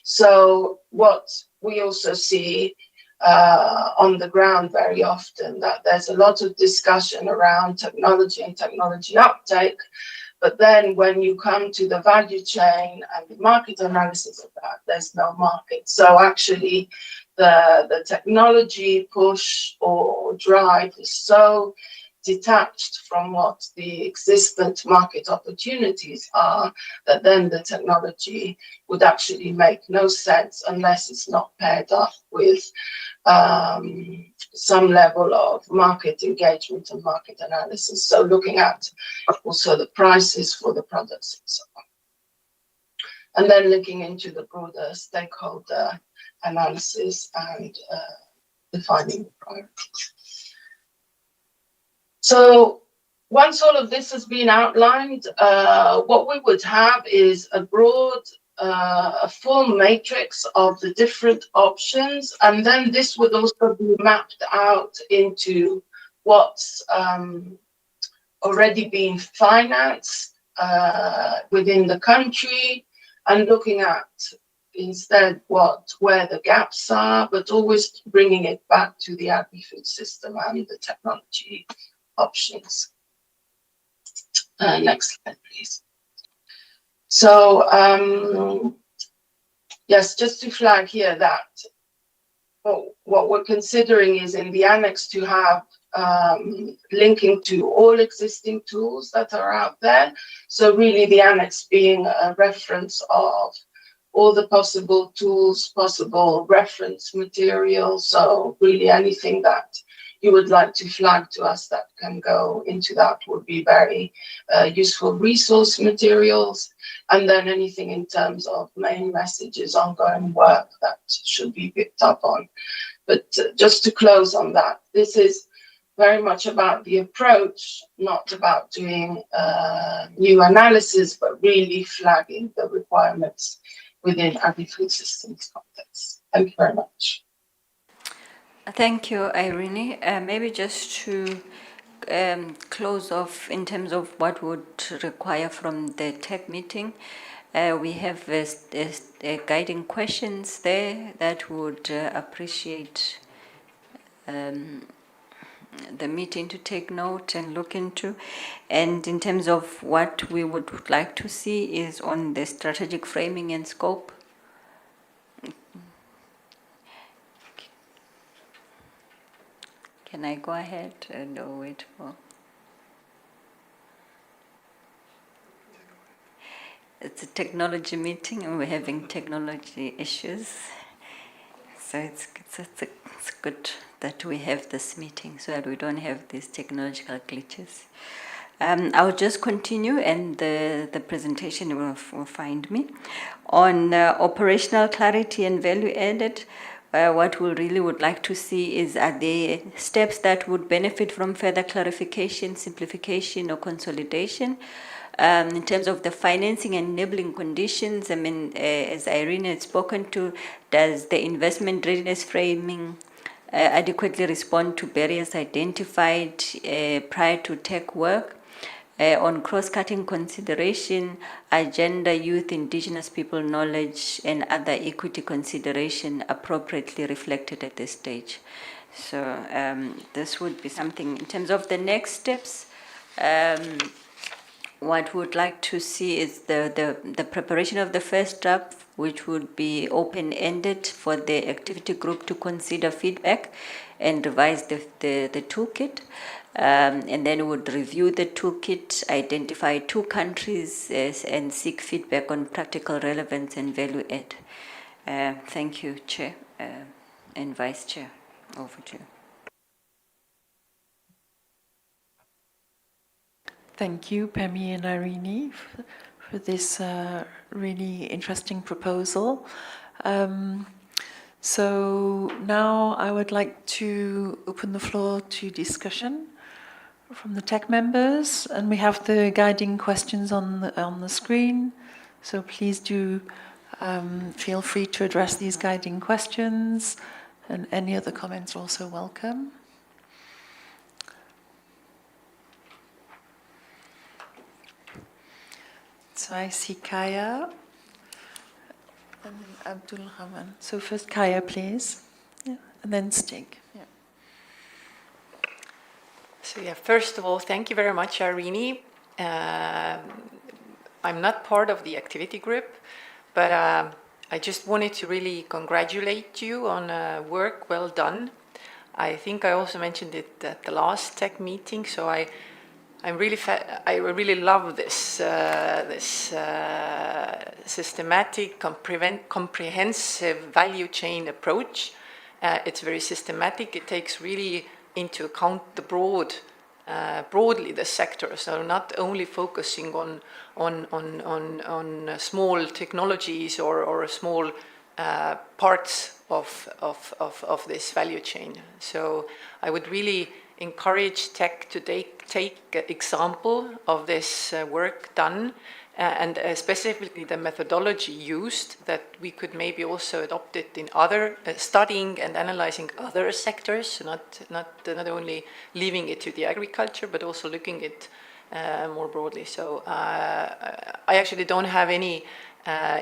So what we also see on the ground very often, that there's a lot of discussion around technology and technology uptake, but then when you come to the value chain and the market analysis of that, there's no market. So actually, the technology push or drive is so detached from what the existent market opportunities are that then the technology would actually make no sense unless it's not paired up with some level of market engagement and market analysis. So looking at also the prices for the products and so on. And then looking into the broader stakeholder analysis and defining the priorities. So once all of this has been outlined, what we would have is a broad, a full matrix of the different options, and then this would also be mapped out into what's already been financed within the country, and looking at instead where the gaps are, but always bringing it back to the agri-food system and the technology options. Next slide, please. So yes, just to flag here that what we're considering is in the annex to have linking to all existing tools that are out there. So really the annex being a reference of all the possible tools, possible reference material. So really anything that you would like to flag to us that can go into that would be very useful resource materials. And then anything in terms of main messages, ongoing work that should be picked up on. But just to close on that, this is very much about the approach, not about doing new analysis, but really flagging the requirements within agri-food systems context. Thank you very much. Thank you, Irene. Maybe just to close off in terms of what would require from the tech meeting, we have guiding questions there that would appreciate the meeting to take note and look into. And in terms of what we would like to see is on the strategic framing and scope. Can I go ahead and wait for? It's a technology meeting and we're having technology issues. So it's good that we have this meeting so that we don't have these technological glitches. I'll just continue and the presentation will find me. On operational clarity and value added, what we really would like to see is, are there steps that would benefit from further clarification, simplification, or consolidation? In terms of the financing and enabling conditions, I mean, as Irene had spoken to, does the investment readiness framing adequately respond to barriers identified prior to tech work? On cross-cutting consideration, agenda, youth, indigenous people knowledge, and other equity consideration appropriately reflected at this stage. So this would be something in terms of the next steps. What we would like to see is the preparation of the first draft, which would be open-ended for the activity group to consider feedback and revise the toolkit. And then we would review the toolkit, identify 2 countries, and seek feedback on practical relevance and value add. Thank you, Chair and Vice Chair. Over to you. Thank you, Pemi and Irene, for this really interesting proposal. So now I would like to open the floor to discussion from the TEC members, and we have the guiding questions on the screen. So please do feel free to address these guiding questions, and any other comments are also welcome. So I see Kaya and then Abdul Rahman. So first Kaya, please, yeah. And then Stig. Yeah. So yeah, first of all, thank you very much, Irene. I'm not part of the activity group, but I just wanted to really congratulate you on work well done. I think I also mentioned it at the last tech meeting, so I really love this systematic, comprehensive value chain approach. It's very systematic. It takes really into account the broadly the sector. So not only focusing on small technologies or small parts of this value chain. So I would really encourage tech to take example of this work done and specifically the methodology used, that we could maybe also adopt it in other studying and analyzing other sectors, not only leaving it to the agriculture, but also looking at more broadly. So I actually don't have any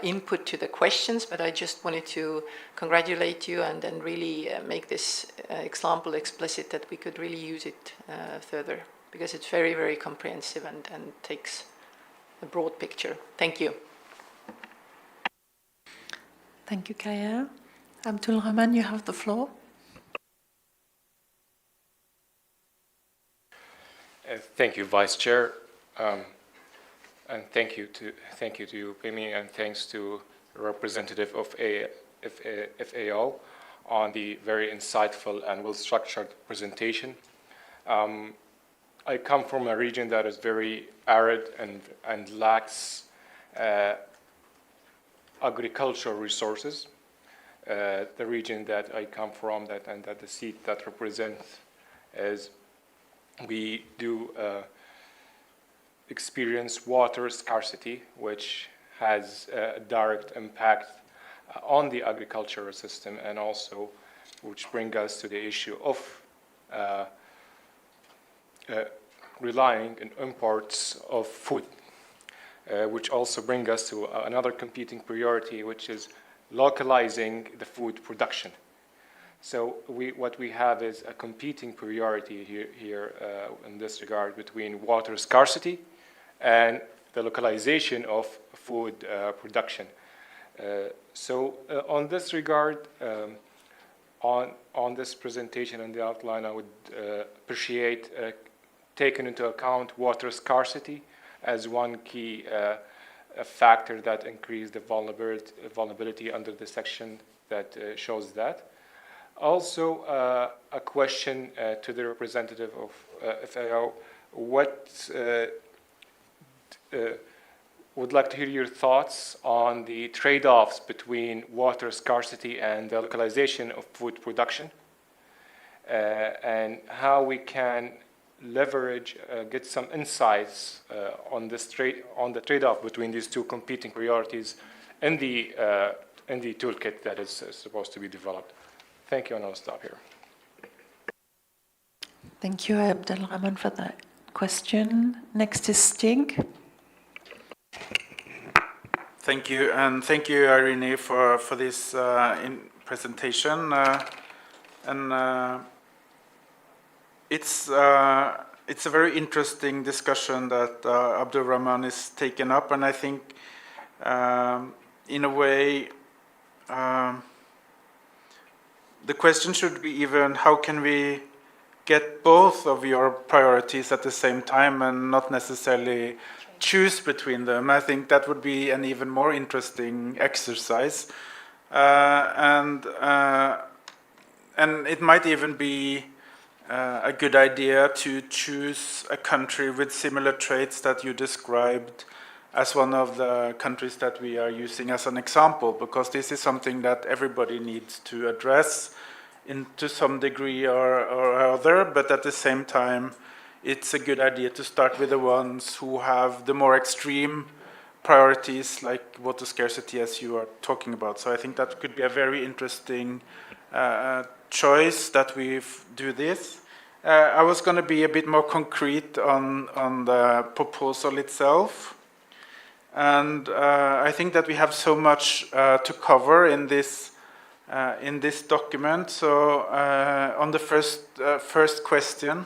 input to the questions, but I just wanted to congratulate you and then really make this example explicit that we could really use it further, because it's very, very comprehensive and takes a broad picture. Thank you. Thank you, Kaya. Abdul Rahman, you have the floor. Thank you, Vice Chair. And thank you to you, Pemi, and thanks to the representative of FAO on the very insightful and well-structured presentation. I come from a region that is very arid and lacks agricultural resources. The region that I come from, and that the seat that represents, is we do experience water scarcity, which has a direct impact on the agricultural system, and also which brings us to the issue of relying on imports of food, which also brings us to another competing priority, which is localizing the food production. So what we have is a competing priority here in this regard between water scarcity and the localization of food production. So on this regard, on this presentation and the outline, I would appreciate taking into account water scarcity as one key factor that increased the vulnerability under the section that shows that. Also, a question to the representative of FAO: would like to hear your thoughts on the trade-offs between water scarcity and the localization of food production, and how we can leverage, get some insights on the trade-off between these two competing priorities in the toolkit that is supposed to be developed. Thank you, and I'll stop here. Thank you, Abdelrahman, for that question. Next is Stig. Thank you, and thank you, Irene, for this presentation. It's a very interesting discussion that Abdelrahman is taking up, and I think, in a way, the question should be even how can we get both of your priorities at the same time and not necessarily choose between them. I think that would be an even more interesting exercise, and it might even be a good idea to choose a country with similar traits that you described as one of the countries that we are using as an example, because this is something that everybody needs to address to some degree or other, but at the same time, it's a good idea to start with the ones who have the more extreme priorities, like water scarcity, as you are talking about. So I think that could be a very interesting choice that we do this. I was going to be a bit more concrete on the proposal itself. And I think that we have so much to cover in this document. So on the first question,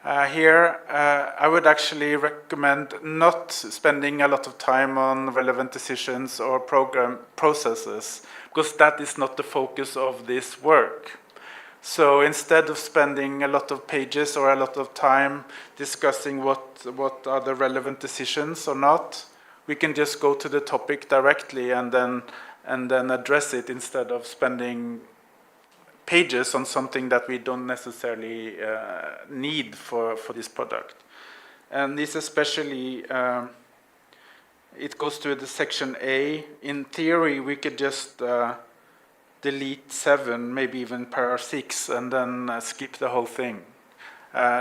here I would actually recommend not spending a lot of time on relevant decisions or program processes, because that is not the focus of this work. So instead of spending a lot of pages or a lot of time discussing what are the relevant decisions or not, we can just go to the topic directly and then address it instead of spending pages on something that we don't necessarily need for this product. And this especially, it goes to the section A. In theory, we could just delete 7, maybe even para 6, and then skip the whole thing.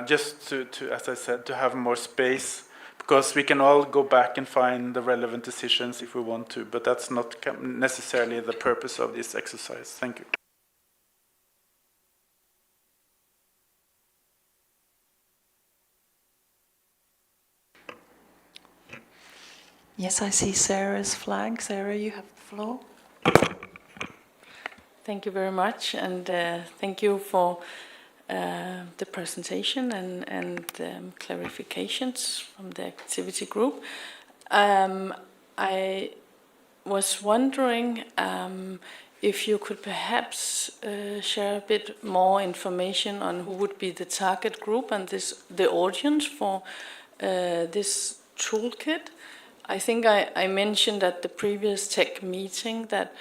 Just to, as I said, to have more space, because we can all go back and find the relevant decisions if we want to, but that's not necessarily the purpose of this exercise. Thank you. Yes, I see Sarah's flag. Sarah, you have the floor. Thank you very much, and thank you for the presentation and clarifications from the activity group. I was wondering if you could perhaps share a bit more information on who would be the target group and the audience for this toolkit. I think I mentioned at the previous tech meeting that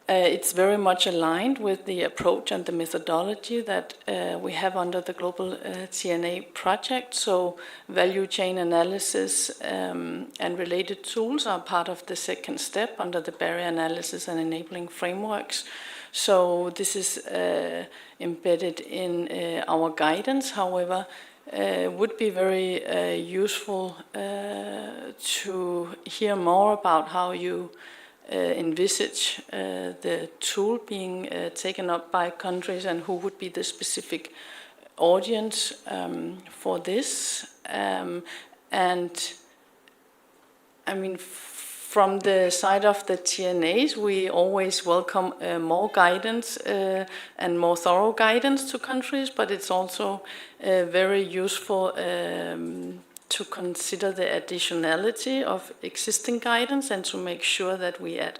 it's very much aligned with the approach and the methodology that we have under the Global TNA project. So value chain analysis and related tools are part of the second step under the barrier analysis and enabling frameworks. So this is embedded in our guidance. However, would be very useful to hear more about how you envisage the tool being taken up by countries and who would be the specific audience for this. And I mean, from the side of the TNAs, we always welcome more guidance and more thorough guidance to countries, but it's also very useful to consider the additionality of existing guidance and to make sure that we add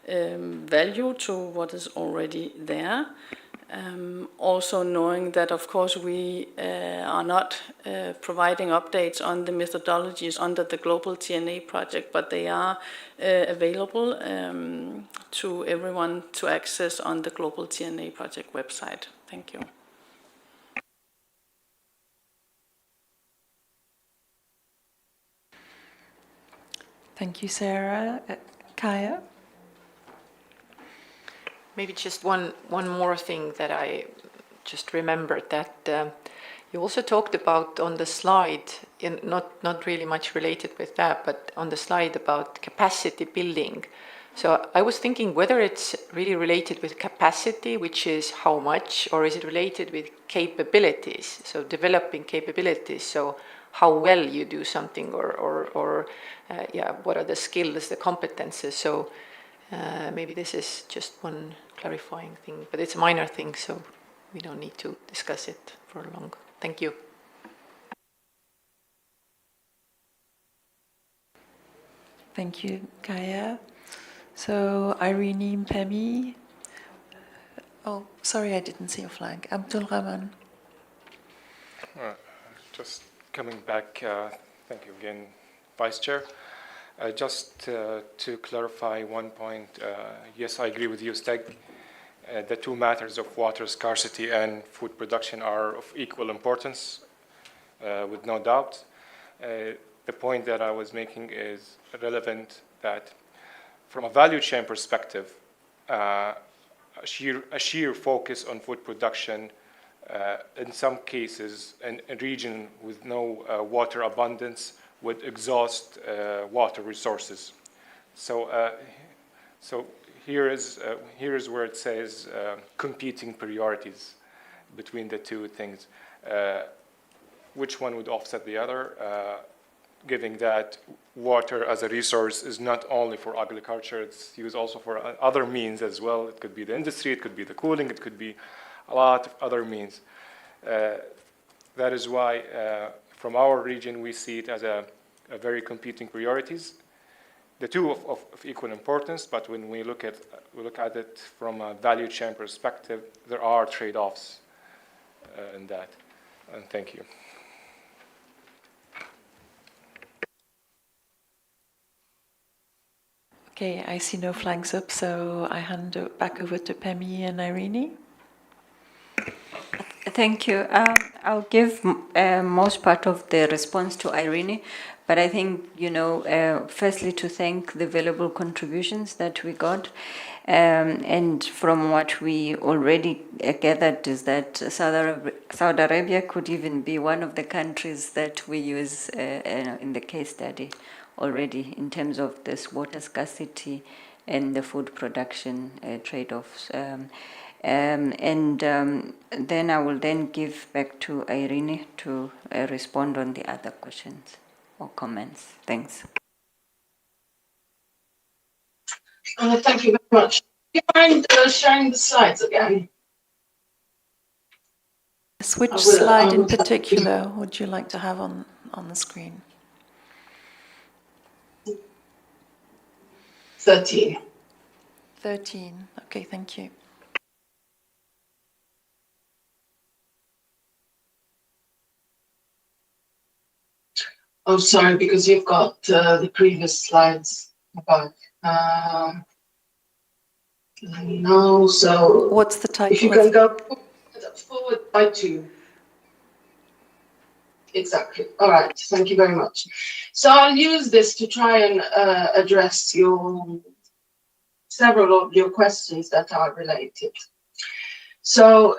value to what is already there. Also knowing that, of course, we are not providing updates on the methodologies under the Global TNA project, but they are available to everyone to access on the Global TNA project website. Thank you. Thank you, Sarah. Kaya? Maybe just one more thing that I just remembered, that you also talked about on the slide, not really much related with that, but on the slide about capacity building. So I was thinking whether it's really related with capacity, which is how much, or is it related with capabilities, so developing capabilities, so how well you do something, or what are the skills, the competences. So maybe this is just one clarifying thing, but it's a minor thing, so we don't need to discuss it for long. Thank you. Thank you, Kaya. So Irene Pemi. Oh, sorry, I didn't see your flag. Abdul Rahman. Just coming back, thank you again, Vice Chair. Just to clarify one point, yes, I agree with you, Steg. The two matters of water scarcity and food production are of equal importance, with no doubt. The point that I was making is relevant, that from a value chain perspective, a sheer focus on food production, in some cases, in a region with no water abundance, would exhaust water resources. So here is where it says competing priorities between the two things. Which one would offset the other? Given that water as a resource is not only for agriculture, it's used also for other means as well. It could be the industry, it could be the cooling, it could be a lot of other means. That is why from our region we see it as a very competing priorities. The two of equal importance, but when we look at it from a value chain perspective, there are trade-offs in that. And thank you. Okay, I see no flags up, so I hand it back over to Pemi and Irene. Thank you. I'll give most part of the response to Irene, but I think, firstly to thank the valuable contributions that we got. And from what we already gathered is that Saudi Arabia could even be one of the countries that we use in the case study already in terms of this water scarcity and the food production trade-offs. Then I will then give back to Irene to respond on the other questions or comments. Thanks. Thank you very much. Do you mind sharing the slides again? Which slide in particular would you like to have on the screen? 13. 13. Okay, thank you. Oh, sorry, because you've got the previous slides about. No, so. What's the title? If you can go forward by 2. Exactly. All right. Thank you very much. So I'll use this to try and address several of your questions that are related. So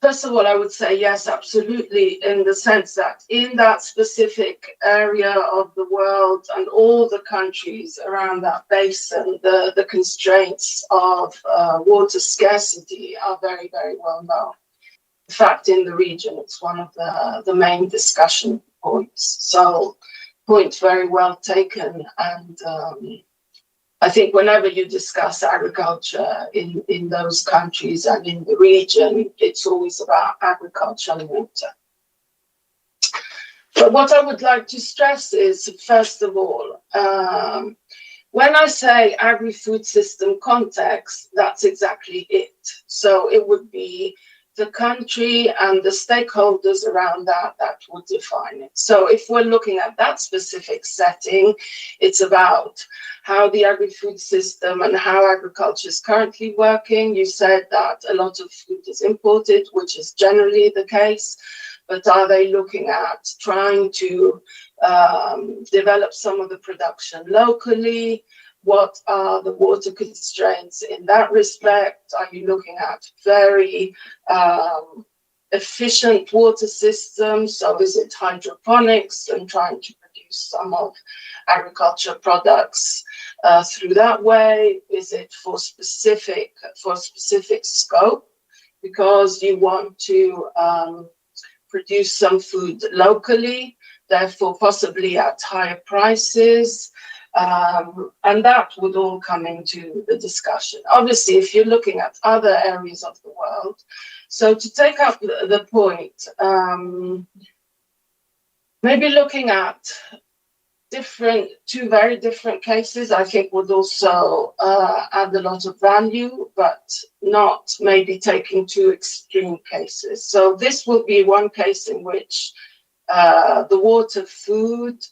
first of all, I would say yes, absolutely, in the sense that in that specific area of the world and all the countries around that basin, the constraints of water scarcity are very, very well known. In fact, in the region, it's one of the main discussion points. So, point very well taken. And I think whenever you discuss agriculture in those countries and in the region, it's always about agriculture and water. But what I would like to stress is, first of all, when I say agri-food system context, that's exactly it. So it would be the country and the stakeholders around that would define it. So if we're looking at that specific setting, it's about how the agri-food system and how agriculture is currently working. You said that a lot of food is imported, which is generally the case, but are they looking at trying to develop some of the production locally? What are the water constraints in that respect? Are you looking at very efficient water systems? So is it hydroponics and trying to produce some of agriculture products through that way? Is it for specific scope because you want to produce some food locally, therefore possibly at higher prices? And that would all come into the discussion. Obviously, if you're looking at other areas of the world, so to take up the point, maybe looking at two very different cases, I think would also add a lot of value, but not maybe taking two extreme cases. So this would be one case in which the water food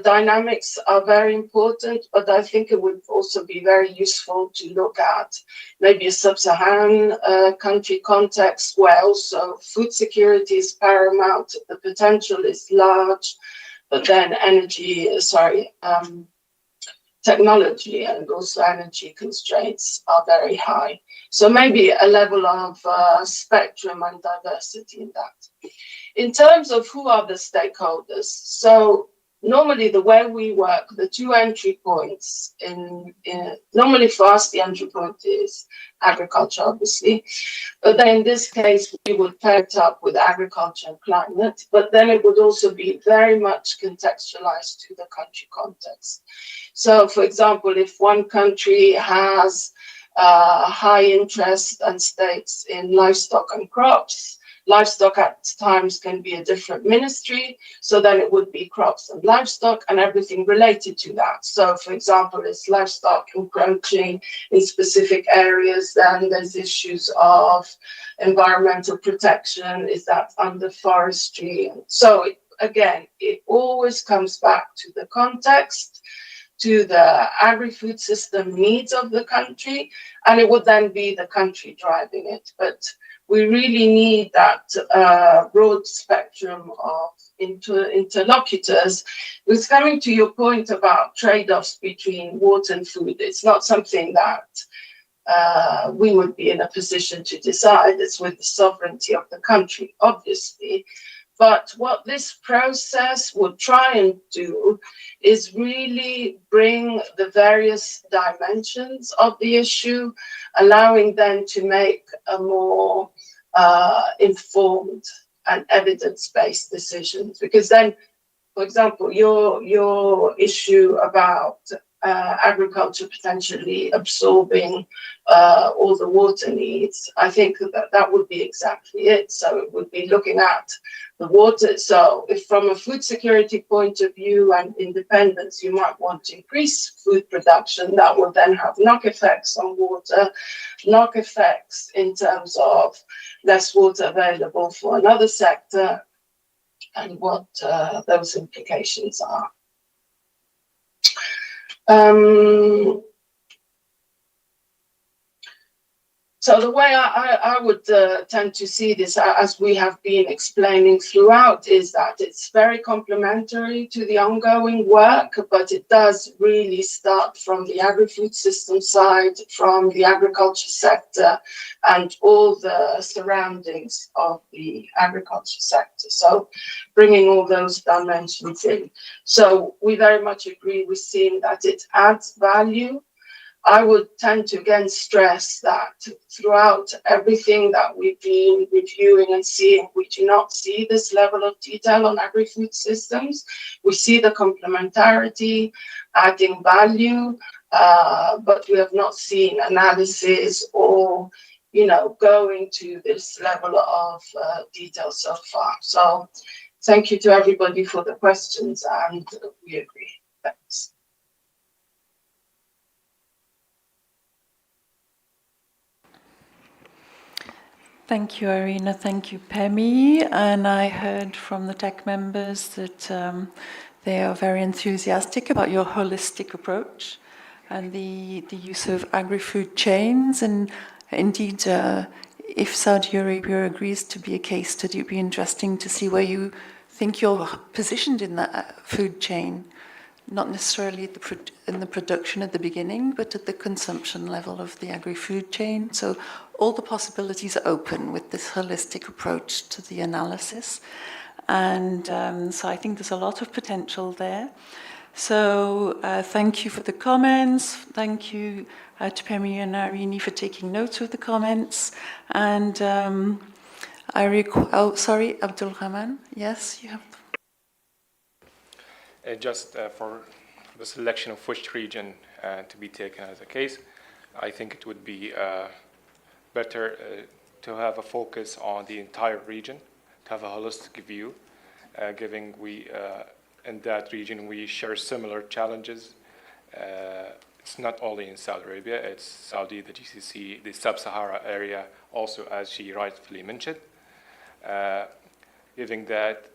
dynamics are very important, but I think it would also be very useful to look at maybe a sub-Saharan country context where also food security is paramount, the potential is large, but then technology and also energy constraints are very high. So maybe a level of spectrum and diversity in that. In terms of who are the stakeholders, so normally the way we work, the two entry points normally for us the entry point is agriculture, obviously, but then in this case we would pair it up with agriculture and climate, but then it would also be very much contextualized to the country context. So for example, if one country has high interest and stakes in livestock and crops, livestock at times can be a different ministry, so then it would be crops and livestock and everything related to that. So for example, is livestock encroaching in specific areas, then there's issues of environmental protection, is that under forestry? So again, it always comes back to the context, to the agri-food system needs of the country, and it would then be the country driving it. But we really need that broad spectrum of interlocutors. With coming to your point about trade-offs between water and food, it's not something that we would be in a position to decide. It's with the sovereignty of the country, obviously. But what this process would try and do is really bring the various dimensions of the issue, allowing them to make a more informed and evidence-based decisions. Because then, for example, your issue about agriculture potentially absorbing all the water needs, I think that would be exactly it. So it would be looking at the water. So if from a food security point of view and independence, you might want to increase food production, that would then have knock effects on water, knock effects in terms of less water available for another sector, and what those implications are. So the way I would tend to see this, as we have been explaining throughout, is that it's very complementary to the ongoing work, but it does really start from the agri-food system side, from the agriculture sector, and all the surroundings of the agriculture sector. So bringing all those dimensions in. So we very much agree with seeing that it adds value. I would tend to again stress that throughout everything that we've been reviewing and seeing, we do not see this level of detail on agri-food systems. We see the complementarity, adding value, but we have not seen analysis or, going to this level of detail so far. So thank you to everybody for the questions, and we agree. Thanks. Thank you, Irina. Thank you, Pemi. And I heard from the TEC members that they are very enthusiastic about your holistic approach and the use of agri-food chains. And indeed, if Saudi Arabia agrees to be a case study, it'd be interesting to see where you think you're positioned in that food chain, not necessarily in the production at the beginning, but at the consumption level of the agri-food chain. So all the possibilities are open with this holistic approach to the analysis. And so I think there's a lot of potential there. So thank you for the comments. Thank you to Pemi and Irene for taking notes of the comments. And sorry, Abdul Rahman. Yes, you have. Just for the selection of which region to be taken as a case, I think it would be better to have a focus on the entire region, to have a holistic view, given we, in that region, we share similar challenges. It's not only in Saudi Arabia, it's Saudi, the GCC, the Sub-Sahara area, also as she rightfully mentioned. Given that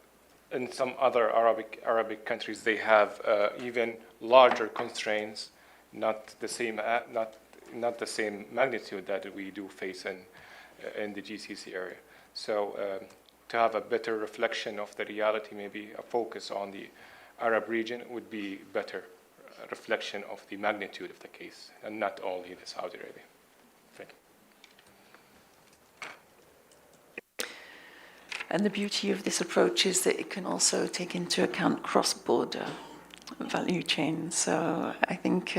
in some other Arabic countries, they have even larger constraints, not the same magnitude that we do face in the GCC area. So to have a better reflection of the reality, maybe a focus on the Arab region would be better reflection of the magnitude of the case, and not only the Saudi Arabia. Thank you. And the beauty of this approach is that it can also take into account cross-border value chains. So I think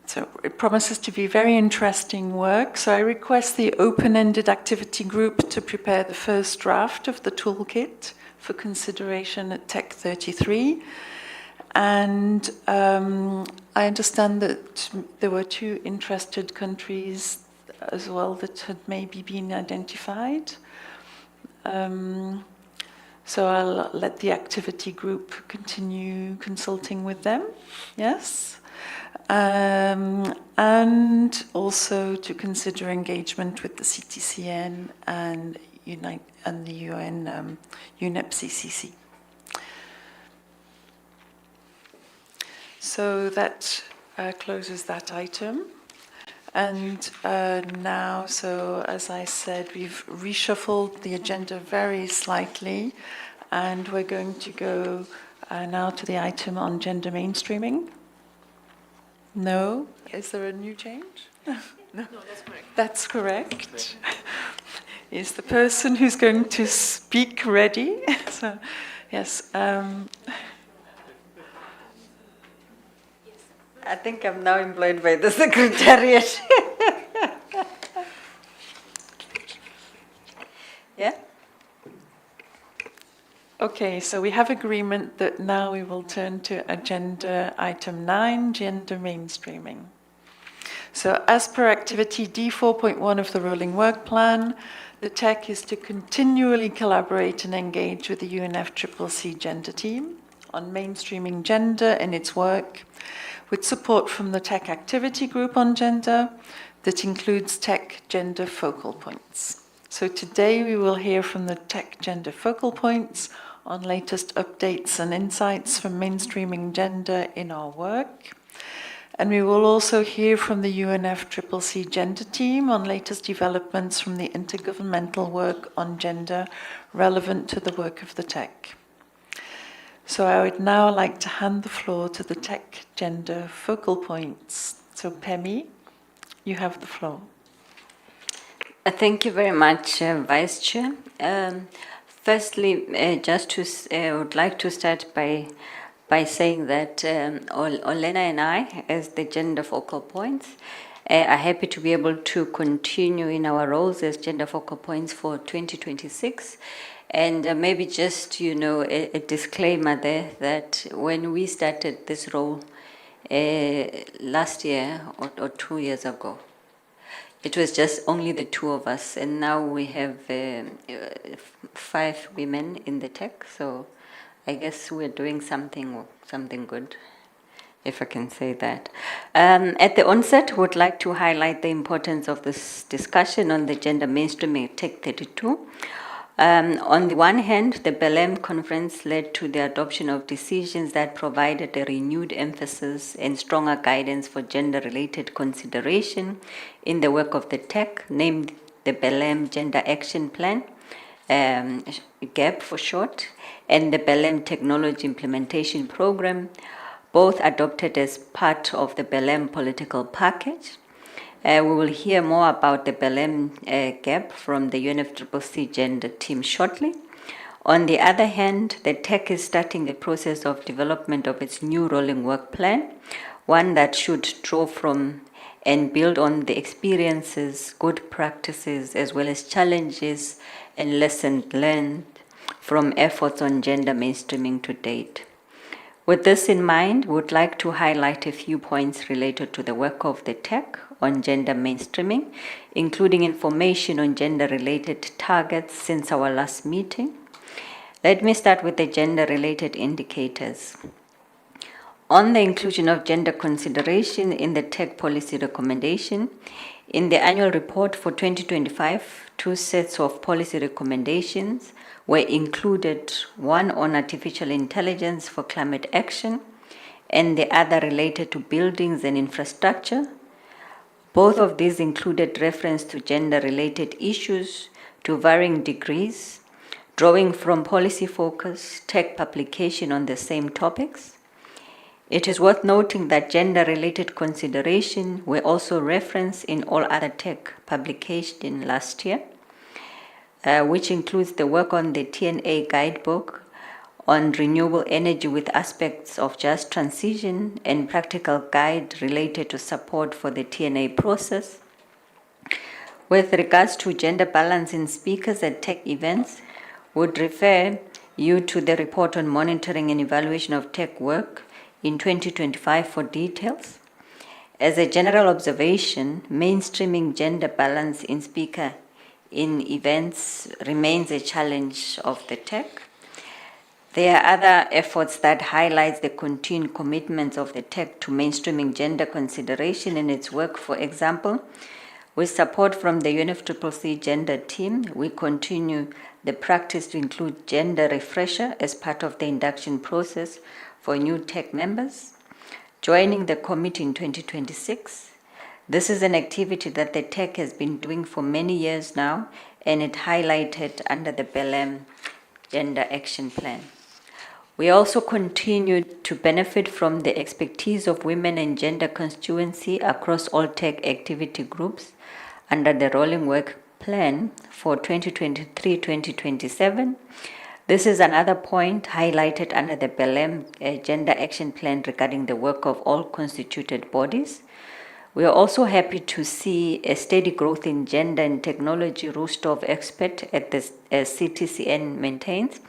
so it promises to be very interesting work. So I request the open-ended activity group to prepare the first draft of the toolkit for consideration at Tech 33. And I understand that there were 2 interested countries as well that had maybe been identified. So I'll let the activity group continue consulting with them, yes? And also to consider engagement with the CTCN and the UN UNEP-CCC. So that closes that item. And now, so as I said, we've reshuffled the agenda very slightly, and we're going to go now to the item on gender mainstreaming. No? Is there a new change? No, that's correct. That's correct. Is the person who's going to speak ready? So, yes. I think I'm now employed by the Secretariat. Yeah? Okay, so we have agreement that now we will turn to agenda item 9, gender mainstreaming. So as per activity D4.1 of the rolling work plan, the TEC is to continually collaborate and engage with the UNFCCC gender team on mainstreaming gender in its work, with support from the TEC activity group on gender that includes TEC gender focal points. So today we will hear from the TEC gender focal points on latest updates and insights from mainstreaming gender in our work. And we will also hear from the UNFCCC gender team on latest developments from the intergovernmental work on gender relevant to the work of the TEC. So I would now like to hand the floor to the TEC gender focal points. So Pemi, you have the floor. Thank you very much, Vice Chair. Firstly, I would like to start by saying that Olena and I, as the gender focal points, are happy to be able to continue in our roles as gender focal points for 2026. And maybe just, a disclaimer there that when we started this role last year or 2 years ago, it was just only the 2 of us, and now we have 5 women in the TEC, so I guess we're doing something good, if I can say that. At the onset, would like to highlight the importance of this discussion on the gender mainstreaming at TEC 32. On the one hand, the Belém conference led to the adoption of decisions that provided a renewed emphasis and stronger guidance for gender-related consideration in the work of the TEC, namely the Belém Gender Action Plan, GAP for short, and the Belém Technology Implementation Program, both adopted as part of the Belém political package. We will hear more about the Belém GAP from the UNFCCC gender team shortly. On the other hand, the TEC is starting the process of development of its new rolling work plan, one that should draw from and build on the experiences, good practices, as well as challenges and lessons learned from efforts on gender mainstreaming to date. With this in mind, we would like to highlight a few points related to the work of the TEC on gender mainstreaming, including information on gender-related targets since our last meeting. Let me start with the gender-related indicators. On the inclusion of gender consideration in the TEC policy recommendation, in the annual report for 2025, 2 sets of policy recommendations were included, one on artificial intelligence for climate action and the other related to buildings and infrastructure. Both of these included reference to gender-related issues to varying degrees, drawing from policy focus, TEC publication on the same topics. It is worth noting that gender-related consideration were also referenced in all other TEC publications last year, which includes the work on the TNA guidebook on renewable energy with aspects of just transition and practical guide related to support for the TNA process. With regards to gender balance in speakers at TEC events, would refer you to the report on monitoring and evaluation of TEC work in 2025 for details. As a general observation, mainstreaming gender balance in speaker in events remains a challenge of the TEC. There are other efforts that highlight the continued commitments of the TEC to mainstreaming gender consideration in its work. For example, with support from the UNFCCC gender team, we continue the practice to include gender refresher as part of the induction process for new TEC members. Joining the committee in 2026, this is an activity that the TEC has been doing for many years now, and it highlighted under the Belém Gender Action Plan. We also continue to benefit from the expertise of women and gender constituency across all TEC activity groups under the rolling work plan for 2023-2027. This is another point highlighted under the Belém Gender Action Plan regarding the work of all constituted bodies. We are also happy to see a steady growth in gender and technology roster of experts at the CTCN maintains,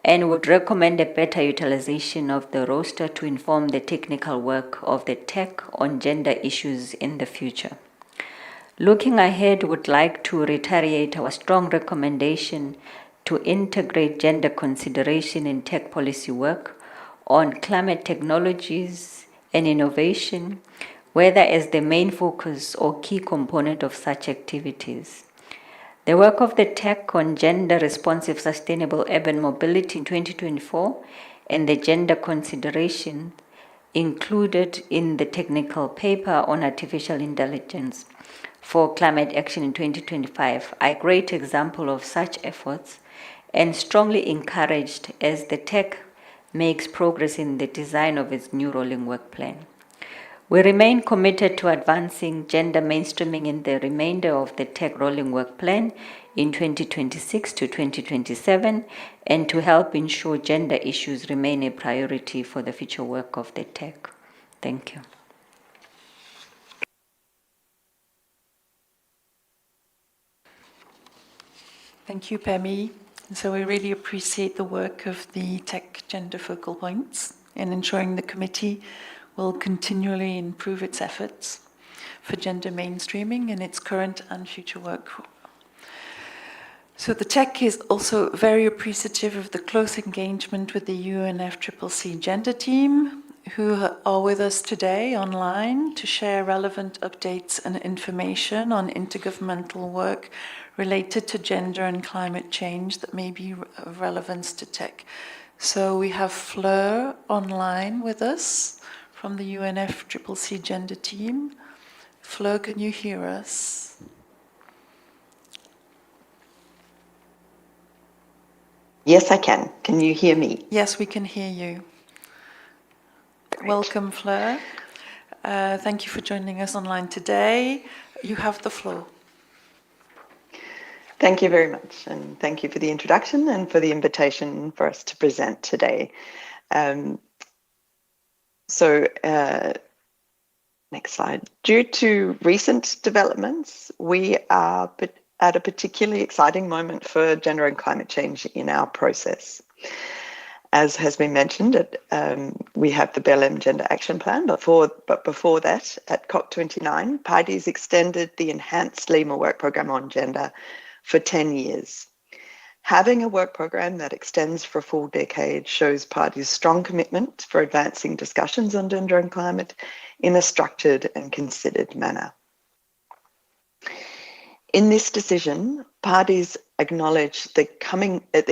and would recommend a better utilization of the roster to inform the technical work of the TEC on gender issues in the future. Looking ahead, would like to reiterate our strong recommendation to integrate gender consideration in TEC policy work on climate technologies and innovation, whether as the main focus or key component of such activities. The work of the TEC on gender-responsive sustainable urban mobility in 2024 and the gender consideration included in the technical paper on artificial intelligence for climate action in 2025 are a great example of such efforts and strongly encouraged as the TEC makes progress in the design of its new rolling work plan. We remain committed to advancing gender mainstreaming in the remainder of the TEC rolling work plan in 2026 to 2027 and to help ensure gender issues remain a priority for the future work of the TEC. Thank you. Thank you, Pemi. So we really appreciate the work of the TEC gender focal points in ensuring the committee will continually improve its efforts for gender mainstreaming in its current and future work. So the TEC is also very appreciative of the close engagement with the UNFCCC gender team, who are with us today online to share relevant updates and information on intergovernmental work related to gender and climate change that may be of relevance to TEC. So we have Fleur online with us from the UNFCCC gender team. Fleur, can you hear us? Yes, I can. Can you hear me? Yes, we can hear you. Welcome, Fleur. Thank you for joining us online today. You have the floor. Thank you very much, and thank you for the introduction and for the invitation for us to present today. Next slide. Due to recent developments, we are at a particularly exciting moment for gender and climate change in our process. As has been mentioned, we have the BLM Gender Action Plan, but before that, at COP29, parties extended the Enhanced Lima Work Programme on Gender for 10 years. Having a work program that extends for a full decade shows parties' strong commitment for advancing discussions on gender and climate in a structured and considered manner. In this decision, parties acknowledge the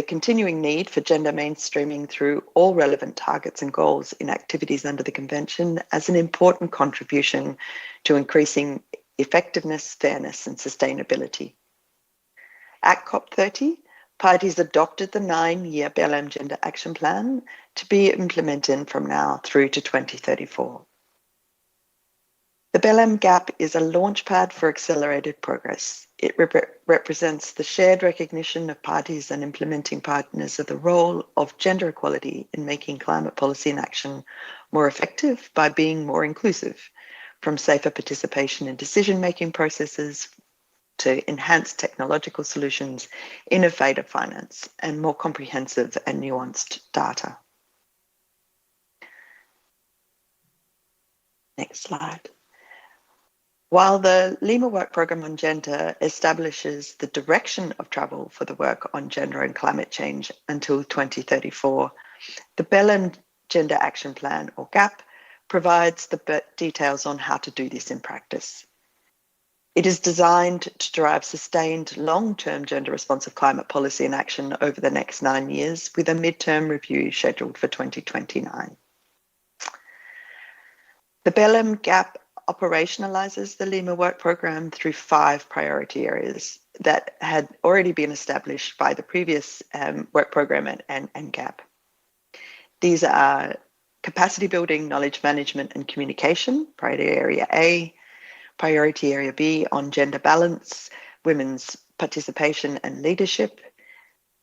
continuing need for gender mainstreaming through all relevant targets and goals in activities under the Convention as an important contribution to increasing effectiveness, fairness, and sustainability. At COP30, parties adopted the 9-year BLM Gender Action Plan to be implemented from now through to 2034. The BLM GAP is a launchpad for accelerated progress. It represents the shared recognition of parties and implementing partners of the role of gender equality in making climate policy and action more effective by being more inclusive, from safer participation in decision-making processes to enhanced technological solutions, innovative finance, and more comprehensive and nuanced data. Next slide. While the Lima Work Programme on Gender establishes the direction of travel for the work on gender and climate change until 2034, the BLM Gender Action Plan, or GAP, provides the details on how to do this in practice. It is designed to drive sustained long-term gender-responsive climate policy and action over the next 9 years, with a midterm review scheduled for 2029. The BLM GAP operationalizes the Lima Work Programme through 5 priority areas that had already been established by the previous work programme and GAP. These are capacity building, knowledge management and communication, priority area A, priority area B on gender balance, women's participation and leadership,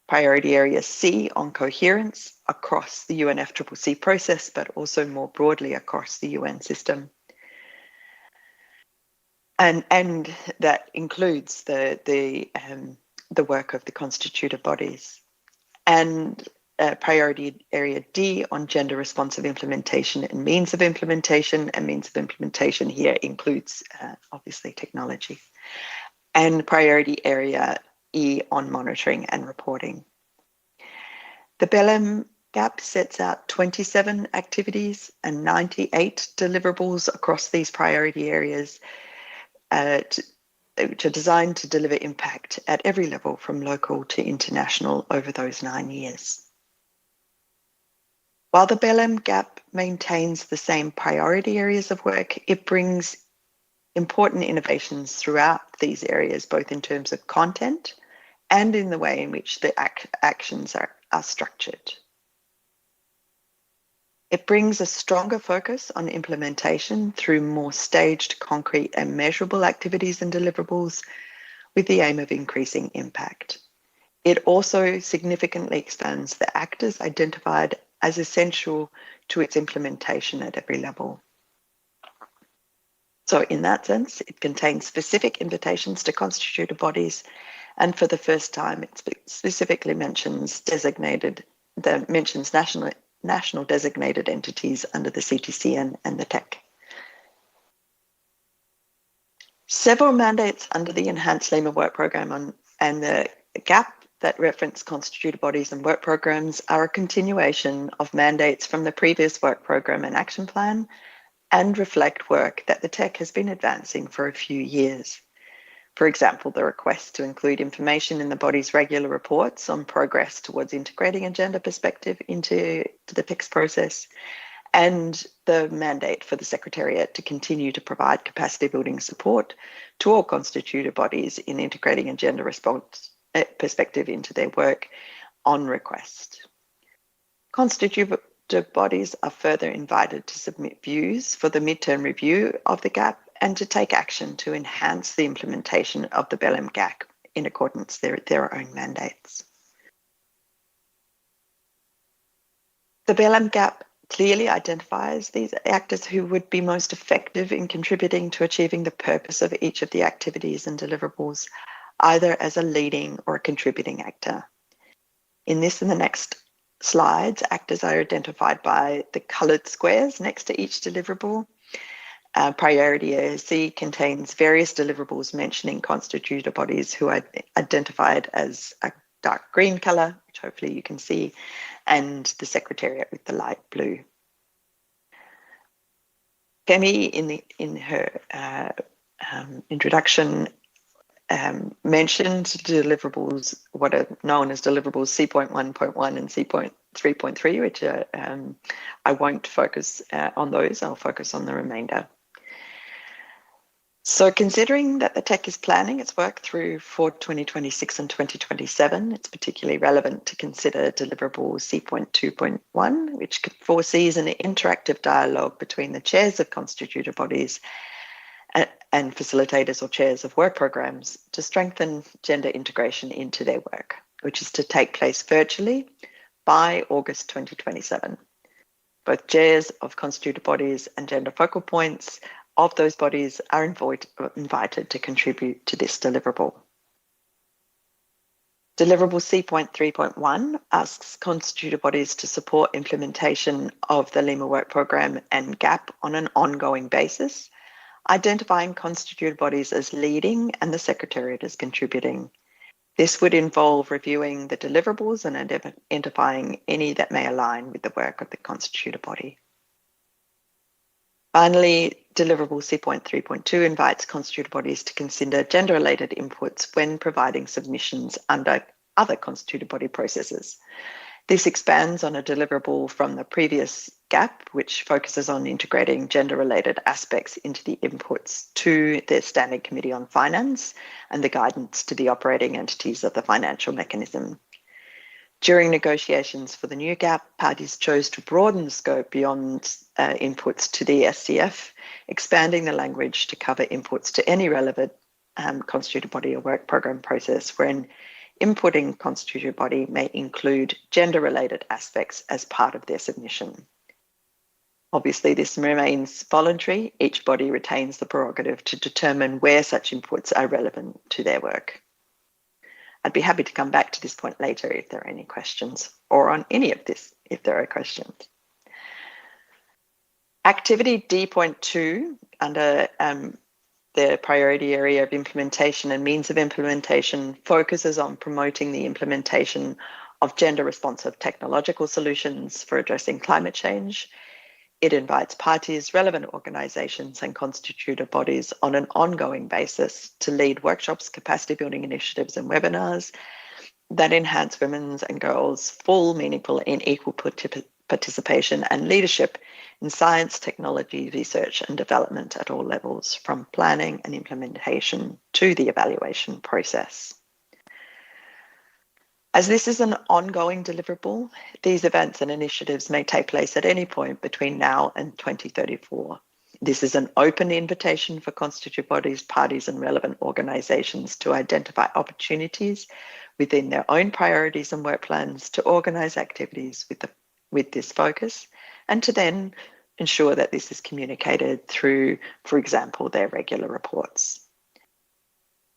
priority area C on coherence across the UNFCCC process, but also more broadly across the UN system. And that includes the work of the constituted bodies. And priority area D on gender responsive implementation and means of implementation, and means of implementation here includes obviously technology. And priority area E on monitoring and reporting. The BLM GAP sets out 27 activities and 98 deliverables across these priority areas, which are designed to deliver impact at every level from local to international over those 9 years. While the BLM GAP maintains the same priority areas of work, it brings important innovations throughout these areas, both in terms of content and in the way in which the actions are structured. It brings a stronger focus on implementation through more staged, concrete and measurable activities and deliverables with the aim of increasing impact. It also significantly expands the actors identified as essential to its implementation at every level. So in that sense, it contains specific invitations to constituted bodies, and for the first time, it specifically mentions national designated entities under the CTCN and the TEC. Several mandates under the Enhanced Lima Work Programme and the GAP that reference constituted bodies and work programs are a continuation of mandates from the previous work programme and action plan, and reflect work that the TEC has been advancing for a few years. For example, the request to include information in the body's regular reports on progress towards integrating a gender perspective into the PICS process, and the mandate for the Secretariat to continue to provide capacity building support to all constituted bodies in integrating a gender response perspective into their work on request. Constitutive bodies are further invited to submit views for the midterm review of the GAP and to take action to enhance the implementation of the BELEM GAP in accordance with their own mandates. The BELEM GAP clearly identifies these actors who would be most effective in contributing to achieving the purpose of each of the activities and deliverables, either as a leading or a contributing actor. In this and the next slides, actors are identified by the coloured squares next to each deliverable. Priority Area C contains various deliverables mentioning constituted bodies who are identified as a dark green colour, which hopefully you can see, and the Secretariat with the light blue. Kemi, in her introduction, mentioned deliverables, what are known as deliverables C.1.1 and C.3.3, which are, I won't focus on those, I'll focus on the remainder. So considering that the TEC is planning its work through for 2026 and 2027, it's particularly relevant to consider deliverable C.2.1, which foresees an interactive dialogue between the chairs of constituted bodies and facilitators or chairs of work programs to strengthen gender integration into their work, which is to take place virtually by August 2027. Both chairs of constituted bodies and gender focal points of those bodies are invited to contribute to this deliverable. Deliverable C.3.1 asks constituted bodies to support implementation of the Lima Work Programme and GAP on an ongoing basis, identifying constituted bodies as leading and the Secretariat as contributing. This would involve reviewing the deliverables and identifying any that may align with the work of the constituted body. Finally, deliverable C.3.2 invites constituted bodies to consider gender-related inputs when providing submissions under other constituted body processes. This expands on a deliverable from the previous GAP, which focuses on integrating gender-related aspects into the inputs to the Standing Committee on Finance and the guidance to the operating entities of the financial mechanism. During negotiations for the new GAP, parties chose to broaden the scope beyond inputs to the SCF, expanding the language to cover inputs to any relevant constituted body or work program process wherein inputting constituted body may include gender-related aspects as part of their submission. Obviously, this remains voluntary. Each body retains the prerogative to determine where such inputs are relevant to their work. I'd be happy to come back to this point later if there are any questions, or on any of this if there are questions. Activity D.2 under the priority area of implementation and means of implementation focuses on promoting the implementation of gender-responsive technological solutions for addressing climate change. It invites parties, relevant organisations and constituted bodies on an ongoing basis to lead workshops, capacity building initiatives and webinars that enhance women's and girls' full, meaningful and equal participation and leadership in science, technology, research and development at all levels, from planning and implementation to the evaluation process. As this is an ongoing deliverable, these events and initiatives may take place at any point between now and 2034. This is an open invitation for constituted bodies, parties and relevant organisations to identify opportunities within their own priorities and work plans to organise activities with this focus, and to then ensure that this is communicated through, for example, their regular reports.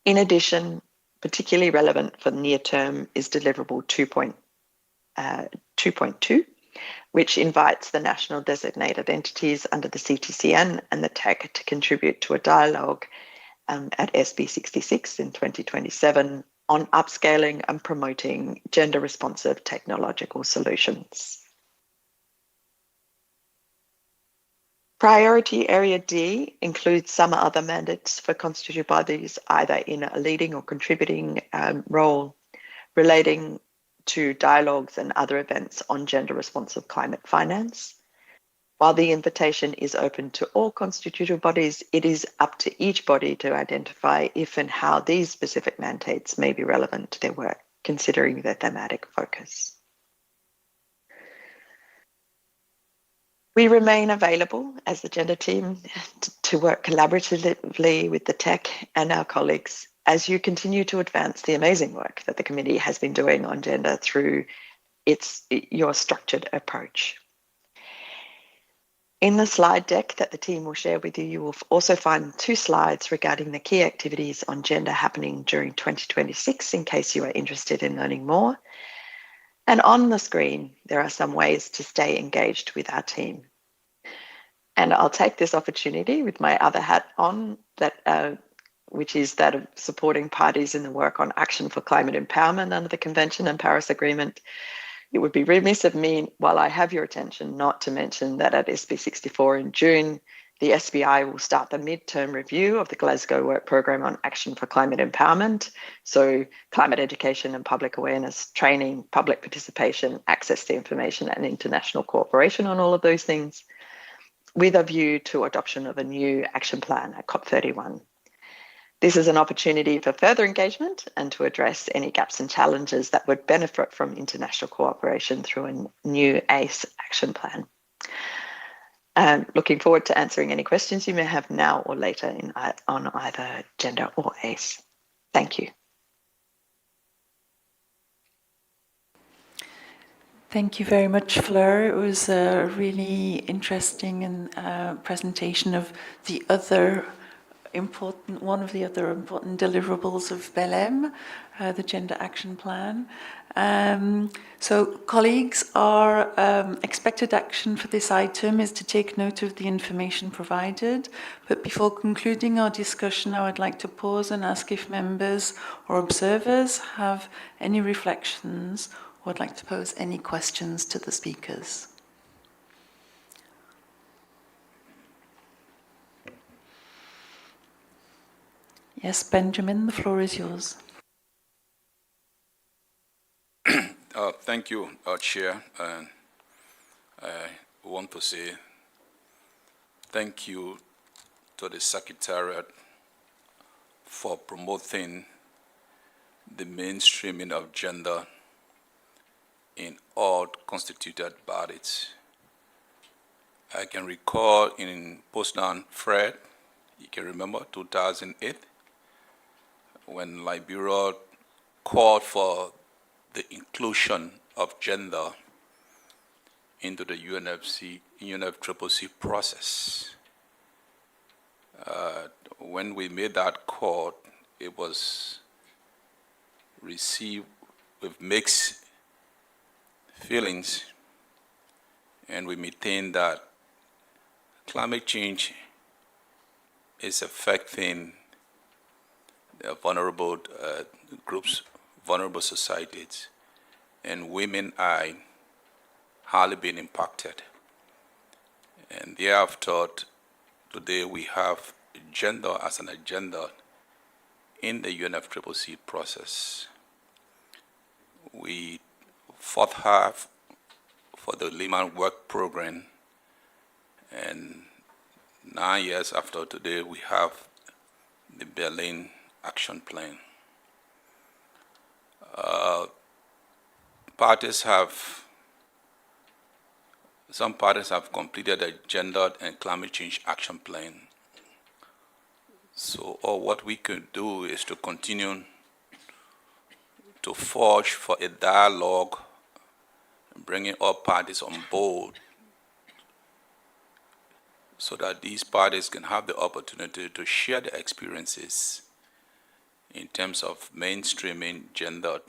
In addition, particularly relevant for the near term is deliverable 2.2, which invites the national designated entities under the CTCN and the TEC to contribute to a dialogue at SB 66 in 2027 on upscaling and promoting gender responsive technological solutions. Priority Area D includes some other mandates for constituted bodies, either in a leading or contributing role relating to dialogues and other events on gender-responsive climate finance. While the invitation is open to all constituted bodies, it is up to each body to identify if and how these specific mandates may be relevant to their work considering the thematic focus. We remain available as the gender team to work collaboratively with the tech and our colleagues as you continue to advance the amazing work that the committee has been doing on gender through your structured approach. In the slide deck that the team will share with you, you will also find 2 slides regarding the key activities on gender happening during 2026, in case you are interested in learning more. And on the screen, there are some ways to stay engaged with our team. And I'll take this opportunity with my other hat on, which is that of supporting parties in the work on action for climate empowerment under the Convention and Paris Agreement. It would be remiss of me, while I have your attention, not to mention that at SB64 in June, the SBI will start the midterm review of the Glasgow Work Programme on Action for Climate Empowerment. So climate education and public awareness, training, public participation, access to information and international cooperation on all of those things, with a view to adoption of a new action plan at COP31. This is an opportunity for further engagement and to address any gaps and challenges that would benefit from international cooperation through a new ACE action plan. Looking forward to answering any questions you may have now or later on either gender or ACE. Thank you. Thank you very much, Fleur. It was a really interesting presentation of one of the other important deliverables of BELEM, the Gender Action Plan. So colleagues, our expected action for this item is to take note of the information provided. But before concluding our discussion, I would like to pause and ask if members or observers have any reflections or would like to pose any questions to the speakers. Yes, Benjamin, the floor is yours. Thank you, Chair. And I want to say thank you to the Secretariat for promoting the mainstreaming of gender in all constituted bodies. I can recall in Poznan Fred, you can remember 2008, when Liberia called for the inclusion of gender into the UNFCCC process. When we made that call, it was received with mixed feelings, and we maintain that climate change is affecting vulnerable groups, vulnerable societies, and women are hardly being impacted. And thereafter, today we have gender as an agenda in the UNFCCC process. We fought hard for the Lehman Work Program, and 9 years after today, we have the Berlin Action Plan. Some parties have completed a gender and climate change action plan. So what we could do is to continue to forge for a dialogue, bringing all parties on board so that these parties can have the opportunity to share their experiences in terms of mainstreaming gender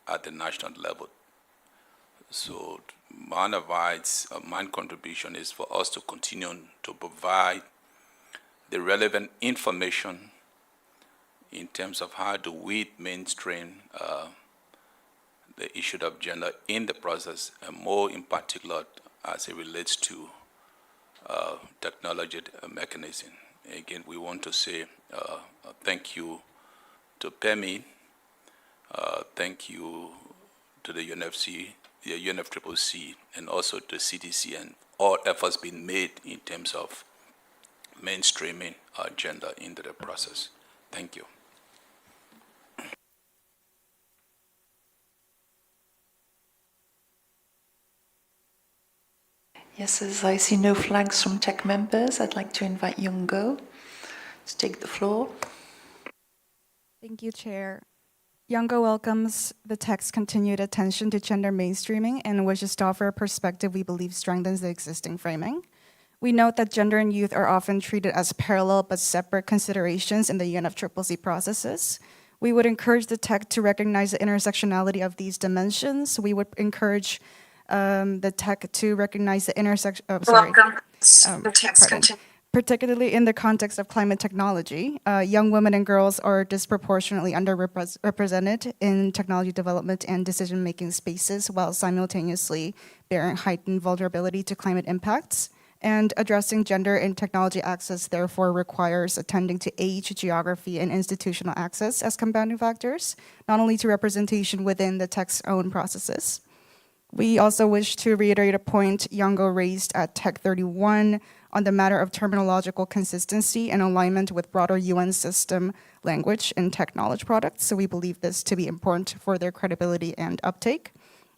at the national level. So my advice, my contribution is for us to continue to provide the relevant information in terms of how do we mainstream the issue of gender in the process, and more in particular as it relates to technology mechanism. Again, we want to say thank you to PEMI, thank you to the UNFCCC, and also to CDC, and all efforts being made in terms of mainstreaming gender into the process. Thank you. Yes, as I see no flags from tech members, I'd like to invite Yungo to take the floor. Thank you, Chair. Youngo welcomes the tech's continued attention to gender mainstreaming and wishes to offer a perspective we believe strengthens the existing framing. We note that gender and youth are often treated as parallel but separate considerations in the UNFCCC processes. We would encourage the tech to recognize the intersectionality of these dimensions. We would encourage the tech to recognize the intersection. Particularly in the context of climate technology, young women and girls are disproportionately underrepresented in technology development and decision-making spaces while simultaneously bearing heightened vulnerability to climate impacts. And addressing gender in technology access therefore requires attending to age, geography, and institutional access as compounding factors, not only to representation within the tech's own processes. We also wish to reiterate a point Youngo raised at Tech 31 on the matter of terminological consistency and alignment with broader UN system language in tech knowledge products. So we believe this to be important for their credibility and uptake.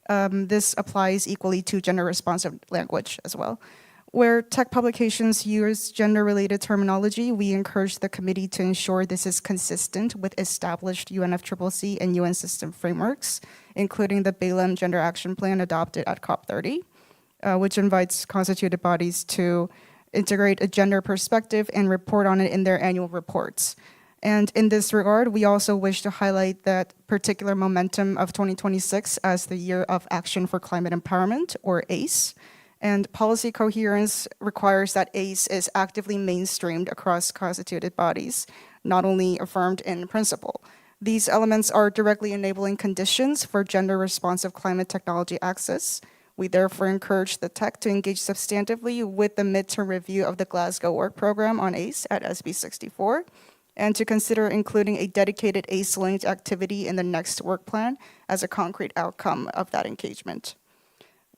This applies equally to gender-responsive language as well. Where tech publications use gender-related terminology, we encourage the committee to ensure this is consistent with established UNFCCC and UN system frameworks, including the BALEM Gender Action Plan adopted at COP30, which invites constituted bodies to integrate a gender perspective and report on it in their annual reports. And in this regard, we also wish to highlight that particular momentum of 2026 as the Year of Action for Climate Empowerment, or ACE. And policy coherence requires that ACE is actively mainstreamed across constituted bodies, not only affirmed in principle. These elements are directly enabling conditions for gender-responsive climate technology access. We therefore encourage the tech to engage substantively with the midterm review of the Glasgow Work Programme on ACE at SB 64, and to consider including a dedicated ACE-linked activity in the next work plan as a concrete outcome of that engagement.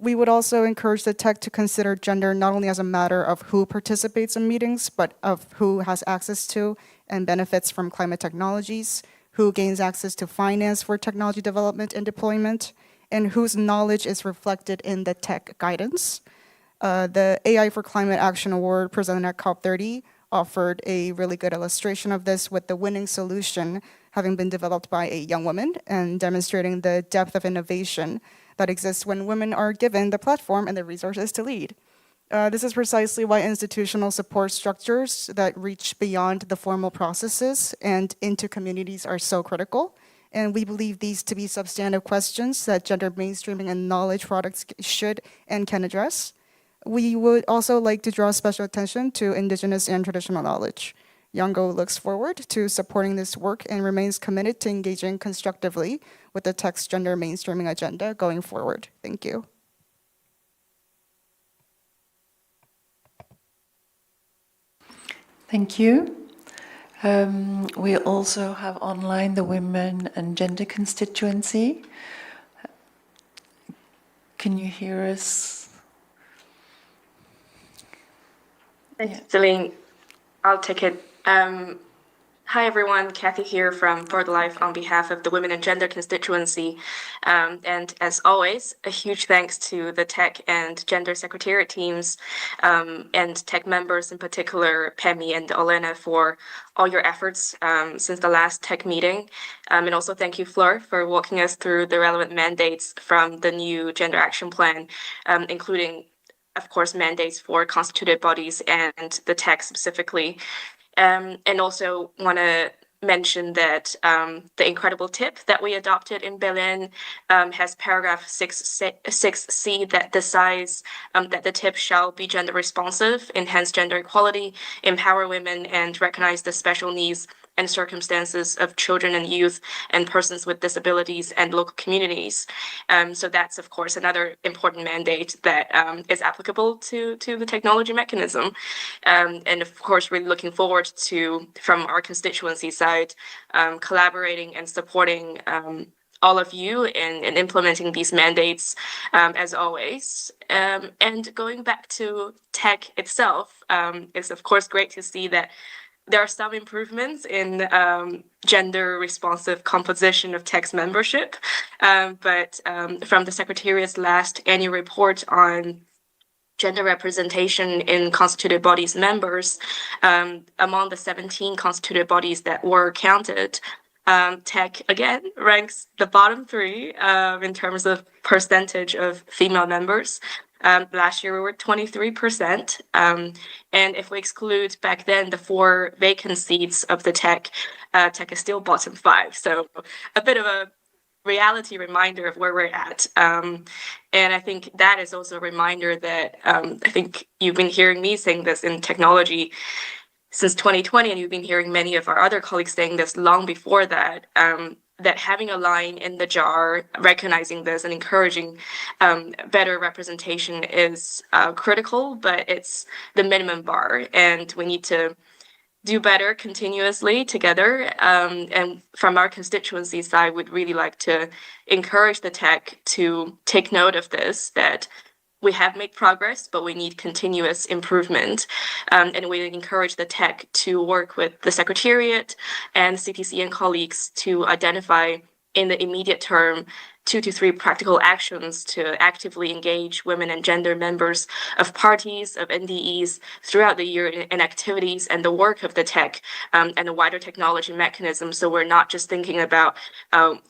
We would also encourage the tech to consider gender not only as a matter of who participates in meetings, but of who has access to and benefits from climate technologies, who gains access to finance for technology development and deployment, and whose knowledge is reflected in the tech guidance. The AI for Climate Action Award presented at COP30 offered a really good illustration of this, with the winning solution having been developed by a young woman and demonstrating the depth of innovation that exists when women are given the platform and the resources to lead. This is precisely why institutional support structures that reach beyond the formal processes and into communities are so critical. And we believe these to be substantive questions that gender mainstreaming and knowledge products should and can address. We would also like to draw special attention to Indigenous and traditional knowledge. Youngo looks forward to supporting this work and remains committed to engaging constructively with the tech's gender mainstreaming agenda going forward. Thank you. Thank you. We also have online the Women and Gender constituency. Can you hear us? Thanks, Celine. I'll take it. Hi, everyone. Kathy here from For the Life on behalf of the Women and Gender constituency. And as always, a huge thanks to the Tech and Gender Secretariat teams and Tech members, in particular, Pemi and Olena, for all your efforts since the last Tech meeting. And also thank you, Fleur, for walking us through the relevant mandates from the new Gender Action Plan, including, of course, mandates for constituted bodies and the Tech specifically. And also want to mention that the incredible tip that we adopted in Berlin has paragraph 6C that decides that the tip shall be gender responsive, enhance gender equality, empower women, and recognize the special needs and circumstances of children and youth and persons with disabilities and local communities. So that's, of course, another important mandate that is applicable to the technology mechanism. And of course, really looking forward to, from our constituency side, collaborating and supporting all of you in implementing these mandates, as always. And going back to tech itself, it's of course great to see that there are some improvements in gender responsive composition of tech's membership. But from the Secretariat's last annual report on gender representation in constituted bodies members, among the 17 constituted bodies that were counted, tech again ranks the bottom 3 in terms of percentage of female members. Last year we were 23%, and if we exclude back then the 4 vacant seats of the tech is still bottom 5. So a bit of a reality reminder of where we're at. And I think that is also a reminder that I think you've been hearing me saying this in technology since 2020, and you've been hearing many of our other colleagues saying this long before that, that having a line in the jar, recognizing this and encouraging better representation is critical, but it's the minimum bar, and we need to do better continuously together. And from our constituency side, we'd really like to encourage the tech to take note of this, that we have made progress, but we need continuous improvement. And we encourage the tech to work with the Secretariat and CTCN colleagues to identify in the immediate term 2 to 3 practical actions to actively engage women and gender members of parties, of NDEs throughout the year in activities and the work of the tech and the wider technology mechanism. So we're not just thinking about,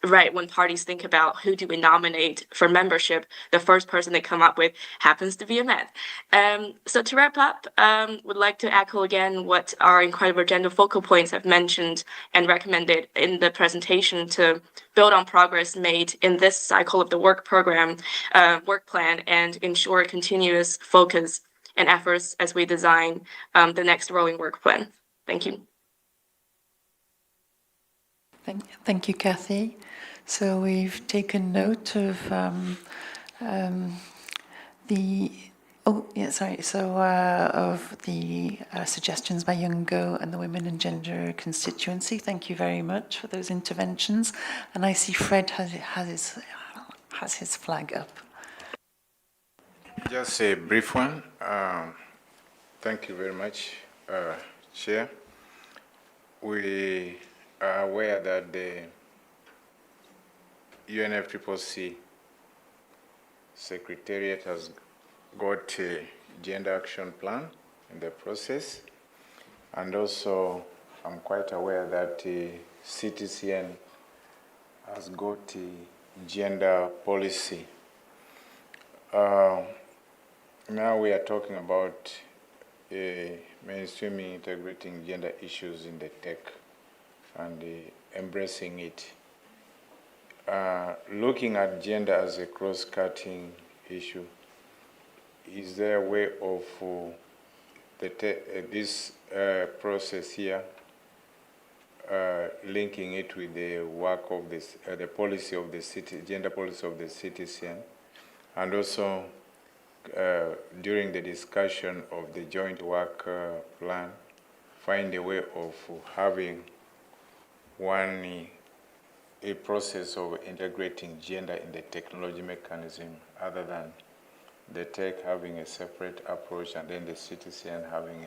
when parties think about who do we nominate for membership, the first person they come up with happens to be a man. So to wrap up, would like to echo again what our Incredible Gender focal points have mentioned and recommended in the presentation to build on progress made in this cycle of the work program, work plan, and ensure continuous focus and efforts as we design the next rolling work plan. Thank you. Thank you, Kathy. So we've taken note of of the suggestions by Young Go and the Women and Gender constituency. Thank you very much for those interventions. And I see Fred has his flag up. Just a brief one. Thank you very much, Chair. We are aware that the UNFCCC Secretariat has got a gender action plan in the process, and also I'm quite aware that CTCN has got a gender policy. Now we are talking about mainstreaming, integrating gender issues in the tech and embracing it. Looking at gender as a cross-cutting issue, is there a way of this process here linking it with the work of this, the policy of the city, gender policy of the CTCN, and also during the discussion of the joint work plan, find a way of having a process of integrating gender in the technology mechanism, other than the tech having a separate approach and then the CTCN having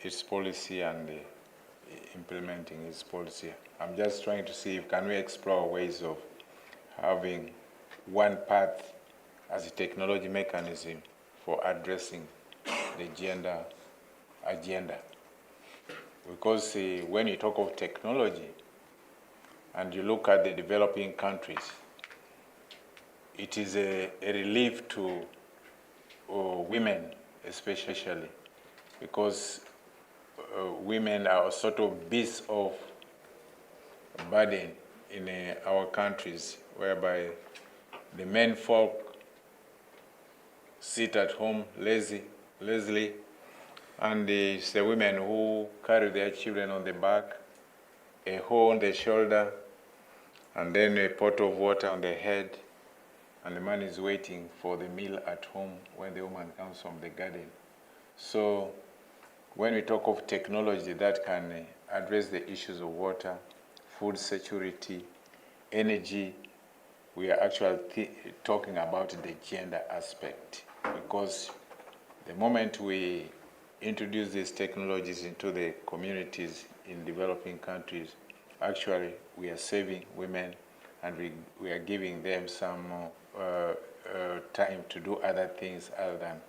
its policy and implementing its policy. I'm just trying to see if can we explore ways of having one path as a technology mechanism for addressing the gender agenda. Because when you talk of technology and you look at the developing countries, it is a relief to women especially, because women are sort of beasts of burden in our countries, whereby the men folk sit at home lazily, and it's the women who carry their children on the back, a hoe on the shoulder, and then a pot of water on the head, and the man is waiting for the meal at home when the woman comes from the garden. So when we talk of technology that can address the issues of water, food security, energy, we are actually talking about the gender aspect, because the moment we introduce these technologies into the communities in developing countries, actually we are saving women, and we are giving them some time to do other things other than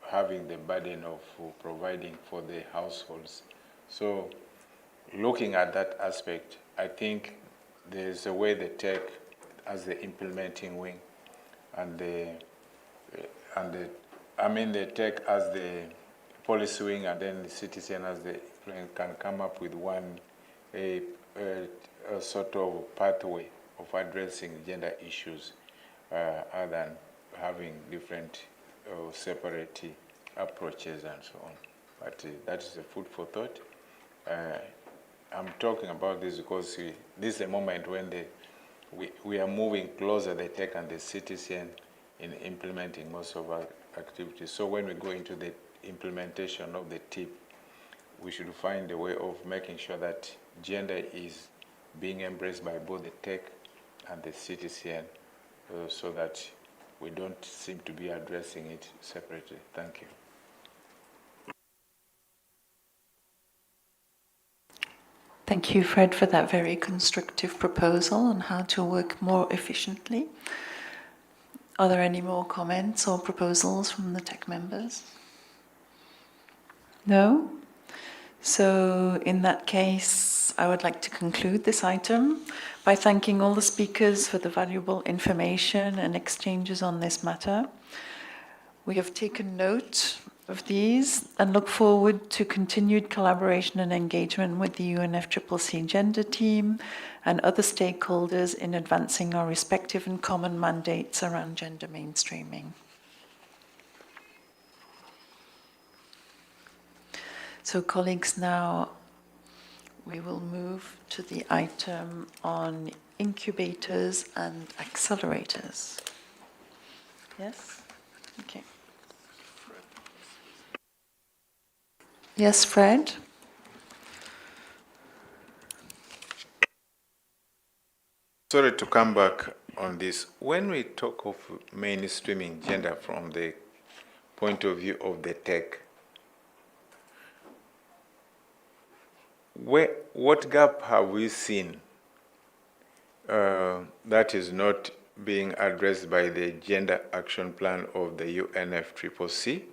having the burden of providing for the households. So looking at that aspect, I think there's a way the tech as the implementing wing and the tech as the policy wing, and then the citizen as the can come up with one a sort of pathway of addressing gender issues other than having different separate approaches and so on. But that is a food for thought. I'm talking about this because this is a moment when we are moving closer, the tech and the citizen, in implementing most of our activities. So when we go into the implementation of the TIP, we should find a way of making sure that gender is being embraced by both the tech and the citizen, so that we don't seem to be addressing it separately. Thank you. Thank you, Fred, for that very constructive proposal on how to work more efficiently. Are there any more comments or proposals from the tech members? No? So in that case, I would like to conclude this item by thanking all the speakers for the valuable information and exchanges on this matter. We have taken note of these and look forward to continued collaboration and engagement with the UNFCCC Gender Team and other stakeholders in advancing our respective and common mandates around gender mainstreaming. So colleagues, now we will move to the item on incubators and accelerators. Yes? Okay. Yes, Fred? Sorry to come back on this. When we talk of mainstreaming gender from the point of view of the tech, what gap have we seen that is not being addressed by the Gender Action Plan of the UNFCCC,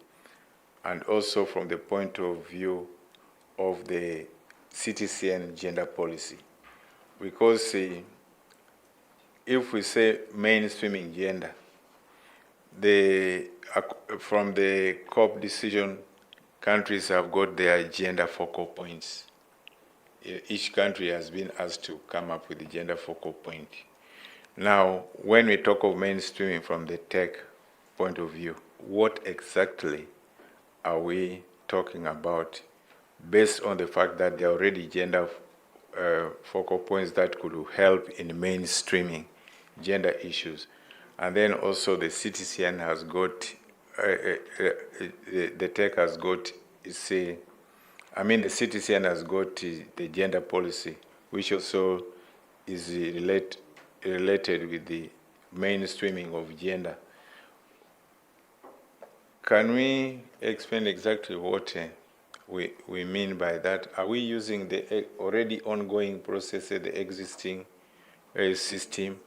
and also from the point of view of the citizen gender policy? Because if we say mainstreaming gender, from the COP decision, countries have got their gender focal points. Each country has been asked to come up with a gender focal point. Now, when we talk of mainstreaming from the tech point of view, what exactly are we talking about, based on the fact that there are already gender focal points that could help in mainstreaming gender issues? And then also the citizen has got, the tech has got, the citizen has got the gender policy, which also is related with the mainstreaming of gender. Can we explain exactly what we mean by that? Are we using the already ongoing process, the existing system,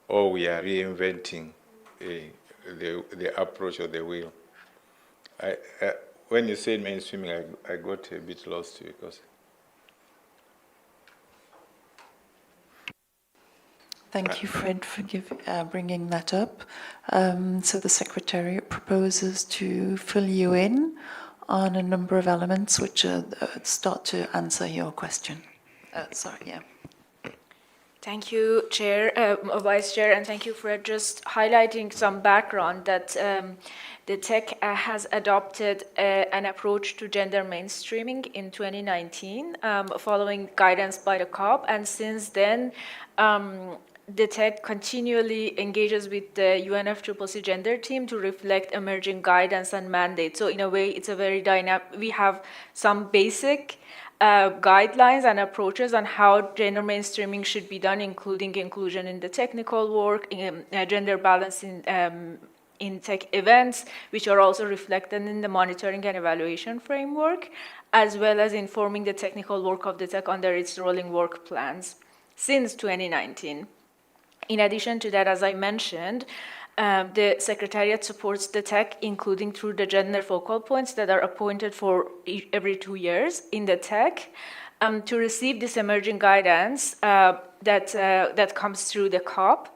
or we are reinventing the approach or the wheel? When you said mainstreaming, I got a bit lost because. Thank you, Fred, for bringing that up. So the Secretariat proposes to fill you in on a number of elements which start to answer your question. Thank you, Chair, Vice Chair, and thank you, Fred. Just highlighting some background that the TEC has adopted an approach to gender mainstreaming in 2019, following guidance by the COP, and since then, the TEC continually engages with the UNFCCC Gender Team to reflect emerging guidance and mandates. So in a way, it's a very dynamic. We have some basic guidelines and approaches on how gender mainstreaming should be done, including inclusion in the technical work, gender balance in tech events, which are also reflected in the monitoring and evaluation framework, as well as informing the technical work of the TEC under its rolling work plans since 2019. In addition to that, as I mentioned, The Secretariat supports the TEC, including through the gender focal points that are appointed for every 2 years in the TEC, to receive this emerging guidance that comes through the COP.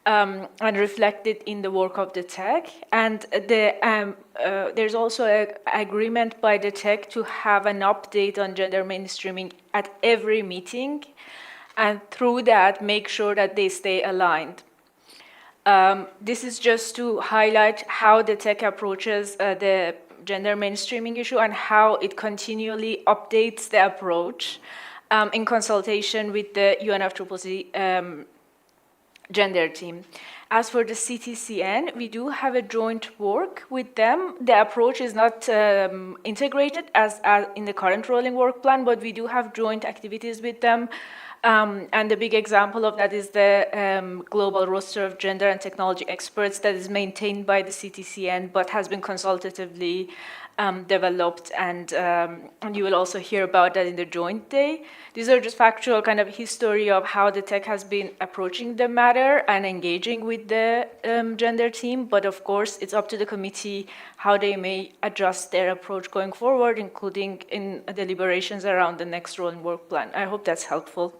And reflected in the work of the TEC. And there's also an agreement by the TEC to have an update on gender mainstreaming at every meeting, and through that, make sure that they stay aligned. This is just to highlight how the TEC approaches the gender mainstreaming issue and how it continually updates the approach in consultation with the UNFCCC gender team. As for the CTCN, we do have a joint work with them. The approach is not integrated as in the current rolling work plan, but we do have joint activities with them. And the big example of that is the global roster of gender and technology experts that is maintained by the CTCN, but has been consultatively developed, and you will also hear about that in the joint day. These are just factual kind of history of how the TEC has been approaching the matter and engaging with the gender team, but of course it's up to the committee how they may adjust their approach going forward, including in deliberations around the next rolling work plan. I hope that's helpful.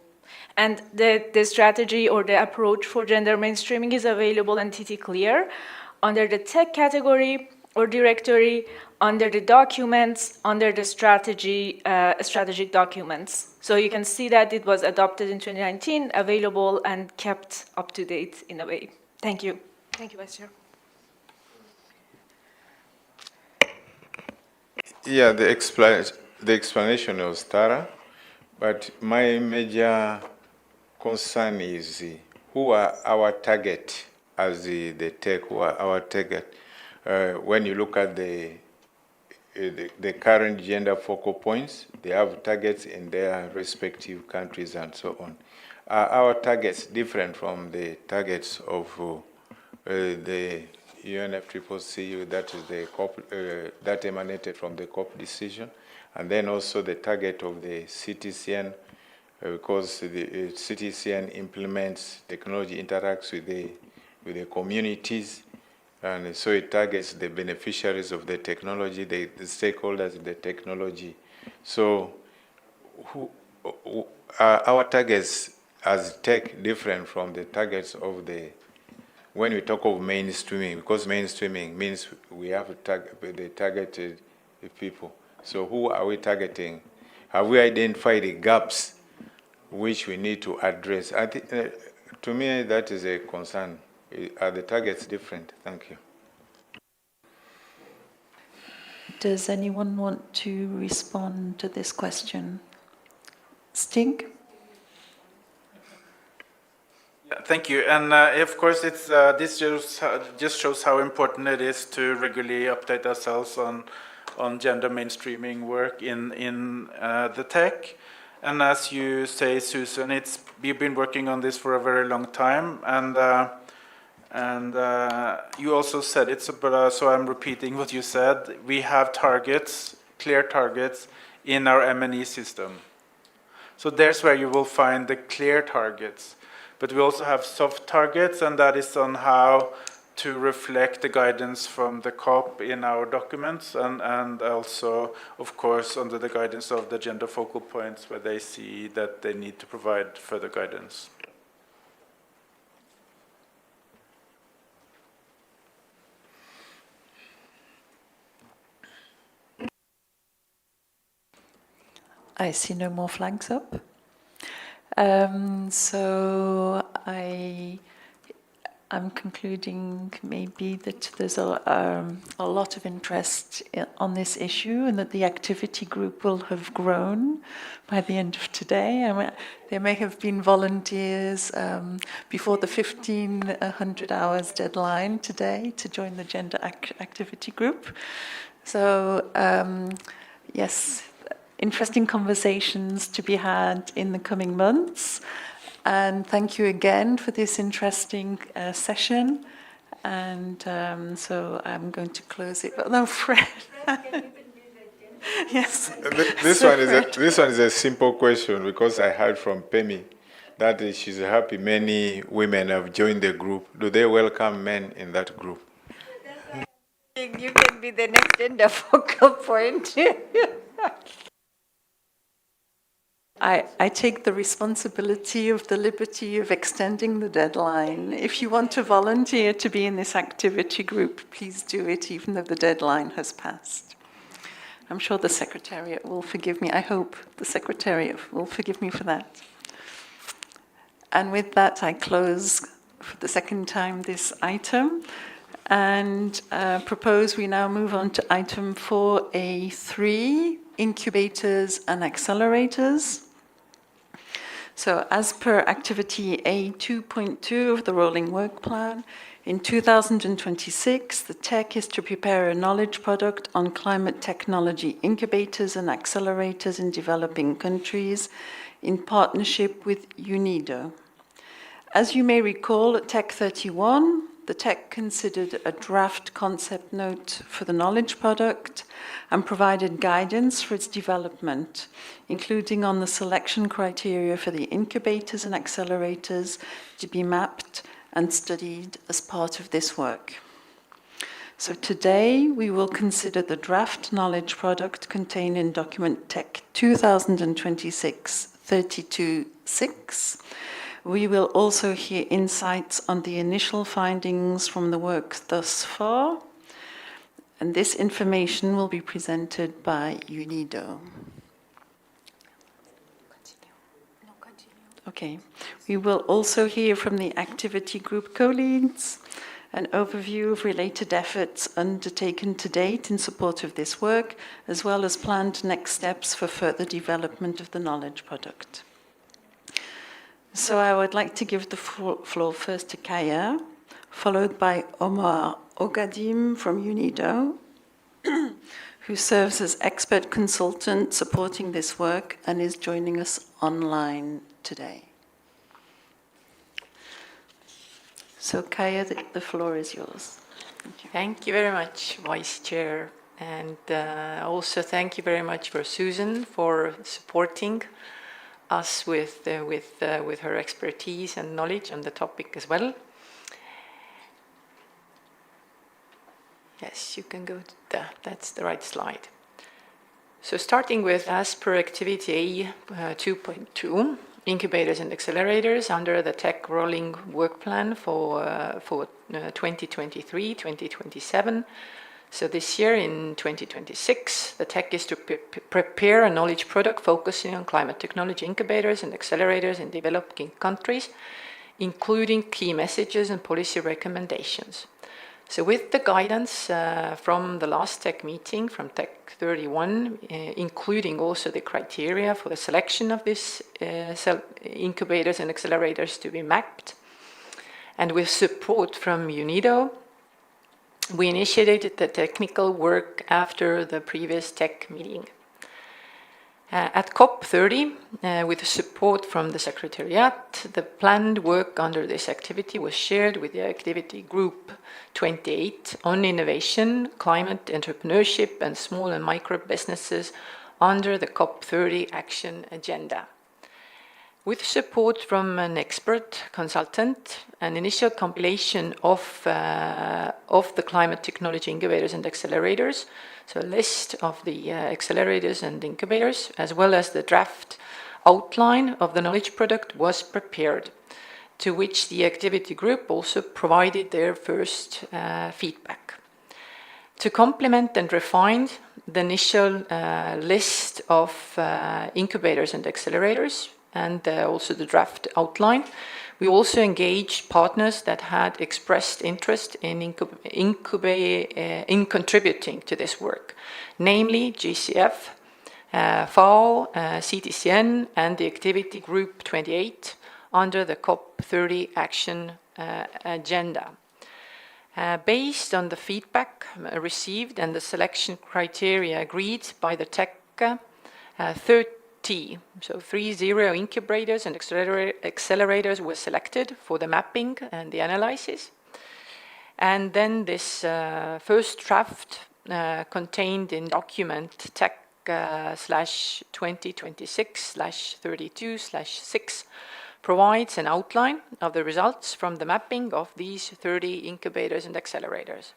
And the strategy or the approach for gender mainstreaming is available in TT Clear under the TEC category or directory, under the documents, under the strategic documents. So you can see that it was adopted in 2019, available and kept up to date in a way. Thank you. Thank you, Vice Chair. Yeah, the explanation was thorough, but my major concern is who are our target as the TEC, who are our target. When you look at the current gender focal points, they have targets in their respective countries and so on. Are our targets different from the targets of the UNFCCC, that is the COP, that emanated from the COP decision, and then also the target of the CTCN, because the CTCN implements technology, interacts with the communities, and so it targets the beneficiaries of the technology, the stakeholders in the technology. So are our targets as TEC different from the targets of when we talk of mainstreaming, because mainstreaming means we have the targeted people. So who are we targeting? Have we identified the gaps which we need to address? I think, to me, that is a concern. Are the targets different? Thank you. Does anyone want to respond to this question? Stig? Yeah, thank you. And of course, it's this just shows how important it is to regularly update ourselves on gender mainstreaming work in the TEC. And as you say, Susan, we've been working on this for a very long time, and you also said it, so I'm repeating what you said. We have targets, clear targets, in our M&E system. So there's where you will find the clear targets. But we also have soft targets, and that is on how to reflect the guidance from the COP in our documents, and also, of course, under the guidance of the gender focal points, where they see that they need to provide further guidance. I see no more flags up. So I'm concluding maybe that there's a lot of interest on this issue, and that the activity group will have grown by the end of today. I mean, there may have been volunteers before the 1500 hours deadline today to join the gender activity group. So yes, interesting conversations to be had in the coming months. And thank you again for this interesting session. And so I'm going to close it. No, Fred. Yes. This one is a simple question, because I heard from Pemi that she's happy many women have joined the group. Do they welcome men in that group? You can be the next gender focal point. I take the responsibility of the liberty of extending the deadline. If you want to volunteer to be in this activity group, please do it, even though the deadline has passed. I'm sure the Secretariat will forgive me. I hope the Secretariat will forgive me for that. And with that, I close for the second time this item and propose we now move on to item 4A3, incubators and accelerators. So as per activity A2.2 of the rolling work plan, in 2026, the TEC is to prepare a knowledge product on climate technology incubators and accelerators in developing countries in partnership with UNIDO. As you may recall, at TEC 31, the TEC considered a draft concept note for the knowledge product and provided guidance for its development, including on the selection criteria for the incubators and accelerators to be mapped and studied as part of this work. So today we will consider the draft knowledge product contained in document TEC 2026-32-6. We will also hear insights on the initial findings from the work thus far, and this information will be presented by UNIDO. Okay, we will also hear from the activity group co-leads, an overview of related efforts undertaken to date in support of this work, as well as planned next steps for further development of the knowledge product. So I would like to give the floor first to Kaya, followed by Omar Ogadim from UNIDO, who serves as expert consultant supporting this work and is joining us online today. So Kaya, the floor is yours. Thank you. Thank you very much, Vice Chair. And also thank you very much for Susan for supporting us with her expertise and knowledge on the topic as well. Yes, you can go to that's the right slide. So starting with, as per activity A 2.2, incubators and accelerators under the TEC rolling work plan for 2023-2027. So this year in 2026, the TEC is to prepare a knowledge product focusing on climate technology incubators and accelerators in developing countries, including key messages and policy recommendations. So with the guidance from the last TEC meeting, from TEC 31, including also the criteria for the selection of these incubators and accelerators to be mapped, and with support from UNIDO, we initiated the technical work after the previous TEC meeting. At COP30, with support from the Secretariat, the planned work under this activity was shared with the activity group 28 on innovation, climate, entrepreneurship, and small and micro businesses under the COP30 action agenda. With support from an expert consultant, an initial compilation of the climate technology incubators and accelerators, so a list of the accelerators and incubators, as well as the draft outline of the knowledge product was prepared, to which the activity group also provided their first feedback. To complement and refine the initial list of incubators and accelerators, and also the draft outline, we also engaged partners that had expressed interest in contributing to this work, namely GCF, FAO, CTCN, and the Activity Group 28 under the COP30 action agenda. Based on the feedback received and the selection criteria agreed by the TEC, 30 incubators and accelerators were selected for the mapping and the analysis. And then this first draft contained in document TEC /2026/32/6 provides an outline of the results from the mapping of these 30 incubators and accelerators.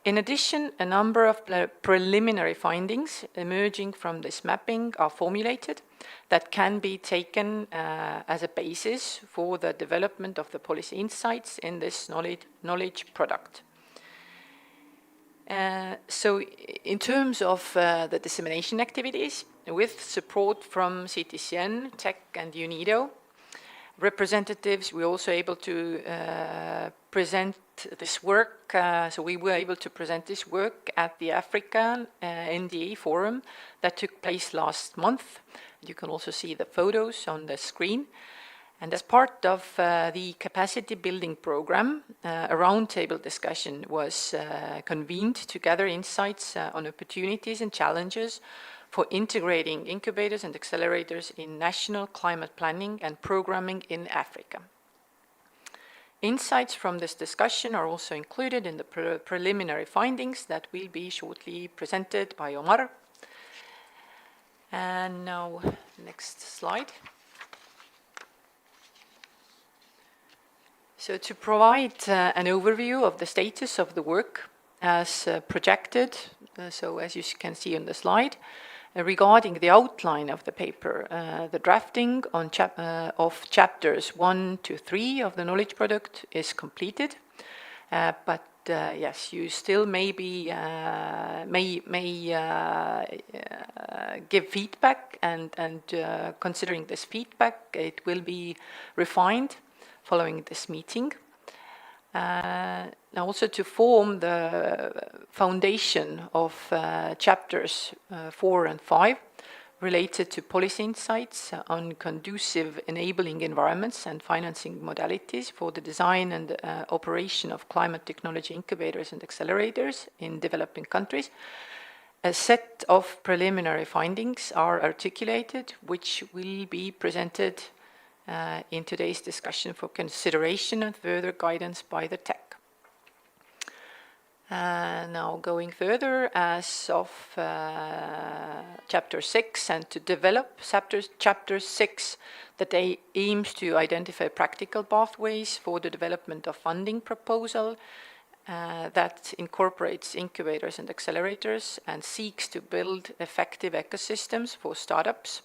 In addition, a number of preliminary findings emerging from this mapping are formulated that can be taken as a basis for the development of the policy insights in this knowledge product. So in terms of the dissemination activities, with support from CTCN, TEC and UNIDO, representatives were also able to present this work. So we were able to present this work at the African NDA Forum that took place last month. You can also see the photos on the screen. And as part of the capacity building program, a roundtable discussion was convened to gather insights on opportunities and challenges for integrating incubators and accelerators in national climate planning and programming in Africa. Insights from this discussion are also included in the preliminary findings that will be shortly presented by Omar. And now, next slide. So to provide an overview of the status of the work as projected, so as you can see on the slide, regarding the outline of the paper, the drafting on of chapters 1 to 3 of the knowledge product is completed, but yes, you still maybe give feedback, and considering this feedback, it will be refined following this meeting. Now also to form the foundation of chapters 4 and 5 related to policy insights on conducive enabling environments and financing modalities for the design and operation of climate technology incubators and accelerators in developing countries. A set of preliminary findings are articulated, which will be presented in today's discussion for consideration and further guidance by the TEC. Now going further, as of chapter 6, and to develop chapter 6 that aims to identify practical pathways for the development of funding proposal that incorporates incubators and accelerators and seeks to build effective ecosystems for startups.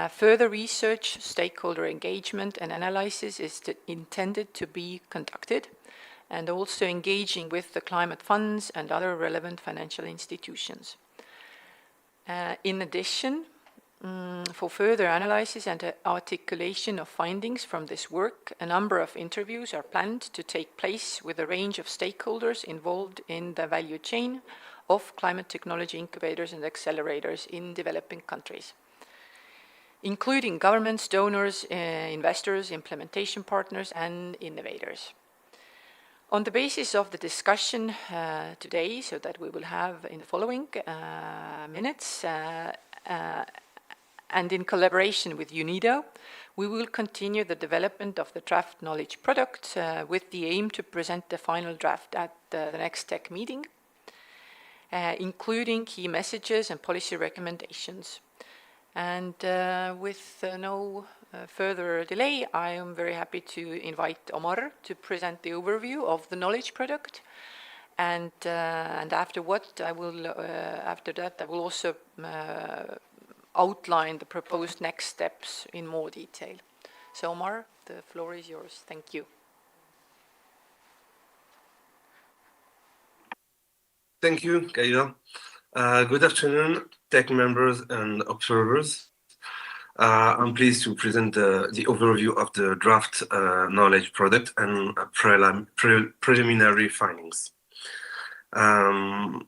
Further research, stakeholder engagement and analysis is intended to be conducted, and also engaging with the climate funds and other relevant financial institutions. In addition, for further analysis and articulation of findings from this work, a number of interviews are planned to take place with a range of stakeholders involved in the value chain of climate technology incubators and accelerators in developing countries, including governments, donors, investors, implementation partners, and innovators. On the basis of the discussion today, so that we will have in the following minutes, and in collaboration with UNIDO, we will continue the development of the draft knowledge product with the aim to present the final draft at the next TEC meeting, including key messages and policy recommendations. And with no further delay, I am very happy to invite Omar to present the overview of the knowledge product, and after that I will also outline the proposed next steps in more detail. So Omar, the floor is yours. Thank you. Thank you, Kaida. Good afternoon, TEC members and observers. I'm pleased to present the overview of the draft knowledge product and preliminary findings. I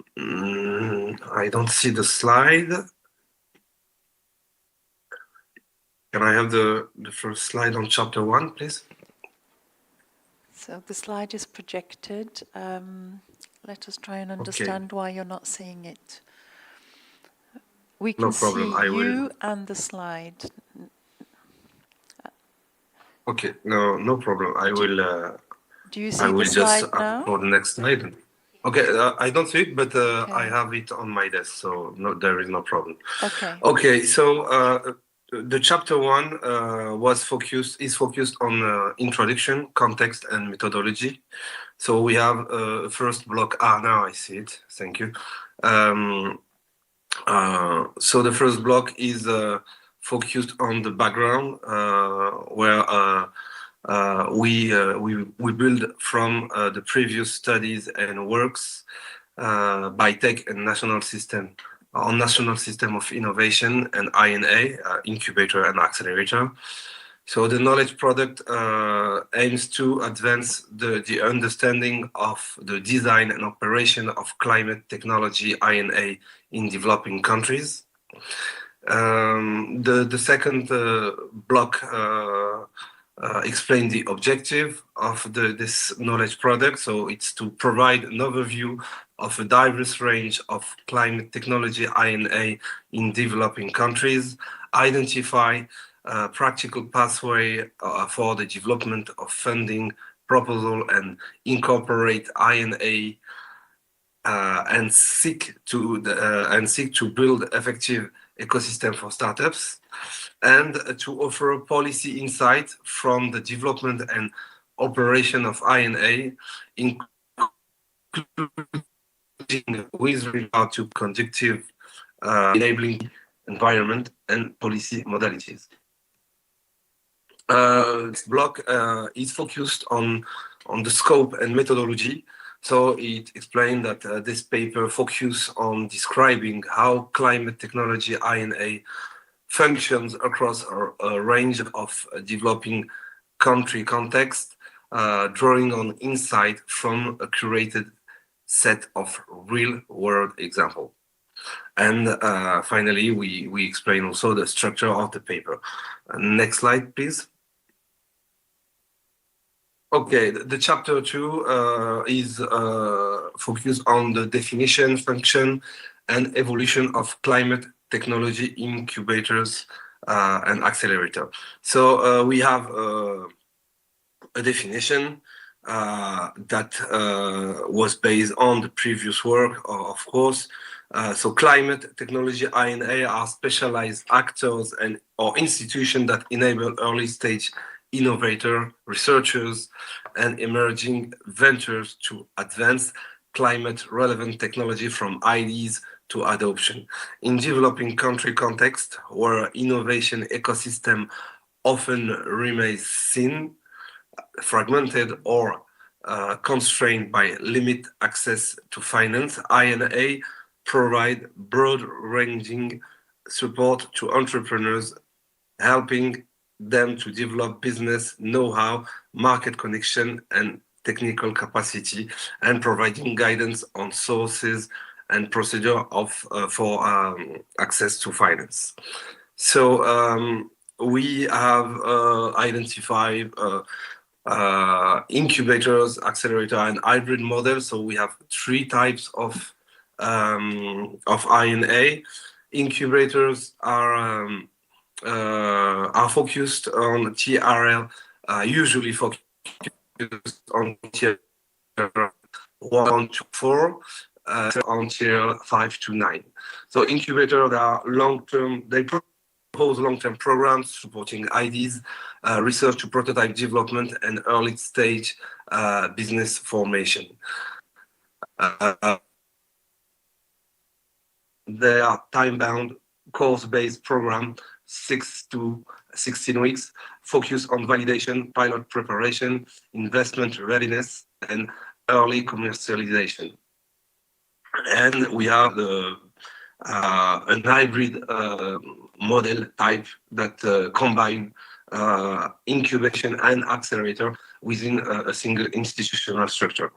don't see the slide. Can I have the first slide on chapter 1, please? So the slide is projected. Let us try and understand why you're not seeing it. We can see you and the slide. Okay, no problem. I will. Do you see the slide now? For the next slide. Okay, I don't see it, but I have it on my desk, so there is no problem. Okay. Okay, so the chapter 1 is focused on introduction, context, and methodology. So we have first block. Now I see it. Thank you. So the first block is focused on the background, where we build from the previous studies and works by Tech and National System of Innovation and INA, Incubator and Accelerator. So the knowledge product aims to advance the understanding of the design and operation of climate technology INA in developing countries. The second block explains the objective of this knowledge product. So it's to provide an overview of a diverse range of climate technology INA in developing countries, identify practical pathway for the development of funding proposal, and incorporate INA and seek to build effective ecosystem for startups, and to offer policy insight from the development and operation of INA, including with regard to conducive enabling environment and policy modalities. This block is focused on the scope and methodology. So it explained that this paper focuses on describing how climate technology INA functions across a range of developing country context, drawing on insight from a curated set of real-world examples. And finally, we explain also the structure of the paper. Next slide, please. Okay, the chapter 2 is focused on the definition, function, and evolution of climate technology incubators and accelerator. So we have a definition that was based on the previous work, of course. So climate technology INA are specialized actors or institutions that enable early stage innovator, researchers, and emerging ventures to advance climate-relevant technology from ideas to adoption. In developing country context, where innovation ecosystem often remains thin, fragmented, or constrained by limited access to finance, INA provide broad-ranging support to entrepreneurs, helping them to develop business know-how, market connection, and technical capacity, and providing guidance on sources and procedure for access to finance. So we have identified incubators, accelerator, and hybrid models. So we have 3 types of INA. Incubators are focused on TRL, usually focused on TRL 1 to 4, until 5 to 9. So incubators are long-term, they propose long-term programs supporting ideas, research to prototype development, and early stage business formation. They are time-bound, course-based program, 6 to 16 weeks, focus on validation, pilot preparation, investment readiness, and early commercialization. And we have an hybrid model type that combine incubation and accelerator within a single institutional structure.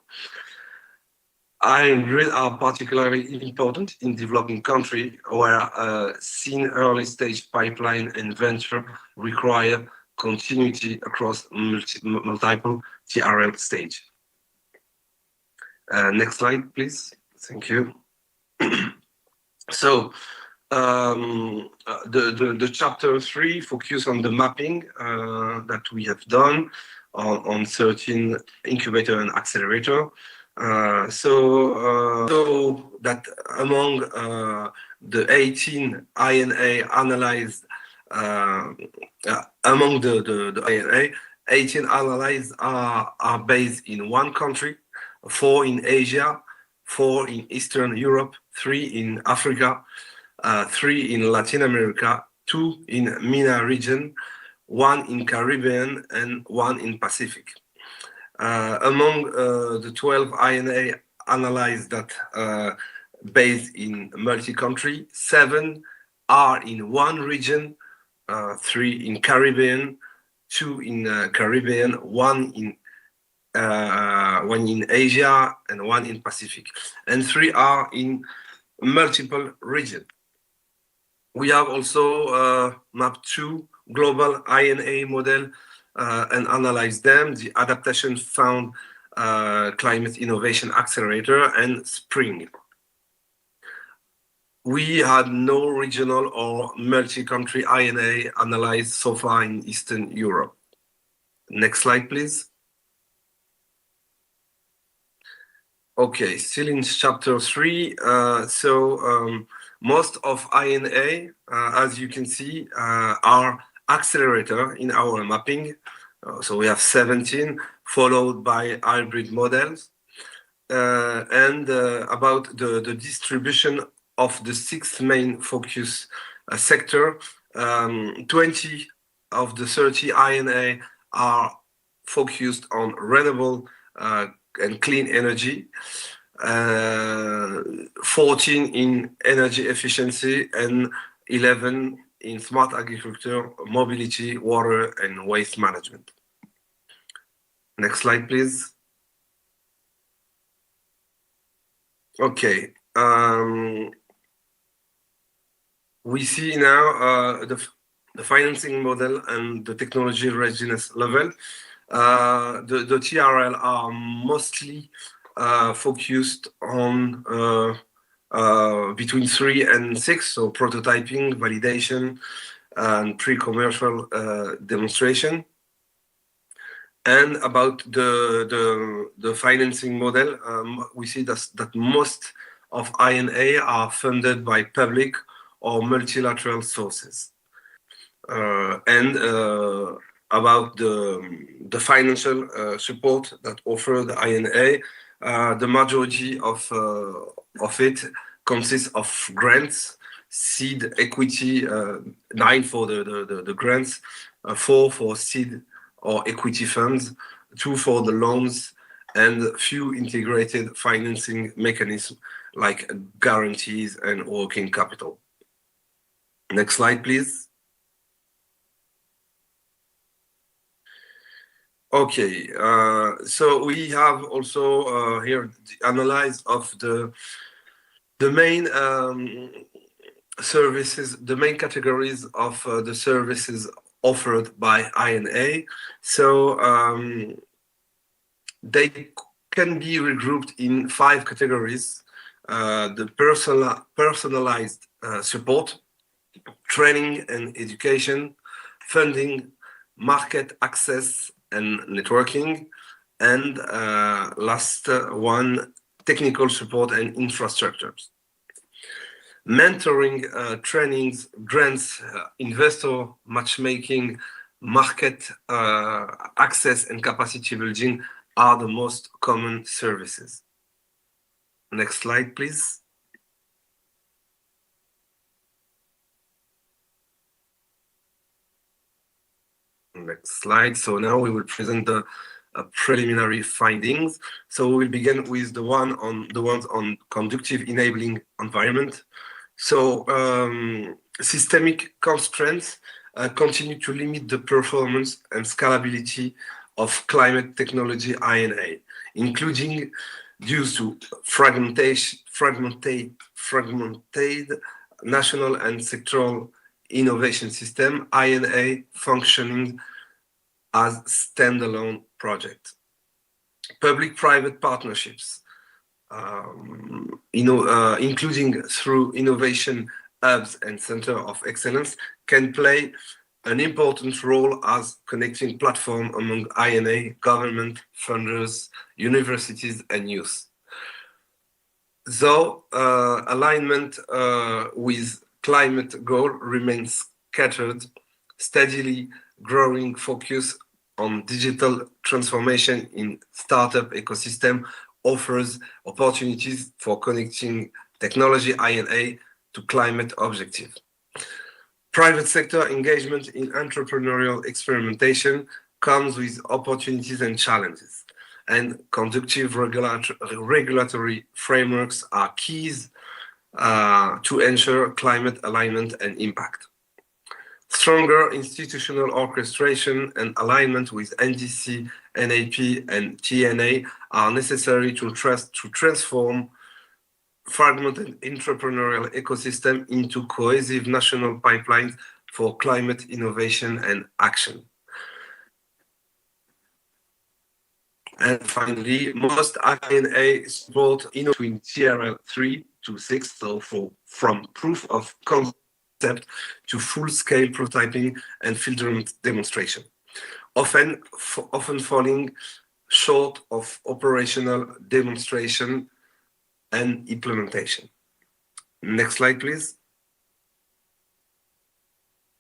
Hybrids are particularly important in developing countries where seen early stage pipeline and venture require continuity across multiple TRL stage. Next slide, please. Thank you. So the chapter 3 focus on the mapping that we have done on 13 incubator and accelerator. So that among the 18 INA analyzed among the INA, 18 analyzed are based in one country, 4 in Asia, 4 in Eastern Europe, 3 in Africa, 3 in Latin America, 2 in MENA region, 1 in Caribbean, and 1 in Pacific. Among the 12 INA analyzed that based in multi-country, 7 are in one region, 3 in Caribbean, 2 in Caribbean, 1 in Asia, and 1 in Pacific, and 3 are in multiple regions. We have also mapped 2 global INA model and analyzed them: the Adaptation Fund Climate Innovation Accelerator and SPRING. We had no regional or multi-country INA analyzed so far in Eastern Europe. Next slide, please. Okay, still in chapter 3. Most of INA, as you can see, are accelerator in our mapping. So we have 17, followed by hybrid models. And about the distribution of the 6 main focus sector, 20 of the 30 INA are focused on renewable and clean energy, 14 in energy efficiency, and 11 in smart agriculture, mobility, water, and waste management. Next slide, please. Okay. We see now the financing model and the technology readiness level. The TRL are mostly focused on between 3 and 6, so prototyping, validation, and pre-commercial demonstration. And about the financing model, we see that most of INA are funded by public or multilateral sources. And about the financial support that offer the INA, the majority of it consists of grants, seed equity, 9 for the grants, 4 for seed or equity funds, 2 for the loans, and few integrated financing mechanisms like guarantees and working capital. Next slide, please. Okay, so we have also here the analysis of the main services, the main categories of the services offered by INA. So they can be regrouped in 5 categories: the personalized support, training and education, funding, market access and networking, and last one, technical support and infrastructures. Mentoring, trainings, grants, investor matchmaking, market access, and capacity building are the most common services. Next slide, please. Next slide. So now we will present the preliminary findings. So we will begin with the ones on conducive enabling environment. So systemic constraints continue to limit the performance and scalability of climate technology INA, including due to fragmented national and sectoral innovation system, INA functioning as standalone project. Public-private partnerships, including through innovation hubs and center of excellence, can play an important role as connecting platform among INA, government, funders, universities, and youth. Though alignment with climate goal remains scattered, steadily growing focus on digital transformation in startup ecosystem offers opportunities for connecting technology I&A to climate objective. Private sector engagement in entrepreneurial experimentation comes with opportunities and challenges, and conducive regulatory frameworks are keys to ensure climate alignment and impact. Stronger institutional orchestration and alignment with NDC, NAP, and TNA are necessary to transform fragmented entrepreneurial ecosystem into cohesive national pipelines for climate innovation and action. And finally, most I&A support between TRL 3 to 6, so from proof of concept to full-scale prototyping and field demonstration, often falling short of operational demonstration and implementation. Next slide, please.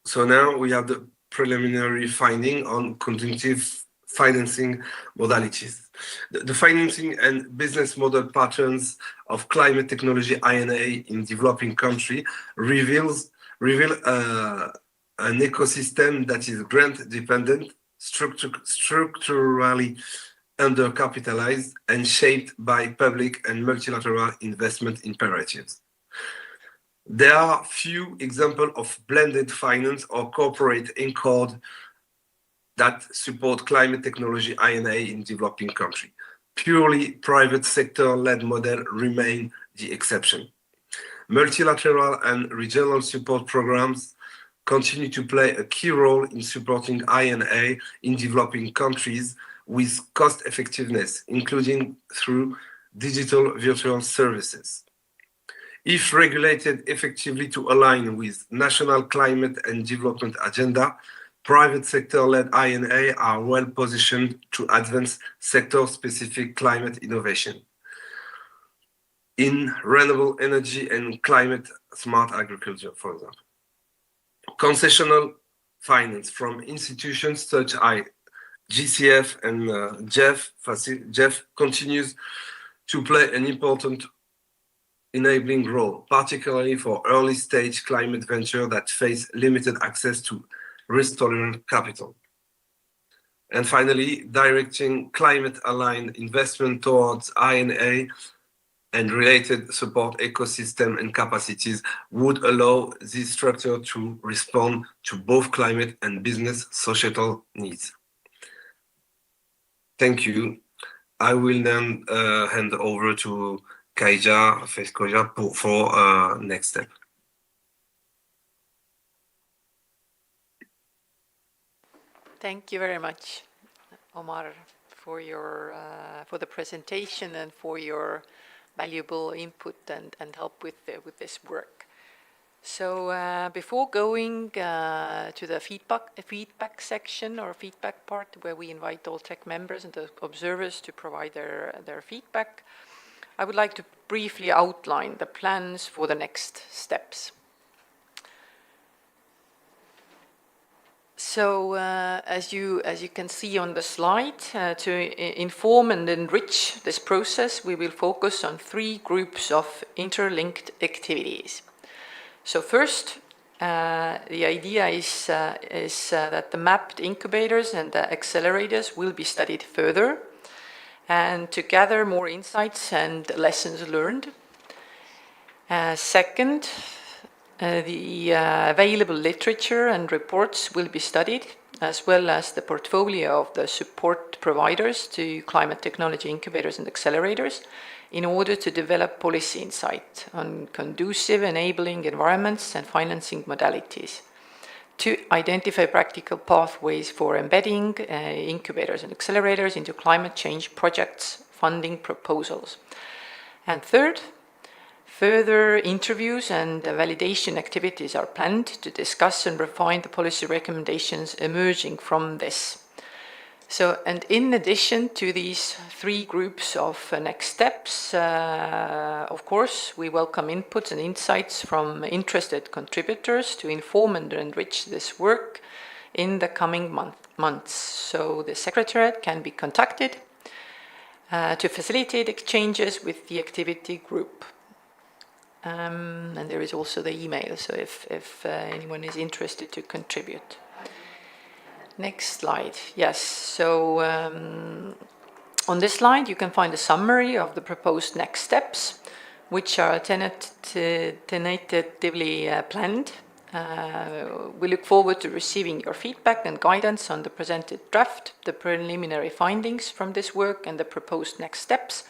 So now we have the preliminary finding on conjunctive financing modalities. The financing and business model patterns of climate technology I&A in developing countries reveal an ecosystem that is grant-dependent, structurally undercapitalized, and shaped by public and multilateral investment imperatives. There are few examples of blended finance or corporate accord that support climate technology I&A in developing countries. Purely private sector-led model remain the exception. Multilateral and regional support programs continue to play a key role in supporting I&A in developing countries with cost effectiveness, including through digital virtual services. If regulated effectively to align with national climate and development agenda, private sector-led I&A are well positioned to advance sector-specific climate innovation in renewable energy and climate-smart agriculture, for example. Concessional finance from institutions such as GCF and GEF continues to play an important enabling role, particularly for early-stage climate venture that face limited access to risk-tolerant capital. And finally, directing climate-aligned investment towards I&A and related support ecosystem and capacities would allow this structure to respond to both climate and business societal needs. Thank you. I will then hand over to Kaija Feskoja for next step. Thank you very much, Omar, for your for the presentation and for your valuable input and help with this work. So before going to the feedback section or feedback part, where we invite all TEC members and the observers to provide their feedback, I would like to briefly outline the plans for the next steps. So as you can see on the slide, to inform and enrich this process, we will focus on 3 groups of interlinked activities. So first, the idea is that the mapped incubators and the accelerators will be studied further and to gather more insights and lessons learned. Second, the available literature and reports will be studied, as well as the portfolio of the support providers to climate technology incubators and accelerators, in order to develop policy insight on conducive enabling environments and financing modalities, to identify practical pathways for embedding incubators and accelerators into climate change projects, funding proposals. And third, further interviews and validation activities are planned to discuss and refine the policy recommendations emerging from this. So, and in addition to these 3 groups of next steps, of course, we welcome inputs and insights from interested contributors to inform and enrich this work. in the coming months. So the Secretariat can be contacted to facilitate exchanges with the activity group. And there is also the email, so if anyone is interested to contribute. Next slide. Yes, so on this slide you can find a summary of the proposed next steps, which are tentatively planned. We look forward to receiving your feedback and guidance on the presented draft, the preliminary findings from this work, and the proposed next steps.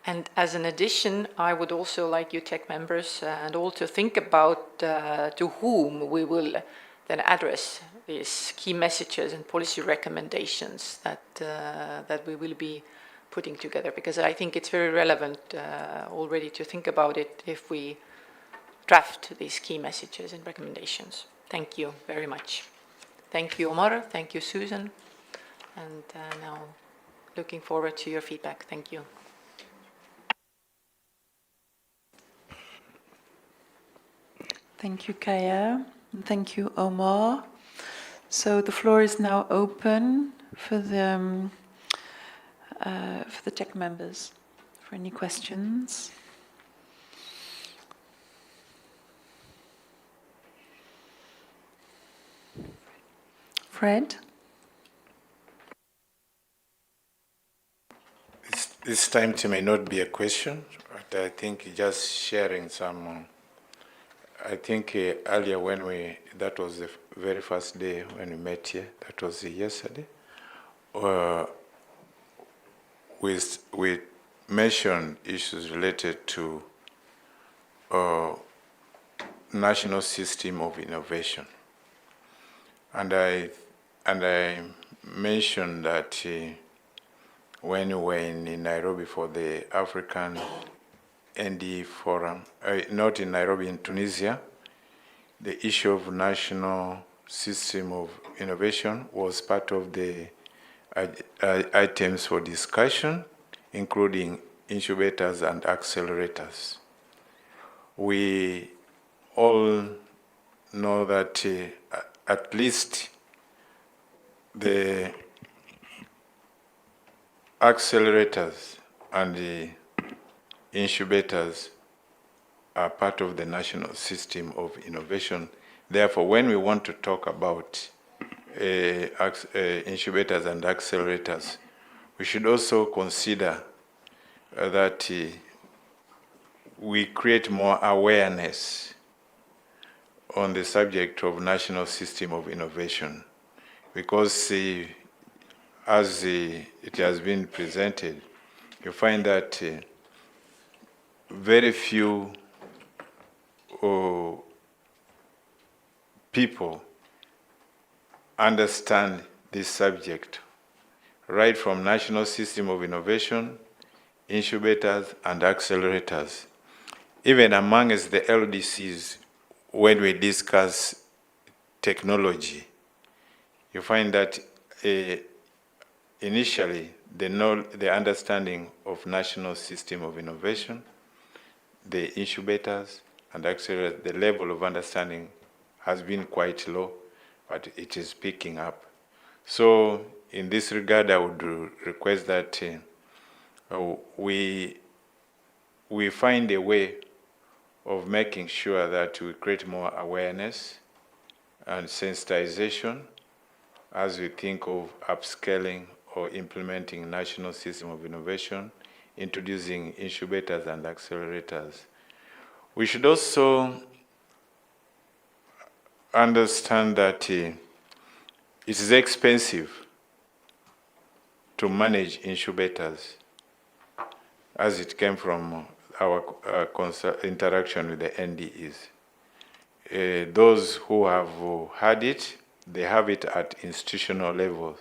And as an addition, I would also like you tech members and all to think about to whom we will then address these key messages and policy recommendations that we will be putting together, because I think it's very relevant already to think about it if we draft these key messages and recommendations. Thank you very much. Thank you, Omar. Thank you, Susan. And now looking forward to your feedback. Thank you. Thank you, Kaya. And thank you, Omar. So the floor is now open for the tech members for any questions. Fred? This time it may not be a question, but I think just sharing some. I think earlier that was the very first day when we met here, that was yesterday, we mentioned issues related to national system of innovation. And I mentioned that when we were in Nairobi for the African ND Forum, not in Nairobi, in Tunisia, the issue of national system of innovation was part of the items for discussion, including incubators and accelerators. We all know that at least the accelerators and the incubators are part of the national system of innovation. Therefore, when we want to talk about incubators and accelerators, we should also consider that we create more awareness on the subject of national system of innovation, because as it has been presented, you find that very few people understand this subject, right from national system of innovation, incubators, and accelerators. Even amongst the LDCs, when we discuss technology, you find that initially the understanding of national system of innovation, the incubators and accelerators, the level of understanding has been quite low, but it is picking up. So in this regard, I would request that we find a way of making sure that we create more awareness and sensitization as we think of upscaling or implementing national system of innovation, introducing incubators and accelerators. We should also understand that it is expensive to manage incubators, as it came from our interaction with the NDEs. Those who have had it, they have it at institutional levels,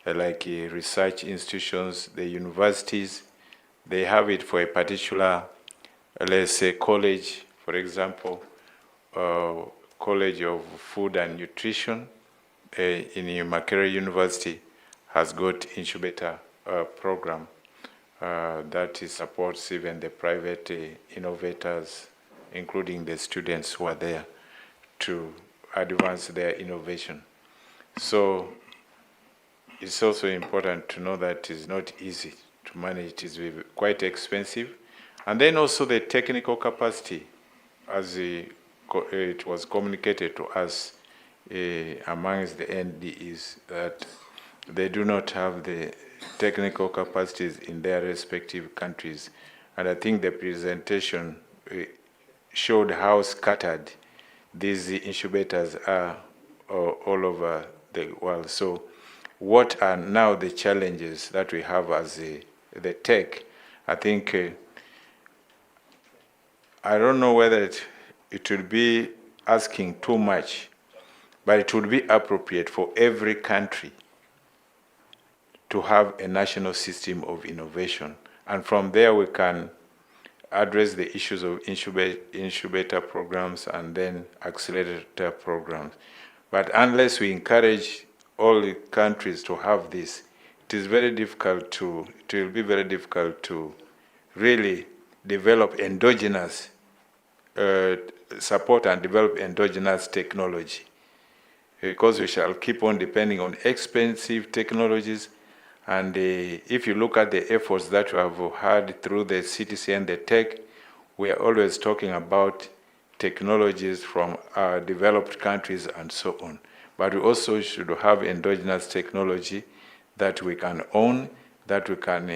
like research institutions, the universities. They have it for a particular, let's say, college, for example, College of Food and Nutrition in Makerere University has got incubator program that supports even the private innovators, including the students who are there to advance their innovation. So it's also important to know that it's not easy to manage. It is quite expensive. And then also the technical capacity, as it was communicated to us amongst the NDEs, that they do not have the technical capacities in their respective countries. And I think the presentation showed how scattered these incubators are all over the world. So what are now the challenges that we have as the tech? I think, I don't know whether it would be asking too much, but it would be appropriate for every country to have a national system of innovation. And from there we can address the issues of incubator programs and then accelerator programs. But unless we encourage all the countries to have this, it will be very difficult to really develop endogenous support and develop endogenous technology, because we shall keep on depending on expensive technologies. And if you look at the efforts that we have had through the CTC and the tech, we are always talking about technologies from developed countries and so on. But we also should have endogenous technology that we can own, that we can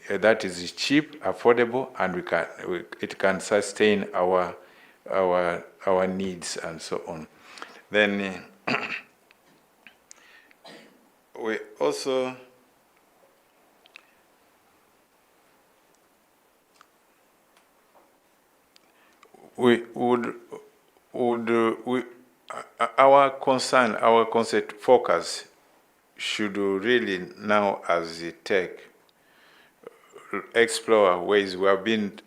that is cheap, affordable, and it can sustain our needs and so on. Then we also our concept focus should really now, as the tech, explore ways. We have been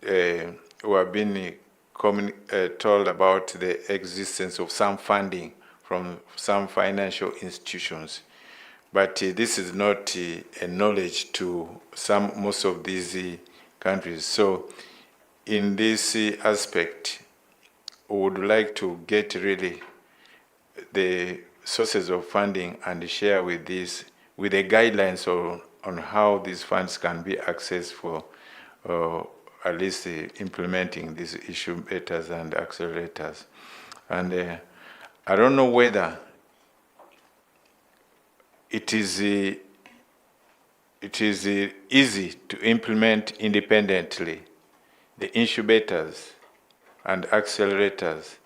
told about the existence of some funding from some financial institutions, but this is not a knowledge to most of these countries. So in this aspect, we would like to get really the sources of funding and share with the guidelines on how these funds can be accessed for at least implementing these incubators and accelerators. And I don't know whether it is easy to implement independently the incubators and accelerators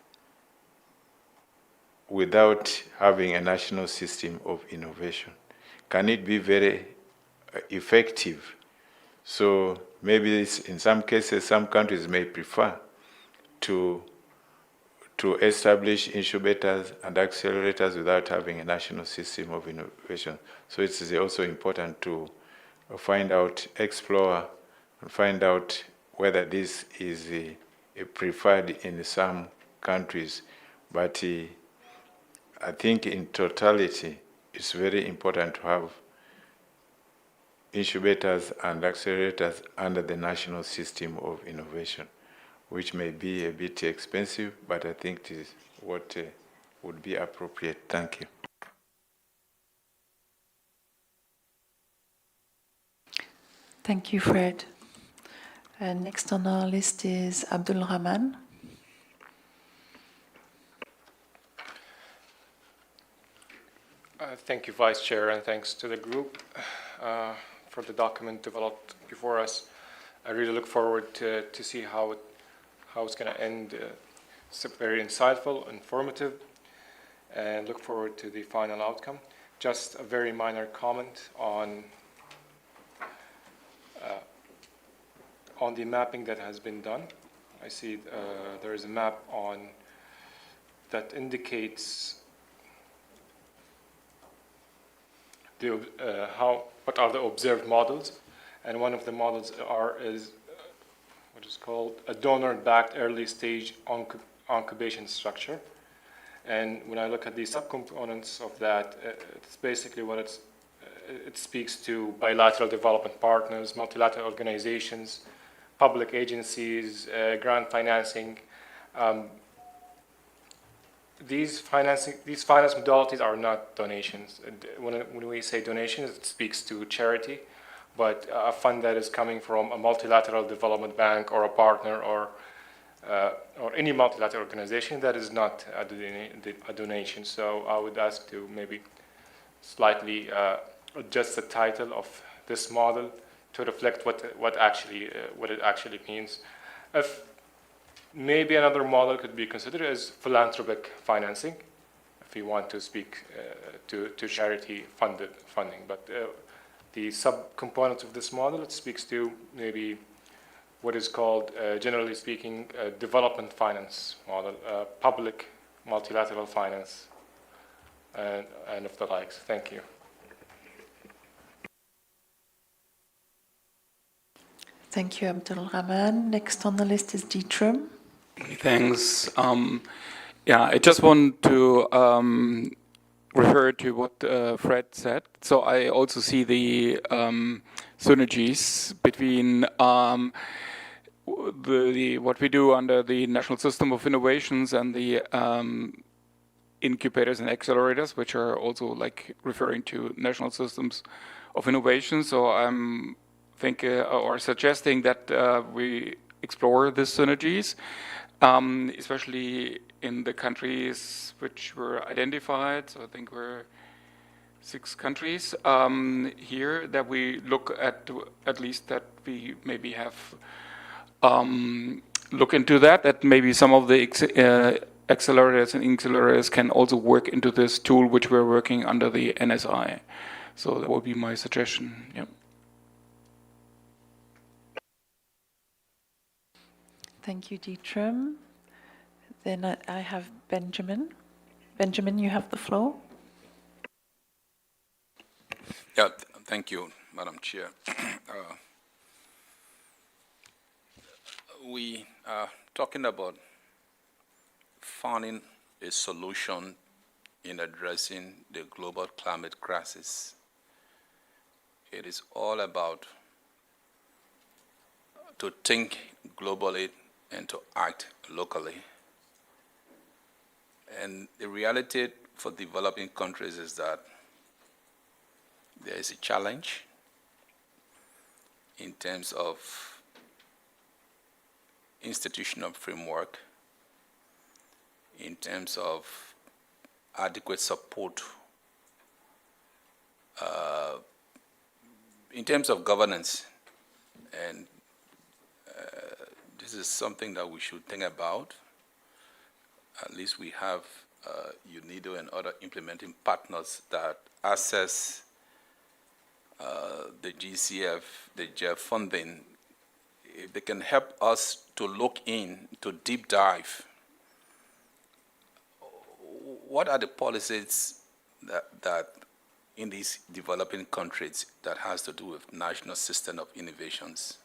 without having a national system of innovation. Can it be very effective? So maybe in some cases, some countries may prefer to establish incubators and accelerators without having a national system of innovation. So it's also important to explore and find out whether this is preferred in some countries. But I think in totality, it's very important to have incubators and accelerators under the national system of innovation, which may be a bit expensive, but I think it is what would be appropriate. Thank you. Thank you, Fred. Next on our list is Abdul Rahman. Thank you, Vice Chair, and thanks to the group for the document developed before us. I really look forward to see how it's going to end. It's very insightful, informative, and look forward to the final outcome. Just a very minor comment on the mapping that has been done. I see there is a map that indicates what are the observed models, and one of the models is what is called a donor-backed early-stage incubation structure. And when I look at the subcomponents of that, it's basically what it speaks to bilateral development partners, multilateral organizations, public agencies, grant financing, these finance modalities are not donations. And when we say donations, it speaks to charity, but a fund that is coming from a multilateral development bank or a partner or any multilateral organization, that is not a donation. So I would ask to maybe slightly adjust the title of this model to reflect what it actually means. If maybe another model could be considered as philanthropic financing, if you want to speak to charity funding. But the subcomponents of this model, it speaks to maybe what is called, generally speaking, development finance model, public multilateral finance, and of the likes. Thank you. Thank you, Abdul Rahman. Next on the list is Dietram. Thanks. Yeah, I just want to refer to what Fred said. So I also see the synergies between what we do under the National System of Innovations and the incubators and accelerators, which are also like referring to national systems of innovation. So I'm or suggesting that we explore these synergies, especially in the countries which were identified. So I think we're 6 countries here that we look at least that we maybe have look into that maybe some of the accelerators and accelerators can also work into this tool which we're working under the NSI. So that would be my suggestion. Yeah. Thank you, Dietram. Then I have Benjamin. Benjamin, you have the floor. Yeah, thank you, Madam Chair. We are talking about finding a solution in addressing the global climate crisis. It is all about to think globally and to act locally. And the reality for developing countries is that there is a challenge in terms of institutional framework, in terms of adequate support, in terms of governance. And this is something that we should think about. At least we have UNIDO and other implementing partners that assess the GCF, the JEF funding. If they can help us to look in, to deep dive, what are the policies that in these developing countries that has to do with national system of innovations?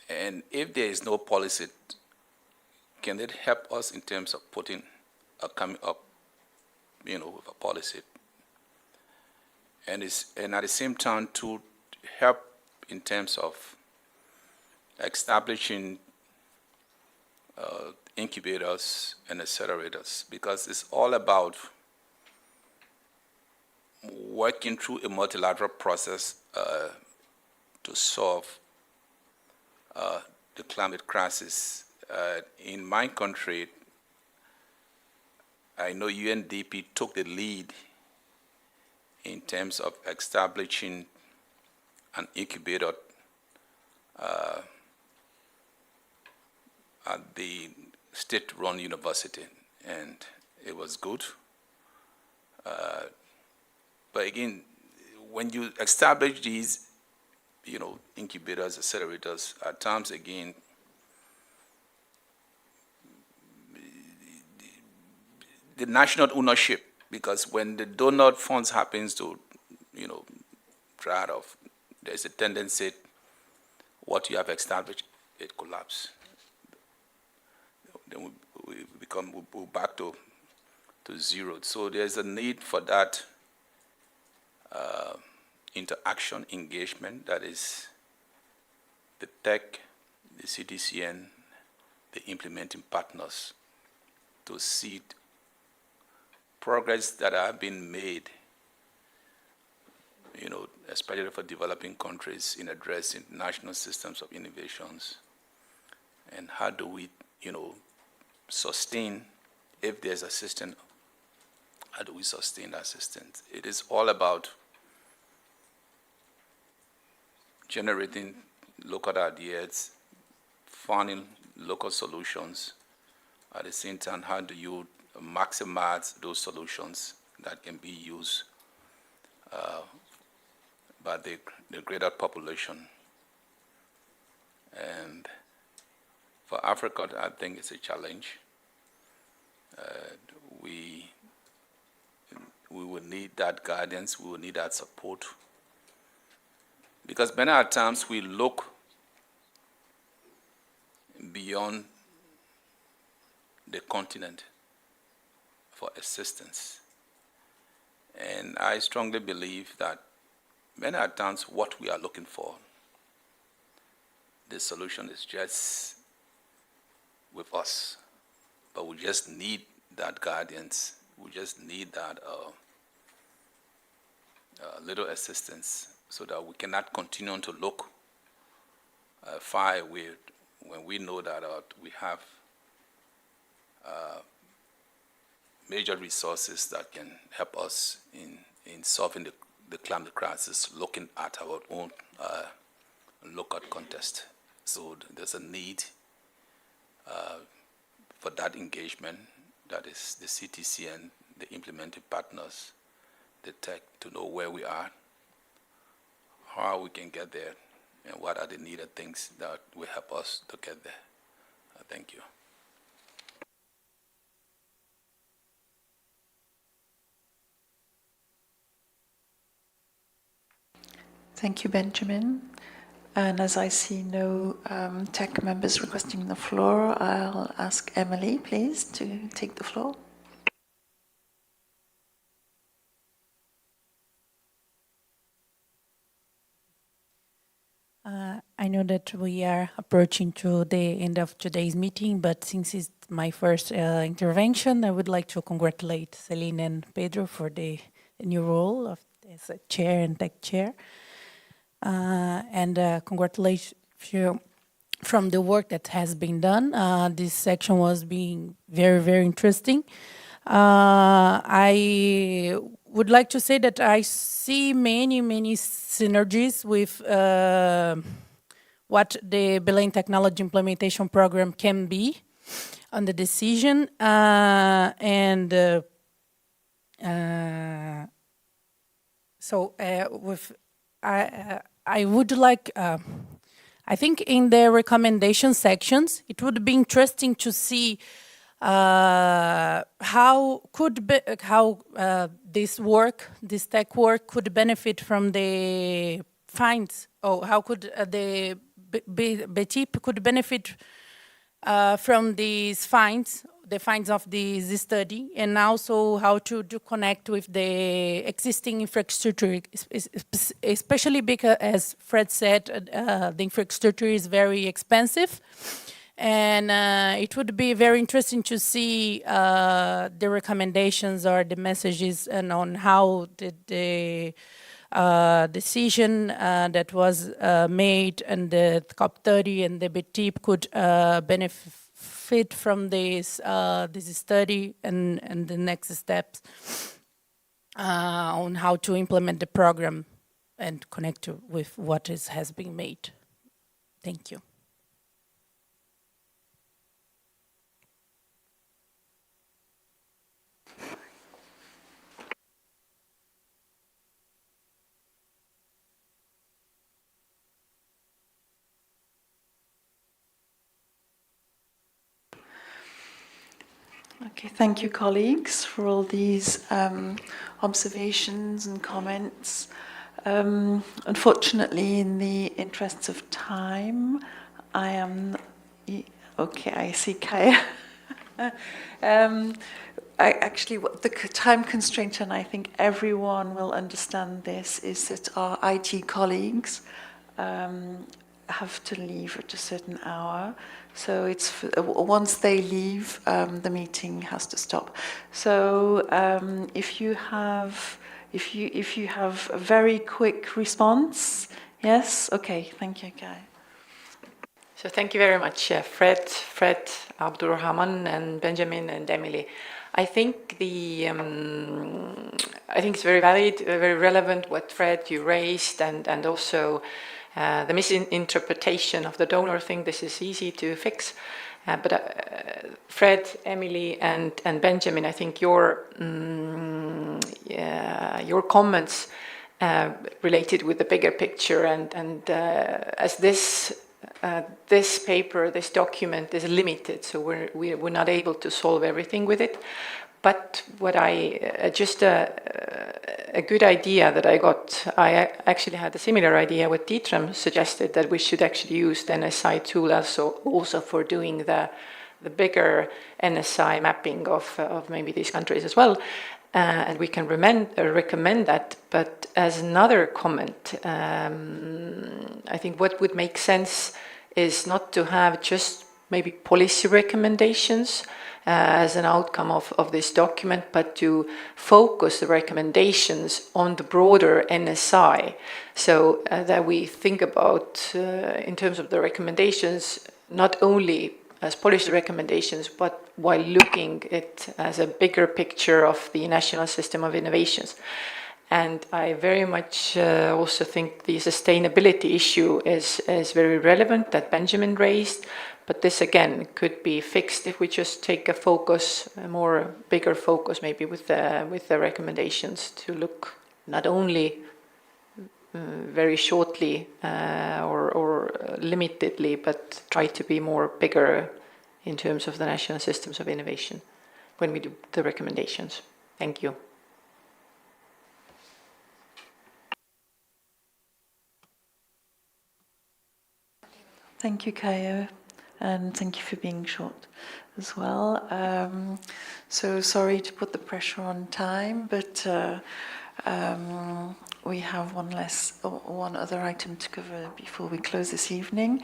And if there is no policy, can it help us in terms of coming up, with a policy? And at the same time to help in terms of establishing incubators and accelerators, because it's all about working through a multilateral process to solve the climate crisis. In my country, I know UNDP took the lead in terms of establishing an incubator at the state-run university, and it was good. But again, when you establish these, incubators, accelerators, at times again, the national ownership, because when the donor funds happens to, dry out of, there's a tendency what you have established, it collapses. Then we're back to zero. So there's a need for that interaction, engagement, that is the tech, the CDCN, the implementing partners. to see progress that have been made, especially for developing countries in addressing national systems of innovations. And how do we, sustain, if there's assistance, how do we sustain that assistance? It is all about generating local ideas, finding local solutions. At the same time, how do you maximize those solutions that can be used by the greater population? And for Africa, I think it's a challenge. We will need that guidance, we will need that support. Because many times we look beyond the continent for assistance. And I strongly believe that many times what we are looking for, the solution is just with us. But we just need that guidance. We just need that little assistance so that we cannot continue to look far away when we know that we have major resources that can help us in solving the climate crisis, looking at our own local context. So there's a need for that engagement, that is the CTC and the implementing partners, the tech, to know where we are, how we can get there, and what are the needed things that will help us to get there. Thank you. Thank you, Benjamin. And as I see no tech members requesting the floor, I'll ask Emily, please, to take the floor. I know that we are approaching to the end of today's meeting, but since it's my first intervention, I would like to congratulate Celine and Pedro for the new role of as a chair and tech chair. And congratulate you from the work that has been done. This section was being very, very interesting. I would like to say that I see many, many synergies with what the Belém Technology Implementation Program can be on the decision. I would like, I think in the recommendation sections, it would be interesting to see how this work, this tech work, could benefit from the finds, or how could the BTIP could benefit from these finds, the finds of this study, and also how to connect with the existing infrastructure, especially because, as Fred said, the infrastructure is very expensive. And it would be very interesting to see the recommendations or the messages and on how the decision that was made and the COP30 and the BTIP could benefit from this study and the next steps on how to implement the program and connect with what has been made. Thank you. Okay, thank you, colleagues, for all these observations and comments. Unfortunately, in the interests of time, I am... Okay, I see Kaya. Actually, what the time constraint, and I think everyone will understand this, is that our IT colleagues have to leave at a certain hour. So it's once they leave, the meeting has to stop. So if you have a very quick response, yes, okay, thank you, Kai. So thank you very much, Fred, Abdurrahman, and Benjamin, and Emily. I think I think it's very valid, very relevant what Fred you raised, and also the misinterpretation of the donor thing. This is easy to fix. But Fred, Emily, and Benjamin, I think your comments related with the bigger picture, and as this paper, this document is limited, so we're not able to solve everything with it. But what just a good idea that I got, I actually had a similar idea with Dietram suggested that we should actually use the NSI tool also for doing the bigger NSI mapping of maybe these countries as well. And we can recommend that. But as another comment, I think what would make sense is not to have just maybe policy recommendations as an outcome of this document, but to focus the recommendations on the broader NSI, so that we think about, in terms of the recommendations, not only as policy recommendations, but while looking at as a bigger picture of the national system of innovations. And I very much also think the sustainability issue is very relevant that Benjamin raised. But this again could be fixed if we just take a focus, a more bigger focus, maybe with the recommendations to look not only very shortly or limitedly, but try to be more bigger in terms of the national systems of innovation when we do the recommendations. Thank you. Thank you, Kaja. And thank you for being short as well. So sorry to put the pressure on time, but we have one other item to cover before we close this evening.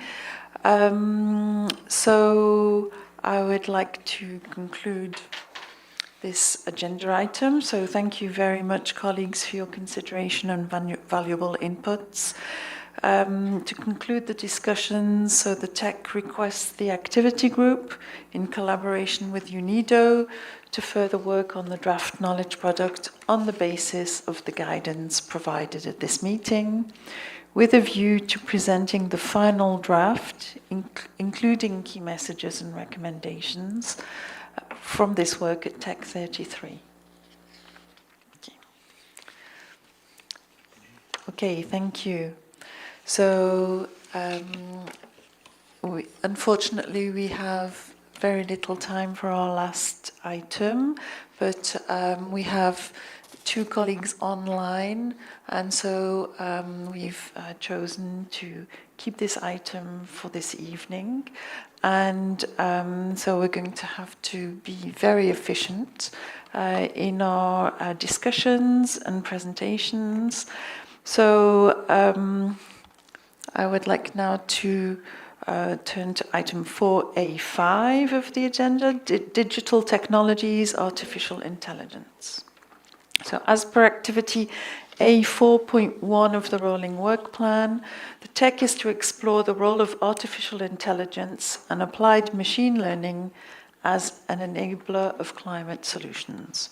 So I would like to conclude this agenda item. So thank you very much, colleagues, for your consideration and valuable inputs. To conclude the discussions, so the TEC requests the activity group in collaboration with UNIDO to further work on the draft knowledge product on the basis of the guidance provided at this meeting, with a view to presenting the final draft, including key messages and recommendations from this work at TEC 33. Okay, thank you. So, unfortunately, we have very little time for our last item, but we have two colleagues online, and so we've chosen to keep this item for this evening. And so we're going to have to be very efficient in our discussions and presentations. So, I would like now to turn to item 4A5 of the agenda, digital technologies, artificial intelligence. So as per activity A4.1 of the rolling work plan, the TEC is to explore the role of artificial intelligence and applied machine learning as an enabler of climate solutions.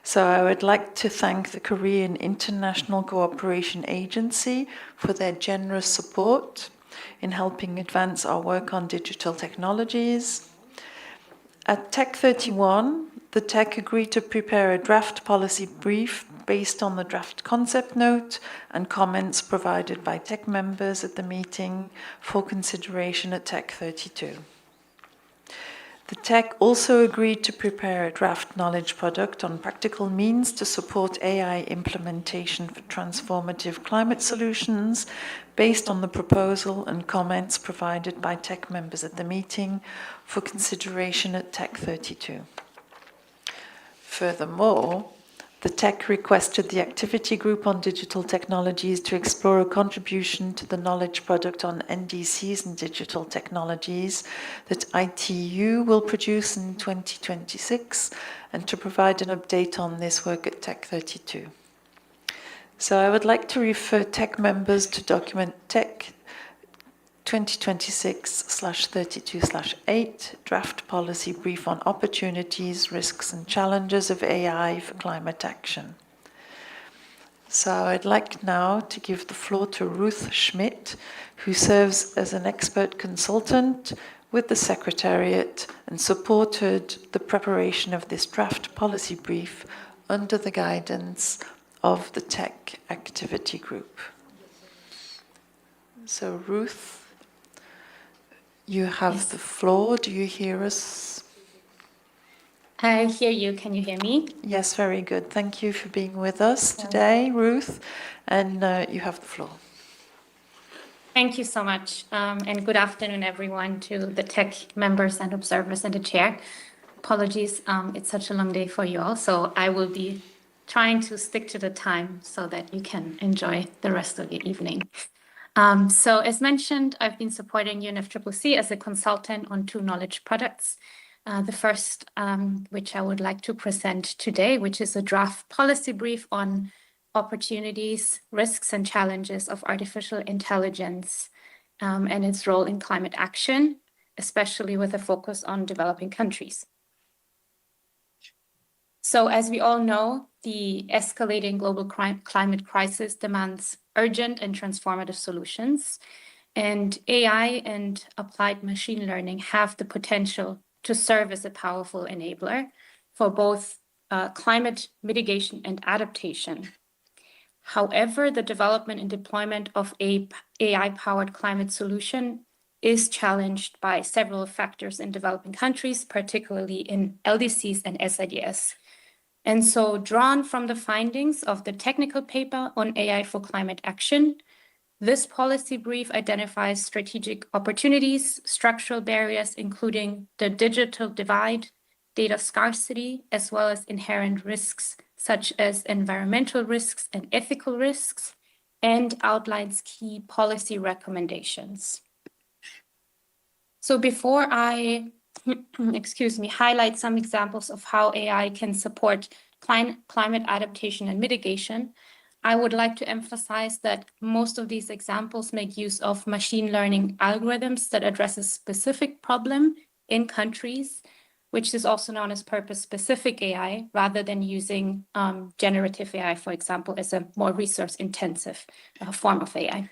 So I would like to thank the Korean International Cooperation Agency for their generous support in helping advance our work on digital technologies. At TEC 31, the TEC agreed to prepare a draft policy brief based on the draft concept note and comments provided by TEC members at the meeting for consideration at TEC 32. The TEC also agreed to prepare a draft knowledge product on practical means to support AI implementation for transformative climate solutions based on the proposal and comments provided by TEC members at the meeting for consideration at TEC 32. Furthermore, The TEC requested the activity group on digital technologies to explore a contribution to the knowledge product on NDCs and digital technologies that ITU will produce in 2026 and to provide an update on this work at TEC 32. So I would like to refer TEC members to document TEC 2026/32/8, draft policy brief on opportunities, risks and challenges of AI for climate action. So I'd like now to give the floor to Ruth Schmidt, who serves as an expert consultant with the Secretariat and supported the preparation of this draft policy brief under the guidance of the TEC activity group. So Ruth, you have the floor. Do you hear us? I hear you. Can you hear me? Yes, very good. Thank you for being with us today, Ruth. And you have the floor. Thank you so much. And good afternoon, everyone, to the TEC members and observers and the chair. Apologies, it's such a long day for you all. So I will be trying to stick to the time so that you can enjoy the rest of your evening. So as mentioned, I've been supporting UNFCCC as a consultant on 2 knowledge products. The first, which I would like to present today, which is a draft policy brief on opportunities, risks, and challenges of artificial intelligence and its role in climate action, especially with a focus on developing countries. So as we all know, the escalating global climate crisis demands urgent and transformative solutions. And AI and applied machine learning have the potential to serve as a powerful enabler for both climate mitigation and adaptation. However, the development and deployment of AI-powered climate solution is challenged by several factors in developing countries, particularly in LDCs and SIDS. And so, drawn from the findings of the technical paper on AI for climate action, this policy brief identifies strategic opportunities, structural barriers, including the digital divide, data scarcity, as well as inherent risks, such as environmental risks and ethical risks, and outlines key policy recommendations. So before I highlight some examples of how AI can support climate adaptation and mitigation, I would like to emphasize that most of these examples make use of machine learning algorithms that address a specific problem in countries, which is also known as purpose-specific AI, rather than using generative AI, for example, as a more resource-intensive form of AI.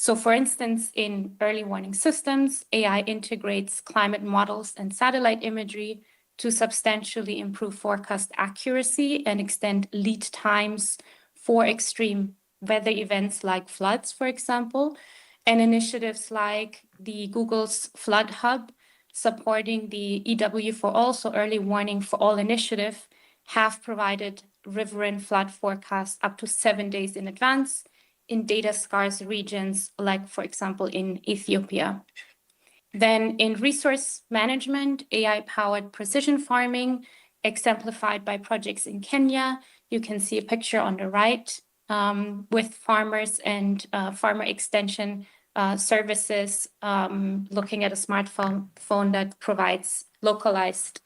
So for instance, in early warning systems, AI integrates climate models and satellite imagery to substantially improve forecast accuracy and extend lead times for extreme weather events like floods, for example, and initiatives like the Google's Flood Hub supporting the EW for All, so Early Warning for All initiative, have provided riverine flood forecasts up to 7 days in advance in data-scarce regions, like, for example, in Ethiopia. Then in resource management, AI-powered precision farming, exemplified by projects in Kenya. You can see a picture on the right with farmers and farmer extension services looking at a smartphone that provides localized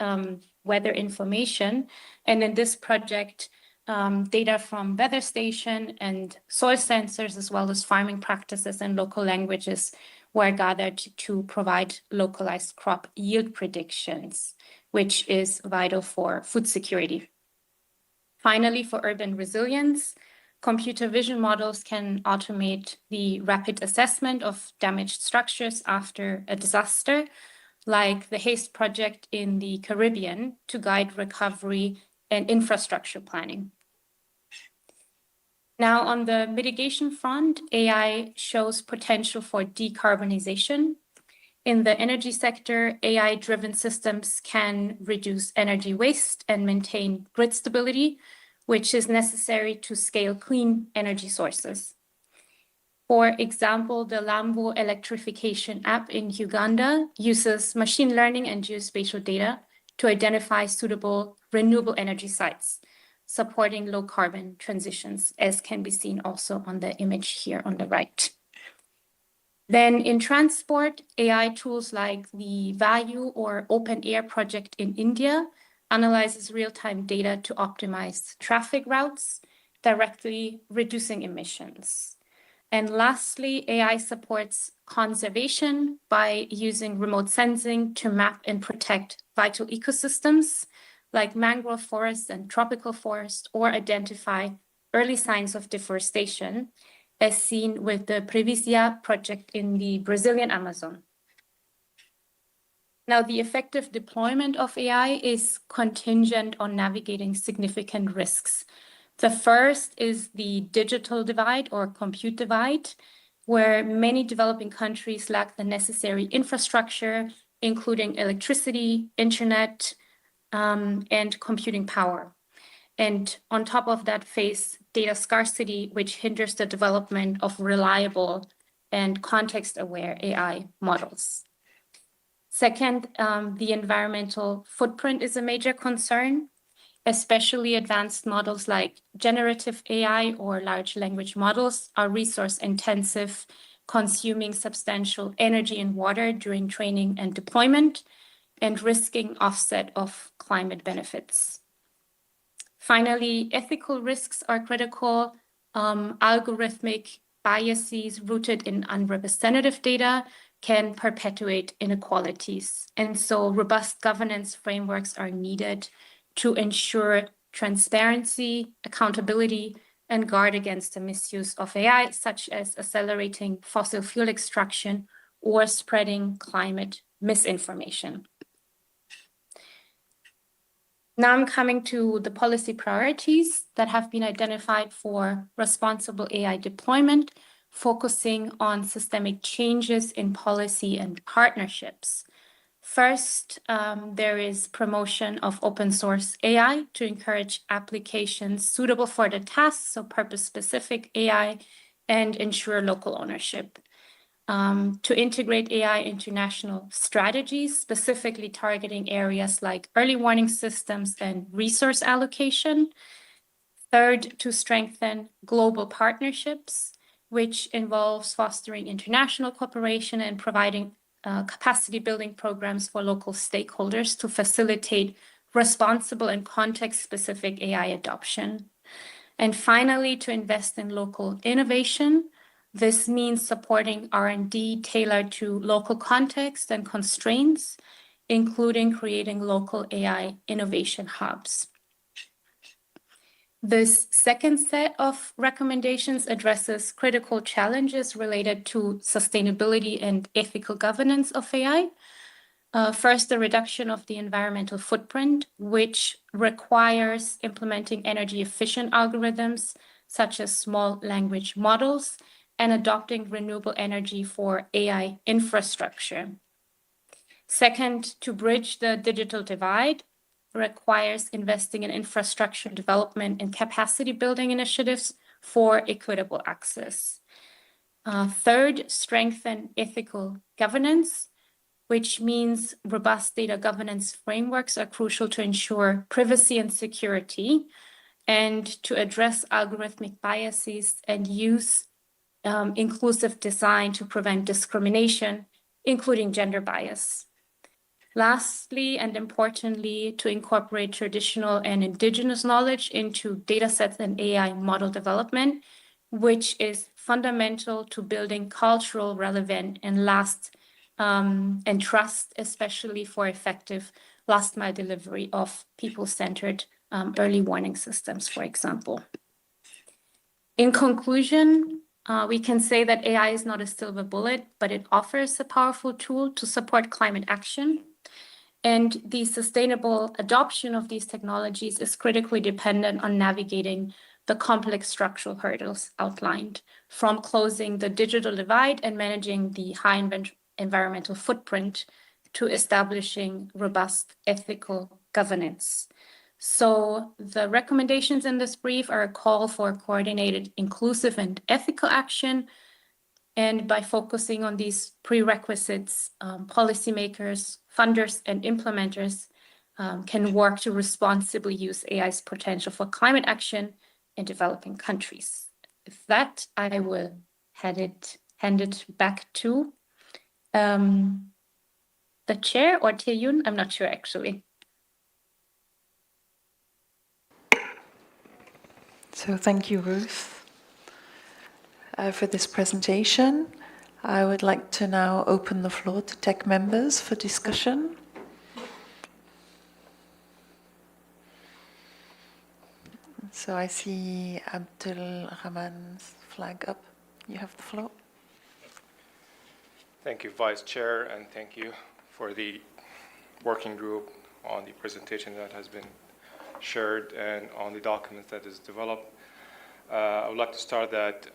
weather information. And in this project, data from weather station and soil sensors, as well as farming practices and local languages, were gathered to provide localized crop yield predictions, which is vital for food security. Finally, for urban resilience, computer vision models can automate the rapid assessment of damaged structures after a disaster, like the HASTE project in the Caribbean, to guide recovery and infrastructure planning. Now, on the mitigation front, AI shows potential for decarbonization. In the energy sector, AI-driven systems can reduce energy waste and maintain grid stability, which is necessary to scale clean energy sources. For example, the Lambo electrification app in Uganda uses machine learning and geospatial data to identify suitable renewable energy sites. supporting low carbon transitions, as can be seen also on the image here on the right. Then in transport, AI tools like the Value or Open Air project in India analyzes real-time data to optimize traffic routes, directly reducing emissions. And lastly, AI supports conservation by using remote sensing to map and protect vital ecosystems like mangrove forests and tropical forests, or identify early signs of deforestation, as seen with the Previsia project in the Brazilian Amazon. Now, the effective deployment of AI is contingent on navigating significant risks. The first is the digital divide or compute divide, where many developing countries lack the necessary infrastructure, including electricity, internet, and computing power. And on top of that, face data scarcity, which hinders the development of reliable and context-aware AI models. Second, the environmental footprint is a major concern, especially advanced models like generative AI or large language models are resource intensive, consuming substantial energy and water during training and deployment, and risking offset of climate benefits. Finally, ethical risks are critical. Algorithmic biases rooted in unrepresentative data can perpetuate inequalities. And so robust governance frameworks are needed to ensure transparency, accountability, and guard against the misuse of AI, such as accelerating fossil fuel extraction or spreading climate misinformation. Now I'm coming to the policy priorities that have been identified for responsible AI deployment, focusing on systemic changes in policy and partnerships. First, there is promotion of open source AI to encourage applications suitable for the tasks, so purpose-specific AI, and ensure local ownership. To integrate AI into national strategies, specifically targeting areas like early warning systems and resource allocation. Third, to strengthen global partnerships, which involves fostering international cooperation and providing capacity building programs for local stakeholders to facilitate responsible and context-specific AI adoption. And finally, to invest in local innovation. This means supporting R&D tailored to local context and constraints, including creating local AI innovation hubs. This second set of recommendations addresses critical challenges related to sustainability and ethical governance of AI. First, the reduction of the environmental footprint, which requires implementing energy-efficient algorithms, such as small language models, and adopting renewable energy for AI infrastructure. Second, to bridge the digital divide requires investing in infrastructure development and capacity building initiatives for equitable access. Third, strengthen ethical governance, which means robust data governance frameworks are crucial to ensure privacy and security, and to address algorithmic biases and use inclusive design to prevent discrimination, including gender bias. Lastly, and importantly, to incorporate traditional and indigenous knowledge into datasets and AI model development, which is fundamental to building cultural relevant and and trust, especially for effective last mile delivery of people-centered early warning systems, for example. In conclusion, we can say that AI is not a silver bullet, but it offers a powerful tool to support climate action. And the sustainable adoption of these technologies is critically dependent on navigating the complex structural hurdles outlined, from closing the digital divide and managing the high environmental footprint to establishing robust ethical governance. So the recommendations in this brief are a call for coordinated, inclusive, and ethical action. And by focusing on these prerequisites, policymakers, funders, and implementers can work to responsibly use AI's potential for climate action in developing countries. With that, I will hand it back to the chair, or Tae-yoon, I'm not sure actually. So thank you, Ruth, for this presentation. I would like to now open the floor to TEC members for discussion. So I see Abdul Rahman's flag up. You have the floor. Thank you, Vice Chair, and thank you for the working group on the presentation that has been shared and on the document that is developed. I would like to start that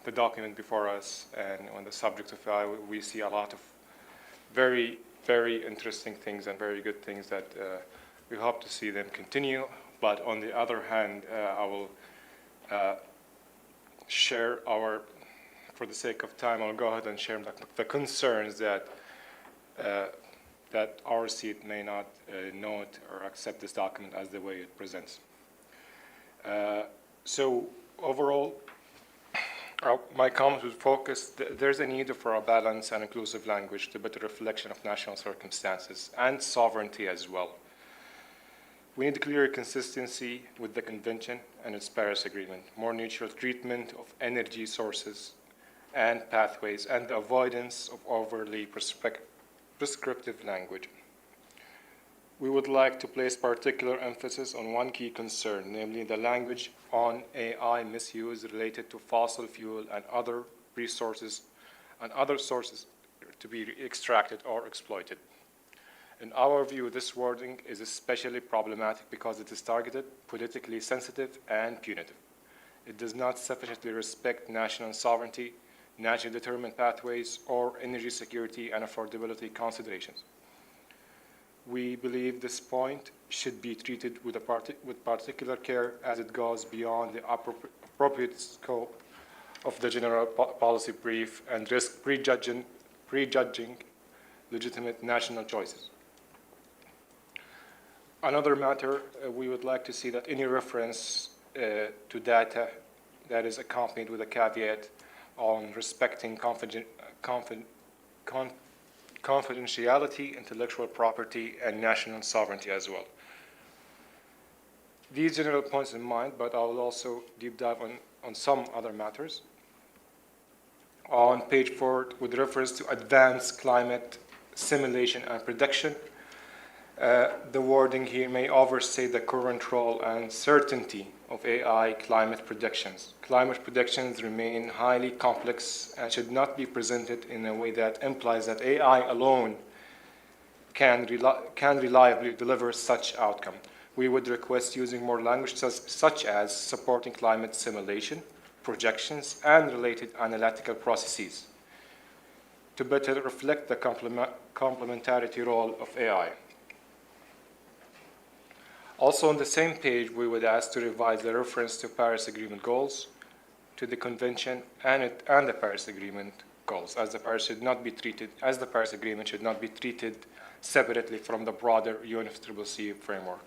the document before us and on the subject of AI, we see a lot of very, very interesting things and very good things that we hope to see them continue. But on the other hand, I will share for the sake of time, I'll go ahead and share the concerns that that our seat may not note or accept this document as the way it presents. So overall, my comments would focus, there's a need for a balanced and inclusive language to better reflection of national circumstances and sovereignty as well. We need clear consistency with the Convention and its Paris Agreement, more neutral treatment of energy sources and pathways, and the avoidance of overly prescriptive language. We would like to place particular emphasis on one key concern, namely the language on AI misuse related to fossil fuel and other resources and other sources to be extracted or exploited. In our view, this wording is especially problematic because it is targeted, politically sensitive, and punitive. It does not sufficiently respect national sovereignty, naturally determined pathways, or energy security and affordability considerations. We believe this point should be treated with particular care as it goes beyond the appropriate scope of the general policy brief and risk prejudging legitimate national choices. Another matter, we would like to see that any reference to data that is accompanied with a caveat on respecting confidentiality, intellectual property, and national sovereignty as well. These general points in mind, but I will also deep dive on some other matters. On page 4, with reference to advanced climate simulation and prediction, the wording here may overstate the current role and certainty of AI climate predictions. Climate predictions remain highly complex and should not be presented in a way that implies that AI alone can reliably deliver such outcome. We would request using more language such as supporting climate simulation, projections, and related analytical processes to better reflect the complementarity role of AI. Also on the same page, we would ask to revise the reference to Paris Agreement goals, to the Convention and the Paris Agreement goals, as the Paris Agreement should not be treated separately from the broader UNFCCC framework.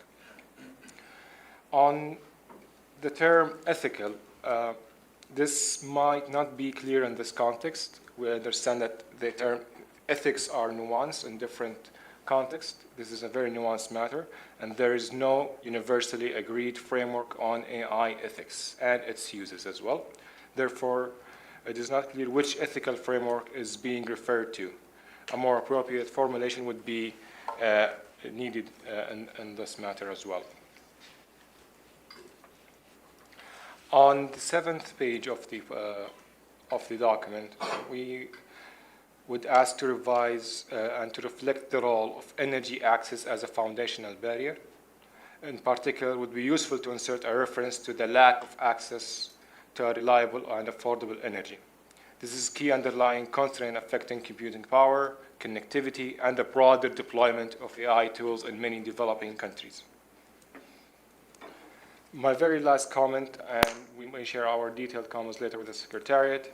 On the term ethical, this might not be clear in this context. We understand that the term ethics are nuanced in different contexts. This is a very nuanced matter, and there is no universally agreed framework on AI ethics and its uses as well. Therefore, it is not clear which ethical framework is being referred to. A more appropriate formulation would be needed in this matter as well. On the 7th page of the document, we would ask to revise and to reflect the role of energy access as a foundational barrier. In particular, it would be useful to insert a reference to the lack of access to a reliable and affordable energy. This is key underlying constraint affecting computing power, connectivity, and the broader deployment of AI tools in many developing countries. My very last comment, and we may share our detailed comments later with the Secretariat,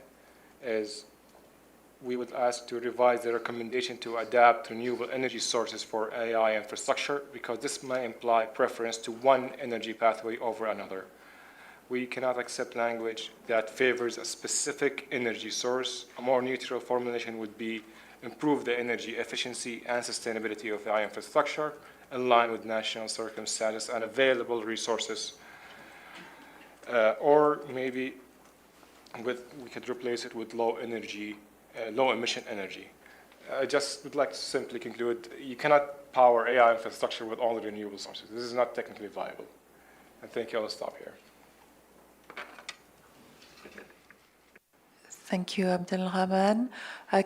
is we would ask to revise the recommendation to adapt renewable energy sources for AI infrastructure, because this may imply preference to one energy pathway over another. We cannot accept language that favors a specific energy source. A more neutral formulation would be improve the energy efficiency and sustainability of AI infrastructure in line with national circumstances and available resources. Or maybe we could replace it with low emission energy. I just would like to simply conclude, you cannot power AI infrastructure with all the renewable sources. This is not technically viable. And thank you, I'll stop here. Thank you, Abdelrahman.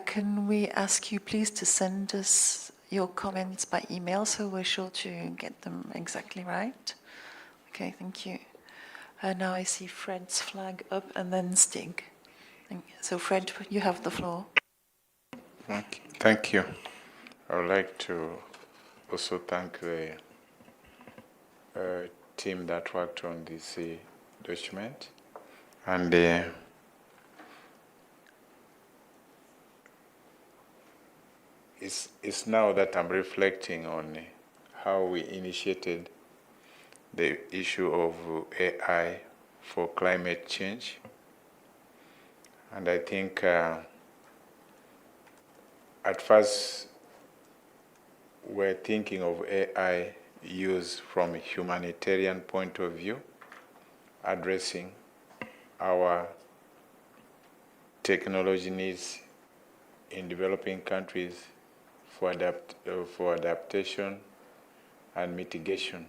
Can we ask you please to send us your comments by email so we're sure to get them exactly right? Okay, thank you. Now I see Fred's flag up and then Stig. So Fred, you have the floor. Thank you. I would like to also thank the team that worked on this document. And it's now that I'm reflecting on how we initiated the issue of AI for climate change. And I think at first we're thinking of AI use from a humanitarian point of view, addressing our technology needs in developing countries for adaptation and mitigation.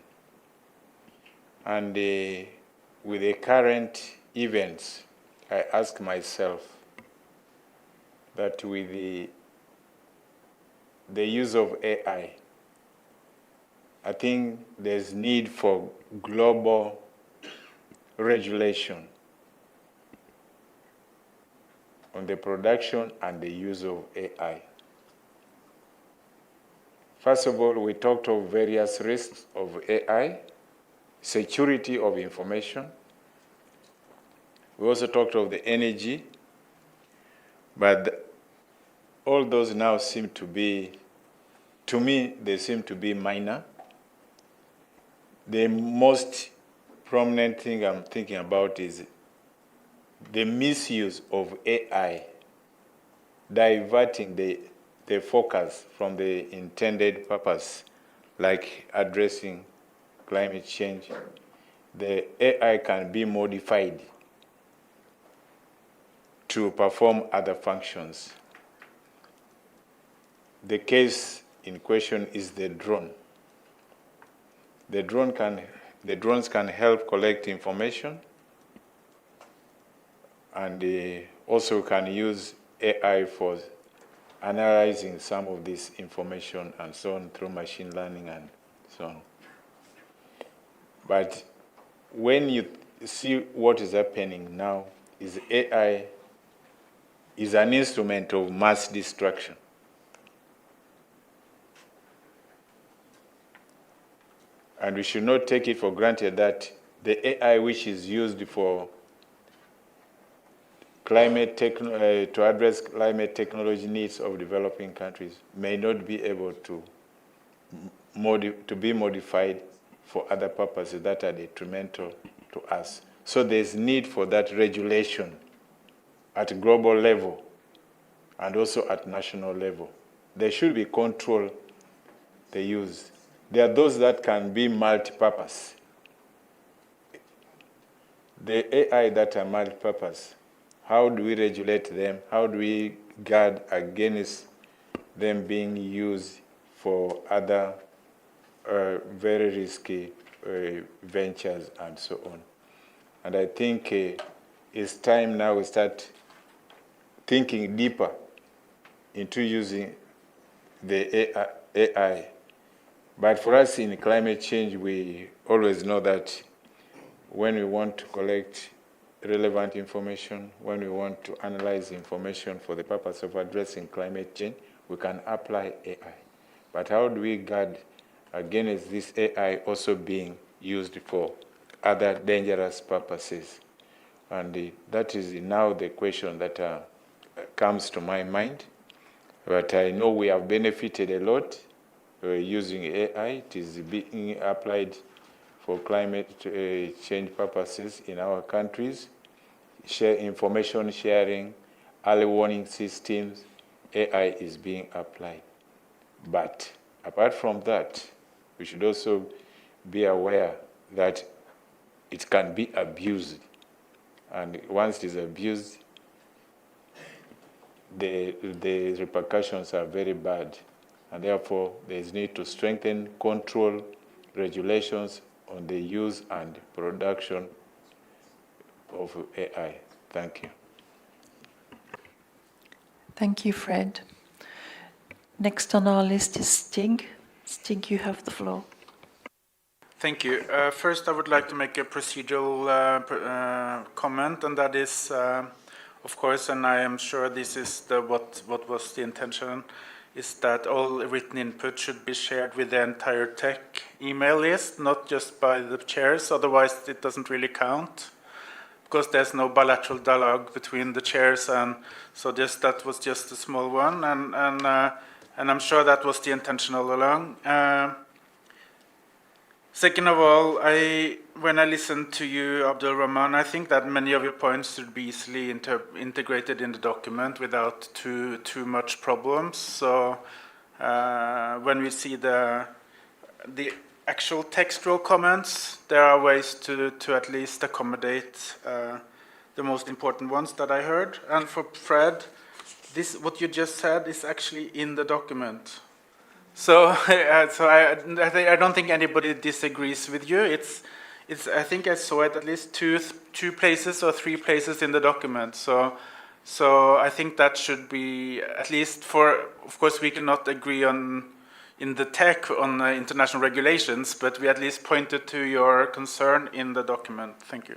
And with the current events, I ask myself that with the use of AI, I think there's need for global regulation on the production and the use of AI. First of all, we talked of various risks of AI, security of information. We also talked of the energy, but all those now seem to be, to me, they seem to be minor. The most prominent thing I'm thinking about is the misuse of AI, diverting the focus from the intended purpose, like addressing climate change. The AI can be modified to perform other functions. The case in question is the drone. The drones can help collect information, and they also can use AI for analyzing some of this information and so on through machine learning and so on. But when you see what is happening now, is AI is an instrument of mass destruction. And we should not take it for granted that the AI which is used for to address climate technology needs of developing countries may not be able to be modified for other purposes that are detrimental to us. So there's need for that regulation at global level and also at national level. There should be control they use. There are those that can be multi-purpose. The AI that are multi-purpose, how do we regulate them? How do we guard against them being used for other very risky ventures and so on? And I think it's time now we start thinking deeper into using the AI. But for us in climate change, we always know that when we want to collect relevant information, when we want to analyze information for the purpose of addressing climate change, we can apply AI. But how do we guard against this AI also being used for other dangerous purposes? And that is now the question that comes to my mind. But I know we have benefited a lot using AI. It is being applied for climate change purposes in our countries. Information sharing, early warning systems, AI is being applied. But apart from that, we should also be aware that it can be abused. And once it is abused, the repercussions are very bad. And therefore, there is need to strengthen control regulations on the use and production of AI. Thank you. Thank you, Fred. Next on our list is Stig. Stig, you have the floor. Thank you. First, I would like to make a procedural comment, and that is, of course, and I am sure this is what was the intention, is that all written input should be shared with the entire tech email list, not just by the chairs, otherwise it doesn't really count. Because there's no bilateral dialogue between the chairs, and so that was just a small one, and I'm sure that was the intention all along. Second of all, when I listened to you, Abdul Rahman, I think that many of your points should be easily integrated in the document without too much problems. So when we see the actual textual comments, there are ways to at least accommodate the most important ones that I heard. And for Fred, what you just said is actually in the document. So I don't think anybody disagrees with you. I think I saw it at least two places or three places in the document. So I think that should be at least of course we cannot agree in the tech on international regulations, but we at least pointed to your concern in the document. Thank you.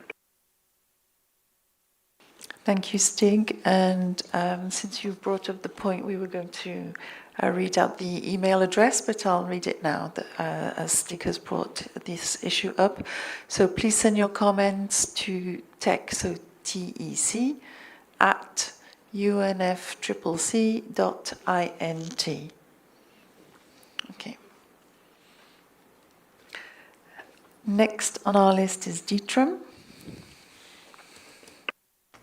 Thank you, Stig. And since you brought up the point, we were going to read out the email address, but I'll read it now as Stig has brought this issue up. So please send your comments to tech, so TEC, at unfccc.int. Okay. Next on our list is Dietram.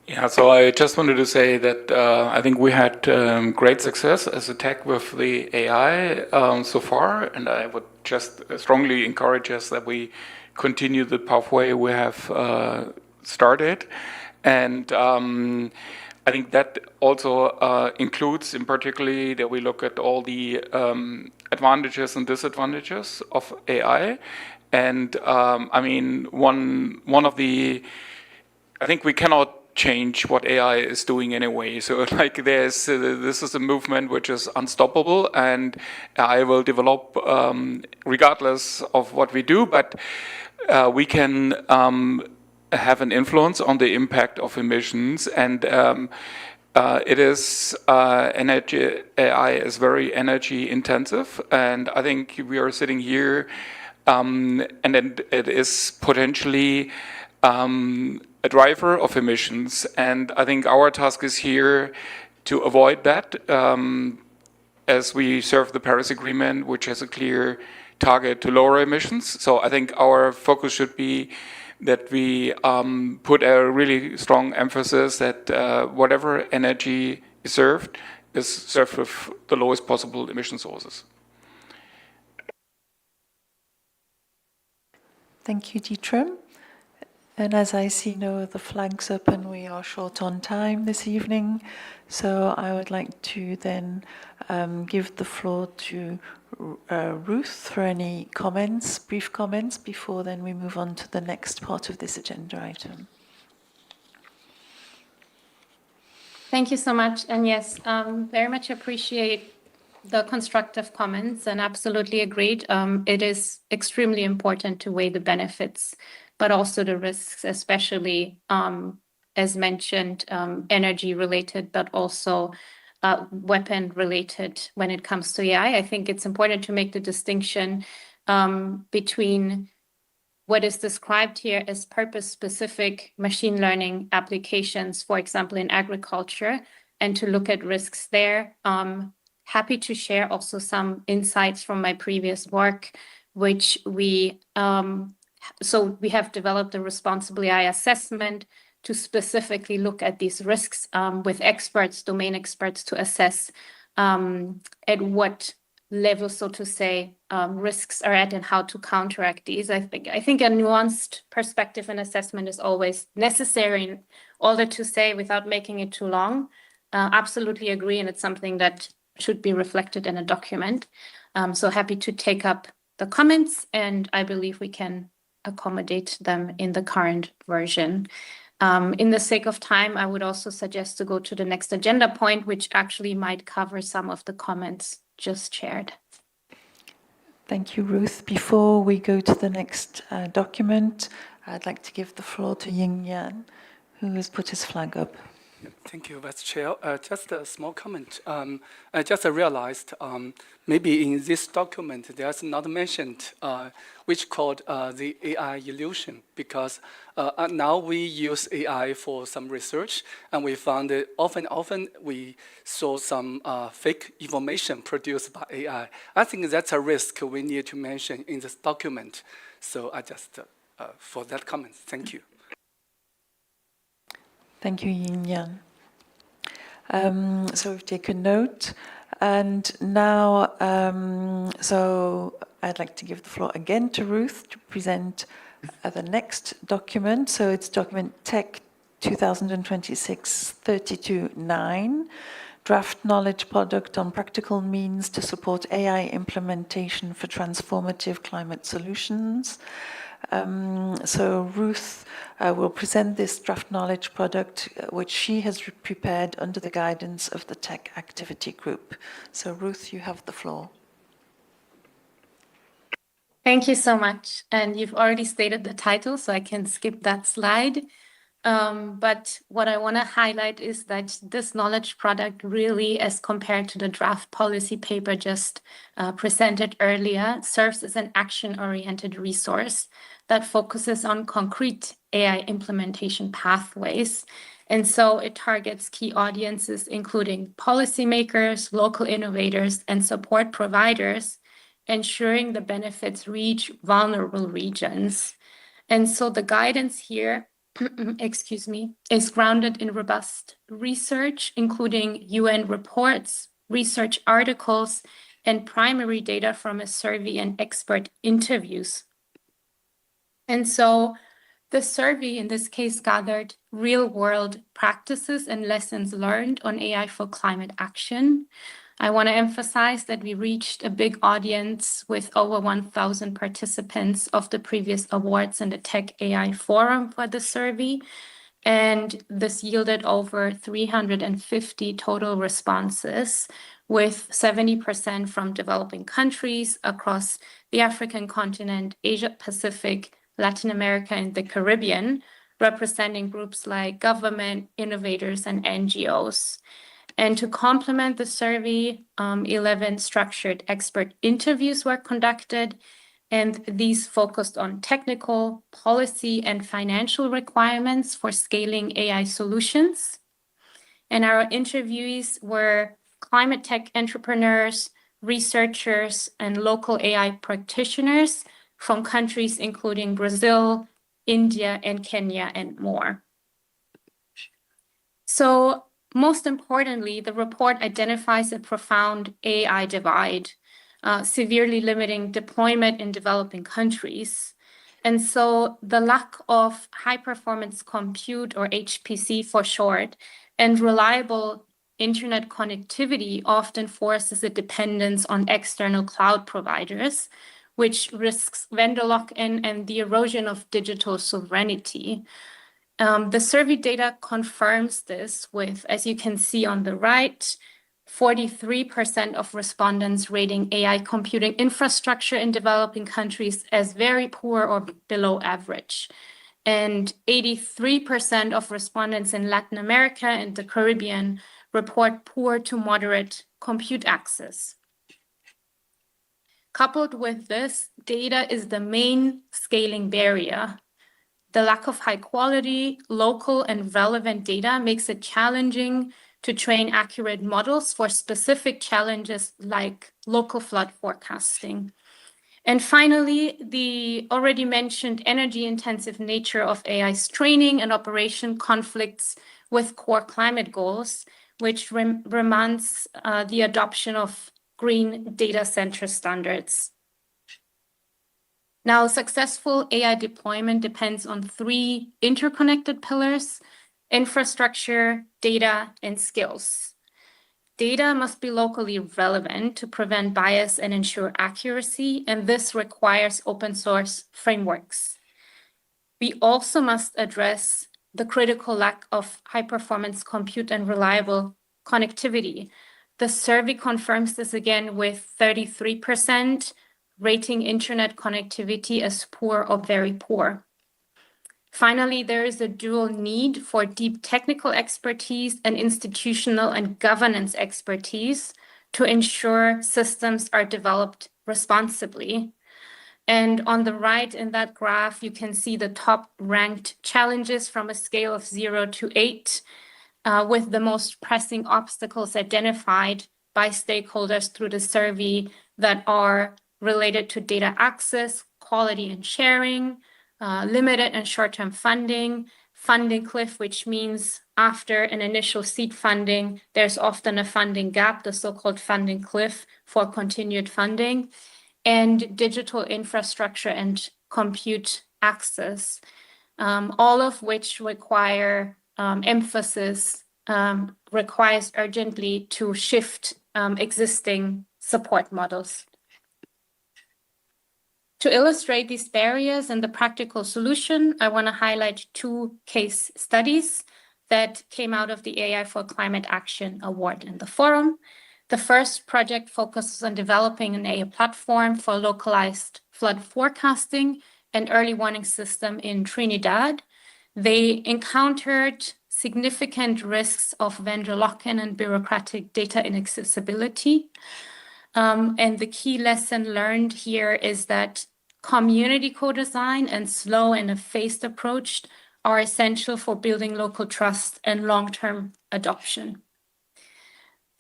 Yeah, so I just wanted to say that I think we had great success as a tech with the AI so far, and I would just strongly encourage us that we continue the pathway we have started. And I think that also includes, in particularly, that we look at all the advantages and disadvantages of AI. And I mean, one of the, I think we cannot change what AI is doing anyway. So like this is a movement which is unstoppable, and AI will develop regardless of what we do, but we can have an influence on the impact of emissions, and it is energy. AI is very energy intensive, and I think we are sitting here, and then it is potentially a driver of emissions, and I think our task is here to avoid that as we serve the Paris Agreement, which has a clear target to lower emissions. So I think our focus should be that we put a really strong emphasis that whatever energy is served with the lowest possible emission sources. Thank you, Dietram. And as I see no other flags up and we are short on time this evening, so I would like to then give the floor to Ruth for any comments, brief comments, before then we move on to the next part of this agenda item. Thank you so much. And yes, very much appreciate the constructive comments and absolutely agreed. It is extremely important to weigh the benefits, but also the risks, especially, as mentioned, energy-related, but also weapon-related when it comes to AI. I think it's important to make the distinction between what is described here as purpose-specific machine learning applications, for example, in agriculture, and to look at risks there. Happy to share also some insights from my previous work, which we have developed a responsible AI assessment to specifically look at these risks with experts, domain experts, to assess at what level, so to say, risks are at and how to counteract these. I think a nuanced perspective and assessment is always necessary. In order to say, without making it too long, absolutely agree, and it's something that should be reflected in a document. So happy to take up the comments, and I believe we can accommodate them in the current version. In the sake of time, I would also suggest to go to the next agenda point, which actually might cover some of the comments just shared. Thank you, Ruth. Before we go to the next document, I'd like to give the floor to Ying Yan, who has put his flag up. Thank you, Vice Chair. Just a small comment. I just realized maybe in this document there's not mentioned which called the AI illusion, because now we use AI for some research, and we found that often we saw some fake information produced by AI. I think that's a risk we need to mention in this document. So I just, for that comment, thank you. Thank you, Yin Yan. So we've taken note, and now, so I'd like to give the floor again to Ruth to present the next document. So it's document TEC 2026-32-9, draft knowledge product on practical means to support AI implementation for transformative climate solutions. So Ruth will present this draft knowledge product, which she has prepared under the guidance of the TEC Activity Group. So Ruth, you have the floor. Thank you so much. And you've already stated the title, so I can skip that slide. But what I want to highlight is that this knowledge product really, as compared to the draft policy paper just presented earlier, serves as an action-oriented resource that focuses on concrete AI implementation pathways. And so it targets key audiences, including policymakers, local innovators, and support providers, ensuring the benefits reach vulnerable regions. And so the guidance here, excuse me, is grounded in robust research, including UN reports, research articles, and primary data from a survey and expert interviews. And so the survey, in this case, gathered real-world practices and lessons learned on AI for climate action. I want to emphasize that we reached a big audience with over 1,000 participants of the previous awards in the Tech AI Forum for the survey. And this yielded over 350 total responses, with 70% from developing countries across the African continent, Asia Pacific, Latin America, and the Caribbean, representing groups like government, innovators, and NGOs. And to complement the survey, 11 structured expert interviews were conducted, and these focused on technical, policy, and financial requirements for scaling AI solutions. And our interviewees were climate tech entrepreneurs, researchers, and local AI practitioners from countries including Brazil, India, and Kenya, and more. So, most importantly, the report identifies a profound AI divide, severely limiting deployment in developing countries. And so the lack of high-performance compute, or HPC for short, and reliable internet connectivity often forces a dependence on external cloud providers, which risks vendor lock-in and the erosion of digital sovereignty. The survey data confirms this with, as you can see on the right, 43% of respondents rating AI computing infrastructure in developing countries as very poor or below average. And 83% of respondents in Latin America and the Caribbean report poor to moderate compute access. Coupled with this, data is the main scaling barrier. The lack of high quality, local, and relevant data makes it challenging to train accurate models for specific challenges like local flood forecasting. And finally, the already mentioned energy-intensive nature of AI's training and operation conflicts with core climate goals, which demands the adoption of green data center standards. Now, successful AI deployment depends on 3 interconnected pillars: infrastructure, data, and skills. Data must be locally relevant to prevent bias and ensure accuracy, and this requires open source frameworks. We also must address the critical lack of high-performance compute and reliable connectivity. The survey confirms this again with 33% rating internet connectivity as poor or very poor. Finally, there is a dual need for deep technical expertise and institutional and governance expertise to ensure systems are developed responsibly. And on the right in that graph, you can see the top ranked challenges from a scale of 0 to 8, with the most pressing obstacles identified by stakeholders through the survey that are related to data access, quality and sharing, limited and short-term funding, funding cliff, which means after an initial seed funding, there's often a funding gap, the so-called funding cliff for continued funding, and digital infrastructure and compute access, all of which require emphasis, requires urgently to shift existing support models. To illustrate these barriers and the practical solution, I want to highlight 2 case studies that came out of the AI for Climate Action Award in the forum. The first project focuses on developing an AI platform for localized flood forecasting and early warning system in Trinidad. They encountered significant risks of vendor lock-in and bureaucratic data inaccessibility. And the key lesson learned here is that community co-design and slow and a phased approach are essential for building local trust and long-term adoption.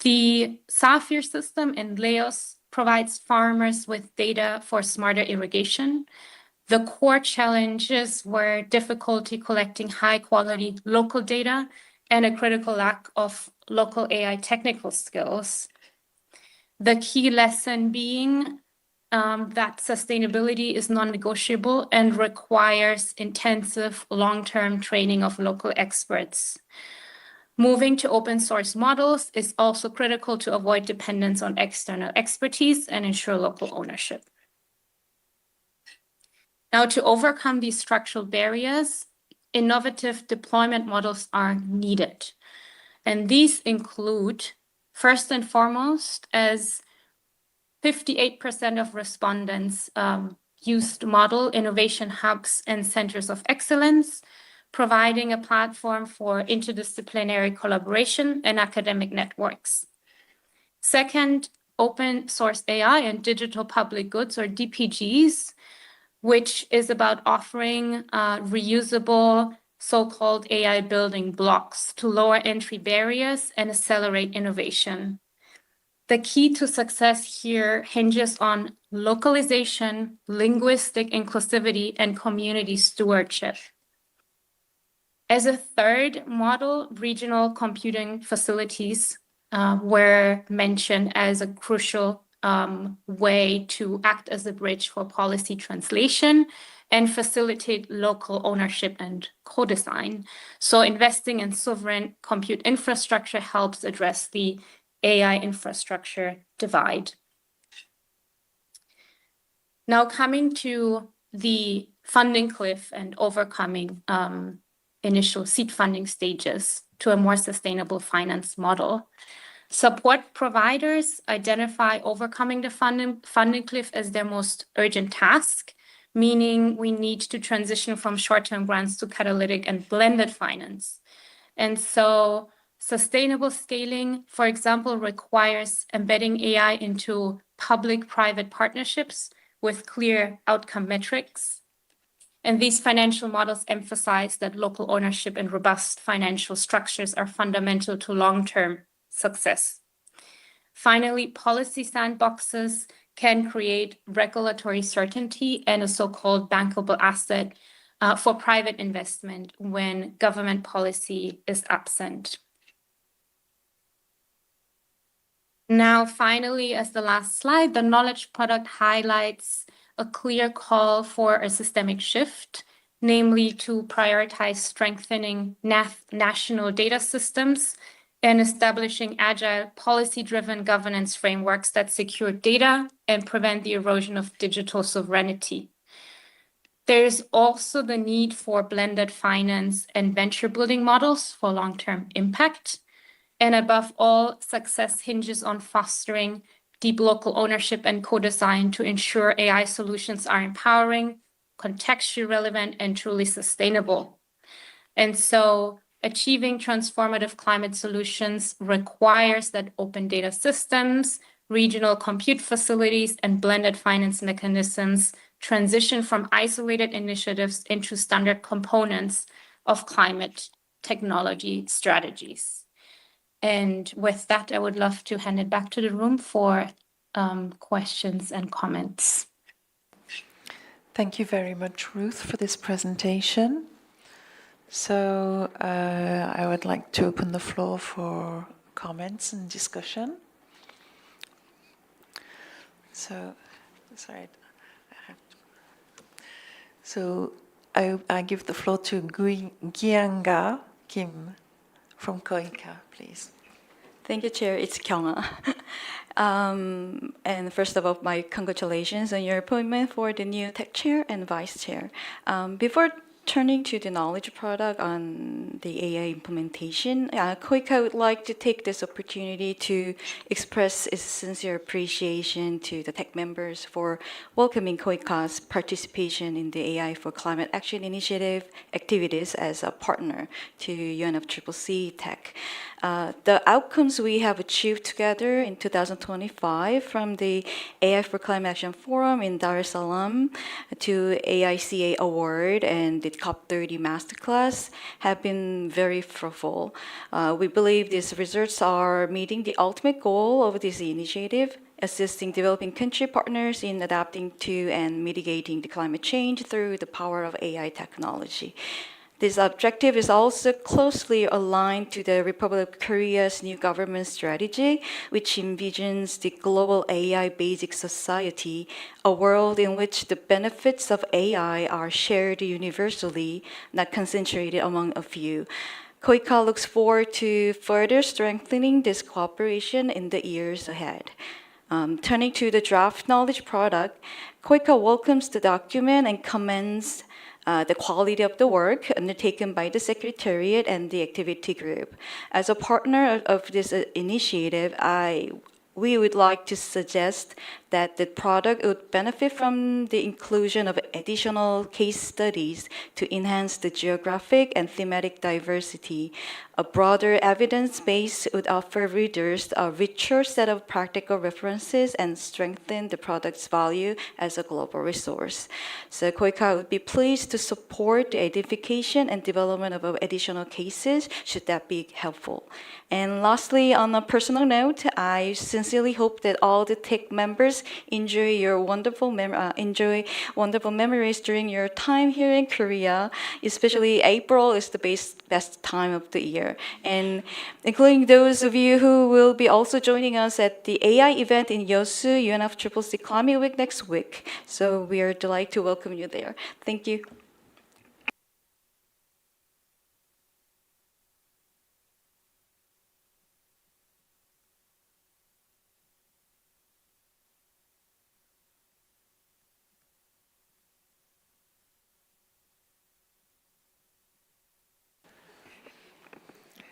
The Saphir system in Laos provides farmers with data for smarter irrigation. The core challenges were difficulty collecting high-quality local data and a critical lack of local AI technical skills. The key lesson being that sustainability is non-negotiable and requires intensive long-term training of local experts. Moving to open source models is also critical to avoid dependence on external expertise and ensure local ownership. Now, to overcome these structural barriers, innovative deployment models are needed. And these include, first and foremost, as 58% of respondents used model innovation hubs and centers of excellence, providing a platform for interdisciplinary collaboration and academic networks. Second, open source AI and digital public goods, or DPGs, which is about offering reusable so-called AI building blocks to lower entry barriers and accelerate innovation. The key to success here hinges on localization, linguistic inclusivity, and community stewardship. As a third model, regional computing facilities were mentioned as a crucial way to act as a bridge for policy translation and facilitate local ownership and co-design. So investing in sovereign compute infrastructure helps address the AI infrastructure divide. Now coming to the funding cliff and overcoming initial seed funding stages to a more sustainable finance model. Support providers identify overcoming the funding cliff as their most urgent task, meaning we need to transition from short-term grants to catalytic and blended finance. And so sustainable scaling, for example, requires embedding AI into public-private partnerships with clear outcome metrics. And these financial models emphasize that local ownership and robust financial structures are fundamental to long-term success. Finally, policy sandboxes can create regulatory certainty and a so-called bankable asset for private investment when government policy is absent. Now, finally, as the last slide, the knowledge product highlights a clear call for a systemic shift, namely to prioritize strengthening national data systems and establishing agile, policy-driven governance frameworks that secure data and prevent the erosion of digital sovereignty. There's also the need for blended finance and venture building models for long-term impact. And above all, success hinges on fostering deep local ownership and co-design to ensure AI solutions are empowering, contextually relevant, and truly sustainable. And so achieving transformative climate solutions requires that open data systems, regional compute facilities, and blended finance mechanisms transition from isolated initiatives into standard components of climate technology strategies. And with that, I would love to hand it back to the room for questions and comments. Thank you very much, Ruth, for this presentation. So I would like to open the floor for comments and discussion. So, sorry. So I give the floor to Gyanga Kim from KOICA, please. Thank you, Chair. It's Kyunga. And first of all, my congratulations on your appointment for the new Tech Chair and Vice Chair. Before turning to the knowledge product on the AI implementation, KOICA would like to take this opportunity to express its sincere appreciation to the tech members for welcoming KOICA's participation in the AI for Climate Action Initiative activities as a partner to UNFCCC Tech. The outcomes we have achieved together in 2025 from the AI for Climate Action Forum in Dar es Salaam to AICA Award and the COP30 Masterclass have been very fruitful. We believe these results are meeting the ultimate goal of this initiative, assisting developing country partners in adapting to and mitigating the climate change through the power of AI technology. This objective is also closely aligned to the Republic of Korea's new government strategy, which envisions the global AI basic society, a world in which the benefits of AI are shared universally, not concentrated among a few. KOICA looks forward to further strengthening this cooperation in the years ahead. Turning to the draft knowledge product, KOICA welcomes the document and commends the quality of the work undertaken by the Secretariat and the activity group. As a partner of this initiative, we would like to suggest that the product would benefit from the inclusion of additional case studies to enhance the geographic and thematic diversity. A broader evidence base would offer readers a richer set of practical references and strengthen the product's value as a global resource. So KOICA would be pleased to support the identification and development of additional cases, should that be helpful. And lastly, on a personal note, I sincerely hope that all the tech members enjoy wonderful memories during your time here in Korea. Especially April is the best time of the year, and including those of you who will be also joining us at the AI event in Yosu, UNFCCC Climate Week next week. So we are delighted to welcome you there. Thank you.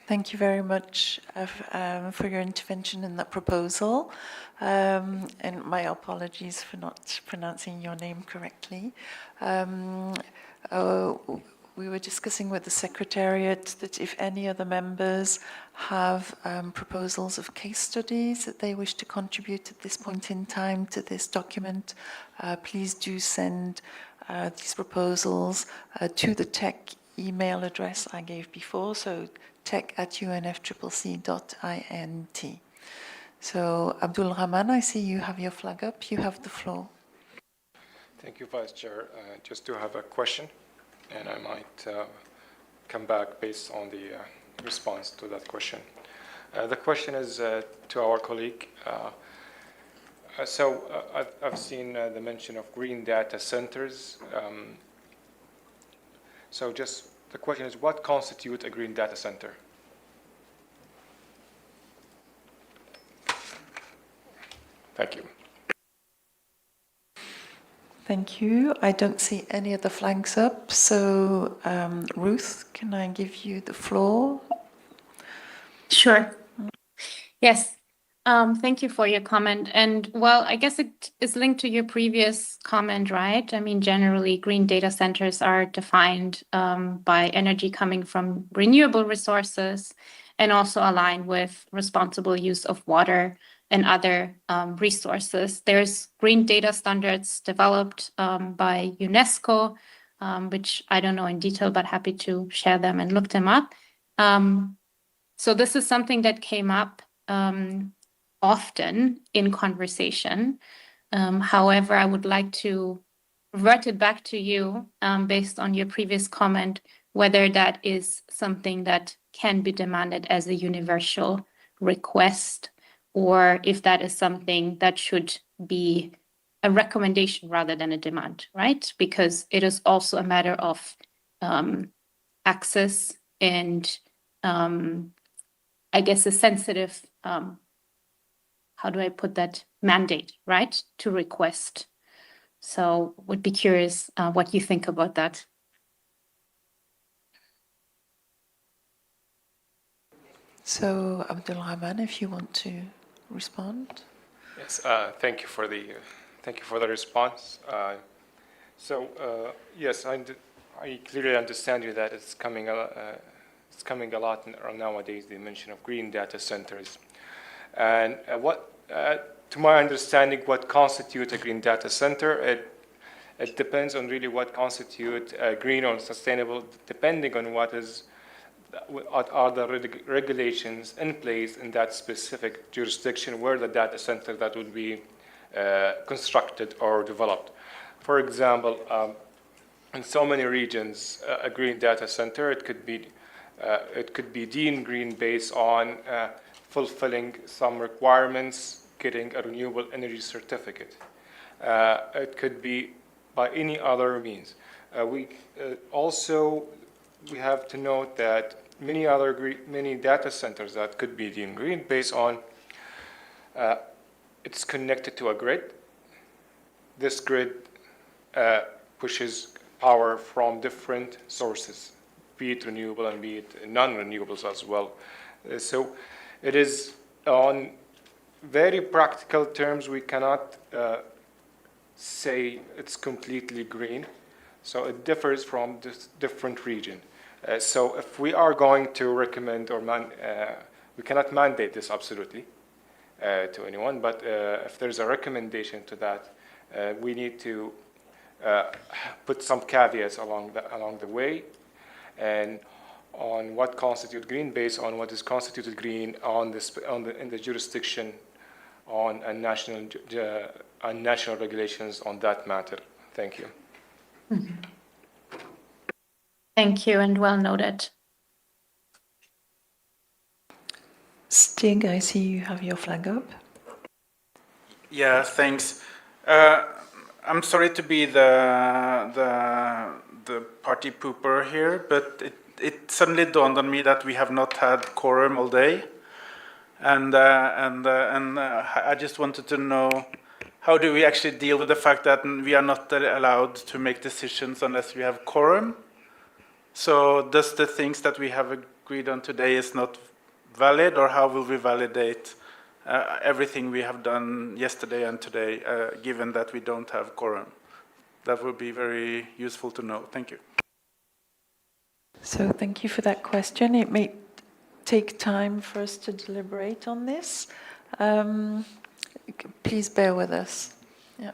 Thank you very much for your intervention in that proposal. And my apologies for not pronouncing your name correctly. We were discussing with the Secretariat that if any other members have proposals of case studies that they wish to contribute at this point in time to this document, please do send these proposals to the tech email address I gave before, so tech@unfccc.int. So, Abdul Rahman, I see you have your flag up. You have the floor. Thank you, Vice Chair. Just to have a question, and I might come back based on the response to that question. The question is to our colleague. I've seen the mention of green data centers. So just the question is, what constitutes a green data center? Thank you. Thank you. I don't see any other flags up. So, Ruth, can I give you the floor? Sure. Yes. Thank you for your comment. And well, I guess it is linked to your previous comment, right? I mean, generally, green data centers are defined by energy coming from renewable resources and also align with responsible use of water and other resources. There's green data standards developed by UNESCO, which I don't know in detail, but happy to share them and look them up. So this is something that came up often in conversation. However, I would like to revert it back to you based on your previous comment, whether that is something that can be demanded as a universal request, or if that is something that should be a recommendation rather than a demand, right? Because it is also a matter of access and I guess a sensitive, how do I put that, mandate, right, to request. So would be curious what you think about that. So, Abdul Rahman, if you want to respond. Yes, thank you for the response. Yes, I clearly understand you that it's coming a lot nowadays. The mention of green data centers, and to my understanding, what constitutes a green data center, it depends on really what constitutes green or sustainable, depending on what are the regulations in place in that specific jurisdiction where the data center that would be constructed or developed. For example, in so many regions, a green data center, it could be deemed green based on fulfilling some requirements, getting a renewable energy certificate. It could be by any other means. We have to note that many data centers that could be deemed green based on it's connected to a grid. This grid pushes power from different sources, be it renewable and be it non-renewables as well. So it is on very practical terms, we cannot say it's completely green. So it differs from this different region. So if we are going to recommend we cannot mandate this absolutely to anyone, but if there's a recommendation to that, we need to put some caveats along the way, and on what constitutes green based on what is constituted green in the jurisdiction on national regulations on that matter. Thank you. Mm-hmm. Thank you, and well noted. Stig, I see you have your flag up. Yeah, thanks. I'm sorry to be the party pooper here, but it suddenly dawned on me that we have not had quorum all day, and I just wanted to know, how do we actually deal with the fact that we are not allowed to make decisions unless we have quorum? So does the things that we have agreed on today is not valid, or how will we validate everything we have done yesterday and today, given that we don't have quorum? That would be very useful to know. Thank you. So thank you for that question. It may take time for us to deliberate on this. Please bear with us. Yeah.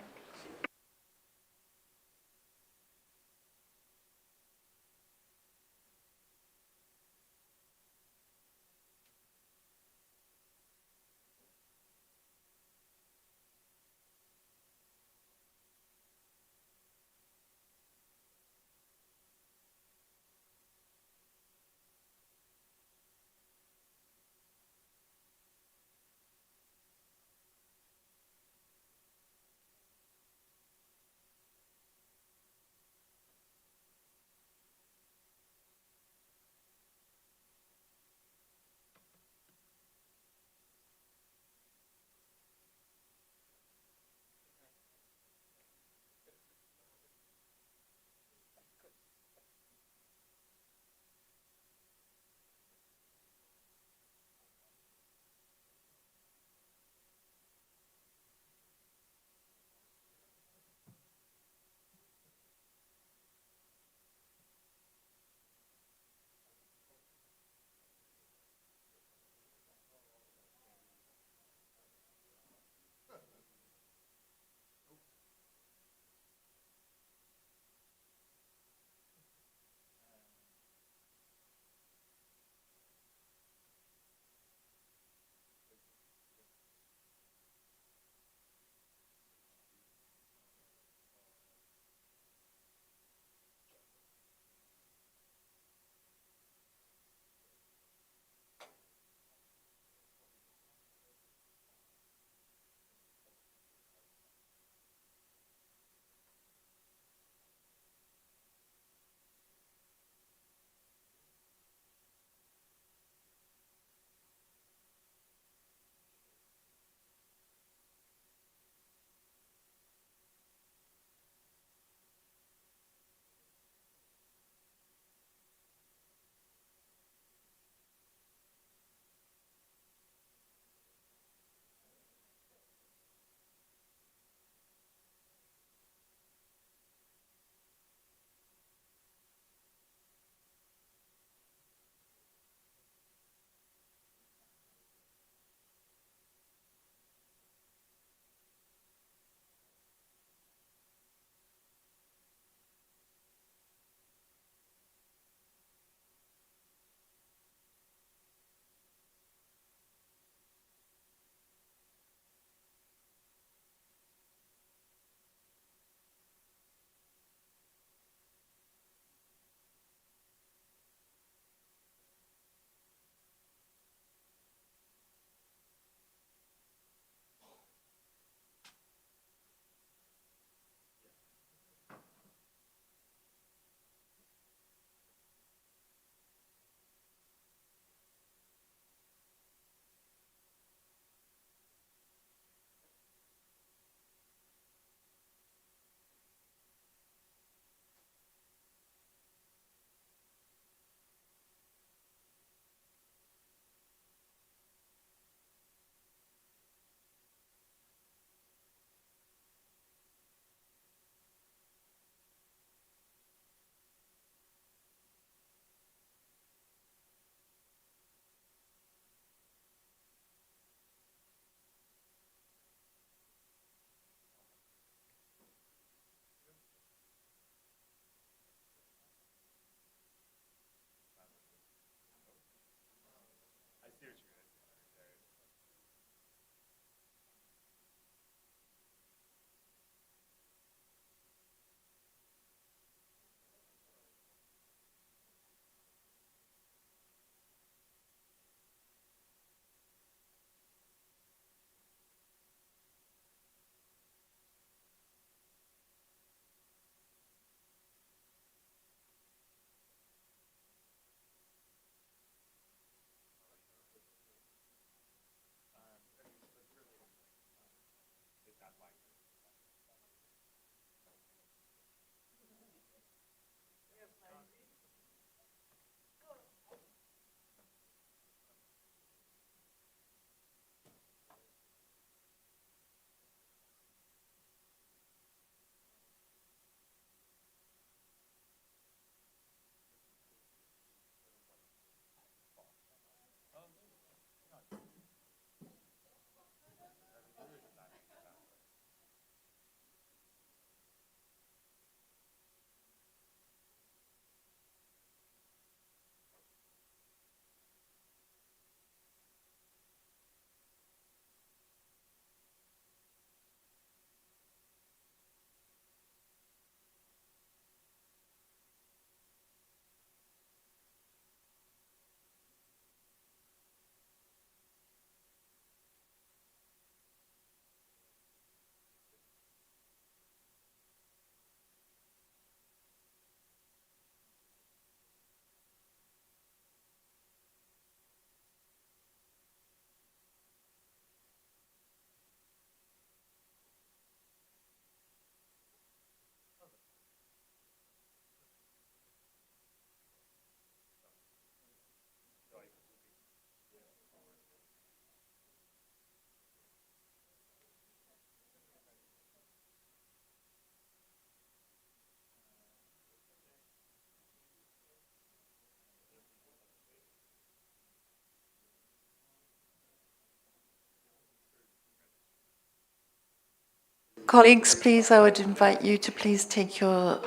Colleagues, please, I would invite you to please take your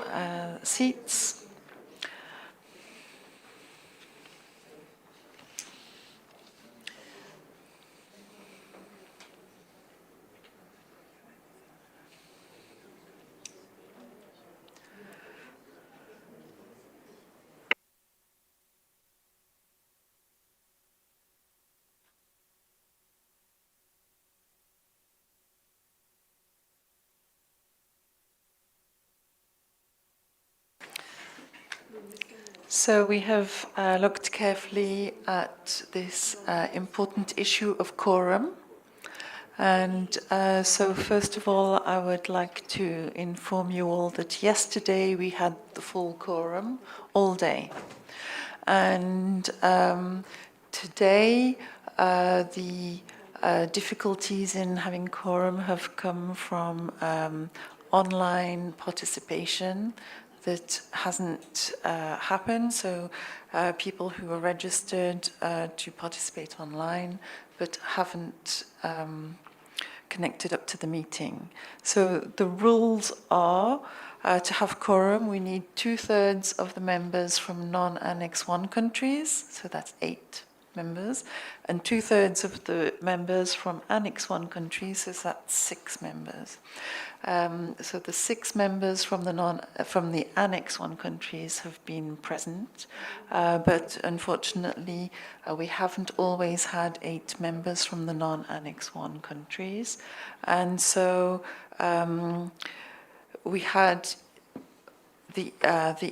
seats. So we have looked carefully at this important issue of quorum. And so first of all, I would like to inform you all that yesterday we had the full quorum all day. And today the difficulties in having quorum have come from online participation that hasn't happened. So people who are registered to participate online but haven't connected up to the meeting. So the rules are to have quorum, we need 2/3 of the members from non-Annex 1 countries, so that's 8 members, and 2/3 of the members from Annex 1 countries, so that's 6 members. So the 6 members from the Annex 1 countries have been present, but unfortunately we haven't always had 8 members from the non-Annex 1 countries, and so we had the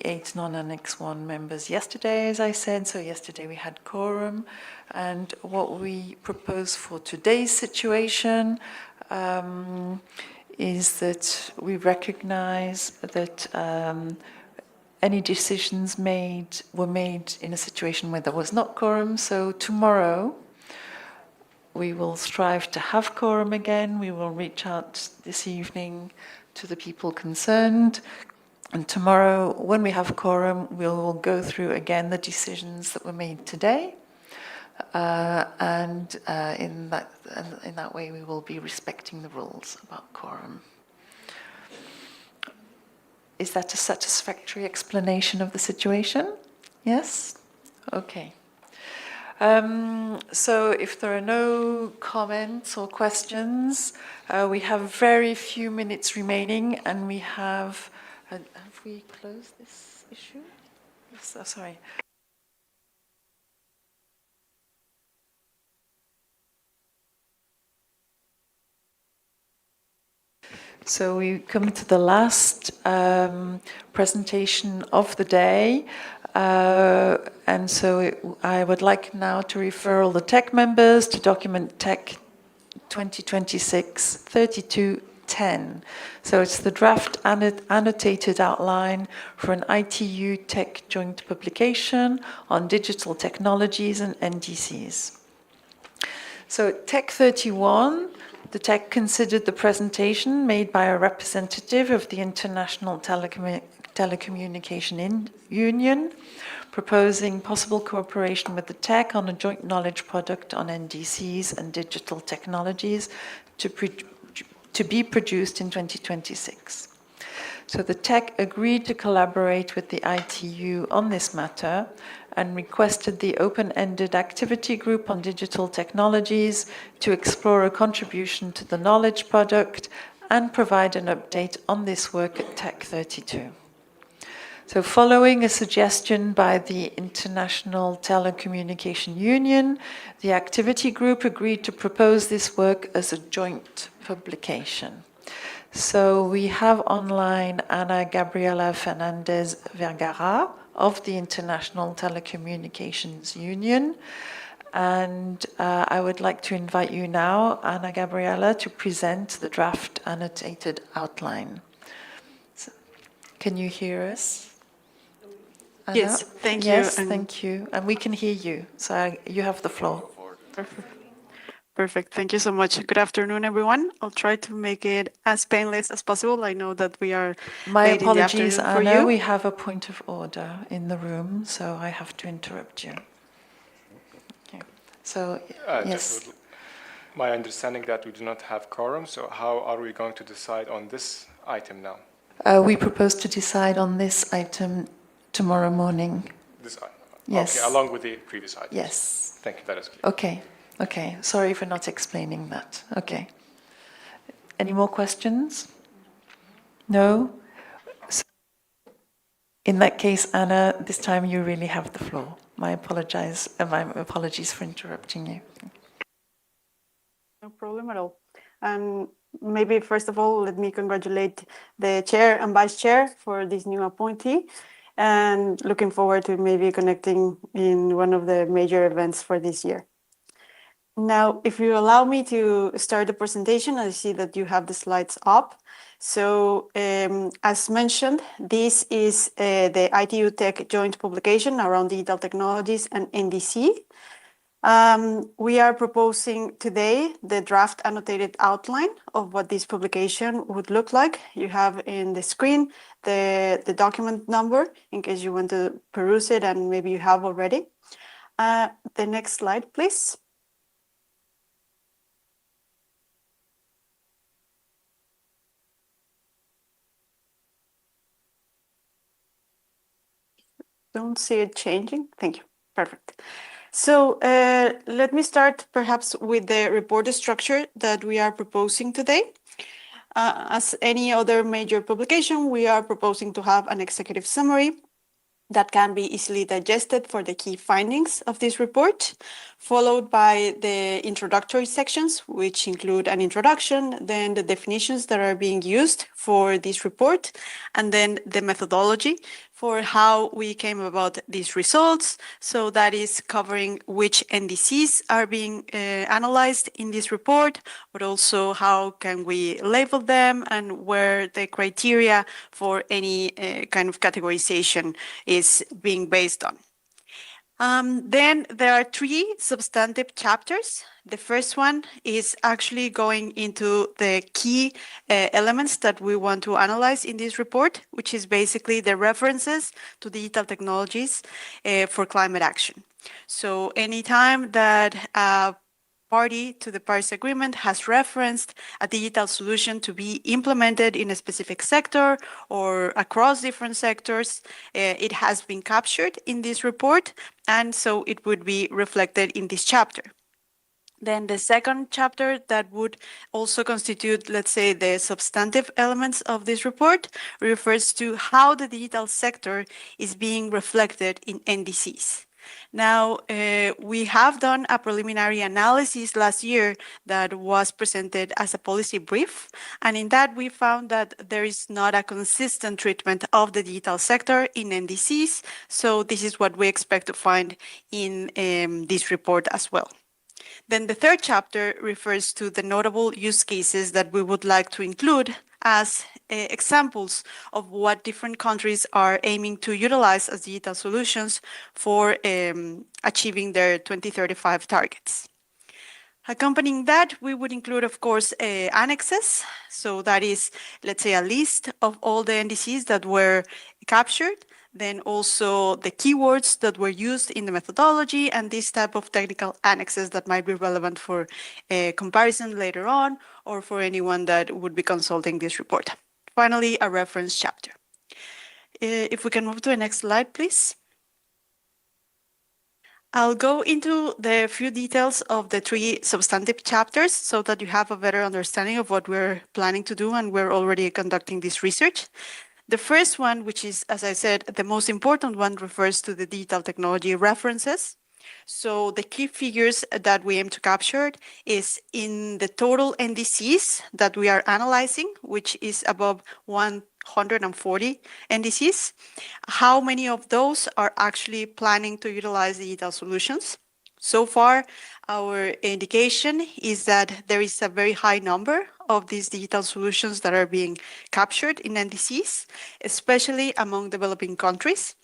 8 non-Annex 1 members yesterday, as I said. So yesterday we had quorum, and what we propose for today's situation is that we recognize that any decisions were made in a situation where there was not quorum. So tomorrow we will strive to have quorum again. We will reach out this evening to the people concerned. And tomorrow, when we have quorum, we will go through again the decisions that were made today. And in that way, we will be respecting the rules about quorum. Is that a satisfactory explanation of the situation? Yes? Okay. So if there are no comments or questions, we have very few minutes remaining, and we have we closed this issue? Yes, sorry. So we come to the last presentation of the day. And so I would like now to refer all the TEC members to document TEC 2026-3210. So it's the draft annotated outline for an ITU TEC joint publication on digital technologies and NDCs. So TEC 31, the TEC considered the presentation made by a representative of the International Telecommunication Union, proposing possible cooperation with the TEC on a joint knowledge product on NDCs and digital technologies to be produced in 2026. So the TEC agreed to collaborate with the ITU on this matter and requested the open-ended activity group on digital technologies to explore a contribution to the knowledge product and provide an update on this work at TEC 32. So following a suggestion by the International Telecommunication Union, the activity group agreed to propose this work as a joint publication. So we have online Ana Gabriela Fernandez Vergara of the International Telecommunications Union. And I would like to invite you now, Ana Gabriela, to present the draft annotated outline. So, can you hear us? Anna? Yes, thank you. Yes, thank you. And we can hear you. So you have the floor. Perfect. Thank you so much. Good afternoon, everyone. I'll try to make it as painless as possible. I know that we are My late in the apologies, afternoon for Anna. you. We have a point of order in the room, so I have to interrupt you. Okay. So, yes. my understanding that we do not have quorum, so how are we going to decide on this item now? We propose to decide on this item tomorrow morning. This item? Yes. Okay, along with the previous items? Yes. Thank you, that is clear. Okay, okay. Sorry for not explaining that. Okay. Any more questions? No? So in that case, Anna, this time you really have the floor. My apologies for interrupting you. No problem at all. And maybe first of all, let me congratulate the chair and vice chair for this new appointee, and looking forward to maybe connecting in one of the major events for this year. Now, if you allow me to start the presentation, I see that you have the slides up. So as mentioned, this is the ITU Tech joint publication around digital technologies and NDC. We are proposing today the draft annotated outline of what this publication would look like. You have in the screen the document number in case you want to peruse it, and maybe you have already. The next slide, please. Don't see it changing. Thank you. Perfect. So let me start perhaps with the report structure that we are proposing today. As any other major publication, we are proposing to have an executive summary that can be easily digested for the key findings of this report, followed by the introductory sections, which include an introduction, then the definitions that are being used for this report, and then the methodology for how we came about these results. So that is covering which NDCs are being analyzed in this report, but also how can we label them and where the criteria for any kind of categorization is being based on. Then there are 3 substantive chapters. The first one is actually going into the key elements that we want to analyze in this report, which is basically the references to digital technologies for climate action. So anytime that a party to the Paris Agreement has referenced a digital solution to be implemented in a specific sector or across different sectors, it has been captured in this report, and so it would be reflected in this chapter. Then the second chapter that would also constitute, let's say, the substantive elements of this report refers to how the digital sector is being reflected in NDCs. Now, we have done a preliminary analysis last year that was presented as a policy brief, and in that we found that there is not a consistent treatment of the digital sector in NDCs, so this is what we expect to find in this report as well. Then the third chapter refers to the notable use cases that we would like to include as examples of what different countries are aiming to utilize as digital solutions for achieving their 2035 targets. Accompanying that, we would include, of course, annexes. So that is, let's say, a list of all the NDCs that were captured, then also the keywords that were used in the methodology, and this type of technical annexes that might be relevant for comparison later on, or for anyone that would be consulting this report. Finally, a reference chapter. If we can move to the next slide, please. I'll go into the few details of the 3 substantive chapters so that you have a better understanding of what we're planning to do, and we're already conducting this research. The first one, which is, as I said, the most important one, refers to the digital technology references. So the key figures that we aim to capture is in the total NDCs that we are analyzing, which is above 140 NDCs. How many of those are actually planning to utilize digital solutions? So far, our indication is that there is a very high number of these digital solutions that are being captured in NDCs, especially among developing countries.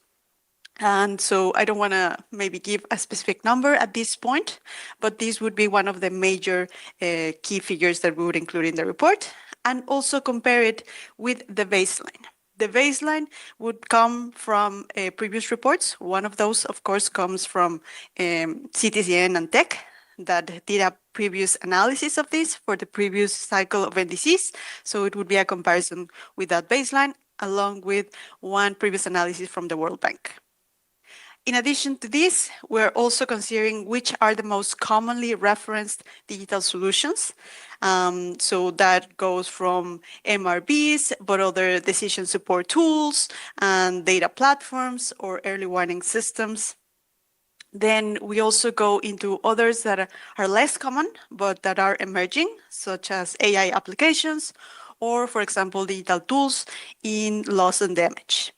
And so I don't want to maybe give a specific number at this point, but this would be one of the major key figures that we would include in the report, and also compare it with the baseline. The baseline would come from previous reports. One of those, of course, comes from CTCN and TEC, that did a previous analysis of this for the previous cycle of NDCs. So it would be a comparison with that baseline, along with one previous analysis from the World Bank. In addition to this, we're also considering which are the most commonly referenced digital solutions. So that goes from MRBs, but other decision support tools and data platforms or early warning systems. Then we also go into others that are less common, but that are emerging, such as AI applications, or for example, digital tools in loss and damage.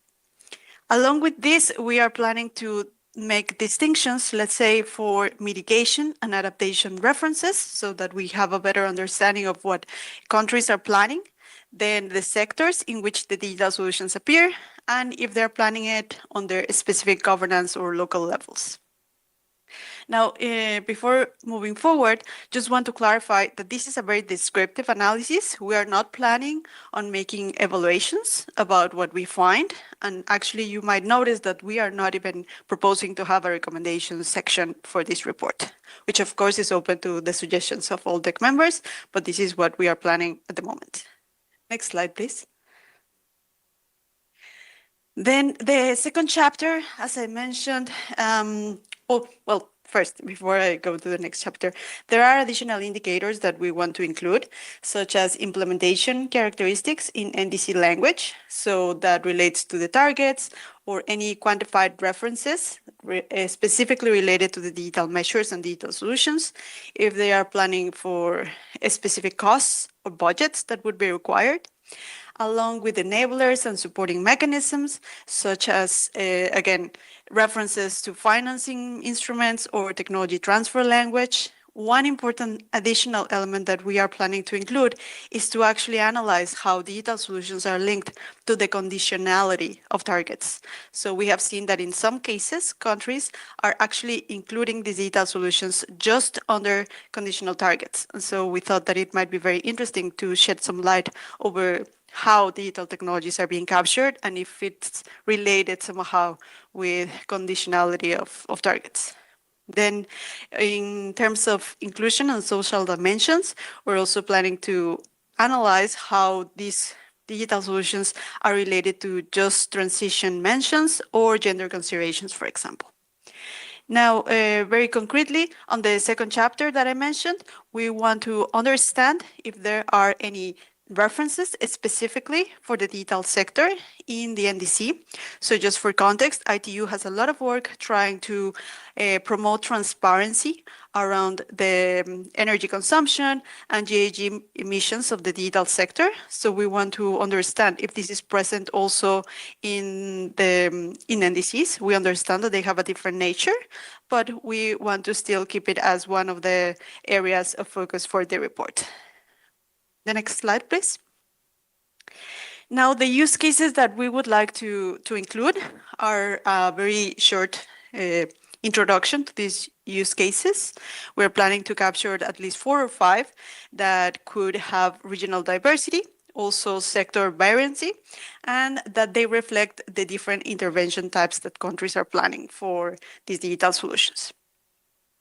Along with this, we are planning to make distinctions, let's say, for mitigation and adaptation references, so that we have a better understanding of what countries are planning, then the sectors in which the digital solutions appear, and if they're planning it on their specific governance or local levels. Now, before moving forward, just want to clarify that this is a very descriptive analysis. We are not planning on making evaluations about what we find. And actually, you might notice that we are not even proposing to have a recommendation section for this report, which of course is open to the suggestions of all TEC members, but this is what we are planning at the moment. Next slide, please. Then the second chapter, as I mentioned, first, before I go to the next chapter, there are additional indicators that we want to include, such as implementation characteristics in NDC language. So that relates to the targets or any quantified references specifically related to the digital measures and digital solutions. If they are planning for specific costs or budgets that would be required, along with enablers and supporting mechanisms, such as, again, references to financing instruments or technology transfer language. One important additional element that we are planning to include is to actually analyze how digital solutions are linked to the conditionality of targets. So we have seen that in some cases, countries are actually including these digital solutions just under conditional targets. And so we thought that it might be very interesting to shed some light over how digital technologies are being captured and if it's related somehow with conditionality of targets. Then in terms of inclusion and social dimensions, we're also planning to analyze how these digital solutions are related to just transition mentions or gender considerations, for example. Now, very concretely, on the second chapter that I mentioned, we want to understand if there are any references specifically for the digital sector in the NDC. So just for context, ITU has a lot of work trying to promote transparency around the energy consumption and GHG emissions of the digital sector. So we want to understand if this is present also in NDCs. We understand that they have a different nature, but we want to still keep it as one of the areas of focus for the report. The next slide, please. Now, the use cases that we would like to include are a very short introduction to these use cases. We're planning to capture at least 4 or 5 that could have regional diversity, also sector variancy, and that they reflect the different intervention types that countries are planning for these digital solutions.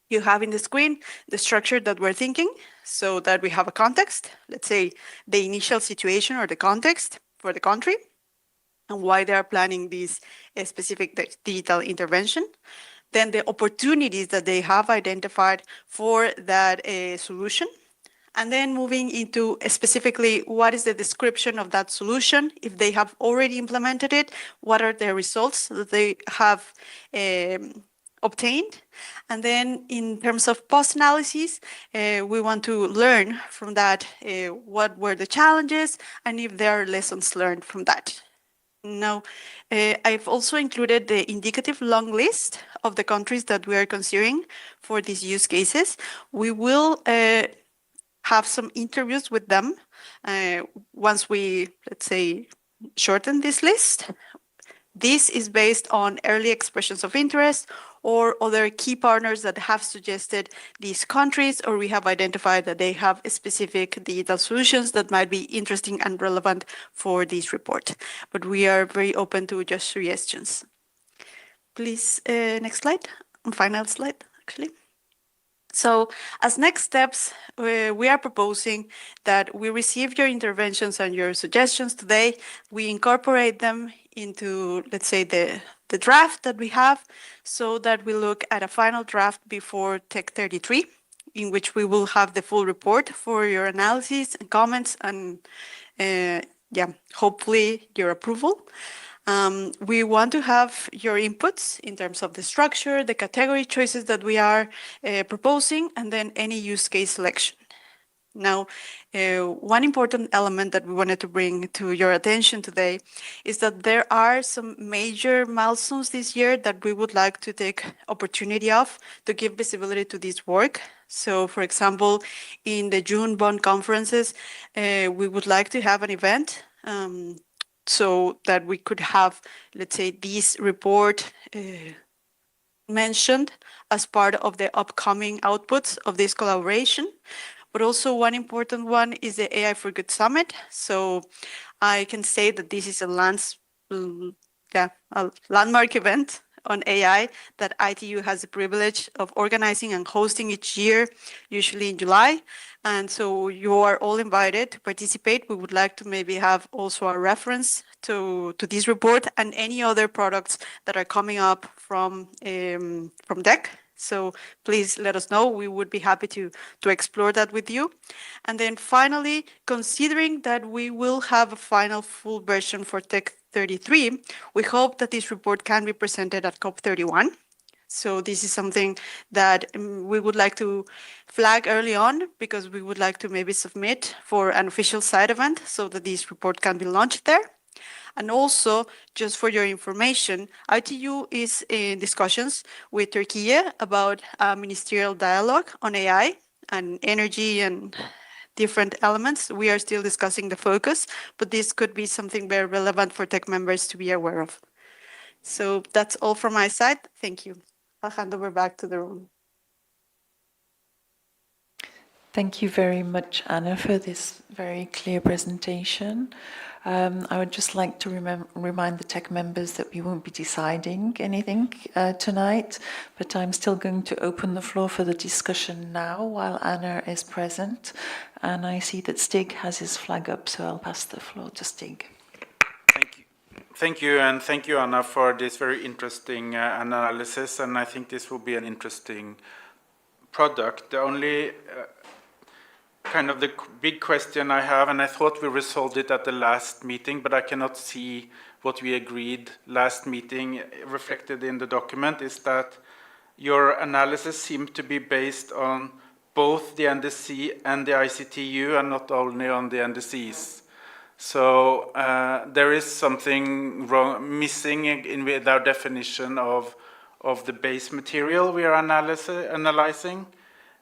You have in the screen the structure that we're thinking, so that we have a context, let's say the initial situation or the context for the country, and why they are planning this specific digital intervention. Then the opportunities that they have identified for that solution. And then moving into specifically what is the description of that solution, if they have already implemented it, what are the results that they have obtained. And then in terms of post-analysis, we want to learn from that what were the challenges and if there are lessons learned from that. Now, I've also included the indicative long list of the countries that we are considering for these use cases. We will have some interviews with them once we, let's say, shorten this list. This is based on early expressions of interest or other key partners that have suggested these countries, or we have identified that they have specific digital solutions that might be interesting and relevant for this report. But we are very open to just suggestions. Please, next slide, final slide, actually. So as next steps, we are proposing that we receive your interventions and your suggestions today. We incorporate them into, let's say, the draft that we have, so that we look at a final draft before Tech 33, in which we will have the full report for your analysis and comments and, hopefully your approval. We want to have your inputs in terms of the structure, the category choices that we are proposing, and then any use case selection. Now, one important element that we wanted to bring to your attention today is that there are some major milestones this year that we would like to take opportunity of to give visibility to this work. So, for example, in the June bond conferences, we would like to have an event so that we could have, let's say, this report mentioned as part of the upcoming outputs of this collaboration. But also one important one is the AI for Good Summit. So I can say that this is a landmark event on AI that ITU has the privilege of organizing and hosting each year, usually in July. And so you are all invited to participate. We would like to maybe have also a reference to this report and any other products that are coming up from DEC. So please let us know. We would be happy to explore that with you. And then finally, considering that we will have a final full version for Tech 33, we hope that this report can be presented at COP31. So this is something that we would like to flag early on, because we would like to maybe submit for an official side event so that this report can be launched there. And also, just for your information, ITU is in discussions with Turkey about a ministerial dialogue on AI and energy and different elements. We are still discussing the focus, but this could be something very relevant for tech members to be aware of. So that's all from my side. Thank you. I'll hand over back to the room. Thank you very much, Anna, for this very clear presentation. I would just like to remind the tech members that we won't be deciding anything tonight, but I'm still going to open the floor for the discussion now while Anna is present. And I see that Stig has his flag up, so I'll pass the floor to Stig. Thank you, and thank you, Anna, for this very interesting analysis, and I think this will be an interesting product. The only kind of the big question I have, and I thought we resolved it at the last meeting, but I cannot see what we agreed last meeting reflected in the document, is that your analysis seemed to be based on both the NDC and the ICTU and not only on the NDCs. So there is something missing with our definition of the base material we are analyzing.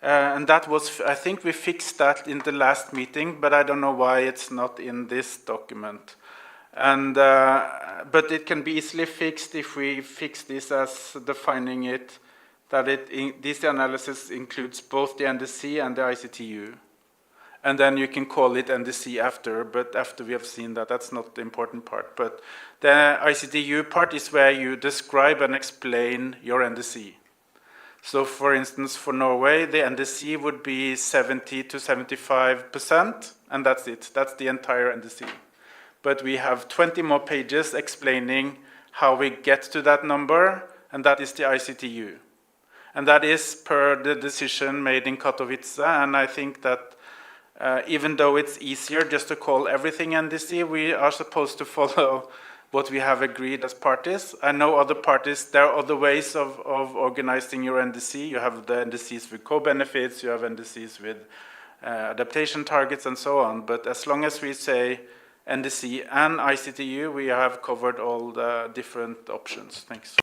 And that was, I think we fixed that in the last meeting, but I don't know why it's not in this document. And but it can be easily fixed if we fix this as defining it, that this analysis includes both the NDC and the ICTU. And then you can call it NDC after, but after we have seen that, that's not the important part. But the ICTU part is where you describe and explain your NDC. So for instance, for Norway, the NDC would be 70 to 75%, and that's it. That's the entire NDC. But we have 20 more pages explaining how we get to that number, and that is the ICTU. And that is per the decision made in Katowice, and I think that even though it's easier just to call everything NDC, we are supposed to follow what we have agreed as parties. I know other parties, there are other ways of organizing your NDC. You have the NDCs with co-benefits, you have NDCs with adaptation targets and so on. But as long as we say NDC and ICTU, we have covered all the different options. Thanks.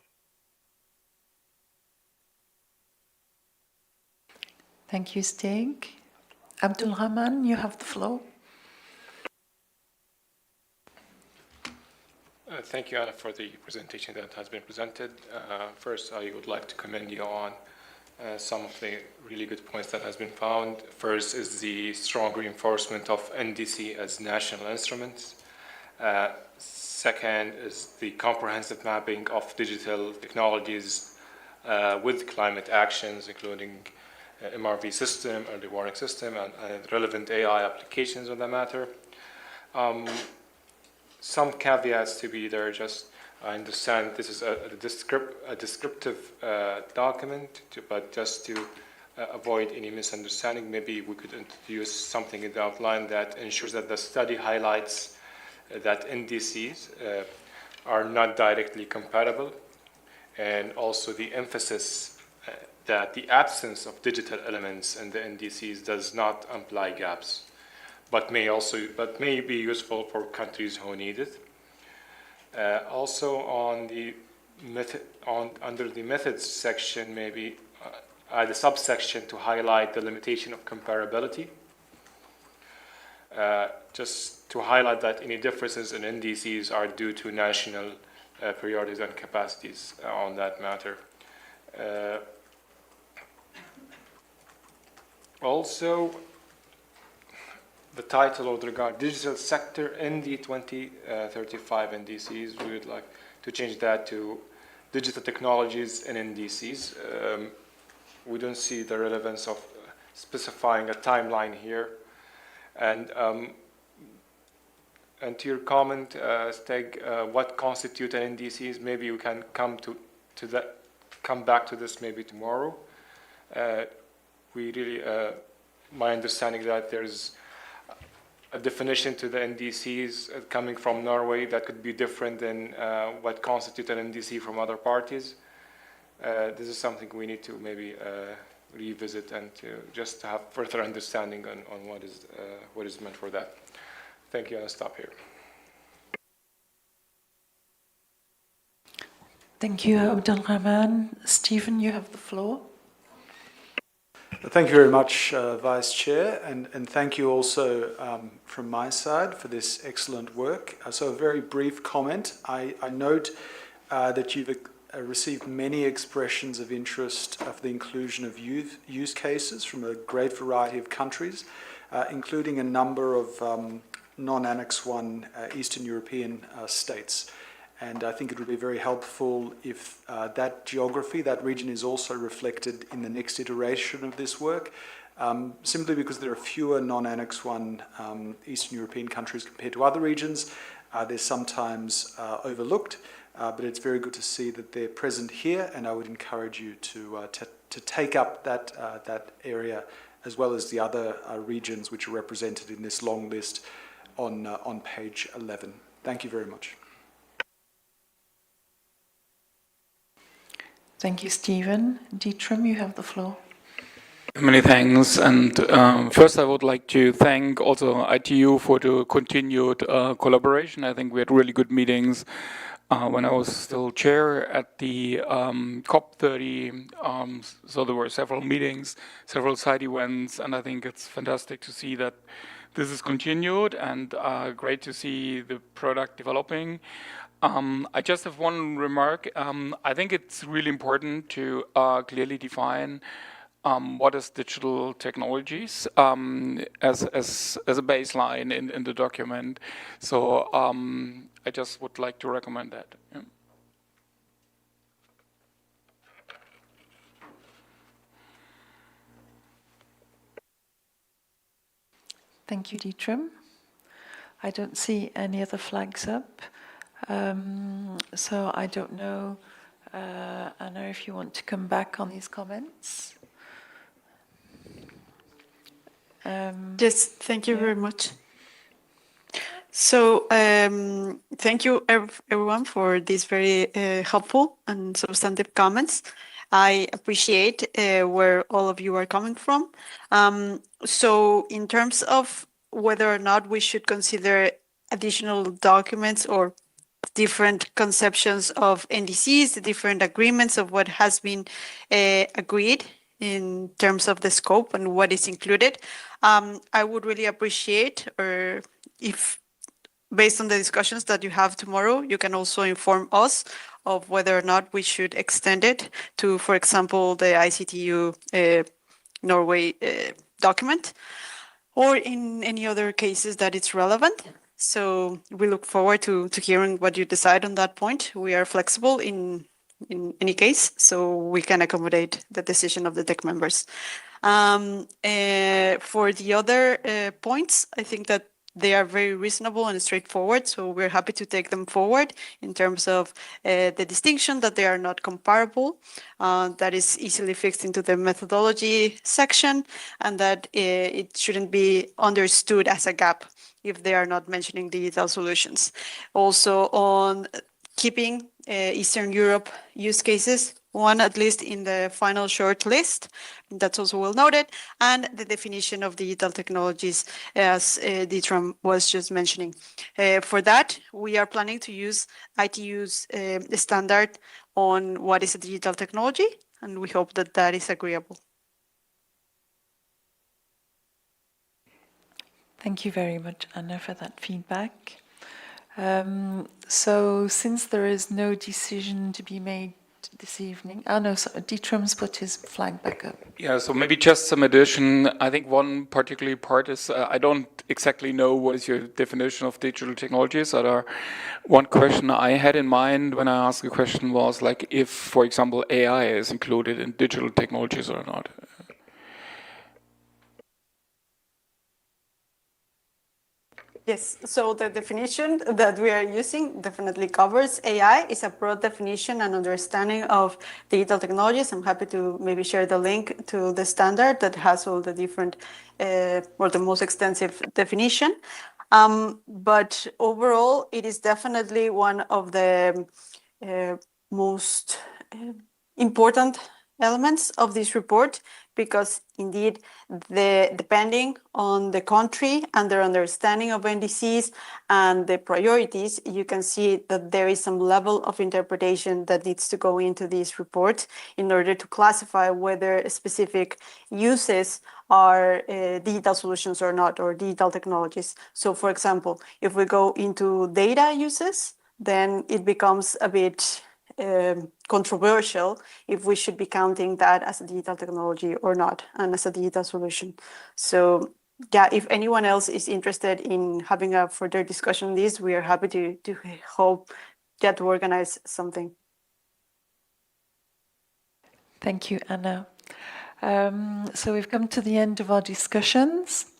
Thank you, Stig. Abdulrahman, you have the floor. Thank you, Anna, for the presentation that has been presented. First, I would like to commend you on some of the really good points that has been found. First is the strong reinforcement of NDC as national instruments. Second is the comprehensive mapping of digital technologies with climate actions, including MRV system, early warning system, and relevant AI applications on the matter. Some caveats to be there. Just I understand this is a descriptive document, but just to avoid any misunderstanding, maybe we could introduce something in the outline that ensures that the study highlights that NDCs are not directly compatible, and also the emphasis that the absence of digital elements in the NDCs does not imply gaps, but may be useful for countries who need it. Also, on the under the methods section, maybe add a subsection to highlight the limitation of comparability. Just to highlight that any differences in NDCs are due to national priorities and capacities on that matter. Also, the title with regard digital sector in the 2035 NDCs, we would like to change that to digital technologies in NDCs. We don't see the relevance of specifying a timeline here. And to your comment, Steg, what constitute an NDCs? Maybe we can come back to this maybe tomorrow. We really, my understanding that there's a definition to the NDCs coming from Norway that could be different than what constitutes an NDC from other parties. This is something we need to maybe revisit and to just have further understanding on what is meant for that. Thank you, and I'll stop here. Thank you, Abdelrahman. Stephen, you have the floor. Thank you very much, Vice Chair, and thank you also from my side for this excellent work. So a very brief comment. I note that you've received many expressions of interest of the inclusion of use cases from a great variety of countries, including a number of non-Annex 1 Eastern European states. And I think it would be very helpful if that geography, that region, is also reflected in the next iteration of this work, simply because there are fewer non-Annex 1 Eastern European countries compared to other regions. They're sometimes overlooked, but it's very good to see that they're present here, and I would encourage you to take up that area as well as the other regions which are represented in this long list on page 11. Thank you very much. Thank you, Stephen. Dietram, you have the floor. Many thanks. And first, I would like to thank also ITU for the continued collaboration. I think we had really good meetings when I was still chair at the COP30. So there were several meetings, several side events, and I think it's fantastic to see that this is continued and great to see the product developing. I just have one remark. I think it's really important to clearly define what is digital technologies as a baseline in the document. So I just would like to recommend that. Yeah. Thank you, Dietram. I don't see any other flags up. So I don't know, Anna, if you want to come back on these comments. Yes, thank you very much. So thank you everyone for these very helpful and substantive comments. I appreciate where all of you are coming from. So in terms of whether or not we should consider additional documents or different conceptions of NDCs, the different agreements of what has been agreed in terms of the scope and what is included, I would really appreciate, or if based on the discussions that you have tomorrow, you can also inform us of whether or not we should extend it to, for example, the ICTU Norway document, or in any other cases that it's relevant. So we look forward to hearing what you decide on that point. We are flexible in in any case, so we can accommodate the decision of the TEC members. For the other points, I think that they are very reasonable and straightforward, so we're happy to take them forward in terms of the distinction that they are not comparable, that is easily fixed into the methodology section, and that it shouldn't be understood as a gap if they are not mentioning digital solutions. Also on keeping Eastern Europe use cases, one at least in the final short list, that's also well noted, and the definition of digital technologies as Ditram was just mentioning. For that, we are planning to use ITU's standard on what is a digital technology, and we hope that that is agreeable. Thank you very much, Anna, for that feedback. So since there is no decision to be made this evening, no, so Ditram's put his flag back up. Yeah, so maybe just some addition. I think one particular part is, I don't exactly know what is your definition of digital technologies. One question I had in mind when I asked the question was like if, for example, AI is included in digital technologies or not. Yes, so the definition that we are using definitely covers AI. It's a broad definition and understanding of digital technologies. I'm happy to maybe share the link to the standard that has all the different or the most extensive definition. But overall, it is definitely one of the most important elements of this report, because indeed, depending on the country and their understanding of NDCs and the priorities, you can see that there is some level of interpretation that needs to go into this report in order to classify whether specific uses are digital solutions or not, or digital technologies. So for example, if we go into data uses, then it becomes a bit controversial if we should be counting that as a digital technology or not, and as a digital solution. So yeah, if anyone else is interested in having a further discussion on this, we are happy to hope to organize something. Thank you, Anna. So we've come to the end of our discussions,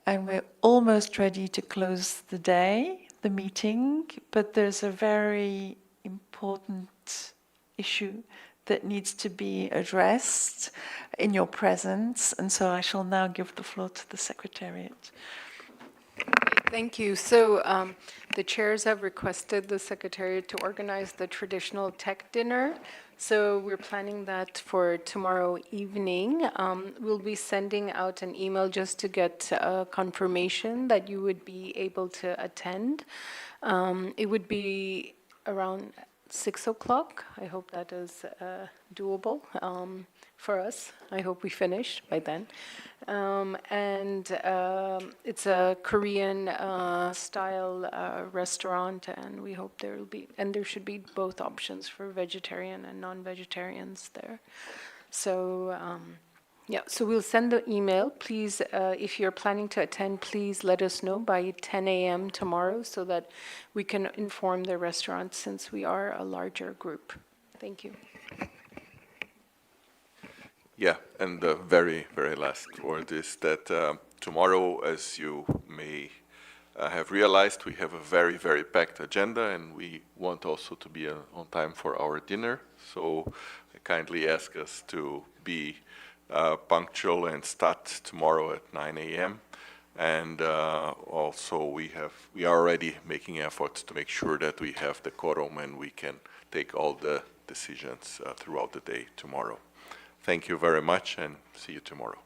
and we're almost ready to close the meeting, but there's a very important issue that needs to be addressed in your presence, and so I shall now give the floor to the Secretariat. Thank you. So the chairs have requested the Secretariat to organize the traditional tech dinner. So we're planning that for tomorrow evening. We'll be sending out an email just to get confirmation that you would be able to attend. It would be around 6 o'clock. I hope that is doable for us. I hope we finish by then. It's a Korean style restaurant, and we hope there will be, and there should be both options for vegetarian and non-vegetarians there. So yeah, so we'll send the email. Please, if you're planning to attend, please let us know by 10 a.m. tomorrow so that we can inform the restaurant, since we are a larger group. Thank you. Yeah, and the very, very last word is that tomorrow, as you may have realized, we have a very, very packed agenda, and we want also to be on time for our dinner. So I kindly ask us to be punctual and start tomorrow at 9 a.m. And also we are already making efforts to make sure that we have the quorum and we can take all the decisions throughout the day tomorrow. Thank you very much, and see you tomorrow.